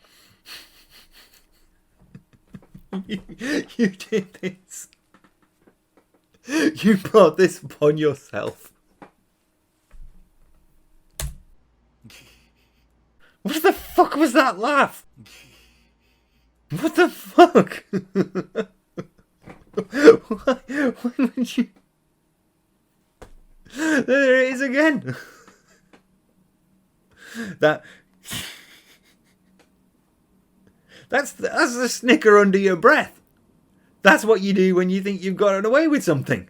You did this. You brought this upon yourself. What the fuck was that laugh? What the fuck? Why would you? There it is again. That's the snicker under your breath. That's what you do when you think you've gotten away with something.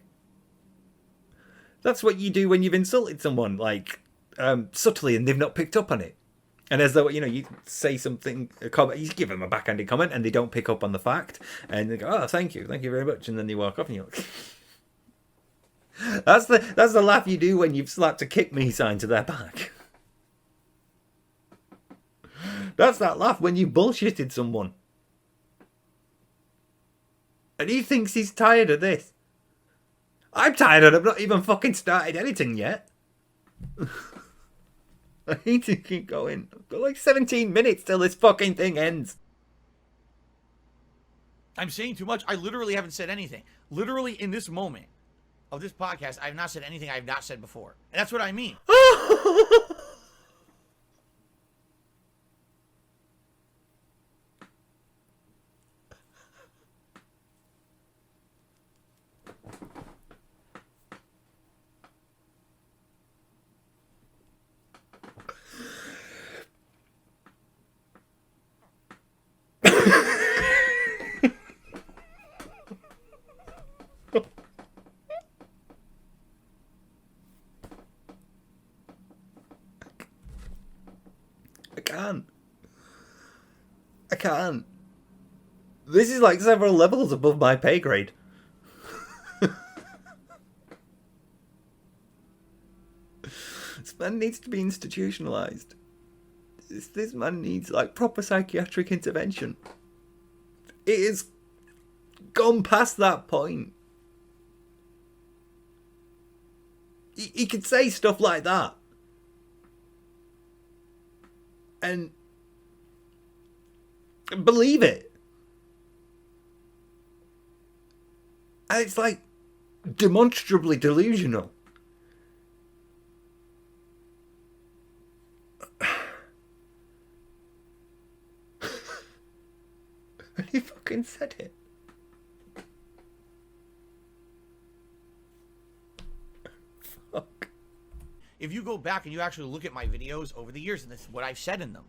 That's what you do when you've insulted someone, like, subtly, and they've not picked up on it. And as though, you know, you say something, a comment, you give them a backhanded comment, and they don't pick up on the fact, and they go, "Oh, thank you very much," and then they walk off, and you're like, that's the laugh you do when you've slapped a kick me sign to their back. That's that laugh when you bullshitted someone. And he thinks he's tired of this. I'm tired of it. I've not even fucking started editing yet. I need to keep going. I've got like 17 minutes till this fucking thing ends. I'm saying too much. I literally haven't said anything. Literally in this moment of this podcast, I have not said anything I have not said before. And that's what I mean. I can't. This is like several levels above my pay grade. This man needs to be institutionalized. This man needs like proper psychiatric intervention. It has gone past that point. He could say stuff like that. And believe it. And it's like demonstrably delusional. And he fucking said it. Fuck. If you go back and you actually look at my videos over the years, and this is what I've said in them,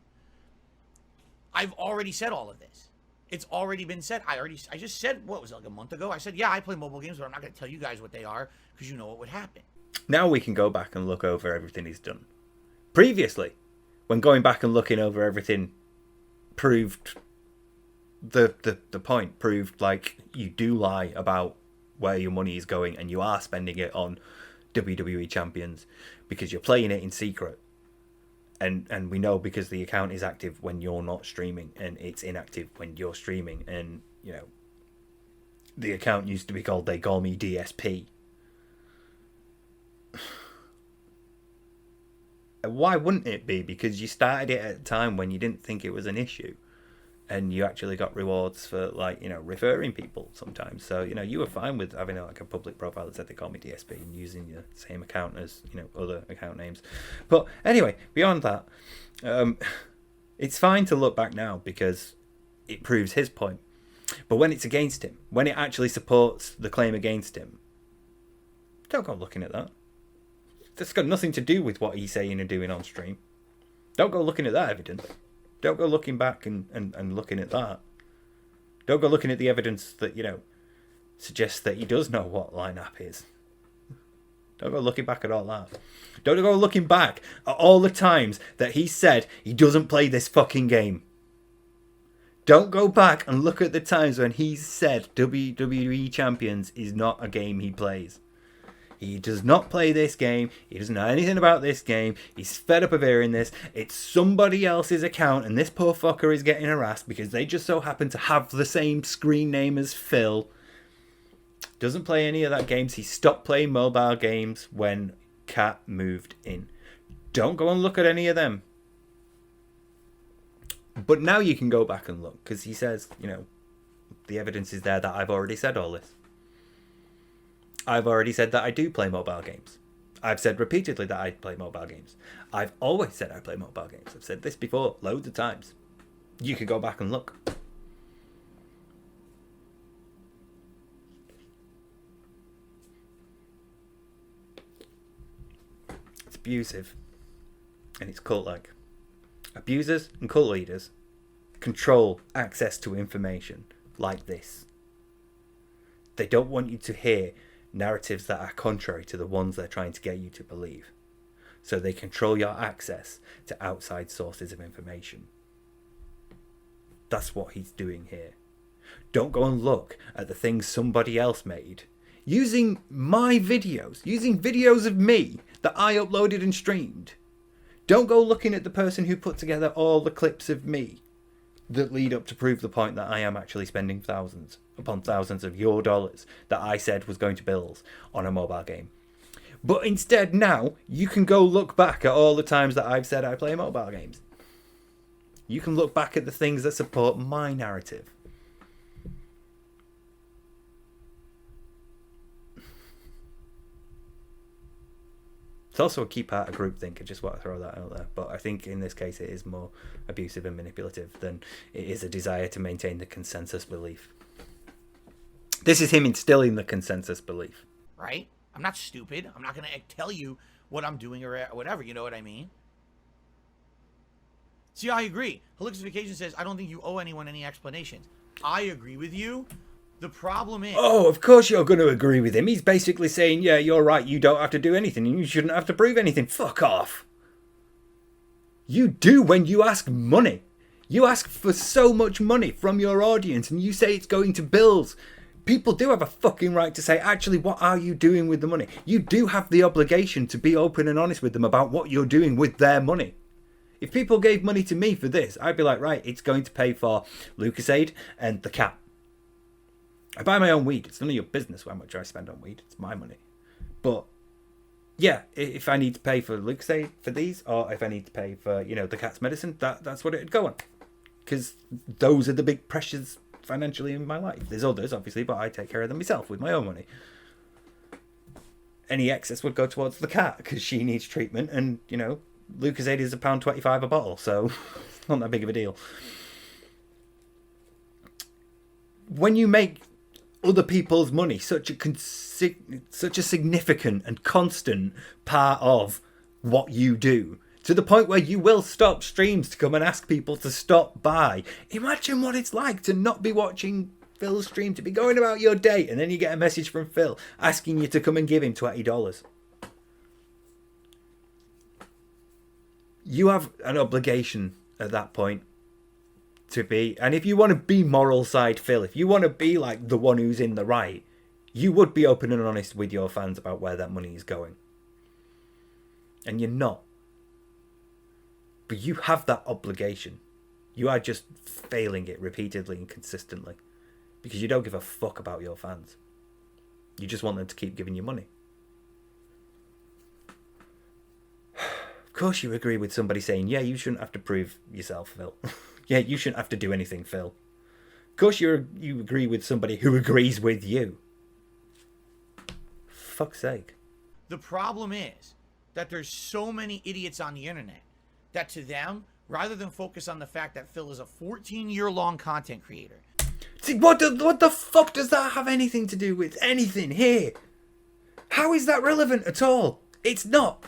I've already said all of this. It's already been said. I just said, what was it, like a month ago? I said, yeah, I play mobile games, but I'm not going to tell you guys what they are because you know what would happen. Now we can go back and look over everything he's done. Previously, when going back and looking over everything proved the point, proved like you do lie about where your money is going and you are spending it on WWE champions because you're playing it in secret. And we know because the account is active when you're not streaming and it's inactive when you're streaming. And, you know, the account used to be called They Call Me DSP. Why wouldn't it be? Because you started it at a time when you didn't think it was an issue. And you actually got rewards for, like, you know, referring people sometimes. So, you know, you were fine with having like a public profile that said They Call Me DSP and using your same account as, you know, other account names. But anyway, beyond that, it's fine to look back now because it proves his point. But when it's against him, when it actually supports the claim against him, don't go looking at that. That's got nothing to do with what he's saying and doing on stream. Don't go looking at that evidence. Don't go looking back and looking at that. Don't go looking at the evidence that, you know, suggests that he does know what lineup is. Don't go looking back at all that. Don't go looking back at all the times that he said he doesn't play this fucking game. Don't go back and look at the times when he said WWE Champions is not a game he plays. He does not play this game. He doesn't know anything about this game. He's fed up of hearing this. It's somebody else's account, and this poor fucker is getting harassed because they just so happen to have the same screen name as Phil. Doesn't play any of that games. He stopped playing mobile games when Kat moved in. Don't go and look at any of them. But now you can go back and look because he says, you know, the evidence is there that I've already said all this. I've already said that I do play mobile games. I've said repeatedly that I play mobile games. I've always said I play mobile games. I've said this before loads of times. You could go back and look. It's abusive. And it's cult-like. Abusers and cult leaders control access to information like this. They don't want you to hear narratives that are contrary to the ones they're trying to get you to believe. So they control your access to outside sources of information. That's what he's doing here. Don't go and look at the things somebody else made. Using my videos, using videos of me that I uploaded and streamed. Don't go looking at the person who put together all the clips of me that lead up to prove the point that I am actually spending thousands upon thousands of your dollars that I said was going to bills on a mobile game. But instead now, you can go look back at all the times that I've said I play mobile games. You can look back at the things that support my narrative. It's also a key part of groupthink. I just want to throw that out there. But I think in this case it is more abusive and manipulative than it is a desire to maintain the consensus belief. This is him instilling the consensus belief. Right? I'm not stupid. I'm not going to tell you what I'm doing or whatever. You know what I mean? See, I agree. Hallucification says, I don't think you owe anyone any explanations. I agree with you. The problem is... Oh, of course you're going to agree with him. He's basically saying, yeah, you're right. You don't have to do anything. And you shouldn't have to prove anything. Fuck off. You do when you ask money. You ask for so much money from your audience and you say it's going to bills. People do have a fucking right to say, actually, what are you doing with the money? You do have the obligation to be open and honest with them about what you're doing with their money. If people gave money to me for this, I'd be like, right, it's going to pay for LucasAid and the cat. I buy my own weed. It's none of your business how much I spend on weed. It's my money. But, yeah, if I need to pay for LucasAid for these, or if I need to pay for, you know, the cat's medicine, that's what it'd go on. Because those are the big pressures financially in my life. There's others, obviously, but I take care of them myself with my own money. Any excess would go towards the cat, because she needs treatment, and, you know, LucasAid is £1.25 a bottle, so it's not that big of a deal. When you make other people's money such a significant and constant part of what you do, to the point where you will stop streams to come and ask people to stop by. Imagine what it's like to not be watching Phil's stream, to be going about your day, and then you get a message from Phil asking you to come and give him $20. you have an obligation at that point to be, and if you want to be moral side Phil, if you want to be like the one who's in the right, you would be open and honest with your fans about where that money is going. And you're not. But you have that obligation. You are just failing it repeatedly and consistently because you don't give a fuck about your fans. You just want them to keep giving you money. Of course you agree with somebody saying, yeah, you shouldn't have to prove yourself, Phil. Yeah, you shouldn't have to do anything, Phil. Of course you agree with somebody who agrees with you. Fuck's sake. The problem is that there's so many idiots on the internet that to them, rather than focus on the fact that Phil is a 14-year-long content creator. See, what the fuck does that have anything to do with anything here? How is that relevant at all? It's not.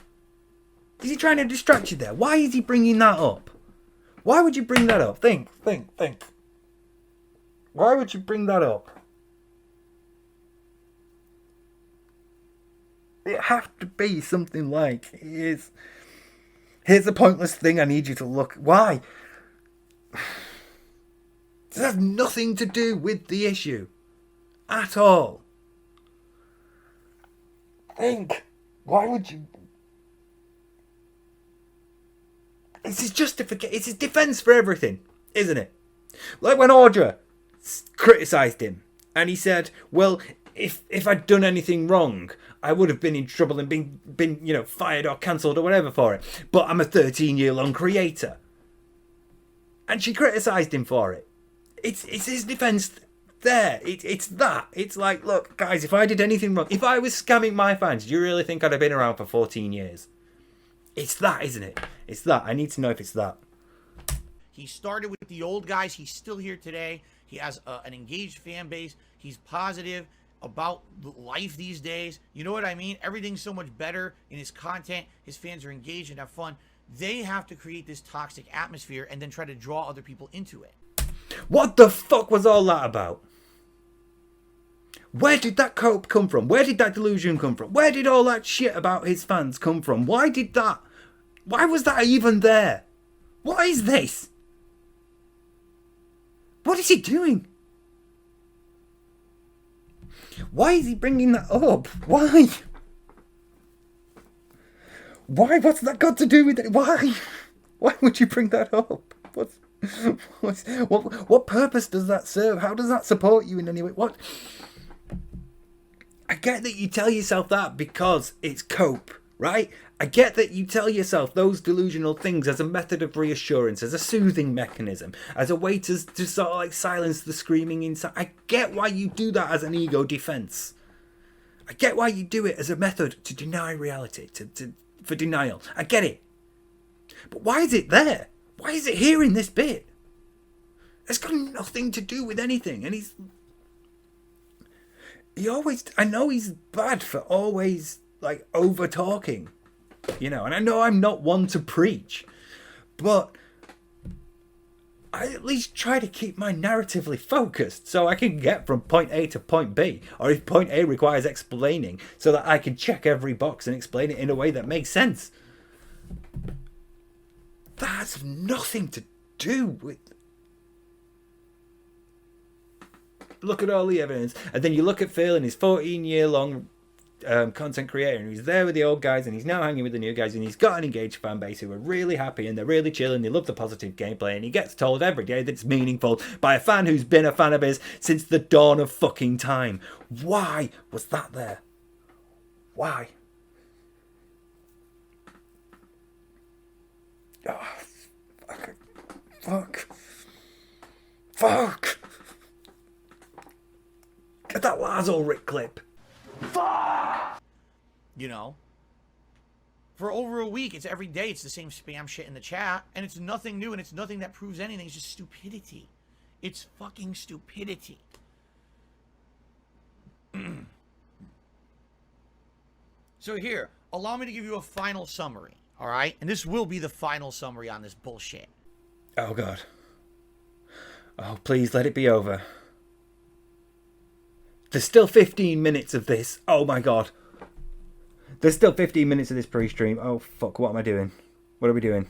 Is he trying to distract you there? Why is he bringing that up? Why would you bring that up? Think. Why would you bring that up? It has to be something like, here's a pointless thing I need you to look. Why? This has nothing to do with the issue. At all. Think. Why would you... It's his justification. It's his defence for everything, isn't it? Like when Audra criticised him, and he said, "Well, if I'd done anything wrong, I would have been in trouble and been fired or cancelled or whatever for it. But I'm a 13-year-long creator," and she criticised him for it. It's his defence there. It's that. It's like, look, guys, if I did anything wrong, if I was scamming my fans, do you really think I'd have been around for 14 years? It's that, isn't it? It's that. I need to know if it's that. He started with the old guys. He's still here today. He has an engaged fan base. He's positive about life these days. You know what I mean? Everything's so much better in his content. His fans are engaged and have fun. They have to create this toxic atmosphere and then try to draw other people into it. What the fuck was all that about? Where did that cope come from? Where did that delusion come from? Where did all that shit about his fans come from? Why was that even there? What is this? What is he doing? Why is he bringing that up? Why? What's that got to do with it? Why would you bring that up? What purpose does that serve? How does that support you in any way? What? I get that you tell yourself that because it's cope, right? I get that you tell yourself those delusional things as a method of reassurance, as a soothing mechanism, as a way to sort of like silence the screaming inside. I get why you do that as an ego defense. I get why you do it as a method to deny reality, for denial. I get it. But why is it there? Why is it here in this bit? It's got nothing to do with anything, and I know he's bad for always like over talking, and I know I'm not one to preach, but I at least try to keep my narratively focused so I can get from point A to point B, or if point A requires explaining, so that I can check every box and explain it in a way that makes sense. That has nothing to do with... Look at all the evidence, and then you look at Phil and his 14-year-long content creator, and he's there with the old guys, and he's now hanging with the new guys, and he's got an engaged fan base who are really happy, and they're really chill, and they love the positive gameplay, and he gets told every day that it's meaningful by a fan who's been a fan of his since the dawn of fucking time. Why was that there? Why? Oh, fuck. Get that Lars Ulrich clip. Fuck! For over a week, it's every day, it's the same spam shit in the chat, and it's nothing new, and it's nothing that proves anything. It's just stupidity. It's fucking stupidity. So here, allow me to give you a final summary, all right? And this will be the final summary on this bullshit. Oh, God. Oh, please let it be over. There's still 15 minutes of this. Oh, my God. There's still 15 minutes of this pre-stream. Oh, fuck. What am I doing? What are we doing?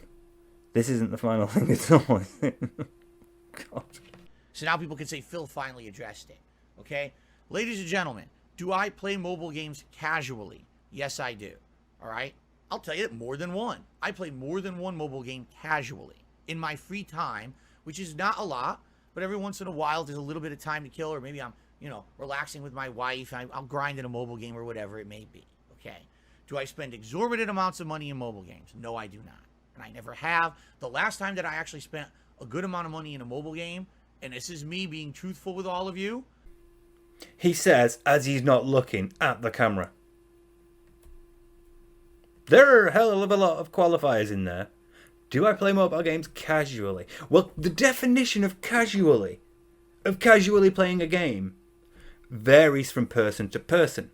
This isn't the final thing at all, is it? God. So now people can say Phil finally addressed it. Okay? Ladies and gentlemen, do I play mobile games casually? Yes, I do. All right? I'll tell you more than one. I play more than one mobile game casually in my free time, which is not a lot, but every once in a while there's a little bit of time to kill, or maybe I'm, relaxing with my wife. I'll grind in a mobile game or whatever it may be. Okay? Do I spend exorbitant amounts of money in mobile games? No, I do not. And I never have. The last time that I actually spent a good amount of money in a mobile game, and this is me being truthful with all of you. He says as he's not looking at the camera. There are a hell of a lot of qualifiers in there. Do I play mobile games casually? Well, the definition of casually playing a game, varies from person to person.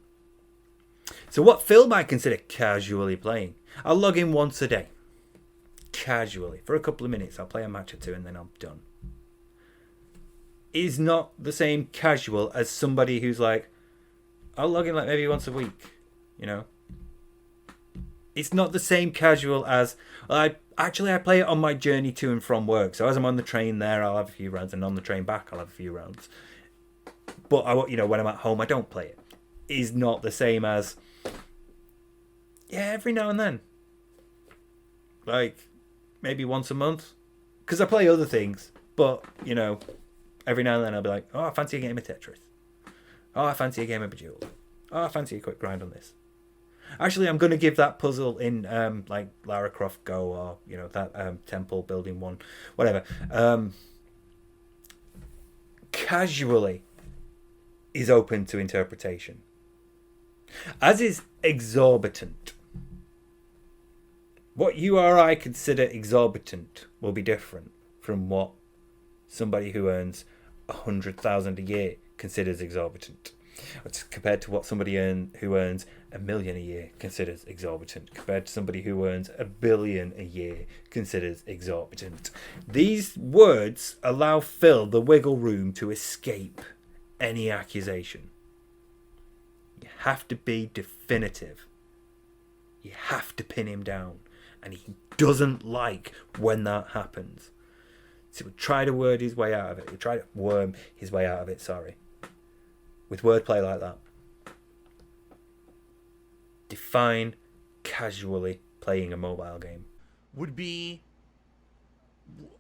So what Phil might consider casually playing, I'll log in once a day. Casually. For a couple of minutes, I'll play a match or two and then I'm done. Is not the same casual as somebody who's like, I'll log in like maybe once a week, It's not the same casual as, I play it on my journey to and from work. So as I'm on the train there, I'll have a few rounds, and on the train back, I'll have a few rounds. But when I'm at home, I don't play it. Is not the same as, every now and then. Like, maybe once a month. Because I play other things, but, every now and then I'll be like, oh, I fancy a game of Tetris. Oh, I fancy a game of Bejeweled. Oh, I fancy a quick grind on this. Actually, I'm going to give that puzzle in, like, Lara Croft Go, or, that temple building one, whatever. Casually is open to interpretation. As is exorbitant. What you or I consider exorbitant will be different from what somebody who earns 100,000 a year considers exorbitant. It's compared to what somebody who earns $1 million a year considers exorbitant, compared to somebody who earns $1 billion a year considers exorbitant. These words allow Phil the wiggle room to escape any accusation. You have to be definitive. You have to pin him down, and he doesn't like when that happens. So he'll try to word his way out of it. He'll try to worm his way out of it, with wordplay like that. Define casually playing a mobile game. Would be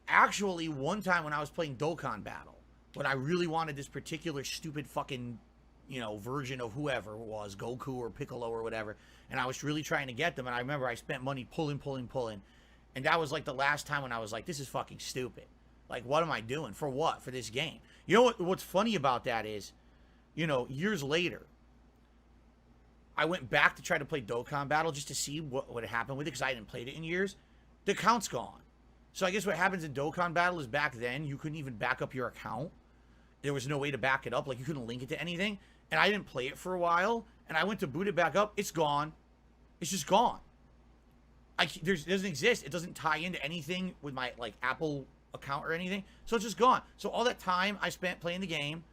actually one time when I was playing Dokkan Battle, when I really wanted this particular stupid fucking, version of whoever it was, Goku or Piccolo or whatever, and I was really trying to get them, and I remember I spent money pulling, and that was like the last time when I was like, this is fucking stupid. Like, what am I doing? For what? For this game? You know what's funny about that is, years later, I went back to try to play Dokkan Battle just to see what would happen with it, because I hadn't played it in years. The account's gone. So I guess what happens in Dokkan Battle is back then, you couldn't even back up your account. There was no way to back it up. Like, you couldn't link it to anything. And I didn't play it for a while. And I went to boot it back up. It's gone. It's just gone. It doesn't exist. It doesn't tie into anything with my, Apple account or anything. So it's just gone. So all that time I spent playing the game,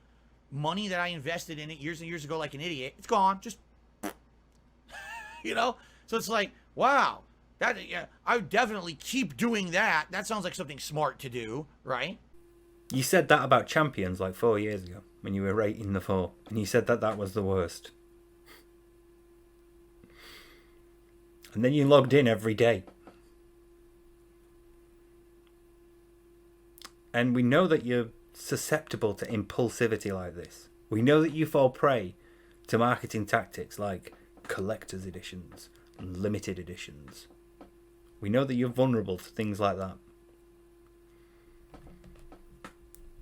money that I invested in it years and years ago like an idiot, it's gone. Just, So it's like, wow. I would definitely keep doing that. That sounds like something smart to do, right? You said that about Champions like 4 years ago when you were rating the 4, and you said that was the worst. And then you logged in every day. And we know that you're susceptible to impulsivity like this. We know that you fall prey to marketing tactics like collector's editions and limited editions. We know that you're vulnerable to things like that.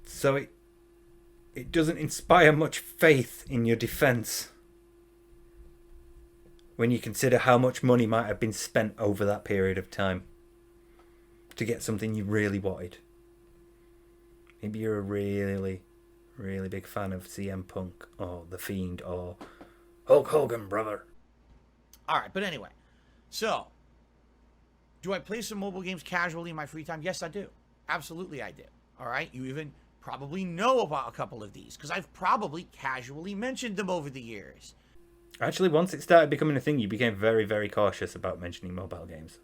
So it doesn't inspire much faith in your defense when you consider how much money might have been spent over that period of time to get something you really wanted. Maybe you're a really, really big fan of CM Punk or The Fiend or Hulk Hogan, brother. All right, but anyway. So, do I play some mobile games casually in my free time? Yes, I do. Absolutely, I do. All right? You even probably know about a couple of these because I've probably casually mentioned them over the years. Actually, once it started becoming a thing, you became very, very cautious about mentioning mobile games.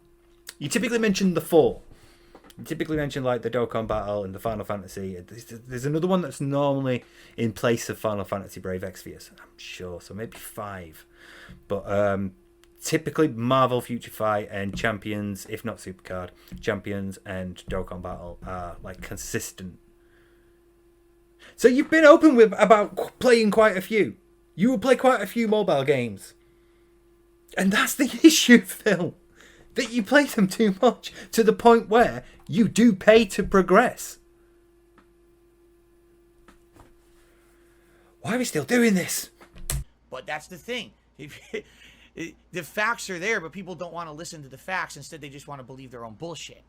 You typically mentioned the 4. typically mention like the Dokkan Battle and the Final Fantasy. There's another one that's normally in place of Final Fantasy Brave Exvius, I'm sure, so maybe 5. But typically Marvel Future Fight and Champions, if not Supercard, Champions and Dokkan Battle are like consistent. So you've been open with about playing quite a few. You will play quite a few mobile games. And that's the issue, Phil. That you play them too much to the point where you do pay to progress. Why are we still doing this? But that's the thing. The facts are there, but people don't want to listen to the facts. Instead, they just want to believe their own bullshit.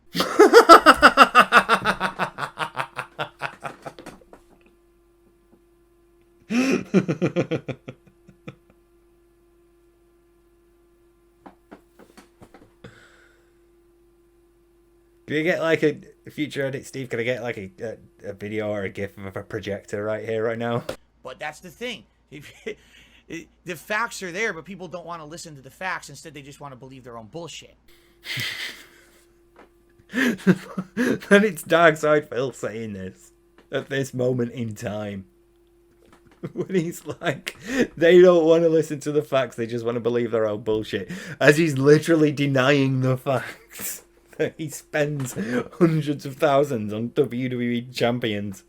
Can we get like a future edit, Steve? Can I get like a video or a GIF of a projector right here, right now? But that's the thing. The facts are there, but people don't want to listen to the facts. Instead, they just want to believe their own bullshit. And it's Dark Side Phil saying this at this moment in time. When he's like, they don't want to listen to the facts, they just want to believe their own bullshit. As he's literally denying the facts. He spends hundreds of thousands on WWE champions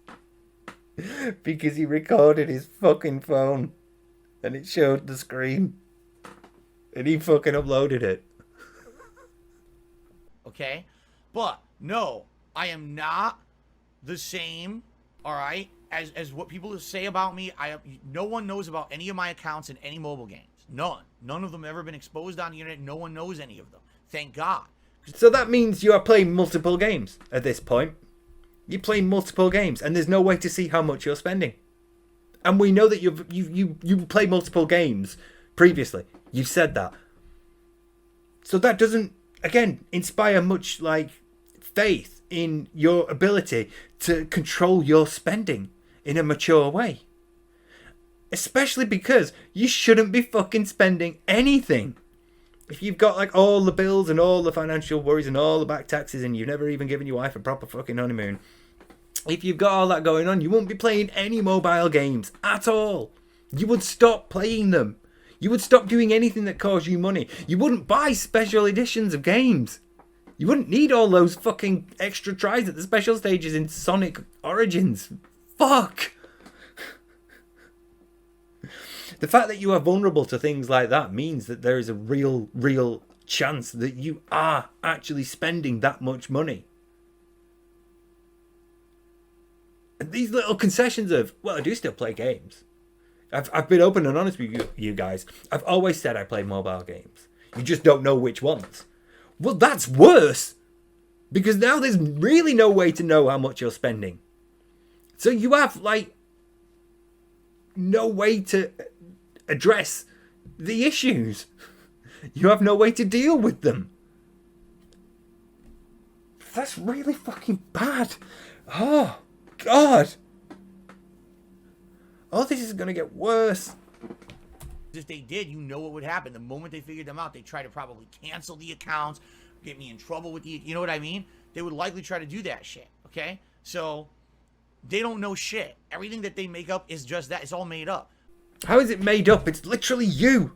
because he recorded his fucking phone and it showed the screen and he fucking uploaded it. Okay? But, no, I am not the same, alright, as what people say about me. No one knows about any of my accounts in any mobile games. None. None of them have ever been exposed on the internet. No one knows any of them. Thank God. So that means you are playing multiple games at this point. You're playing multiple games, and there's no way to see how much you're spending. And we know that you play multiple games previously. You've said that. So that doesn't, again, inspire much like faith in your ability to control your spending in a mature way. Especially because you shouldn't be fucking spending anything. If you've got like all the bills and all the financial worries and all the back taxes and you've never even given your wife a proper fucking honeymoon, if you've got all that going on, you won't be playing any mobile games at all. You would stop playing them. You would stop doing anything that costs you money. You wouldn't buy special editions of games. You wouldn't need all those fucking extra tries at the special stages in Sonic Origins. Fuck! The fact that you are vulnerable to things like that means that there is a real chance that you are actually spending that much money. And these little concessions of, well, I do still play games. I've been open and honest with you guys. I've always said I play mobile games. You just don't know which ones. Well, that's worse. Because now there's really no way to know how much you're spending. So you have, like, no way to address the issues. You have no way to deal with them. That's really fucking bad. Oh, God. Oh, this is going to get worse. If they did, you know what would happen. The moment they figured them out, they'd try to probably cancel the accounts, get me in trouble with the, you know what I mean? They would likely try to do that shit, okay? So, they don't know shit. Everything that they make up is just that. It's all made up. How is it made up? It's literally you.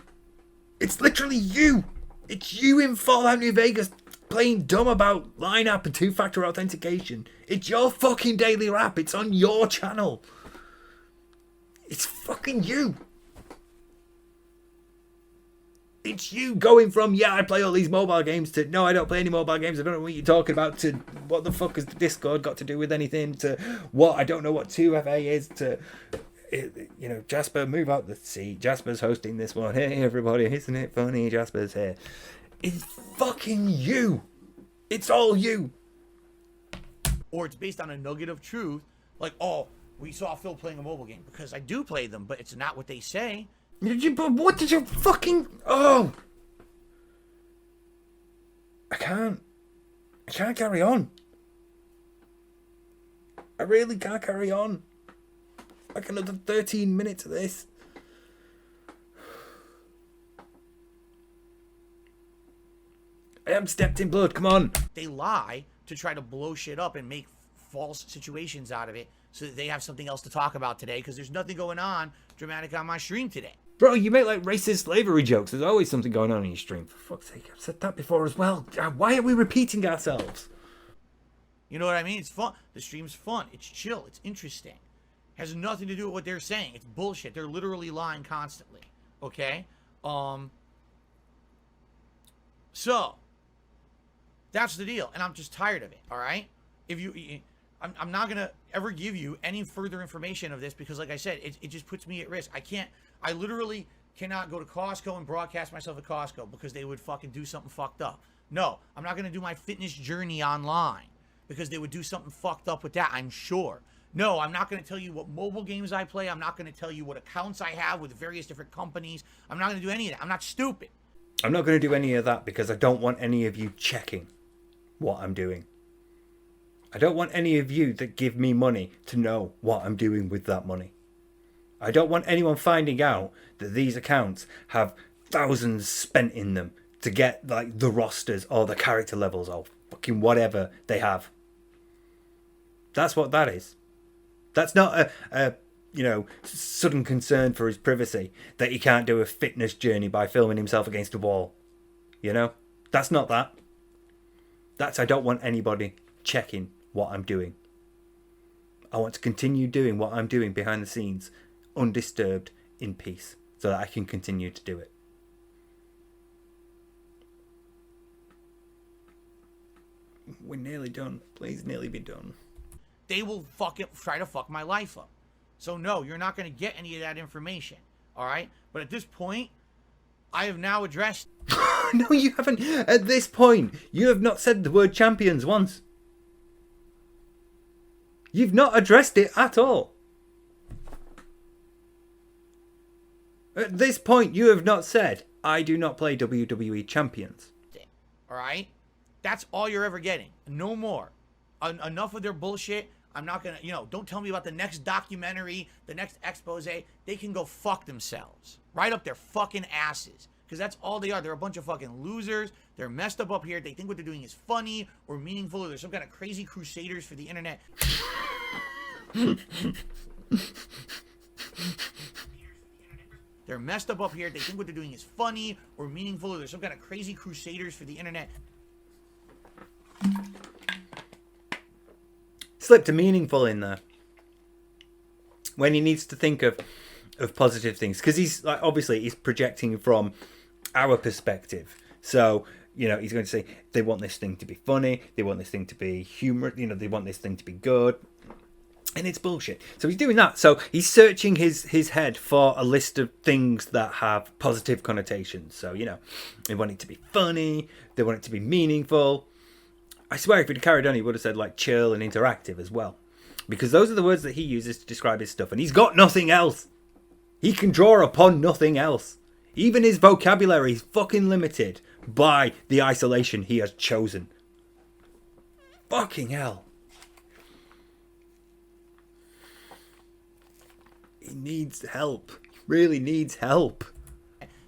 It's literally you. It's you in Fallout New Vegas playing dumb about lineup and two-factor authentication. It's your fucking daily rap. It's on your channel. It's fucking you. It's you going from, yeah, I play all these mobile games to, no, I don't play any mobile games, I don't know what you're talking about, to what the fuck has the Discord got to do with anything, to what, I don't know what 2FA is, to, you know, Jasper, move out the seat. Jasper's hosting this one. Hey, everybody, isn't it funny? Jasper's here. It's fucking you. It's all you. Or it's based on a nugget of truth, like, oh, we saw Phil playing a mobile game, because I do play them, but it's not what they say. But what did you fucking... Oh! I can't carry on. I really can't carry on. Like another 13 minutes of this. I am stepped in blood, come on. They lie, to try to blow shit up and make false situations out of it so that they have something else to talk about today, because there's nothing going on dramatic on my stream today. Bro, you make like racist slavery jokes. There's always something going on in your stream. For fuck's sake, I've said that before as well. Why are we repeating ourselves? You know what I mean? It's fun. The stream's fun. It's chill. It's interesting. Has nothing to do with what they're saying. It's bullshit. They're literally lying constantly. Okay? So that's the deal. And I'm just tired of it. All right? I'm not going to ever give you any further information of this because, like I said, it just puts me at risk. I literally cannot go to Costco and broadcast myself at Costco because they would fucking do something fucked up. No, I'm not going to do my fitness journey online because they would do something fucked up with that, I'm sure. No, I'm not going to tell you what mobile games I play. I'm not going to tell you what accounts I have with various different companies. I'm not going to do any of that. I'm not stupid. I'm not going to do any of that because I don't want any of you checking what I'm doing. I don't want any of you that give me money to know what I'm doing with that money. I don't want anyone finding out that these accounts have thousands spent in them to get like the rosters or the character levels or fucking whatever they have. That's what that is. That's not a sudden concern for his privacy that he can't do a fitness journey by filming himself against a wall. You know? That's not that. That's I don't want anybody checking what I'm doing. I want to continue doing what I'm doing behind the scenes, undisturbed, in peace, so that I can continue to do it. We're nearly done. Please nearly be done. They will fucking try to fuck my life up. So no, you're not going to get any of that information. All right? But at this point, I have now addressed... No, you haven't. At this point, you have not said the word champions once. You've not addressed it at all. At this point, you have not said, I do not play WWE champions. All right? That's all you're ever getting. No more. Enough with their bullshit. I'm not going to, don't tell me about the next documentary, the next expose. They can go fuck themselves. Right up their fucking asses. Because that's all they are. They're a bunch of fucking losers. They're messed up here. They think what they're doing is funny or meaningful, or they're some kind of crazy crusaders for the internet. They're messed up here. They think what they're doing is funny or meaningful, or they're some kind of crazy crusaders for the internet. Slipped a meaningful in there when he needs to think of positive things, because he's like, obviously he's projecting from our perspective. So he's going to say they want this thing to be funny, they want this thing to be humorous, they want this thing to be good, and it's bullshit. So he's doing that. So he's searching his head for a list of things that have positive connotations. So they want it to be funny, they want it to be meaningful. I swear if he'd carried on, he would have said like chill and interactive as well, because those are the words that he uses to describe his stuff, and he's got nothing else. He can draw upon nothing else. Even his vocabulary is fucking limited by the isolation he has chosen. Fucking hell. He needs help. He really needs help.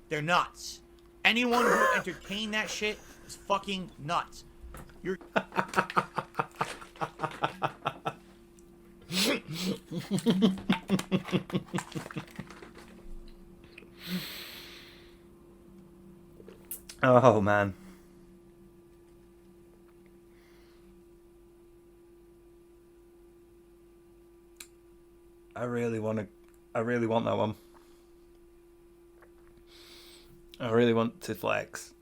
They're nuts. Anyone who entertained that shit is fucking nuts. You're... Oh man. I really want that one. I really want to flex.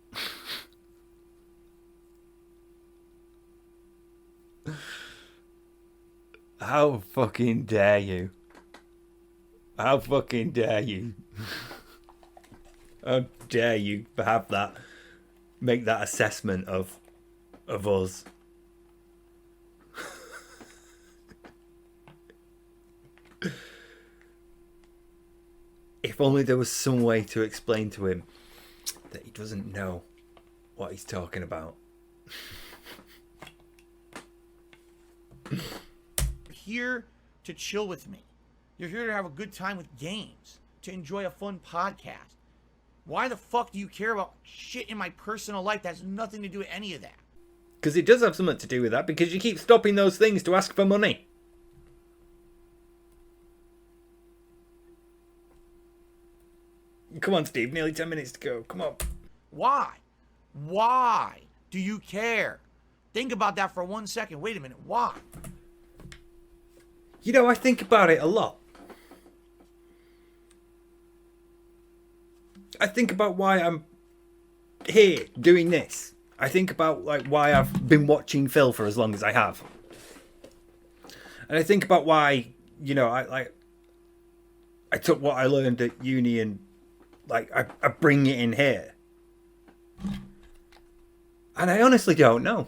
How fucking dare you? How fucking dare you? How dare you have that, make that assessment of us? If only there was some way to explain to him that he doesn't know what he's talking about. Here to chill with me. You're here to have a good time with games, to enjoy a fun podcast. Why the fuck do you care about shit in my personal life that has nothing to do with any of that? Because it does have something to do with that, because you keep stopping those things to ask for money. Come on, Steve, nearly 10 minutes to go. Come on. Why? Why do you care? Think about that for 1 second. Wait a minute. Why? You know, I think about it a lot. I think about why I'm here doing this. I think about like why I've been watching Phil for as long as I have. And I think about why, you know, I took what I learned at uni and like I bring it in here. And I honestly don't know.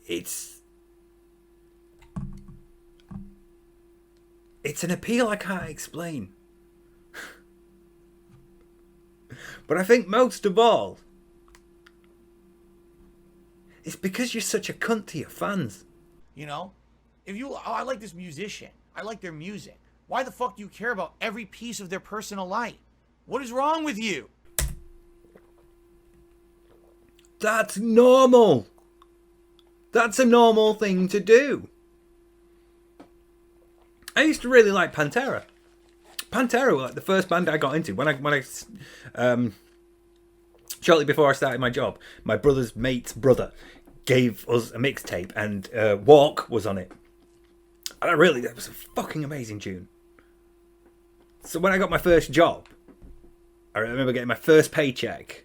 It's an appeal I can't explain. But I think most of all, it's because you're such a cunt to your fans. You know? If you, oh, I like this musician. I like their music. Why the fuck do you care about every piece of their personal life? What is wrong with you? That's normal. That's a normal thing to do. I used to really like Pantera. Pantera were like the first band I got into when I shortly before I started my job. My brother's mate's brother gave us a mixtape, and Walk was on it. And that was a fucking amazing tune. So when I got my first job, I remember getting my first paycheck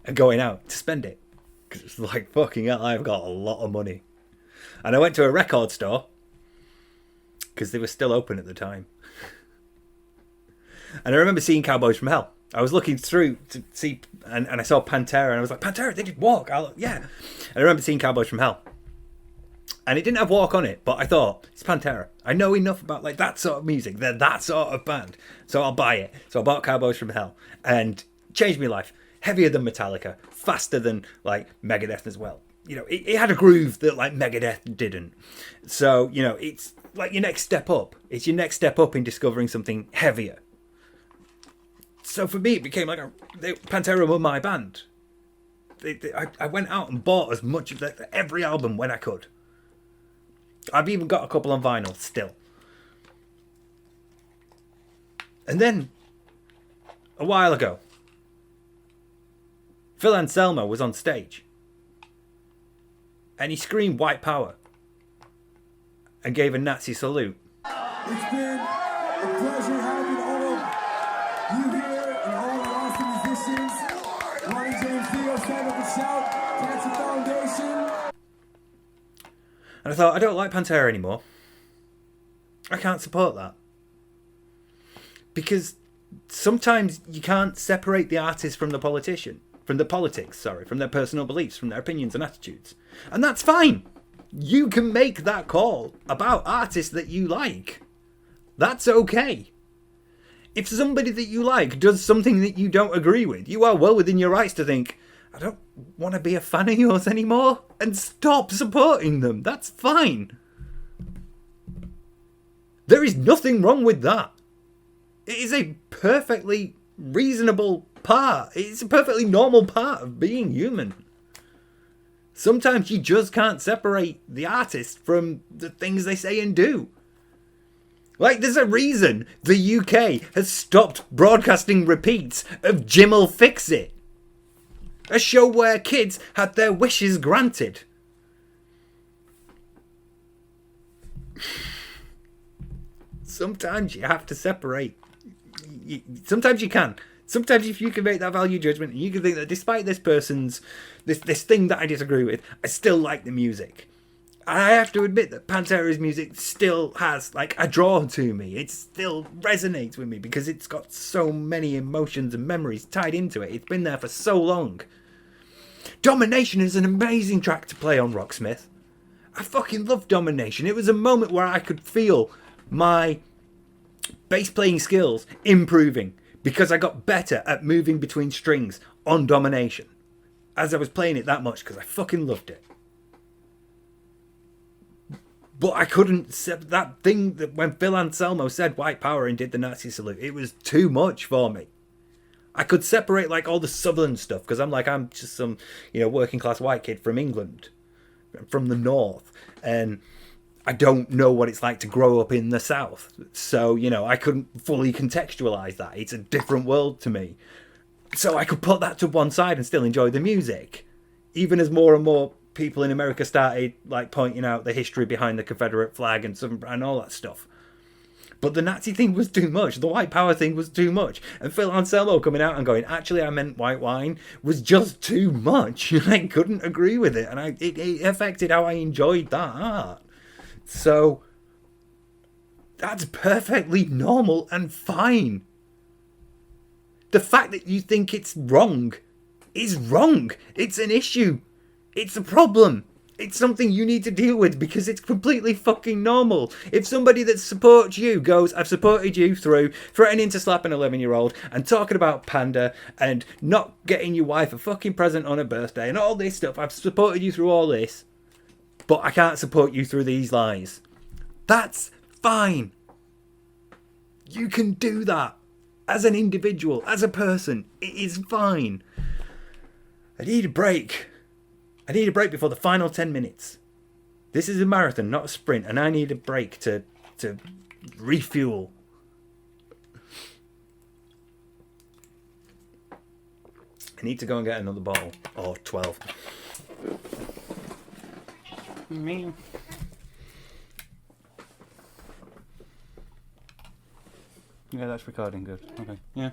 and going out to spend it. Because it's like, fucking hell, I've got a lot of money. And I went to a record store, because they were still open at the time. And I remember seeing Cowboys from Hell. I was looking through to see, and I saw Pantera, and I was like, Pantera, they did Walk. Yeah. And I remember seeing Cowboys from Hell. And it didn't have Walk on it, but I thought, it's Pantera. I know enough about like that sort of music. They're that sort of band. So I'll buy it. So I bought Cowboys from Hell. And changed my life. Heavier than Metallica. Faster than like Megadeth as well. You know, it had a groove that like Megadeth didn't. So, you know, it's like your next step up. It's your next step up in discovering something heavier. So for me, it became like Pantera were my band. I went out and bought as much of every album when I could. I've even got a couple on vinyl still. And then, a while ago, Phil Anselmo was on stage. And he screamed white power. And gave a Nazi salute. It's been a pleasure having all of you here and all the awesome musicians. Ronnie James Dio, Stand Up and Shout, Cancer Foundation. And I thought, I don't like Pantera anymore. I can't support that. Because sometimes you can't separate the artist from the politician. From the politics, sorry. From their personal beliefs, from their opinions and attitudes. And that's fine. You can make that call about artists that you like. That's okay. If somebody that you like does something that you don't agree with, you are well within your rights to think, I don't want to be a fan of yours anymore, and stop supporting them. That's fine. There is nothing wrong with that. It is a perfectly reasonable part. It's a perfectly normal part of being human. Sometimes you just can't separate the artist from the things they say and do. Like, there's a reason the UK has stopped broadcasting repeats of Jim'll Fix It. A show where kids had their wishes granted. Sometimes you have to separate. Sometimes you can. Sometimes if you can make that value judgment and you can think that despite this person's, this thing that I disagree with, I still like the music. I have to admit that Pantera's music still has like a draw to me. It still resonates with me because it's got so many emotions and memories tied into it. It's been there for so long. Domination is an amazing track to play on Rocksmith. I fucking love Domination. It was a moment where I could feel my bass playing skills improving because I got better at moving between strings on Domination as I was playing it that much because I fucking loved it. But I couldn't, that thing that when Phil Anselmo said white power and did the Nazi salute, it was too much for me. I could separate like all the southern stuff because I'm just some, working class white kid from England, from the north, and I don't know what it's like to grow up in the south. So, I couldn't fully contextualize that. It's a different world to me. So I could put that to one side and still enjoy the music. Even as more and more people in America started like pointing out the history behind the Confederate flag and all that stuff. But the Nazi thing was too much. The white power thing was too much. And Phil Anselmo coming out and going, actually, I meant white wine, was just too much. I couldn't agree with it. And it affected how I enjoyed that art. So that's perfectly normal and fine. The fact that you think it's wrong is wrong. It's an issue. It's a problem. It's something you need to deal with because it's completely fucking normal. If somebody that supports you goes, I've supported you through threatening to slap an 11-year-old and talking about Panda and not getting your wife a fucking present on her birthday and all this stuff, I've supported you through all this, but I can't support you through these lies. That's fine. You can do that as an individual, as a person. It is fine. I need a break. I need a break before the final 10 minutes. This is a marathon, not a sprint, and I need a break to refuel. I need to go and get another bottle. Or 12. Me. Yeah, that's recording good. Okay, yeah.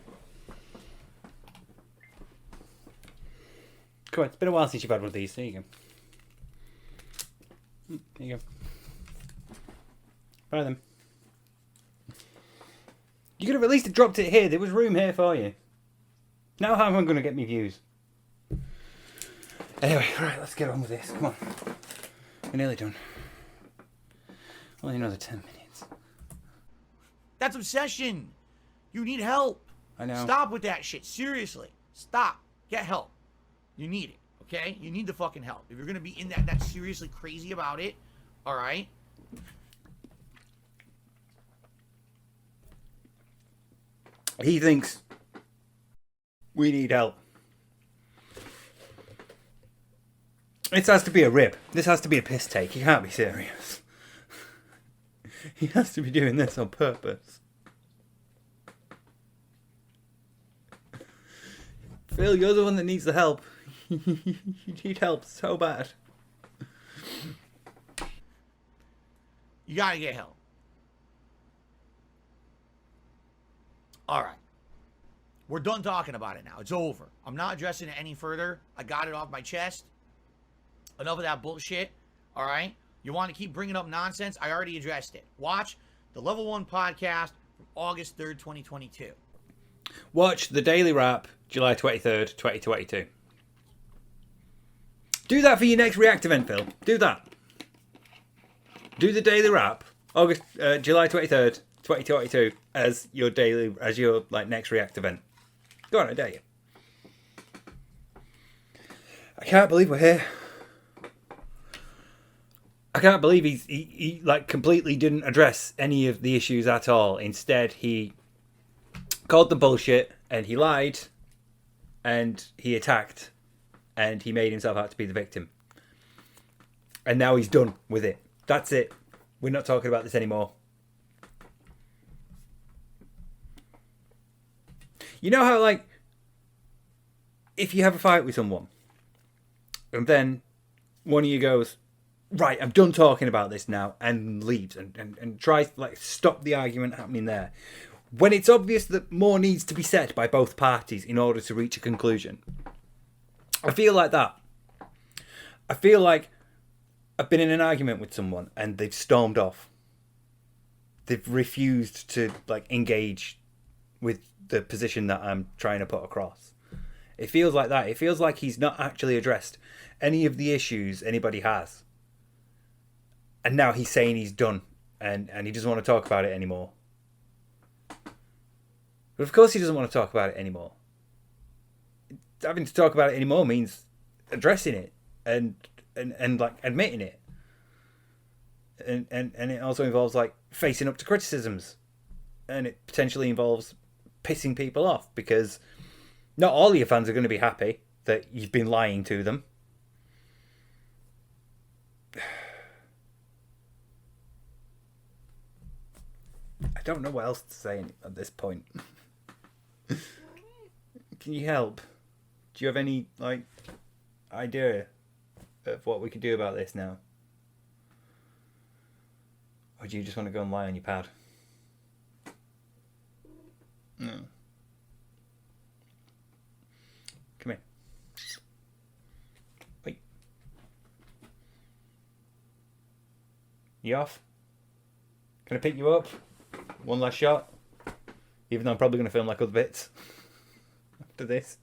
Come on, it's been a while since you've had one of these. There you go. There you go. Try them. You could have at least dropped it here. There was room here for you. Now how am I going to get me views? Anyway, right, let's get on with this. Come on. We're nearly done. Only another 10 minutes. That's obsession. You need help. I know. Stop with that shit. Seriously. Stop. Get help. You need it, okay? You need the fucking help. If you're gonna be in that seriously crazy about it, all right? He thinks we need help. This has to be a rib. This has to be a piss take. He can't be serious. He has to be doing this on purpose. Phil, you're the one that needs the help. You need help so bad. You gotta get help. All right. We're done talking about it now. It's over. I'm not addressing it any further. I got it off my chest. Enough of that bullshit. All right? You want to keep bringing up nonsense? I already addressed it. Watch the Level 1 podcast from August 3rd, 2022. Watch the Daily Wrap, July 23rd, 2022. Do that for your next React event, Phil. Do that. Do the Daily Wrap, July 23rd, 2022, as your next React event. Go on, I dare you. I can't believe we're here. I can't believe he completely didn't address any of the issues at all. Instead, he called them bullshit, and he lied, and he attacked, and he made himself out to be the victim. And now he's done with it. That's it. We're not talking about this anymore. You know how, if you have a fight with someone, and then one of you goes, right, I'm done talking about this now, and leaves, and tries to, stop the argument happening there. When it's obvious that more needs to be said by both parties in order to reach a conclusion. I feel like that. I feel like I've been in an argument with someone and they've stormed off. They've refused to engage with the position that I'm trying to put across. It feels like that. It feels like he's not actually addressed any of the issues anybody has. And now he's saying he's done and he doesn't want to talk about it anymore. But of course he doesn't want to talk about it anymore. Having to talk about it anymore means addressing it and admitting it. And it also involves facing up to criticisms. And it potentially involves pissing people off because Not all of your fans are going to be happy that you've been lying to them. I don't know what else to say at this point. Can you help? Do you have any idea of what we could do about this now? Or do you just want to go and lie on your pad? No. Come here. Wait. You off? Can I pick you up? One last shot? Even though I'm probably going to film like other bits after this.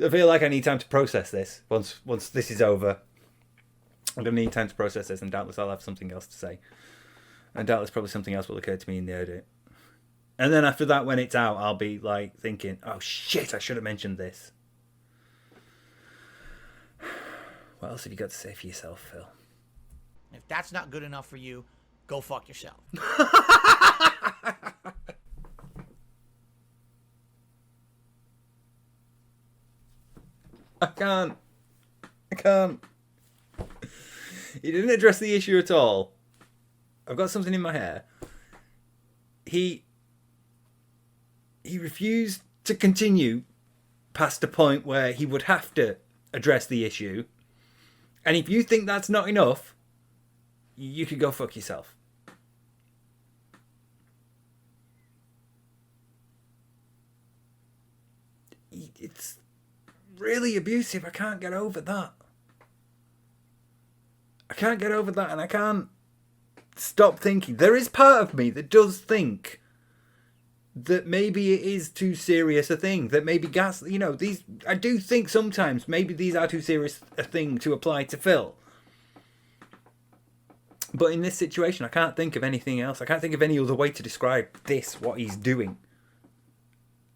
I feel like I need time to process this. Once this is over, I'm going to need time to process this, and doubtless I'll have something else to say. And doubtless probably something else will occur to me in the edit. And then after that, when it's out, I'll be like thinking, oh shit, I should have mentioned this. What else have you got to say for yourself, Phil? If that's not good enough for you, go fuck yourself. I can't. He didn't address the issue at all. I've got something in my hair. He refused to continue past a point where he would have to address the issue. And if you think that's not enough, you could go fuck yourself. It's really abusive. I can't get over that. I can't get over that, and I can't stop thinking. There is part of me that does think that maybe it is too serious a thing. That maybe these. I do think sometimes maybe these are too serious a thing to apply to Phil. But in this situation, I can't think of anything else. I can't think of any other way to describe this, what he's doing,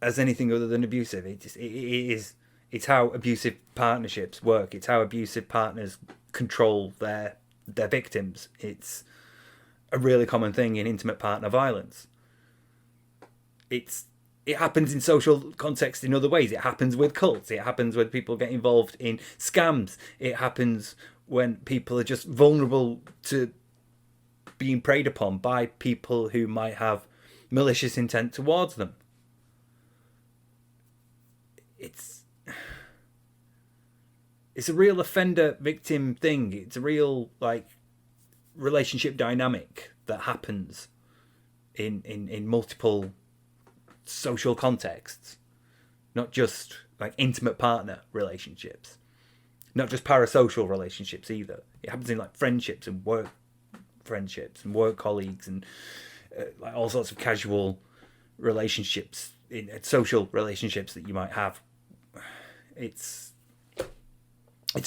as anything other than abusive. It's how abusive partnerships work. It's how abusive partners control their victims. It's a really common thing in intimate partner violence. It happens in social context in other ways. It happens with cults. It happens when people get involved in scams. It happens when people are just vulnerable to being preyed upon by people who might have malicious intent towards them. It's a real offender-victim thing. It's a real relationship dynamic that happens in multiple social contexts, not just intimate partner relationships, not just parasocial relationships either. It happens in friendships and work colleagues and all sorts of casual relationships, in social relationships that you might have. It's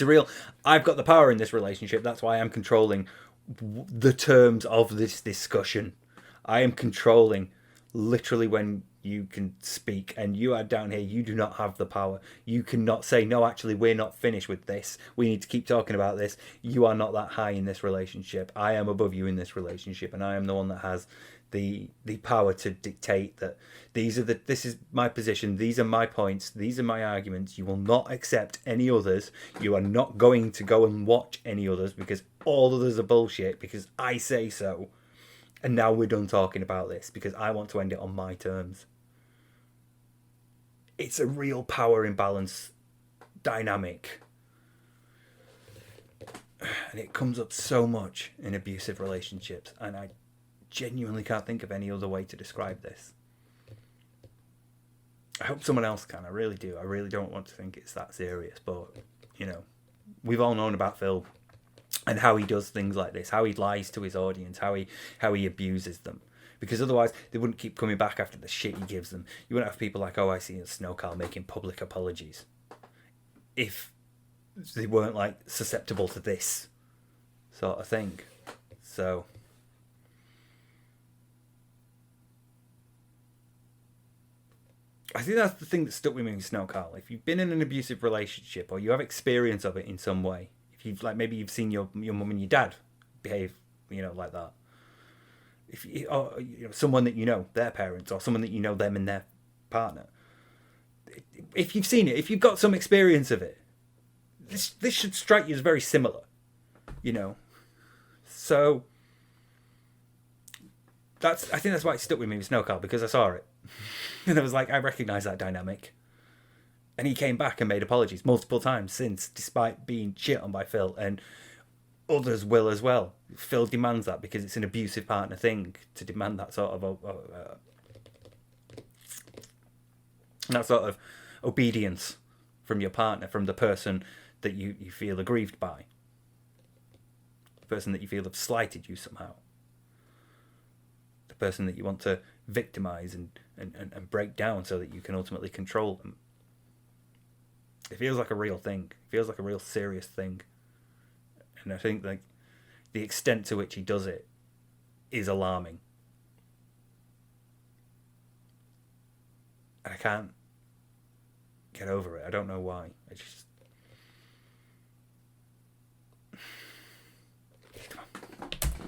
a real, I've got the power in this relationship. That's why I'm controlling the terms of this discussion. I am controlling literally when you can speak, and you are down here. You do not have the power. You cannot say, no, actually, we're not finished with this. We need to keep talking about this. You are not that high in this relationship. I am above you in this relationship, and I am the one that has the power to dictate that this is my position. These are my points. These are my arguments. You will not accept any others. You are not going to go and watch any others because all others are bullshit because I say so. And now we're done talking about this because I want to end it on my terms. It's a real power imbalance dynamic. And it comes up so much in abusive relationships. And I genuinely can't think of any other way to describe this. I hope someone else can. I really do. I really don't want to think it's that serious. But, we've all known about Phil and how he does things like this, how he lies to his audience, how he abuses them. Because otherwise, they wouldn't keep coming back after the shit he gives them. You wouldn't have people like, oh, I see Snowcal making public apologies. If they weren't, susceptible to this sort of thing. So I think that's the thing that stuck with me with Snowcal. If you've been in an abusive relationship or you have experience of it in some way, if you've maybe you've seen your mum and your dad behave, like that. If someone that their parents, or someone that them and their partner. If you've seen it, if you've got some experience of it, this should strike you as very similar, you know. So I think that's why it stuck with me with Snowcall, because I saw it and I was like, I recognise that dynamic. And he came back and made apologies multiple times since, despite being shit on by Phil, and others will as well. Phil demands that because it's an abusive partner thing to demand that sort of obedience from your partner, from the person that you feel aggrieved by, the person that you feel have slighted you somehow, the person that you want to victimize and break down so that you can ultimately control them. It feels like a real thing. It feels like a real serious thing. And I think like the extent to which he does it is alarming. And I can't get over it. I don't know why. I just...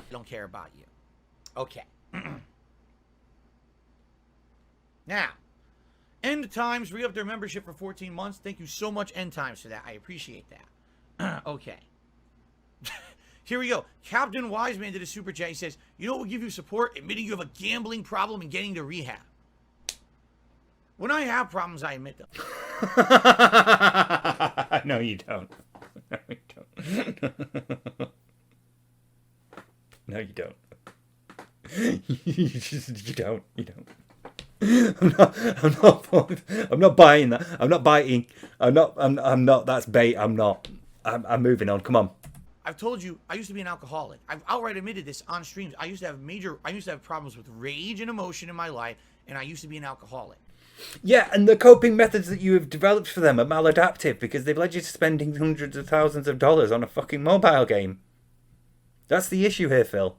don't care about you. Okay. Now, End Times re-upped their membership for 14 months. Thank you so much, End Times, for that. I appreciate that. Okay. Here we go. Captain Wiseman did a super chat. He says, you know what will give you support? Admitting you have a gambling problem and getting to rehab. When I have problems, I admit them. No, you don't. No, you don't. No, you don't. You don't. You don't. I'm not buying that. I'm not biting. I'm not. That's bait. I'm not. I'm moving on. Come on. I've told you, I used to be an alcoholic. I've outright admitted this on streams. I used to have problems with rage and emotion in my life, and I used to be an alcoholic. Yeah, and the coping methods that you have developed for them are maladaptive because they've led you to spending hundreds of thousands of dollars on a fucking mobile game. That's the issue here, Phil.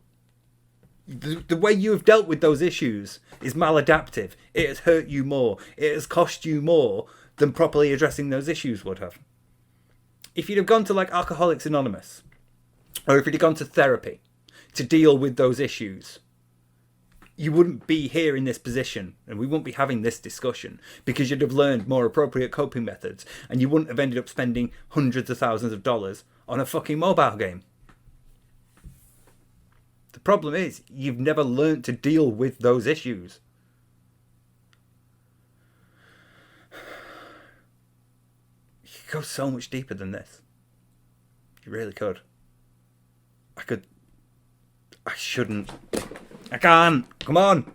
The way you have dealt with those issues is maladaptive. It has hurt you more. It has cost you more than properly addressing those issues would have. If you'd have gone to like Alcoholics Anonymous, or if you'd have gone to therapy to deal with those issues, you wouldn't be here in this position and we wouldn't be having this discussion because you'd have learned more appropriate coping methods and you wouldn't have ended up spending hundreds of thousands of dollars on a fucking mobile game. The problem is you've never learned to deal with those issues. You could go so much deeper than this. You really could. I shouldn't. I can't. Come on.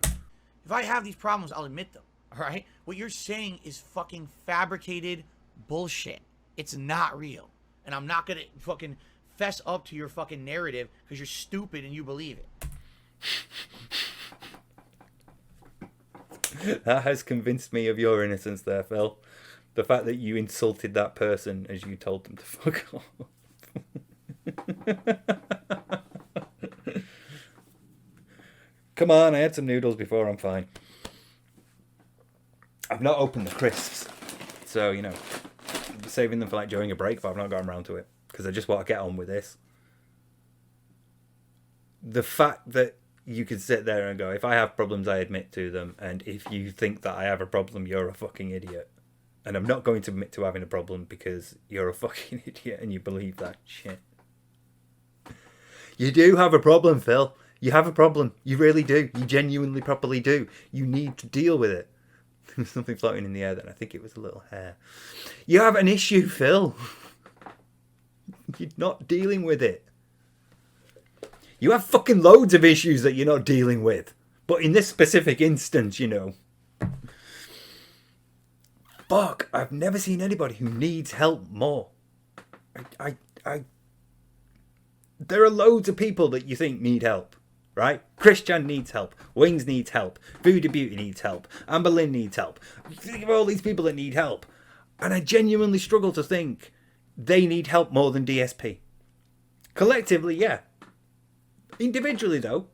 If I have these problems, I'll admit them. All right? What you're saying is fucking fabricated bullshit. It's not real. And I'm not going to fucking fess up to your fucking narrative because you're stupid and you believe it. That has convinced me of your innocence there, Phil. The fact that you insulted that person as you told them to fuck off. Come on, I had some noodles before, I'm fine. I've not opened the crisps. So, you know, I'm saving them for like during a break, but I've not gotten around to it. Because I just want to get on with this. The fact that you could sit there and go, if I have problems, I admit to them. And if you think that I have a problem, you're a fucking idiot. And I'm not going to admit to having a problem because you're a fucking idiot and you believe that shit. You do have a problem, Phil. You have a problem. You really do. You genuinely, properly do. You need to deal with it. There was something floating in the air then. I think it was a little hair. You have an issue, Phil. You're not dealing with it. You have fucking loads of issues that you're not dealing with. But in this specific instance, you know. Fuck, I've never seen anybody who needs help more. There are loads of people that you think need help, right? Christian needs help. Wings needs help. Voodoo Beauty needs help. Amber Lynn needs help. Think of all these people that need help. And I genuinely struggle to think they need help more than DSP. Collectively, yeah. Individually, though,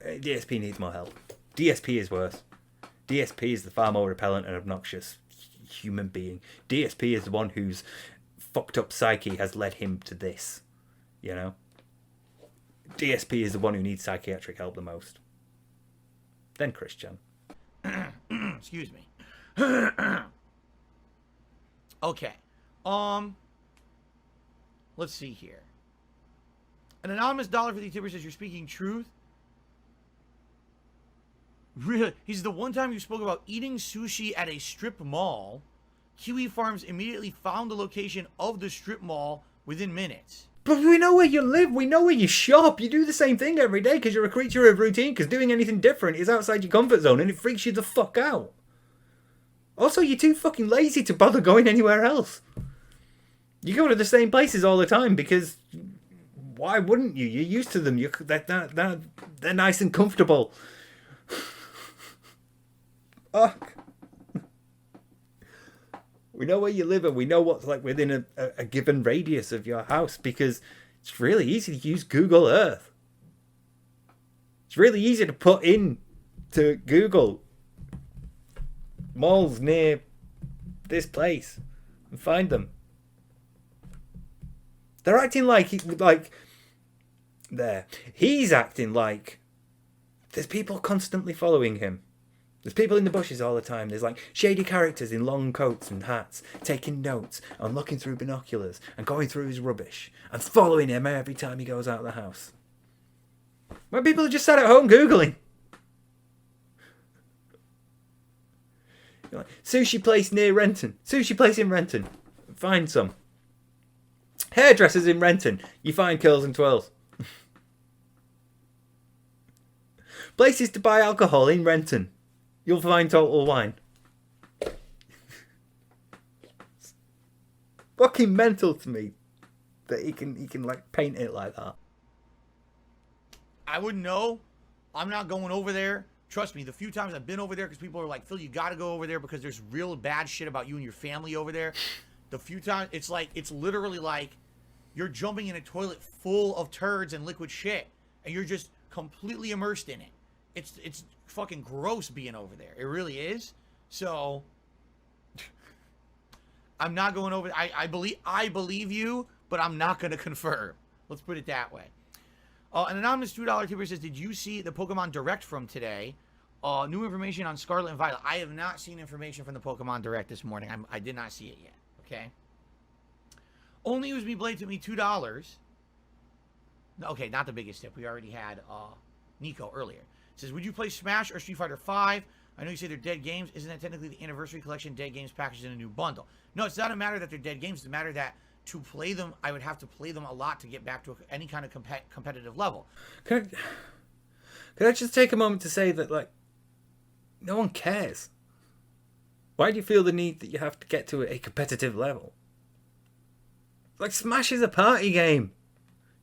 DSP needs more help. DSP is worse. DSP is the far more repellent and obnoxious human being. DSP is the one whose fucked up psyche has led him to this, you know? DSP is the one who needs psychiatric help the most. Then Christian. Excuse me. Okay. Let's see here. An anonymous $1.50 says you're speaking truth. Really? He's the one time you spoke about eating sushi at a strip mall. Kiwi Farms immediately found the location of the strip mall within minutes. But we know where you live. We know where you shop. You do the same thing every day because you're a creature of routine. Because doing anything different is outside your comfort zone and it freaks you the fuck out. Also, you're too fucking lazy to bother going anywhere else. You go to the same places all the time because why wouldn't you? You're used to them. They're nice and comfortable. Fuck. We know where you live and we know what's like within a given radius of your house because it's really easy to use Google Earth. It's really easy to put in to Google malls near this place and find them. They're acting like there. He's acting like there's people constantly following him. There's people in the bushes all the time. There's like shady characters in long coats and hats taking notes and looking through binoculars and going through his rubbish and following him every time he goes out of the house. When people are just sat at home Googling. You're like, sushi place near Renton. Sushi place in Renton. Find some. Hairdressers in Renton. You find curls and twirls. Places to buy alcohol in Renton. You'll find Total Wine. Fucking mental to me that he can like paint it like that. I wouldn't know. I'm not going over there. Trust me, the few times I've been over there because people are like, Phil, you got to go over there because there's real bad shit about you and your family over there. The few times, it's literally like you're jumping in a toilet full of turds and liquid shit and you're just completely immersed in it. It's fucking gross being over there. It really is. So I'm not going over. I believe you, but I'm not going to confirm. Let's put it that way. An anonymous $2 tipper says, did you see the Pokemon Direct from today? New information on Scarlet and Violet. I have not seen information from the Pokemon Direct this morning. I did not see it yet. Okay. Only use me blade to me $2. Okay, not the biggest tip. We already had Nico earlier. It says, would you play Smash or Street Fighter 5? I know you say they're dead games. Isn't that technically the Anniversary Collection dead games packaged in a new bundle? No, it's not a matter that they're dead games. It's a matter that to play them, I would have to play them a lot to get back to any kind of competitive level. Could I just take a moment to say that, like, no one cares. Why do you feel the need that you have to get to a competitive level? Like, Smash is a party game.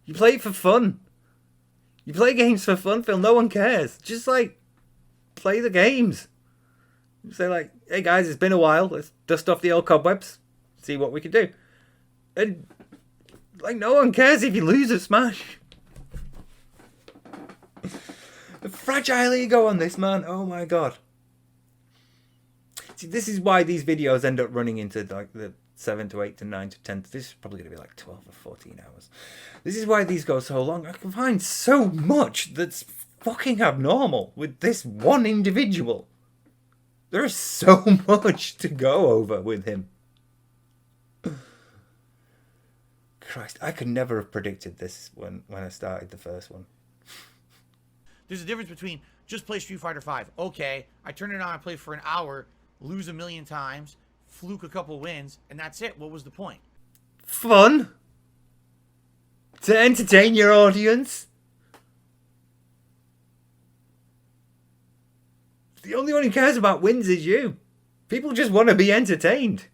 You play it for fun. You play games for fun, Phil. No one cares. Just, like, play the games. Say, like, hey, guys, it's been a while. Let's dust off the old cobwebs. See what we can do. And, like, no one cares if you lose at Smash. The fragile ego on this, man. Oh, my God. See, this is why these videos end up running into, like, the 7 to 8 to 9 to 10. This is probably going to be like 12 or 14 hours. This is why these go so long. I can find so much that's fucking abnormal with this one individual. There is so much to go over with him. Christ, I could never have predicted this when I started the first one. There's a difference between just play Street Fighter 5. Okay, I turn it on, I play for an hour, lose a million times, fluke a couple wins, and that's it. What was the point? Fun? To entertain your audience? The only one who cares about wins is you. People just want to be entertained.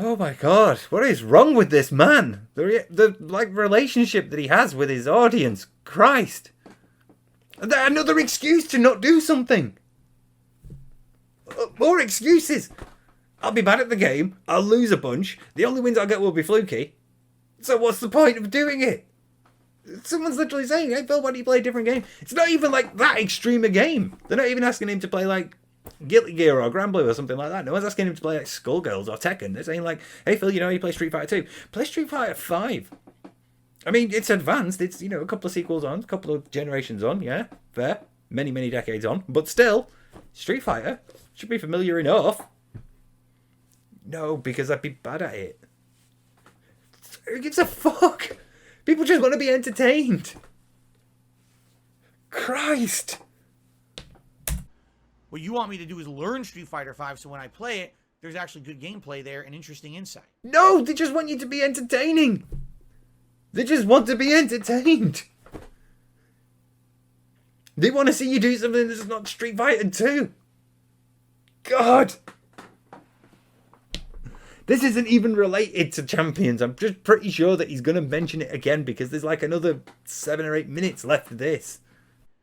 Oh my God, what is wrong with this man? The like relationship that he has with his audience. Christ. Another excuse to not do something. More excuses. I'll be bad at the game. I'll lose a bunch. The only wins I'll get will be fluky. So what's the point of doing it? Someone's literally saying, hey Phil, why do you play a different game? It's not even like that extreme a game. They're not even asking him to play like Guilty Gear or Granblue or something like that. No one's asking him to play like Skullgirls or Tekken. They're saying like, hey Phil, you know you play Street Fighter 2. Play Street Fighter 5. I mean, it's advanced. It's, a couple of sequels on, a couple of generations on, yeah, fair. Many, many decades on. But still, Street Fighter should be familiar enough. No, because I'd be bad at it. Who gives a fuck? People just want to be entertained. Christ. What you want me to do is learn Street Fighter 5 so when I play it, there's actually good gameplay there and interesting insight. No, they just want you to be entertaining. They just want to be entertained. They want to see you do something that's not Street Fighter 2. God. This isn't even related to Champions. I'm just pretty sure that he's going to mention it again because there's like another 7 or 8 minutes left of this.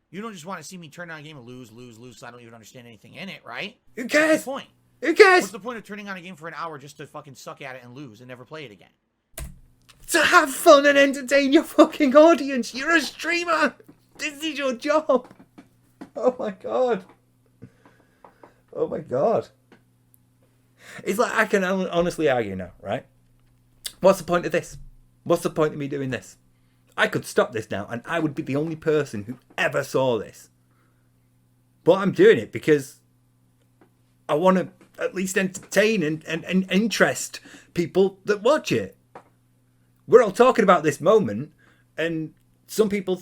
You don't just want to see me turn on a game and lose, so I don't even understand anything in it, right? Who cares? What's the point? Who cares? What's the point of turning on a game for an hour just to fucking suck at it and lose and never play it again? To have fun and entertain your fucking audience. You're a streamer. This is your job. Oh my god. Oh my god. It's like I can honestly argue now, right? What's the point of this? What's the point of me doing this? I could stop this now and I would be the only person who ever saw this. But I'm doing it because I want to at least entertain and interest people that watch it. We're all talking about this moment and some people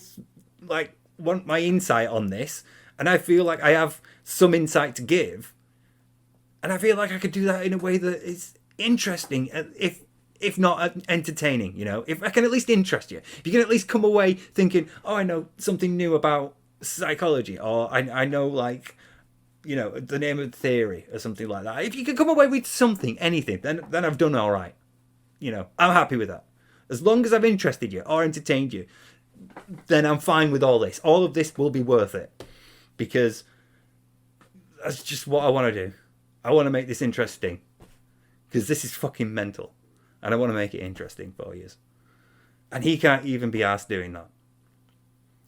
like want my insight on this and I feel like I have some insight to give and I feel like I could do that in a way that is interesting if not entertaining, if I can at least interest you. If you can at least come away thinking, oh, I know something new about psychology or I know like, the name of the theory or something like that. If you can come away with something, anything, then I've done all right. I'm happy with that. As long as I've interested you or entertained you, then I'm fine with all this. All of this will be worth it because that's just what I want to do. I want to make this interesting because this is fucking mental and I want to make it interesting for you. And he can't even be asked doing that.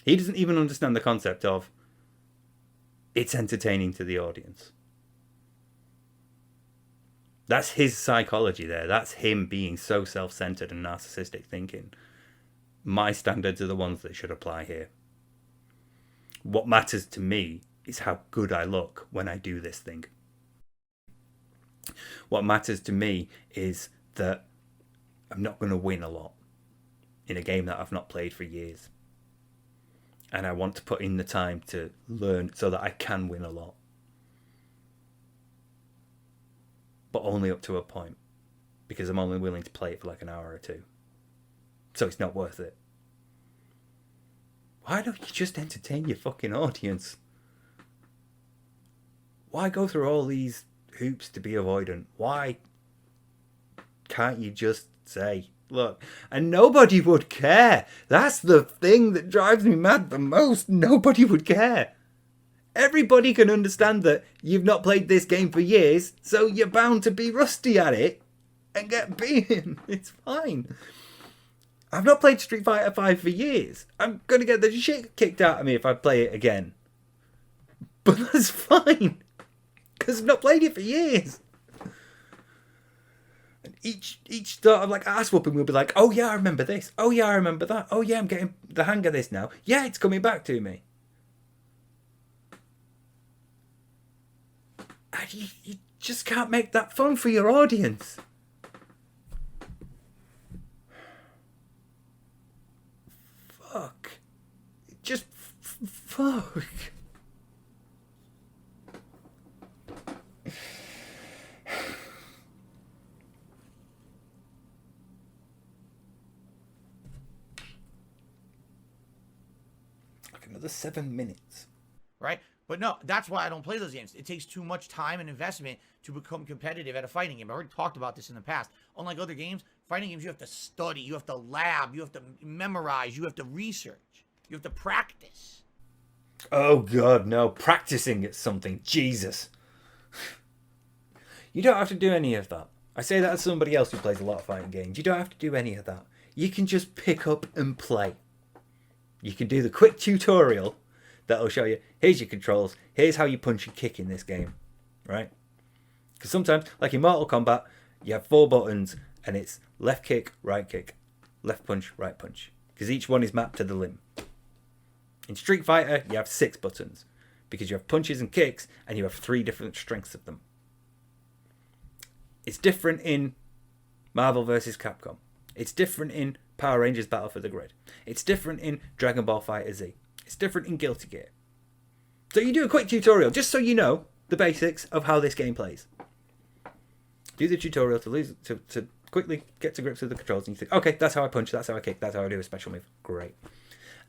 He doesn't even understand the concept of it's entertaining to the audience. That's his psychology there. That's him being so self-centered and narcissistic thinking. My standards are the ones that should apply here. What matters to me is how good I look when I do this thing. What matters to me is that I'm not going to win a lot in a game that I've not played for years. And I want to put in the time to learn so that I can win a lot. But only up to a point. Because I'm only willing to play it for like an hour or two. So it's not worth it. Why don't you just entertain your fucking audience? Why go through all these hoops to be avoidant? Why can't you just say, look, and nobody would care. That's the thing that drives me mad the most. Nobody would care. Everybody can understand that you've not played this game for years, so you're bound to be rusty at it and get beaten. It's fine. I've not played Street Fighter 5 for years. I'm going to get the shit kicked out of me if I play it again. But that's fine. Because I've not played it for years. And each sort of like ass whooping will be like, oh yeah, I remember this. Oh yeah, I remember that. Oh yeah, I'm getting the hang of this now. Yeah, it's coming back to me. And you just can't make that fun for your audience. Fuck. Just fuck. Like another 7 minutes. Right? But no, that's why I don't play those games. It takes too much time and investment to become competitive at a fighting game. I already talked about this in the past. Unlike other games, fighting games, you have to study, you have to lab, you have to memorize, you have to research, you have to practice. Oh god, no. Practicing at something. Jesus. You don't have to do any of that. I say that as somebody else who plays a lot of fighting games. You don't have to do any of that. You can just pick up and play. You can do the quick tutorial that'll show you, here's your controls, here's how you punch and kick in this game, right? Because sometimes, like in Mortal Kombat, you have 4 buttons, and it's left kick, left punch, right punch. Because each one is mapped to the limb. In Street Fighter, you have 6 buttons. Because you have punches and kicks, and you have 3 different strengths of them. It's different in Marvel vs. Capcom. It's different in Power Rangers Battle for the Grid. It's different in Dragon Ball FighterZ. It's different in Guilty Gear. So you do a quick tutorial, just so you know the basics of how this game plays. Do the tutorial to quickly get to grips with the controls, and you think, okay, that's how I punch, that's how I kick, that's how I do a special move. Great.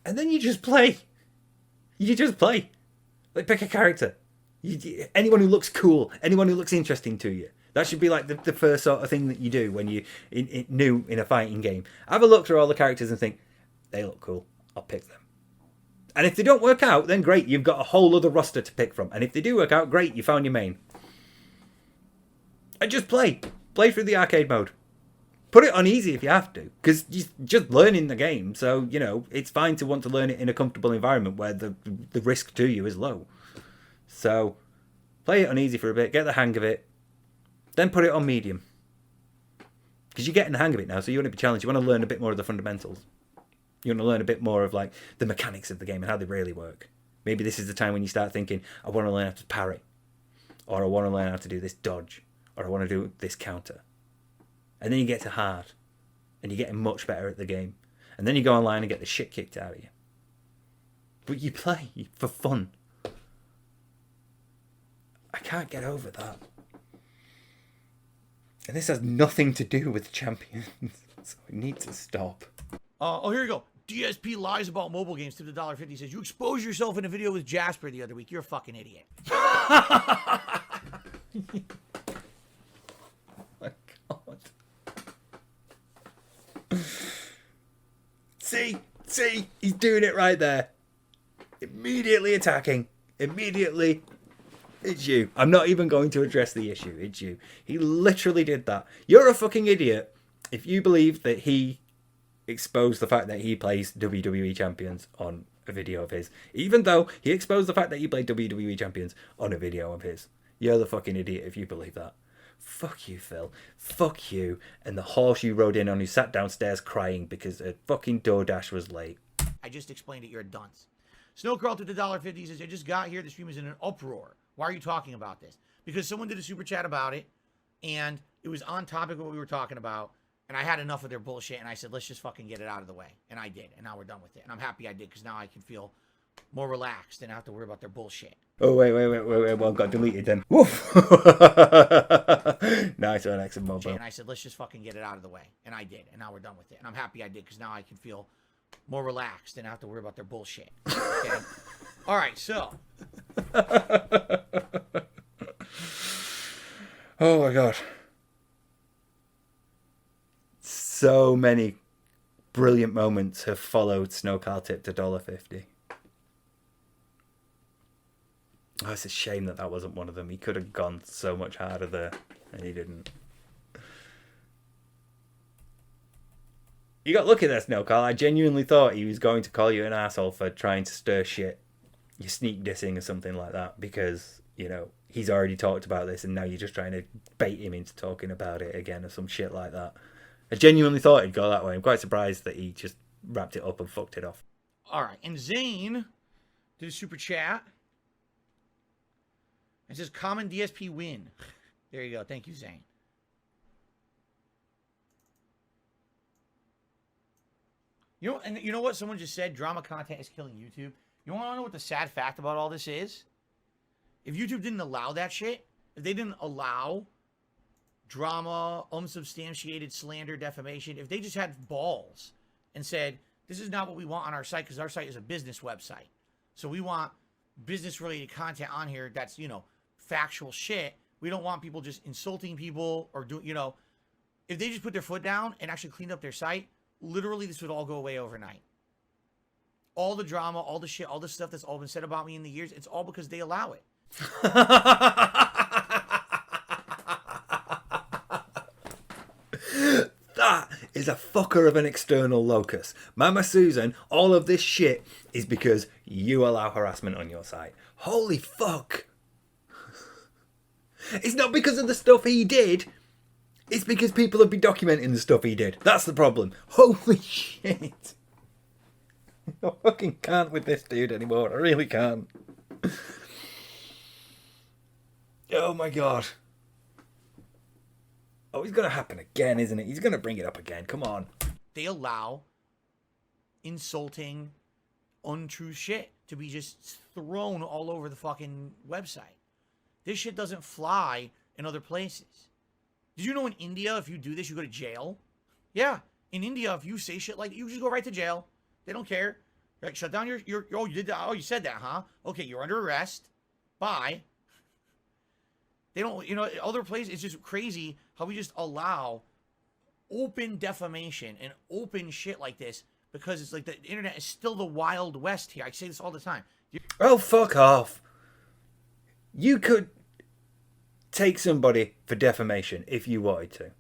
And then you just play. You just play. Like, pick a character. Anyone who looks cool, anyone who looks interesting to you. That should be like the first sort of thing that you do when you new in a fighting game. Have a look through all the characters and think, they look cool, I'll pick them. And if they don't work out, then great, you've got a whole other roster to pick from. And if they do work out, great, you found your main. And just play. Play through the arcade mode. Put it on easy if you have to, because you're just learning the game. So, you know, it's fine to want to learn it in a comfortable environment where the risk to you is low. So, play it on easy for a bit, get the hang of it, then put it on medium. Because you're getting the hang of it now, so you want to be challenged. You want to learn a bit more of the fundamentals. You want to learn a bit more of, like, the mechanics of the game and how they really work. Maybe this is the time when you start thinking, I want to learn how to parry. Or I want to learn how to do this dodge. Or I want to do this counter. And then you get to hard. And you're getting much better at the game. And then you go online and get the shit kicked out of you. But you play for fun. I can't get over that. And this has nothing to do with champions. So I need to stop. Oh, here you go. DSP lies about mobile games to the $1.50. Says, you exposed yourself in a video with Jasper the other week. You're a fucking idiot. My God. See, he's doing it right there. Immediately attacking. Immediately. It's you. I'm not even going to address the issue. It's you. He literally did that. You're a fucking idiot if you believe that he exposed the fact that he plays WWE Champions on a video of his. Even though he exposed the fact that he played WWE Champions on a video of his. You're the fucking idiot if you believe that. Fuck you, Phil. Fuck you. And the horse you rode in on who sat downstairs crying because a fucking DoorDash was late. I just explained it. You're a dunce. Snowcrawl to the $1.50 says, I just got here. The stream is in an uproar. Why are you talking about this? Because someone did a super chat about it, and it was on topic of what we were talking about, and I had enough of their bullshit, and I said, let's just fucking get it out of the way. And I did, and now we're done with it. And I'm happy I did, because now I can feel more relaxed and not have to worry about their bullshit. Oh, wait. Well, got deleted then. Woof. Nice one, X and Mobile. And I said, let's just fucking get it out of the way. And I did, and now we're done with it. And I'm happy I did, because now I can feel more relaxed and not have to worry about their bullshit. Okay? All right, so. Oh my God. So many brilliant moments have followed Snowcar Tip to $1.50. Oh, it's a shame that wasn't one of them. He could have gone so much harder there, and he didn't. You got lucky there, Snowcar. I genuinely thought he was going to call you an asshole for trying to stir shit. You sneak dissing or something like that, because, you know, he's already talked about this and now you're just trying to bait him into talking about it again or some shit like that. I genuinely thought it'd go that way. I'm quite surprised that he just wrapped it up and fucked it off. All right, and Zane did a super chat. It says, common DSP win. There you go. Thank you, Zane. You know, and you know what? Someone just said drama content is killing YouTube. You want to know what the sad fact about all this is? If YouTube didn't allow that shit, if they didn't allow drama, unsubstantiated slander, defamation, if they just had balls and said, this is not what we want on our site, because our site is a business website. So we want business-related content on here that's, you know, factual shit. We don't want people just insulting people or do, you know, if they just put their foot down and actually cleaned up their site, literally this would all go away overnight. All the drama, all the shit, all the stuff that's all been said about me in the years, it's all because they allow it. That is is a fucker of an external locus. Mama Susan, all of this shit is because you allow harassment on your site. Holy fuck. It's not because of the stuff he did. It's because people have been documenting the stuff he did. That's the problem. Holy shit. I fucking can't with this dude anymore. I really can't. Oh my god. Oh, it's going to happen again, isn't it? He's going to bring it up again. Come on. They allow insulting, untrue shit to be just thrown all over the fucking website. This shit doesn't fly in other places. Did you know in India, if you do this, you go to jail? Yeah. In India, if you say shit like that, you just go right to jail. They don't care. Like, shut down your oh, you did that. Oh, you said that, huh? Okay, you're under arrest. Bye. They don't, you know, other places, it's just crazy how we just allow open defamation and open shit like this because it's like the internet is still the Wild West here. I say this all the time. Oh, fuck off. You could take somebody for defamation if you wanted to.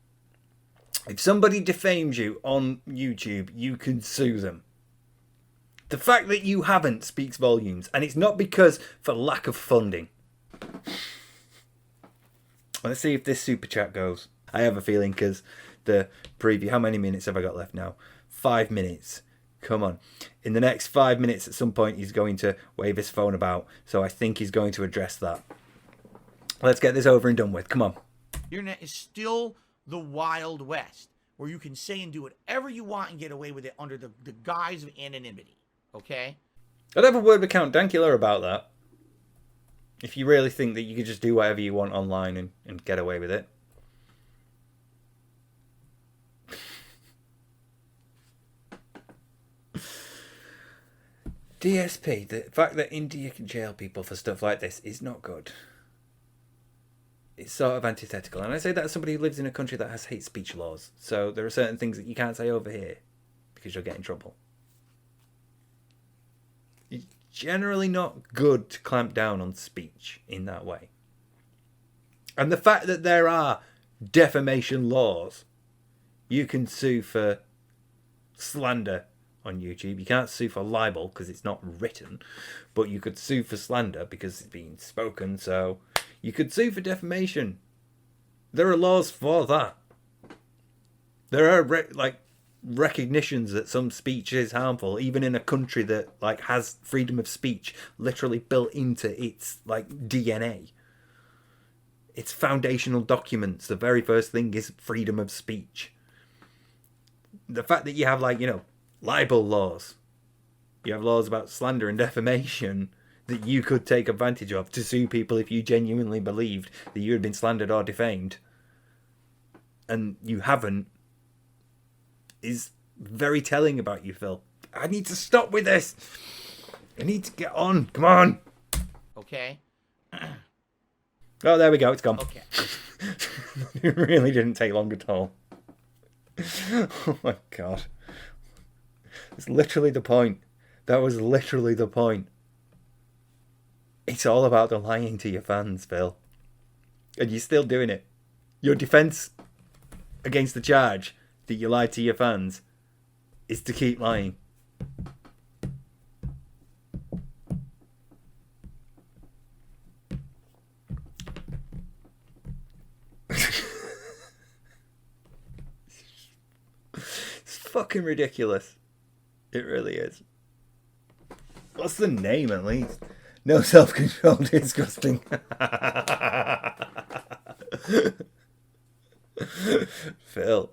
If somebody defames you on YouTube, you can sue them. The fact that you haven't speaks volumes, and it's not because for lack of funding. Let's see if this super chat goes. I have a feeling because the preview, how many minutes have I got left now? 5 minutes. Come on. In the next 5 minutes, at some point, he's going to wave his phone about. So I think he's going to address that. Let's get this over and done with. Come on. The internet is still the Wild West, where you can say and do whatever you want and get away with it under the guise of anonymity. Okay? I'd have a word with Count Dankula about that. If you really think that you could just do whatever you want online and get away with it. DSP, the fact that India can jail people for stuff like this is not good. It's sort of antithetical. And I say that as somebody who lives in a country that has hate speech laws. So there are certain things that you can't say over here because you'll get in trouble. It's generally not good to clamp down on speech in that way. And the fact that there are defamation laws, you can sue for slander on YouTube. You can't sue for libel because it's not written, but you could sue for slander because it's being spoken. So you could sue for defamation. There are laws for that. There are recognitions that some speech is harmful, even in a country that has freedom of speech literally built into its DNA. Its foundational documents. The very first thing is freedom of speech. The fact that you have libel laws, you have laws about slander and defamation that you could take advantage of to sue people if you genuinely believed that you had been slandered or defamed, and you haven't, is very telling about you, Phil. I need to stop with this. I need to get on. Come on. Okay. Oh, there we go. It's gone. Okay. It really didn't take long at all. Oh my god. It's literally the point. That was literally the point. It's all about the lying to your fans, Phil. And you're still doing it. Your defense against the charge that you lied to your fans is to keep lying. It's fucking ridiculous. It really is. What's the name at least? No self-control, disgusting. Phil,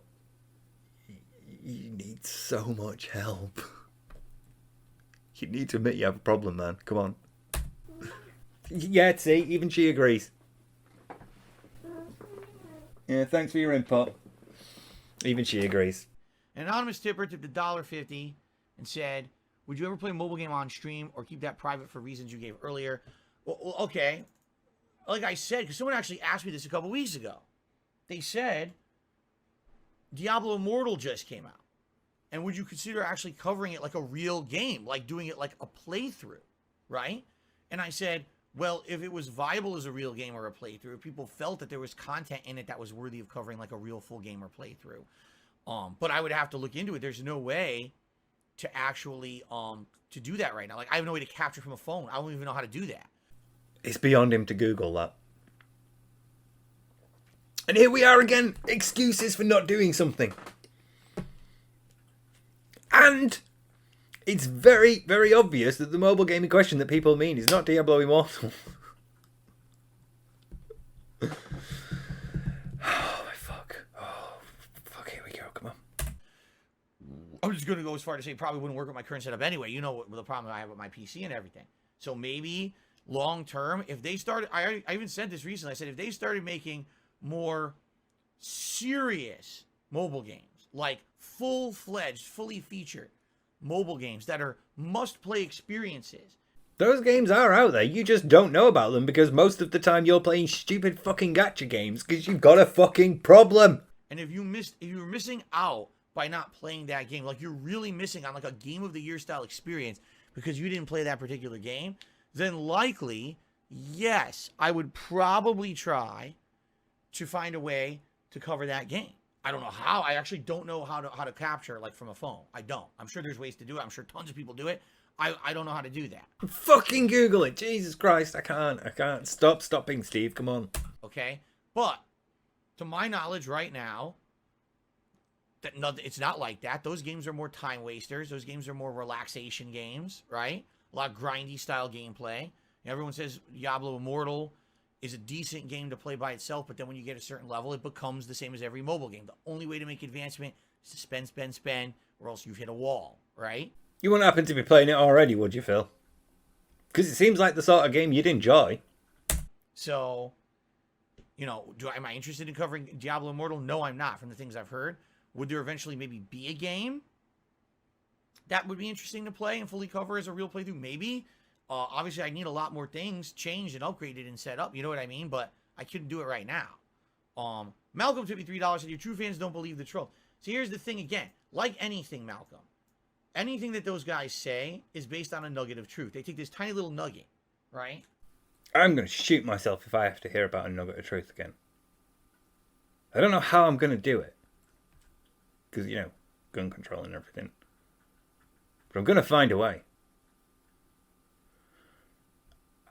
you need so much help. You need to admit you have a problem, man. Come on. Yeah, see, even she agrees. Yeah, thanks for your input. Even she agrees. An anonymous tipper tipped $1.50 and said, would you ever play a mobile game on stream or keep that private for reasons you gave earlier? Well, okay. Like I said, because someone actually asked me this a couple weeks ago. They said, Diablo Immortal just came out. And would you consider actually covering it like a real game? Like doing it like a playthrough, right? And I said, well, if it was viable as a real game or a playthrough, if people felt that there was content in it that was worthy of covering like a real full game or playthrough, But I would have to look into it. There's no way to actually to do that right now. Like, I have no way to capture from a phone. I don't even know how to do that. It's beyond him to Google that. And here we are again, excuses for not doing something. And it's very, very obvious that the mobile game in question that people mean is not Diablo Immortal. Oh my fuck. Oh fuck, here we go, come on. I'm just going to go as far to say it probably wouldn't work with my current setup anyway. You know what the problem I have with my PC and everything. So maybe long term, if they started, I even said this recently, I said if they started making more serious mobile games, like full-fledged, fully featured mobile games that are must-play experiences. Those games are out there, you just don't know about them because most of the time you're playing stupid fucking gacha games because you've got a fucking problem. And if you're missing out by not playing that game, like you're really missing on like a game of the year style experience because you didn't play that particular game, then likely, yes, I would probably try to find a way to cover that game. I don't know how. I actually don't know how to capture like from a phone. I don't. I'm sure there's ways to do it. I'm sure tons of people do it. I don't know how to do that. Fucking Google it. Jesus Christ, I can't. Stop stopping, Steve. Come on. Okay? But to my knowledge right now, it's not like that. Those games are more time wasters. Those games are more relaxation games, right? A lot of grindy style gameplay. Everyone says Diablo Immortal is a decent game to play by itself, but then when you get a certain level, it becomes the same as every mobile game. The only way to make advancement is to spend, or else you've hit a wall, right? You wouldn't happen to be playing it already, would you, Phil? Because it seems like the sort of game you'd enjoy. So, you know, am I interested in covering Diablo Immortal? No, I'm not, from the things I've heard. Would there eventually maybe be a game that would be interesting to play and fully cover as a real playthrough? Maybe. Obviously, I need a lot more things changed and upgraded and set up. You know what I mean? But I couldn't do it right now. Malcolm took me $3 and your true fans don't believe the troll. So here's the thing again. Like anything, Malcolm, anything that those guys say is based on a nugget of truth. They take this tiny little nugget, right? I'm going to shoot myself if I have to hear about a nugget of truth again. I don't know how I'm going to do it. Because, you know, gun control and everything. But I'm going to find a way.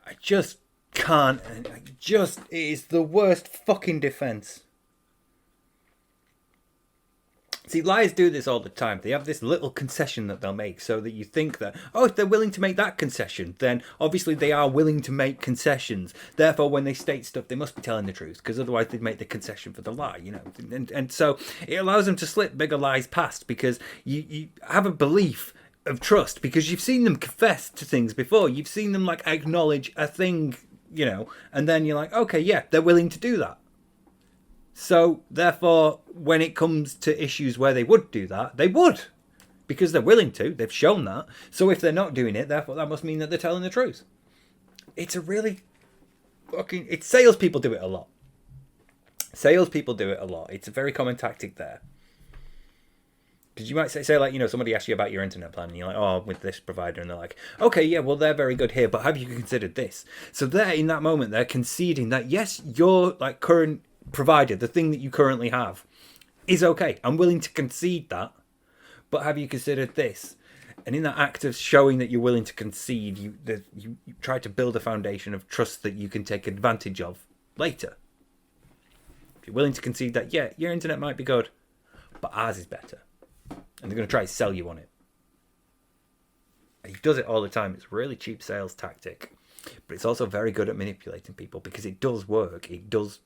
I just can't. It is the worst fucking defense. See, liars do this all the time. They have this little concession that they'll make so that you think that, oh, if they're willing to make that concession, then obviously they are willing to make concessions. Therefore, when they state stuff, they must be telling the truth, because otherwise they'd make the concession for the lie, you know. And so it allows them to slip bigger lies past, because you have a belief of trust, because you've seen them confess to things before. You've seen them, like, acknowledge a thing, you know, and then you're like, okay, yeah, they're willing to do that. So, therefore, when it comes to issues where they would do that, they would. Because they're willing to. They've shown that. So if they're not doing it, therefore that must mean that they're telling the truth. It's a really fucking... salespeople do it a lot. Salespeople do it a lot. It's a very common tactic there. Because you might say, like, you know, somebody asks you about your internet plan, and you're like, oh, with this provider, and they're like, okay, yeah, well, they're very good here, but have you considered this? So there, in that moment, they're conceding that, yes, your, like, current provider, the thing that you currently have, is okay. I'm willing to concede that, but have you considered this? And in that act of showing that you're willing to concede, you try to build a foundation of trust that you can take advantage of later. If you're willing to concede that, yeah, your internet might be good, but ours is better. And they're going to try to sell you on it. And he does it all the time. It's a really cheap sales tactic. But it's also very good at manipulating people, because it does work. It does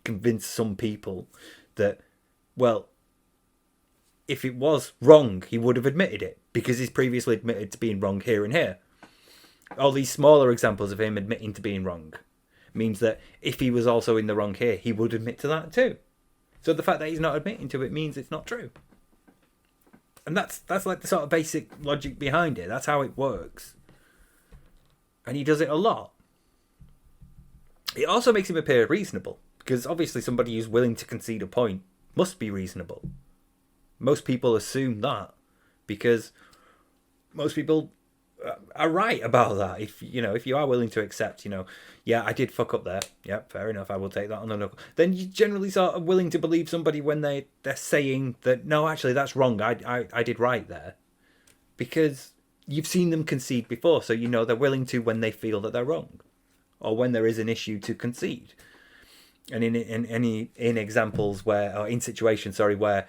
convince some people that, well, if it was wrong, he would have admitted it, because he's previously admitted to being wrong here and here. All these smaller examples of him admitting to being wrong means that if he was also in the wrong here, he would admit to that too. So the fact that he's not admitting to it means it's not true. And that's like the sort of basic logic behind it. That's how it works. And he does it a lot. It also makes him appear reasonable, because obviously somebody who's willing to concede a point must be reasonable. Most people assume that, because most people are right about that. If you are willing to accept, yeah, I did fuck up there. Yeah, fair enough. I will take that on the knuckle. Then you generally sort of willing to believe somebody when they're saying that, no, actually that's wrong. I did right there, because you've seen them concede before, so they're willing to when they feel that they're wrong, or when there is an issue to concede. And in examples or in situations, where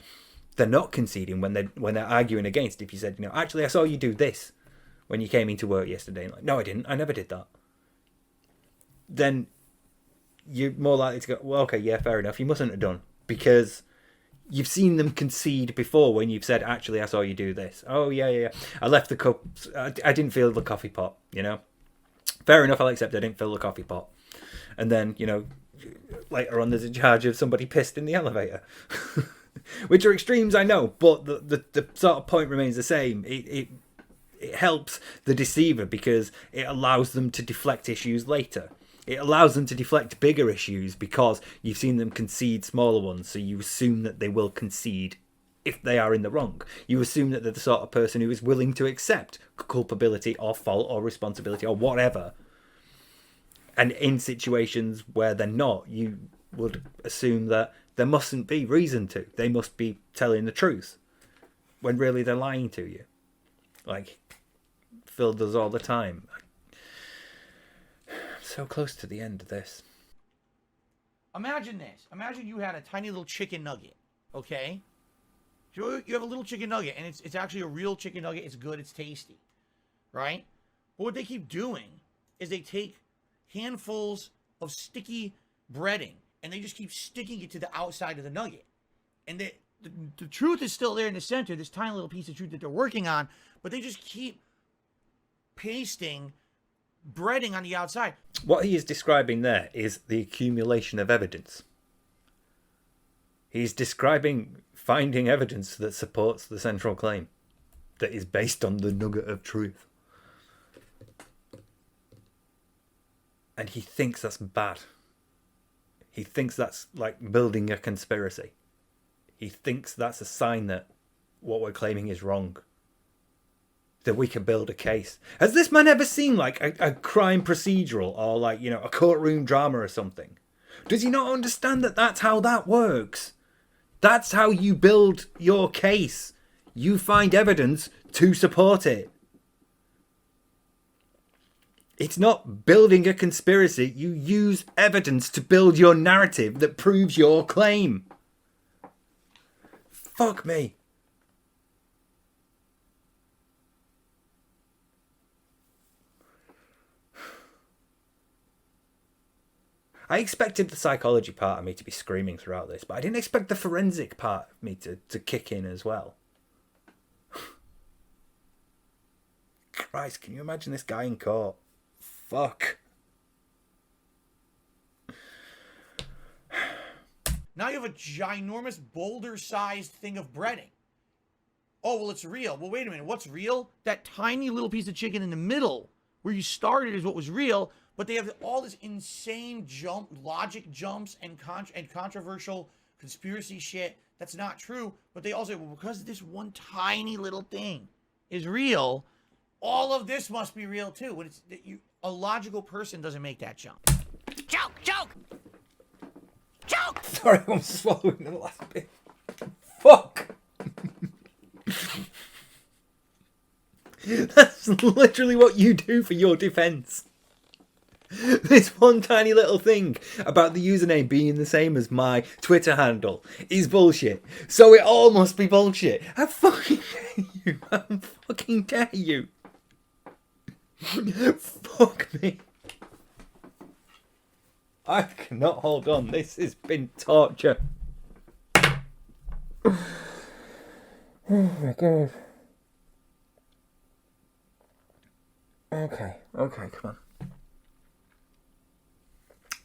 they're not conceding, when they're arguing against, if you said, actually I saw you do this when you came into work yesterday, and like, no, I didn't, I never did that, then you're more likely to go, well, okay, yeah, fair enough, you mustn't have done, because you've seen them concede before when you've said, actually, I saw you do this. Oh, yeah. I left the cup. I didn't fill the coffee pot, Fair enough, I'll accept I didn't fill the coffee pot. And then, later on there's a charge of somebody pissed in the elevator. Which are extremes, I know, but the sort of point remains the same. It helps the deceiver because it allows them to deflect issues later. It allows them to deflect bigger issues because you've seen them concede smaller ones, so you assume that they will concede if they are in the wrong. You assume that they're the sort of person who is willing to accept culpability or fault or responsibility or whatever. And in situations where they're not, you would assume that there mustn't be reason to. They must be telling the truth, when really they're lying to you. Like Phil does all the time. So close to the end of this. Imagine this. Imagine you had a tiny little chicken nugget, okay? You have a little chicken nugget, and it's actually a real chicken nugget. It's good. It's tasty, right? But what they keep doing is they take handfuls of sticky breading, and they just keep sticking it to the outside of the nugget. And the truth is still there in the center, this tiny little piece of truth that they're working on, but they just keep pasting breading on the outside. What he is describing there is the accumulation of evidence. He's describing finding evidence that supports the central claim, that is based on the nugget of truth. And he thinks that's bad. He thinks that's like building a conspiracy. He thinks that's a sign that what we're claiming is wrong. That we can build a case. Has this man ever seen like a crime procedural or like, a courtroom drama or something? Does he not understand that that's how that works? That's how you build your case. You find evidence to support it. It's not building a conspiracy. You use evidence to build your narrative that proves your claim. Fuck me. I expected the psychology part of me to be screaming throughout this, but I didn't expect the forensic part of me to kick in as well. Christ, can you imagine this guy in court? Fuck. Now you have a ginormous boulder-sized thing of breading. Oh, well, it's real. Well, wait a minute. What's real? That tiny little piece of chicken in the middle where you started is what was real, but they have all this insane logic jumps and controversial conspiracy shit that's not true. But they also, well, because this one tiny little thing is real, all of this must be real too. When it's a logical person doesn't make that jump. Joke! Sorry, I'm swallowing the last bit. Fuck! That's literally what you do for your defense. This one tiny little thing about the username being the same as my Twitter handle is bullshit. So it all must be bullshit. How fucking dare you? How fucking dare you? Fuck me. I cannot hold on. This has been torture. Oh my god. Okay, come on.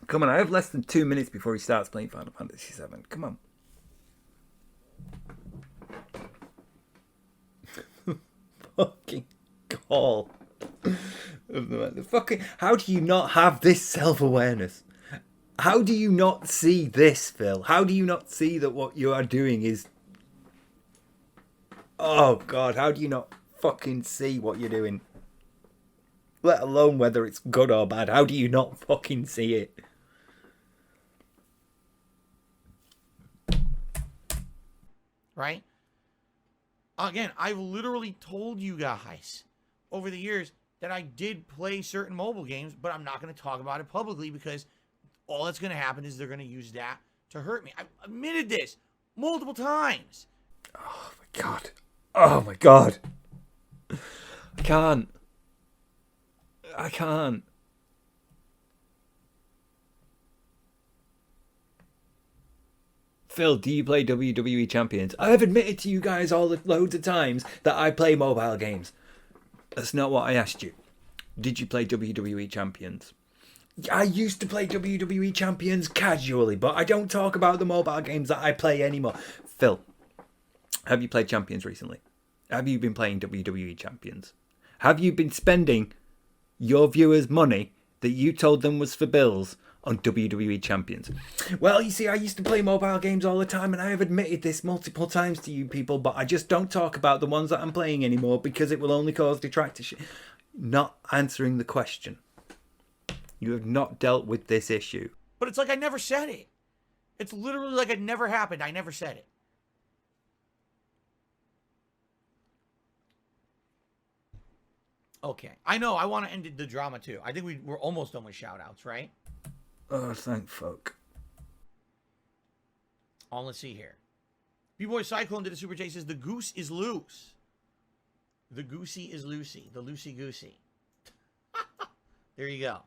Come on, I have less than 2 minutes before he starts playing Final Fantasy VII. Come on. Fucking call of the fucking. How do you not have this self-awareness? How do you not see this, Phil? How do you not see that what you are doing is... Oh, God, how do you not fucking see what you're doing? let alone whether it's good or bad. How do you not fucking see it? Right? Again, I've literally told you guys over the years that I did play certain mobile games, but I'm not going to talk about it publicly because all that's going to happen is they're going to use that to hurt me. I've admitted this multiple times. Oh my god. Oh my god. I can't. I can't. Phil, do you play WWE Champions? I have admitted to you guys loads of times that I play mobile games. That's not what I asked you. Did you play WWE Champions? I used to play WWE Champions casually, but I don't talk about the mobile games that I play anymore. Phil, have you played Champions recently? Have you been playing WWE Champions? Have you been spending your viewers' money that you told them was for bills on WWE Champions? Well, you see, I used to play mobile games all the time, and I have admitted this multiple times to you people, but I just don't talk about the ones that I'm playing anymore because it will only cause detractorship. Not answering the question. You have not dealt with this issue. But it's like I never said it. It's literally like it never happened. I never said it. Okay. I know. I want to end the drama too. I think we're almost done with shout-outs, right? Oh, thank fuck. Let's see here. B-Boy Cyclone did a super chat. He says, the goose is loose. The goosey is loosey. The loosey-goosey. There you go.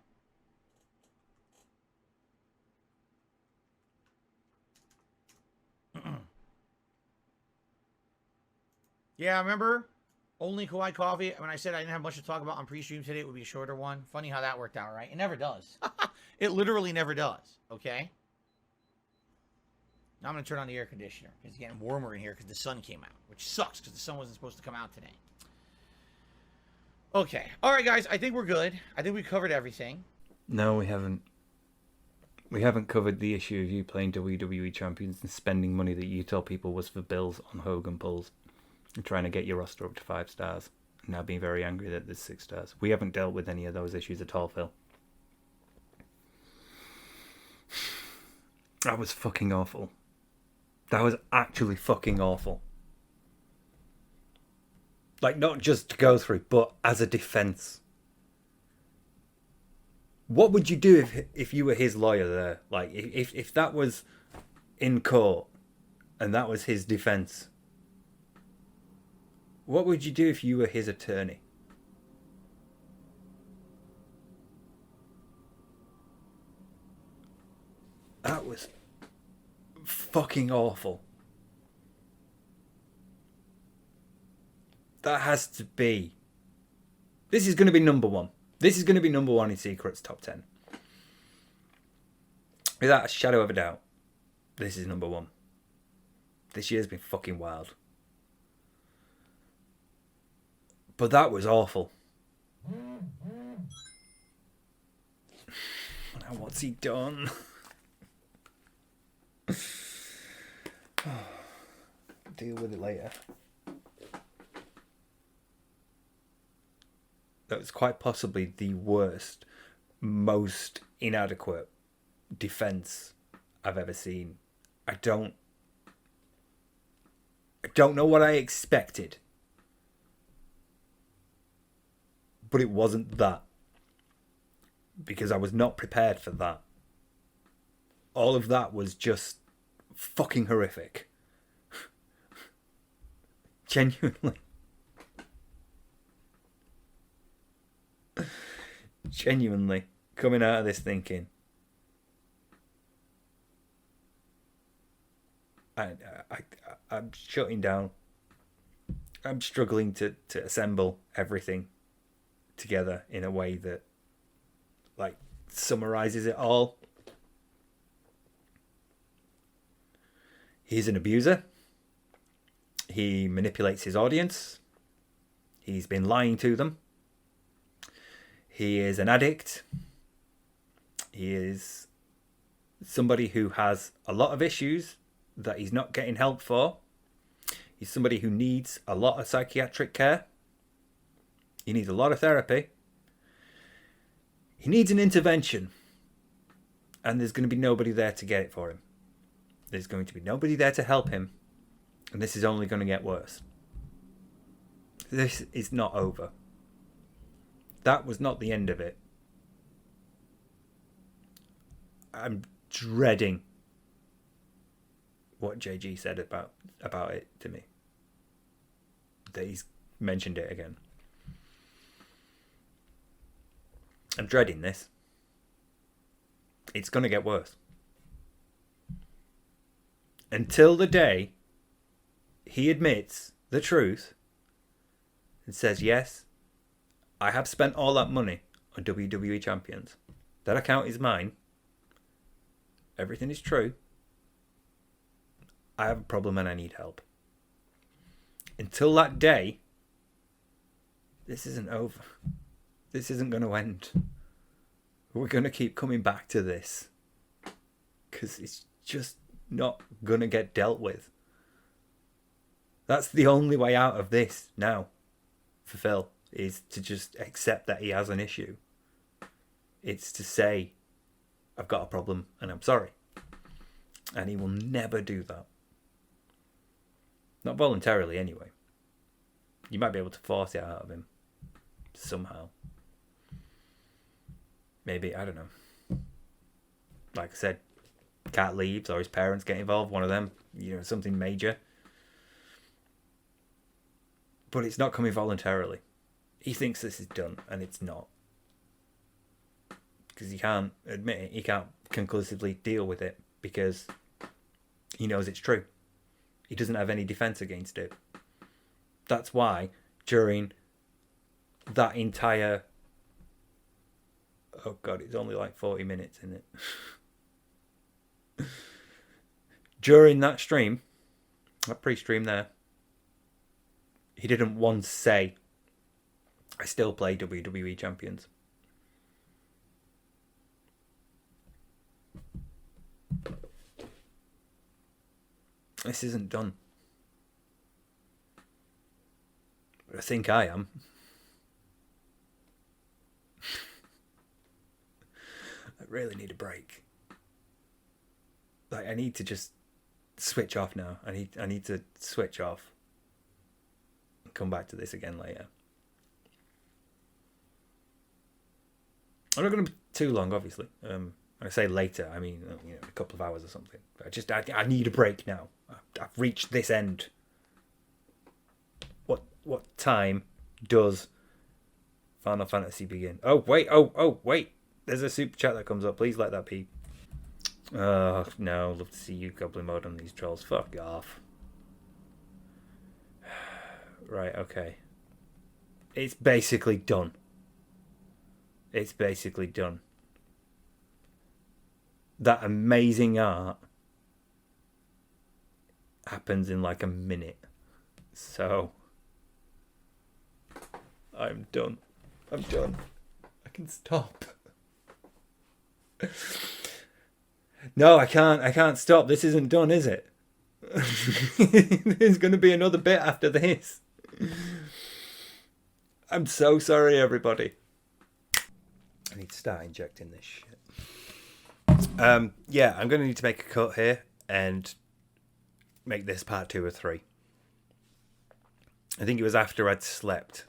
Yeah, remember? Only Kawaii Coffee. When I said I didn't have much to talk about on pre-stream today, it would be a shorter one. Funny how that worked out, right? It never does. It literally never does. Okay? Now I'm going to turn on the air conditioner. It's getting warmer in here because the sun came out. Which sucks because the sun wasn't supposed to come out today. Okay. All right, guys. I think we're good. I think we covered everything. No, we haven't. We haven't covered the issue of you playing WWE Champions and spending money that you told people was for bills on Hogan pulls. And trying to get your roster up to 5 stars. And now being very angry that there's 6 stars. We haven't dealt with any of those issues at all, Phil. That was fucking awful. That was actually fucking awful. Like, not just to go through, but as a defense. What would you do if you were his lawyer there? Like, if that was in court and that was his defense? What would you do if you were his attorney? That was fucking awful. That has to be... This is going to be number 1. This is going to be number 1 in Secret's top 10. Without a shadow of a doubt. This is number 1. This year's been fucking wild. But that was awful. Now what's he done? Deal with it later. That was quite possibly the worst, most inadequate defense I've ever seen. I don't know what I expected. But it wasn't that. Because I was not prepared for that. All of that was just fucking horrific. Genuinely. Genuinely. Coming out of this thinking. I'm shutting down. I'm struggling to assemble everything together in a way that like summarizes it all. He's an abuser. He manipulates his audience. He's been lying to them. He is an addict. He is somebody who has a lot of issues that he's not getting help for. He's somebody who needs a lot of psychiatric care. He needs a lot of therapy. He needs an intervention. And there's going to be nobody there to get it for him. There's going to be nobody there to help him. And this is only going to get worse. This is not over. That was not the end of it. I'm dreading what JG said about it to me. That he's mentioned it again. I'm dreading this. It's going to get worse. Until the day he admits the truth and says, yes, I have spent all that money on WWE champions. That account is mine. Everything is true. I have a problem and I need help. Until that day, this isn't over. This isn't going to end. We're going to keep coming back to this. Because it's just not going to get dealt with. That's the only way out of this now for Phil, is to just accept that he has an issue. It's to say, I've got a problem and I'm sorry. And he will never do that. Not voluntarily anyway. You might be able to force it out of him somehow. Maybe, I don't know. Like I said, Cat leaves or his parents get involved, one of them, something major. But it's not coming voluntarily. He thinks this is done, and it's not. Because he can't admit it. He can't conclusively deal with it because he knows it's true. He doesn't have any defense against it. That's why during that entire... Oh God, it's only like 40 minutes, isn't it? During that stream, that pre-stream there, he didn't once say, I still play WWE champions. This isn't done. But I think I am. I really need a break. Like, I need to just switch off now. I need to switch off. And come back to this again later. I'm not going to be too long, obviously. When I say later, I mean a couple of hours or something. But I need a break now. I've reached this end. What time does Final Fantasy begin? Oh wait! There's a super chat that comes up. Please let that be. Oh no! Love to see you goblin mode on these trolls. Fuck off. Right. Okay. It's basically done. It's basically done. That amazing art happens in like a minute. So I'm done. I'm done. I can stop. No, I can't. I can't stop. This isn't done, is it? There's going to be another bit after this. I'm so sorry, everybody. I need to start injecting this shit. Yeah, I'm going to need to make a cut here and make this part 2 or 3. I think it was after I'd slept.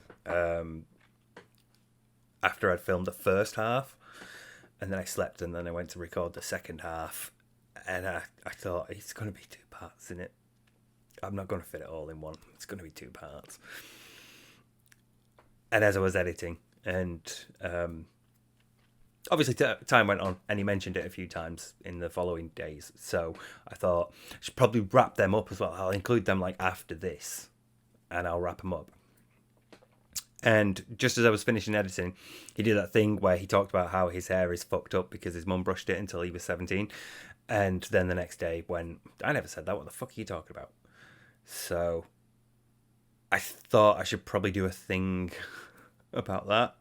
After I'd filmed the first half. And then I slept and then I went to record the second half. And I thought, it's going to be 2 parts, isn't it? I'm not going to fit it all in one. It's going to be 2 parts. And as I was editing, and obviously time went on, and he mentioned it a few times in the following days. So I thought I should probably wrap them up as well. I'll include them like after this, and I'll wrap them up. And just as I was finishing editing, he did that thing where he talked about how his hair is fucked up because his mum brushed it until he was 17. And then the next day when... I never said that. What the fuck are you talking about? So I thought I should probably do a thing about that.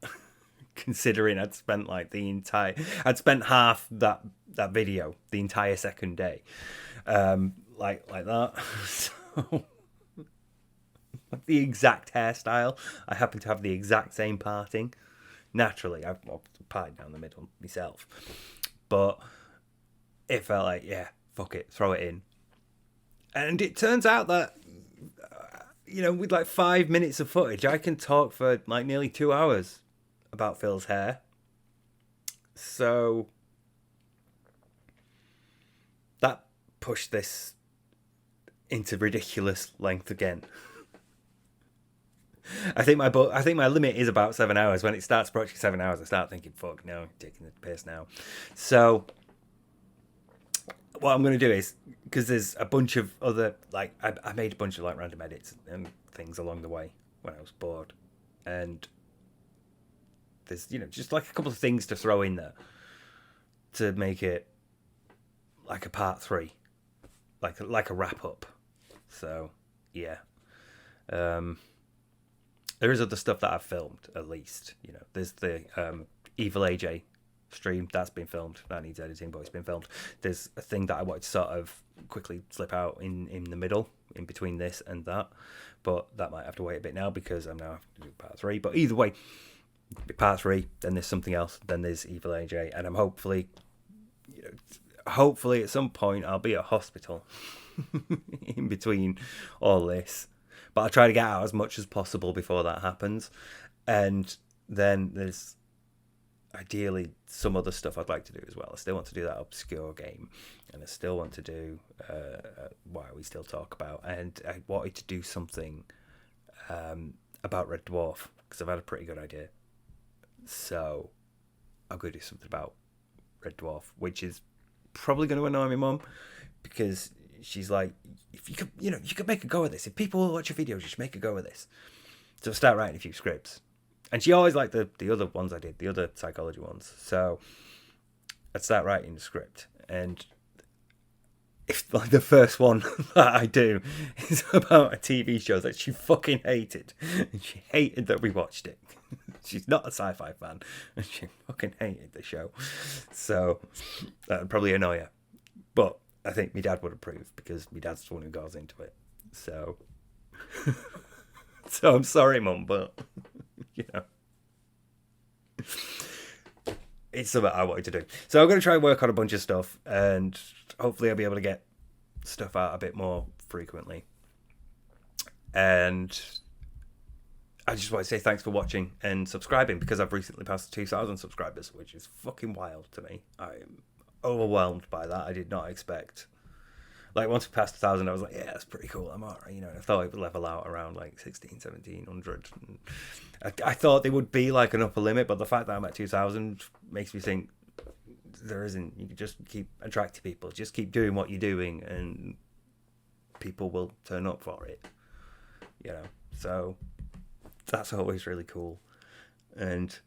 Considering I'd spent like I'd spent half that video, the entire second day. Like that. So... the exact hairstyle. I happen to have the exact same parting. Naturally, pie down the middle myself. But it felt like, yeah, fuck it, throw it in. And it turns out that, with like 5 minutes of footage, I can talk for like nearly 2 hours about Phil's hair. So that pushed this into ridiculous length again. I think my limit is about 7 hours. When it starts approaching 7 hours, I start thinking, fuck, no, I'm taking the piss now. So what I'm going to do is, because there's a bunch of other, like, I made a bunch of like random edits and things along the way when I was bored. And there's, just like a couple of things to throw in there to make it like a part 3, like a wrap up. So, yeah. There is other stuff that I've filmed, at least. There's the Evil AJ stream that's been filmed. That needs editing, but it's been filmed. There's a thing that I wanted to sort of quickly slip out in the middle, in between this and that. But that might have to wait a bit now because I'm now having to do part 3. But either way, part 3, then there's something else, then there's Evil AJ, and I'm hopefully at some point I'll be at hospital in between all this. But I'll try to get out as much as possible before that happens. And then there's ideally some other stuff I'd like to do as well. I still want to do that obscure game, and I still want to do Why We Still Talk About, and I wanted to do something about Red Dwarf because I've had a pretty good idea. So I'm going to do something about Red Dwarf, which is probably going to annoy my mum because she's like, if you could make a go of this. If people will watch your videos, you should make a go of this. So I start writing a few scripts. And she always liked the other ones I did, the other psychology ones. So I'd start writing the script. And if like the first one that I do is about a TV show that she fucking hated, and she hated that we watched it. She's not a sci-fi fan, and she fucking hated the show. So that would probably annoy her. But I think my dad would approve because my dad's the one who goes into it. So, so I'm sorry, Mum, but it's something I wanted to do. So I'm going to try and work on a bunch of stuff, and hopefully I'll be able to get stuff out a bit more frequently. And I just want to say thanks for watching and subscribing, because I've recently passed 2,000 subscribers, which is fucking wild to me. I'm overwhelmed by that. I did not expect. Like, once we passed 1,000, I was like, yeah, that's pretty cool. I'm alright, and I thought it would level out around like 1,1700. I thought there would be like an upper limit, but the fact that I'm at 2,000 makes me think there isn't. You can just keep attracting people. Just keep doing what you're doing, and people will turn up for it. So that's always really cool. And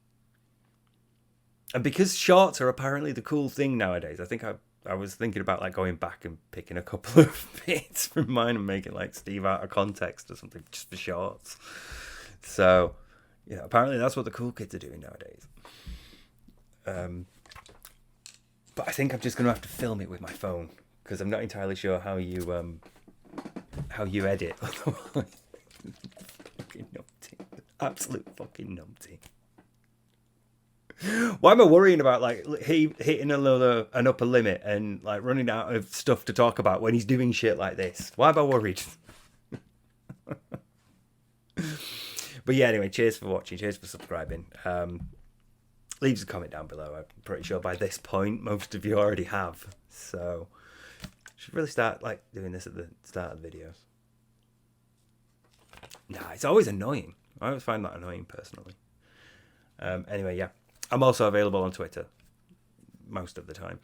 because shorts are apparently the cool thing nowadays, I think I was thinking about like going back and picking a couple of bits from mine and making like Steve out of context or something just for shorts. So, apparently that's what the cool kids are doing nowadays. But I think I'm just going to have to film it with my phone because I'm not entirely sure how you edit. Fucking numpty. Absolute fucking numpty. Why am I worrying about like hitting an upper limit and like running out of stuff to talk about when he's doing shit like this? Why am I worried? But yeah, anyway, cheers for watching, cheers for subscribing. Leave us a comment down below. I'm pretty sure by this point most of you already have. So should really start like doing this at the start of the videos. Nah, it's always annoying. I always find that annoying personally. Anyway, yeah. I'm also available on Twitter most of the time.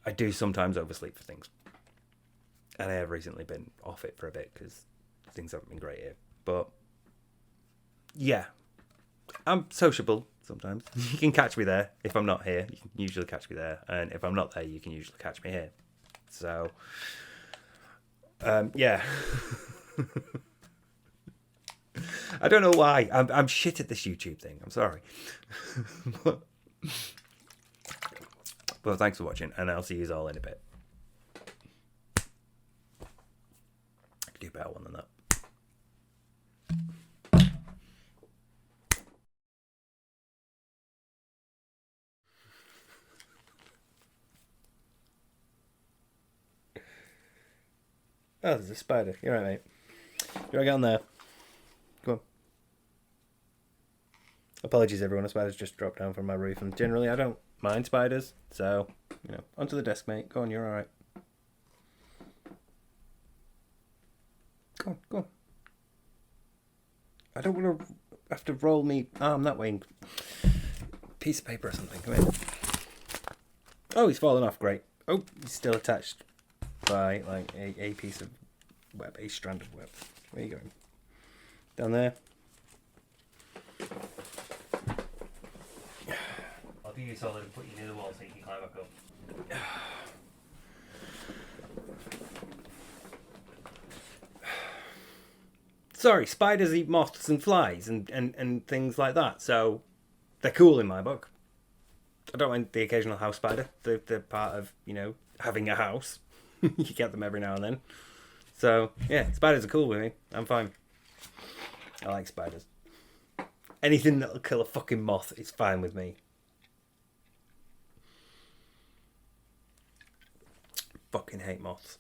I do sometimes oversleep for things. And I have recently been off it for a bit because things haven't been great here. But yeah, I'm sociable sometimes. You can catch me there. If I'm not here, you can usually catch me there. And if I'm not there, you can usually catch me here. So, yeah. I don't know why. I'm shit at this YouTube thing. I'm sorry. But thanks for watching, and I'll see you all in a bit. I could do a better one than that. Oh, there's a spider. You're right, mate. You want to get on there? Come on. Apologies, everyone. A spider's just dropped down from my roof, and generally I don't mind spiders. So, you know, onto the desk, mate. Go on, you're all right. Go on, go on. I don't want to have to roll me arm that way. Piece of paper or something. Come here. Oh, he's fallen off. Great. Oh, he's still attached by like a piece of web, a strand of web. Where are you going? Down there. I'll do you solid and put you near the wall so you can climb back up. Sorry, spiders eat moths and flies and things like that, so they're cool in my book. I don't mind the occasional house spider. They're part of, you know, having a house. You get them every now and then. So, yeah, spiders are cool with me. I'm fine. I like spiders. Anything that'll kill a fucking moth is fine with me. Fucking hate moths.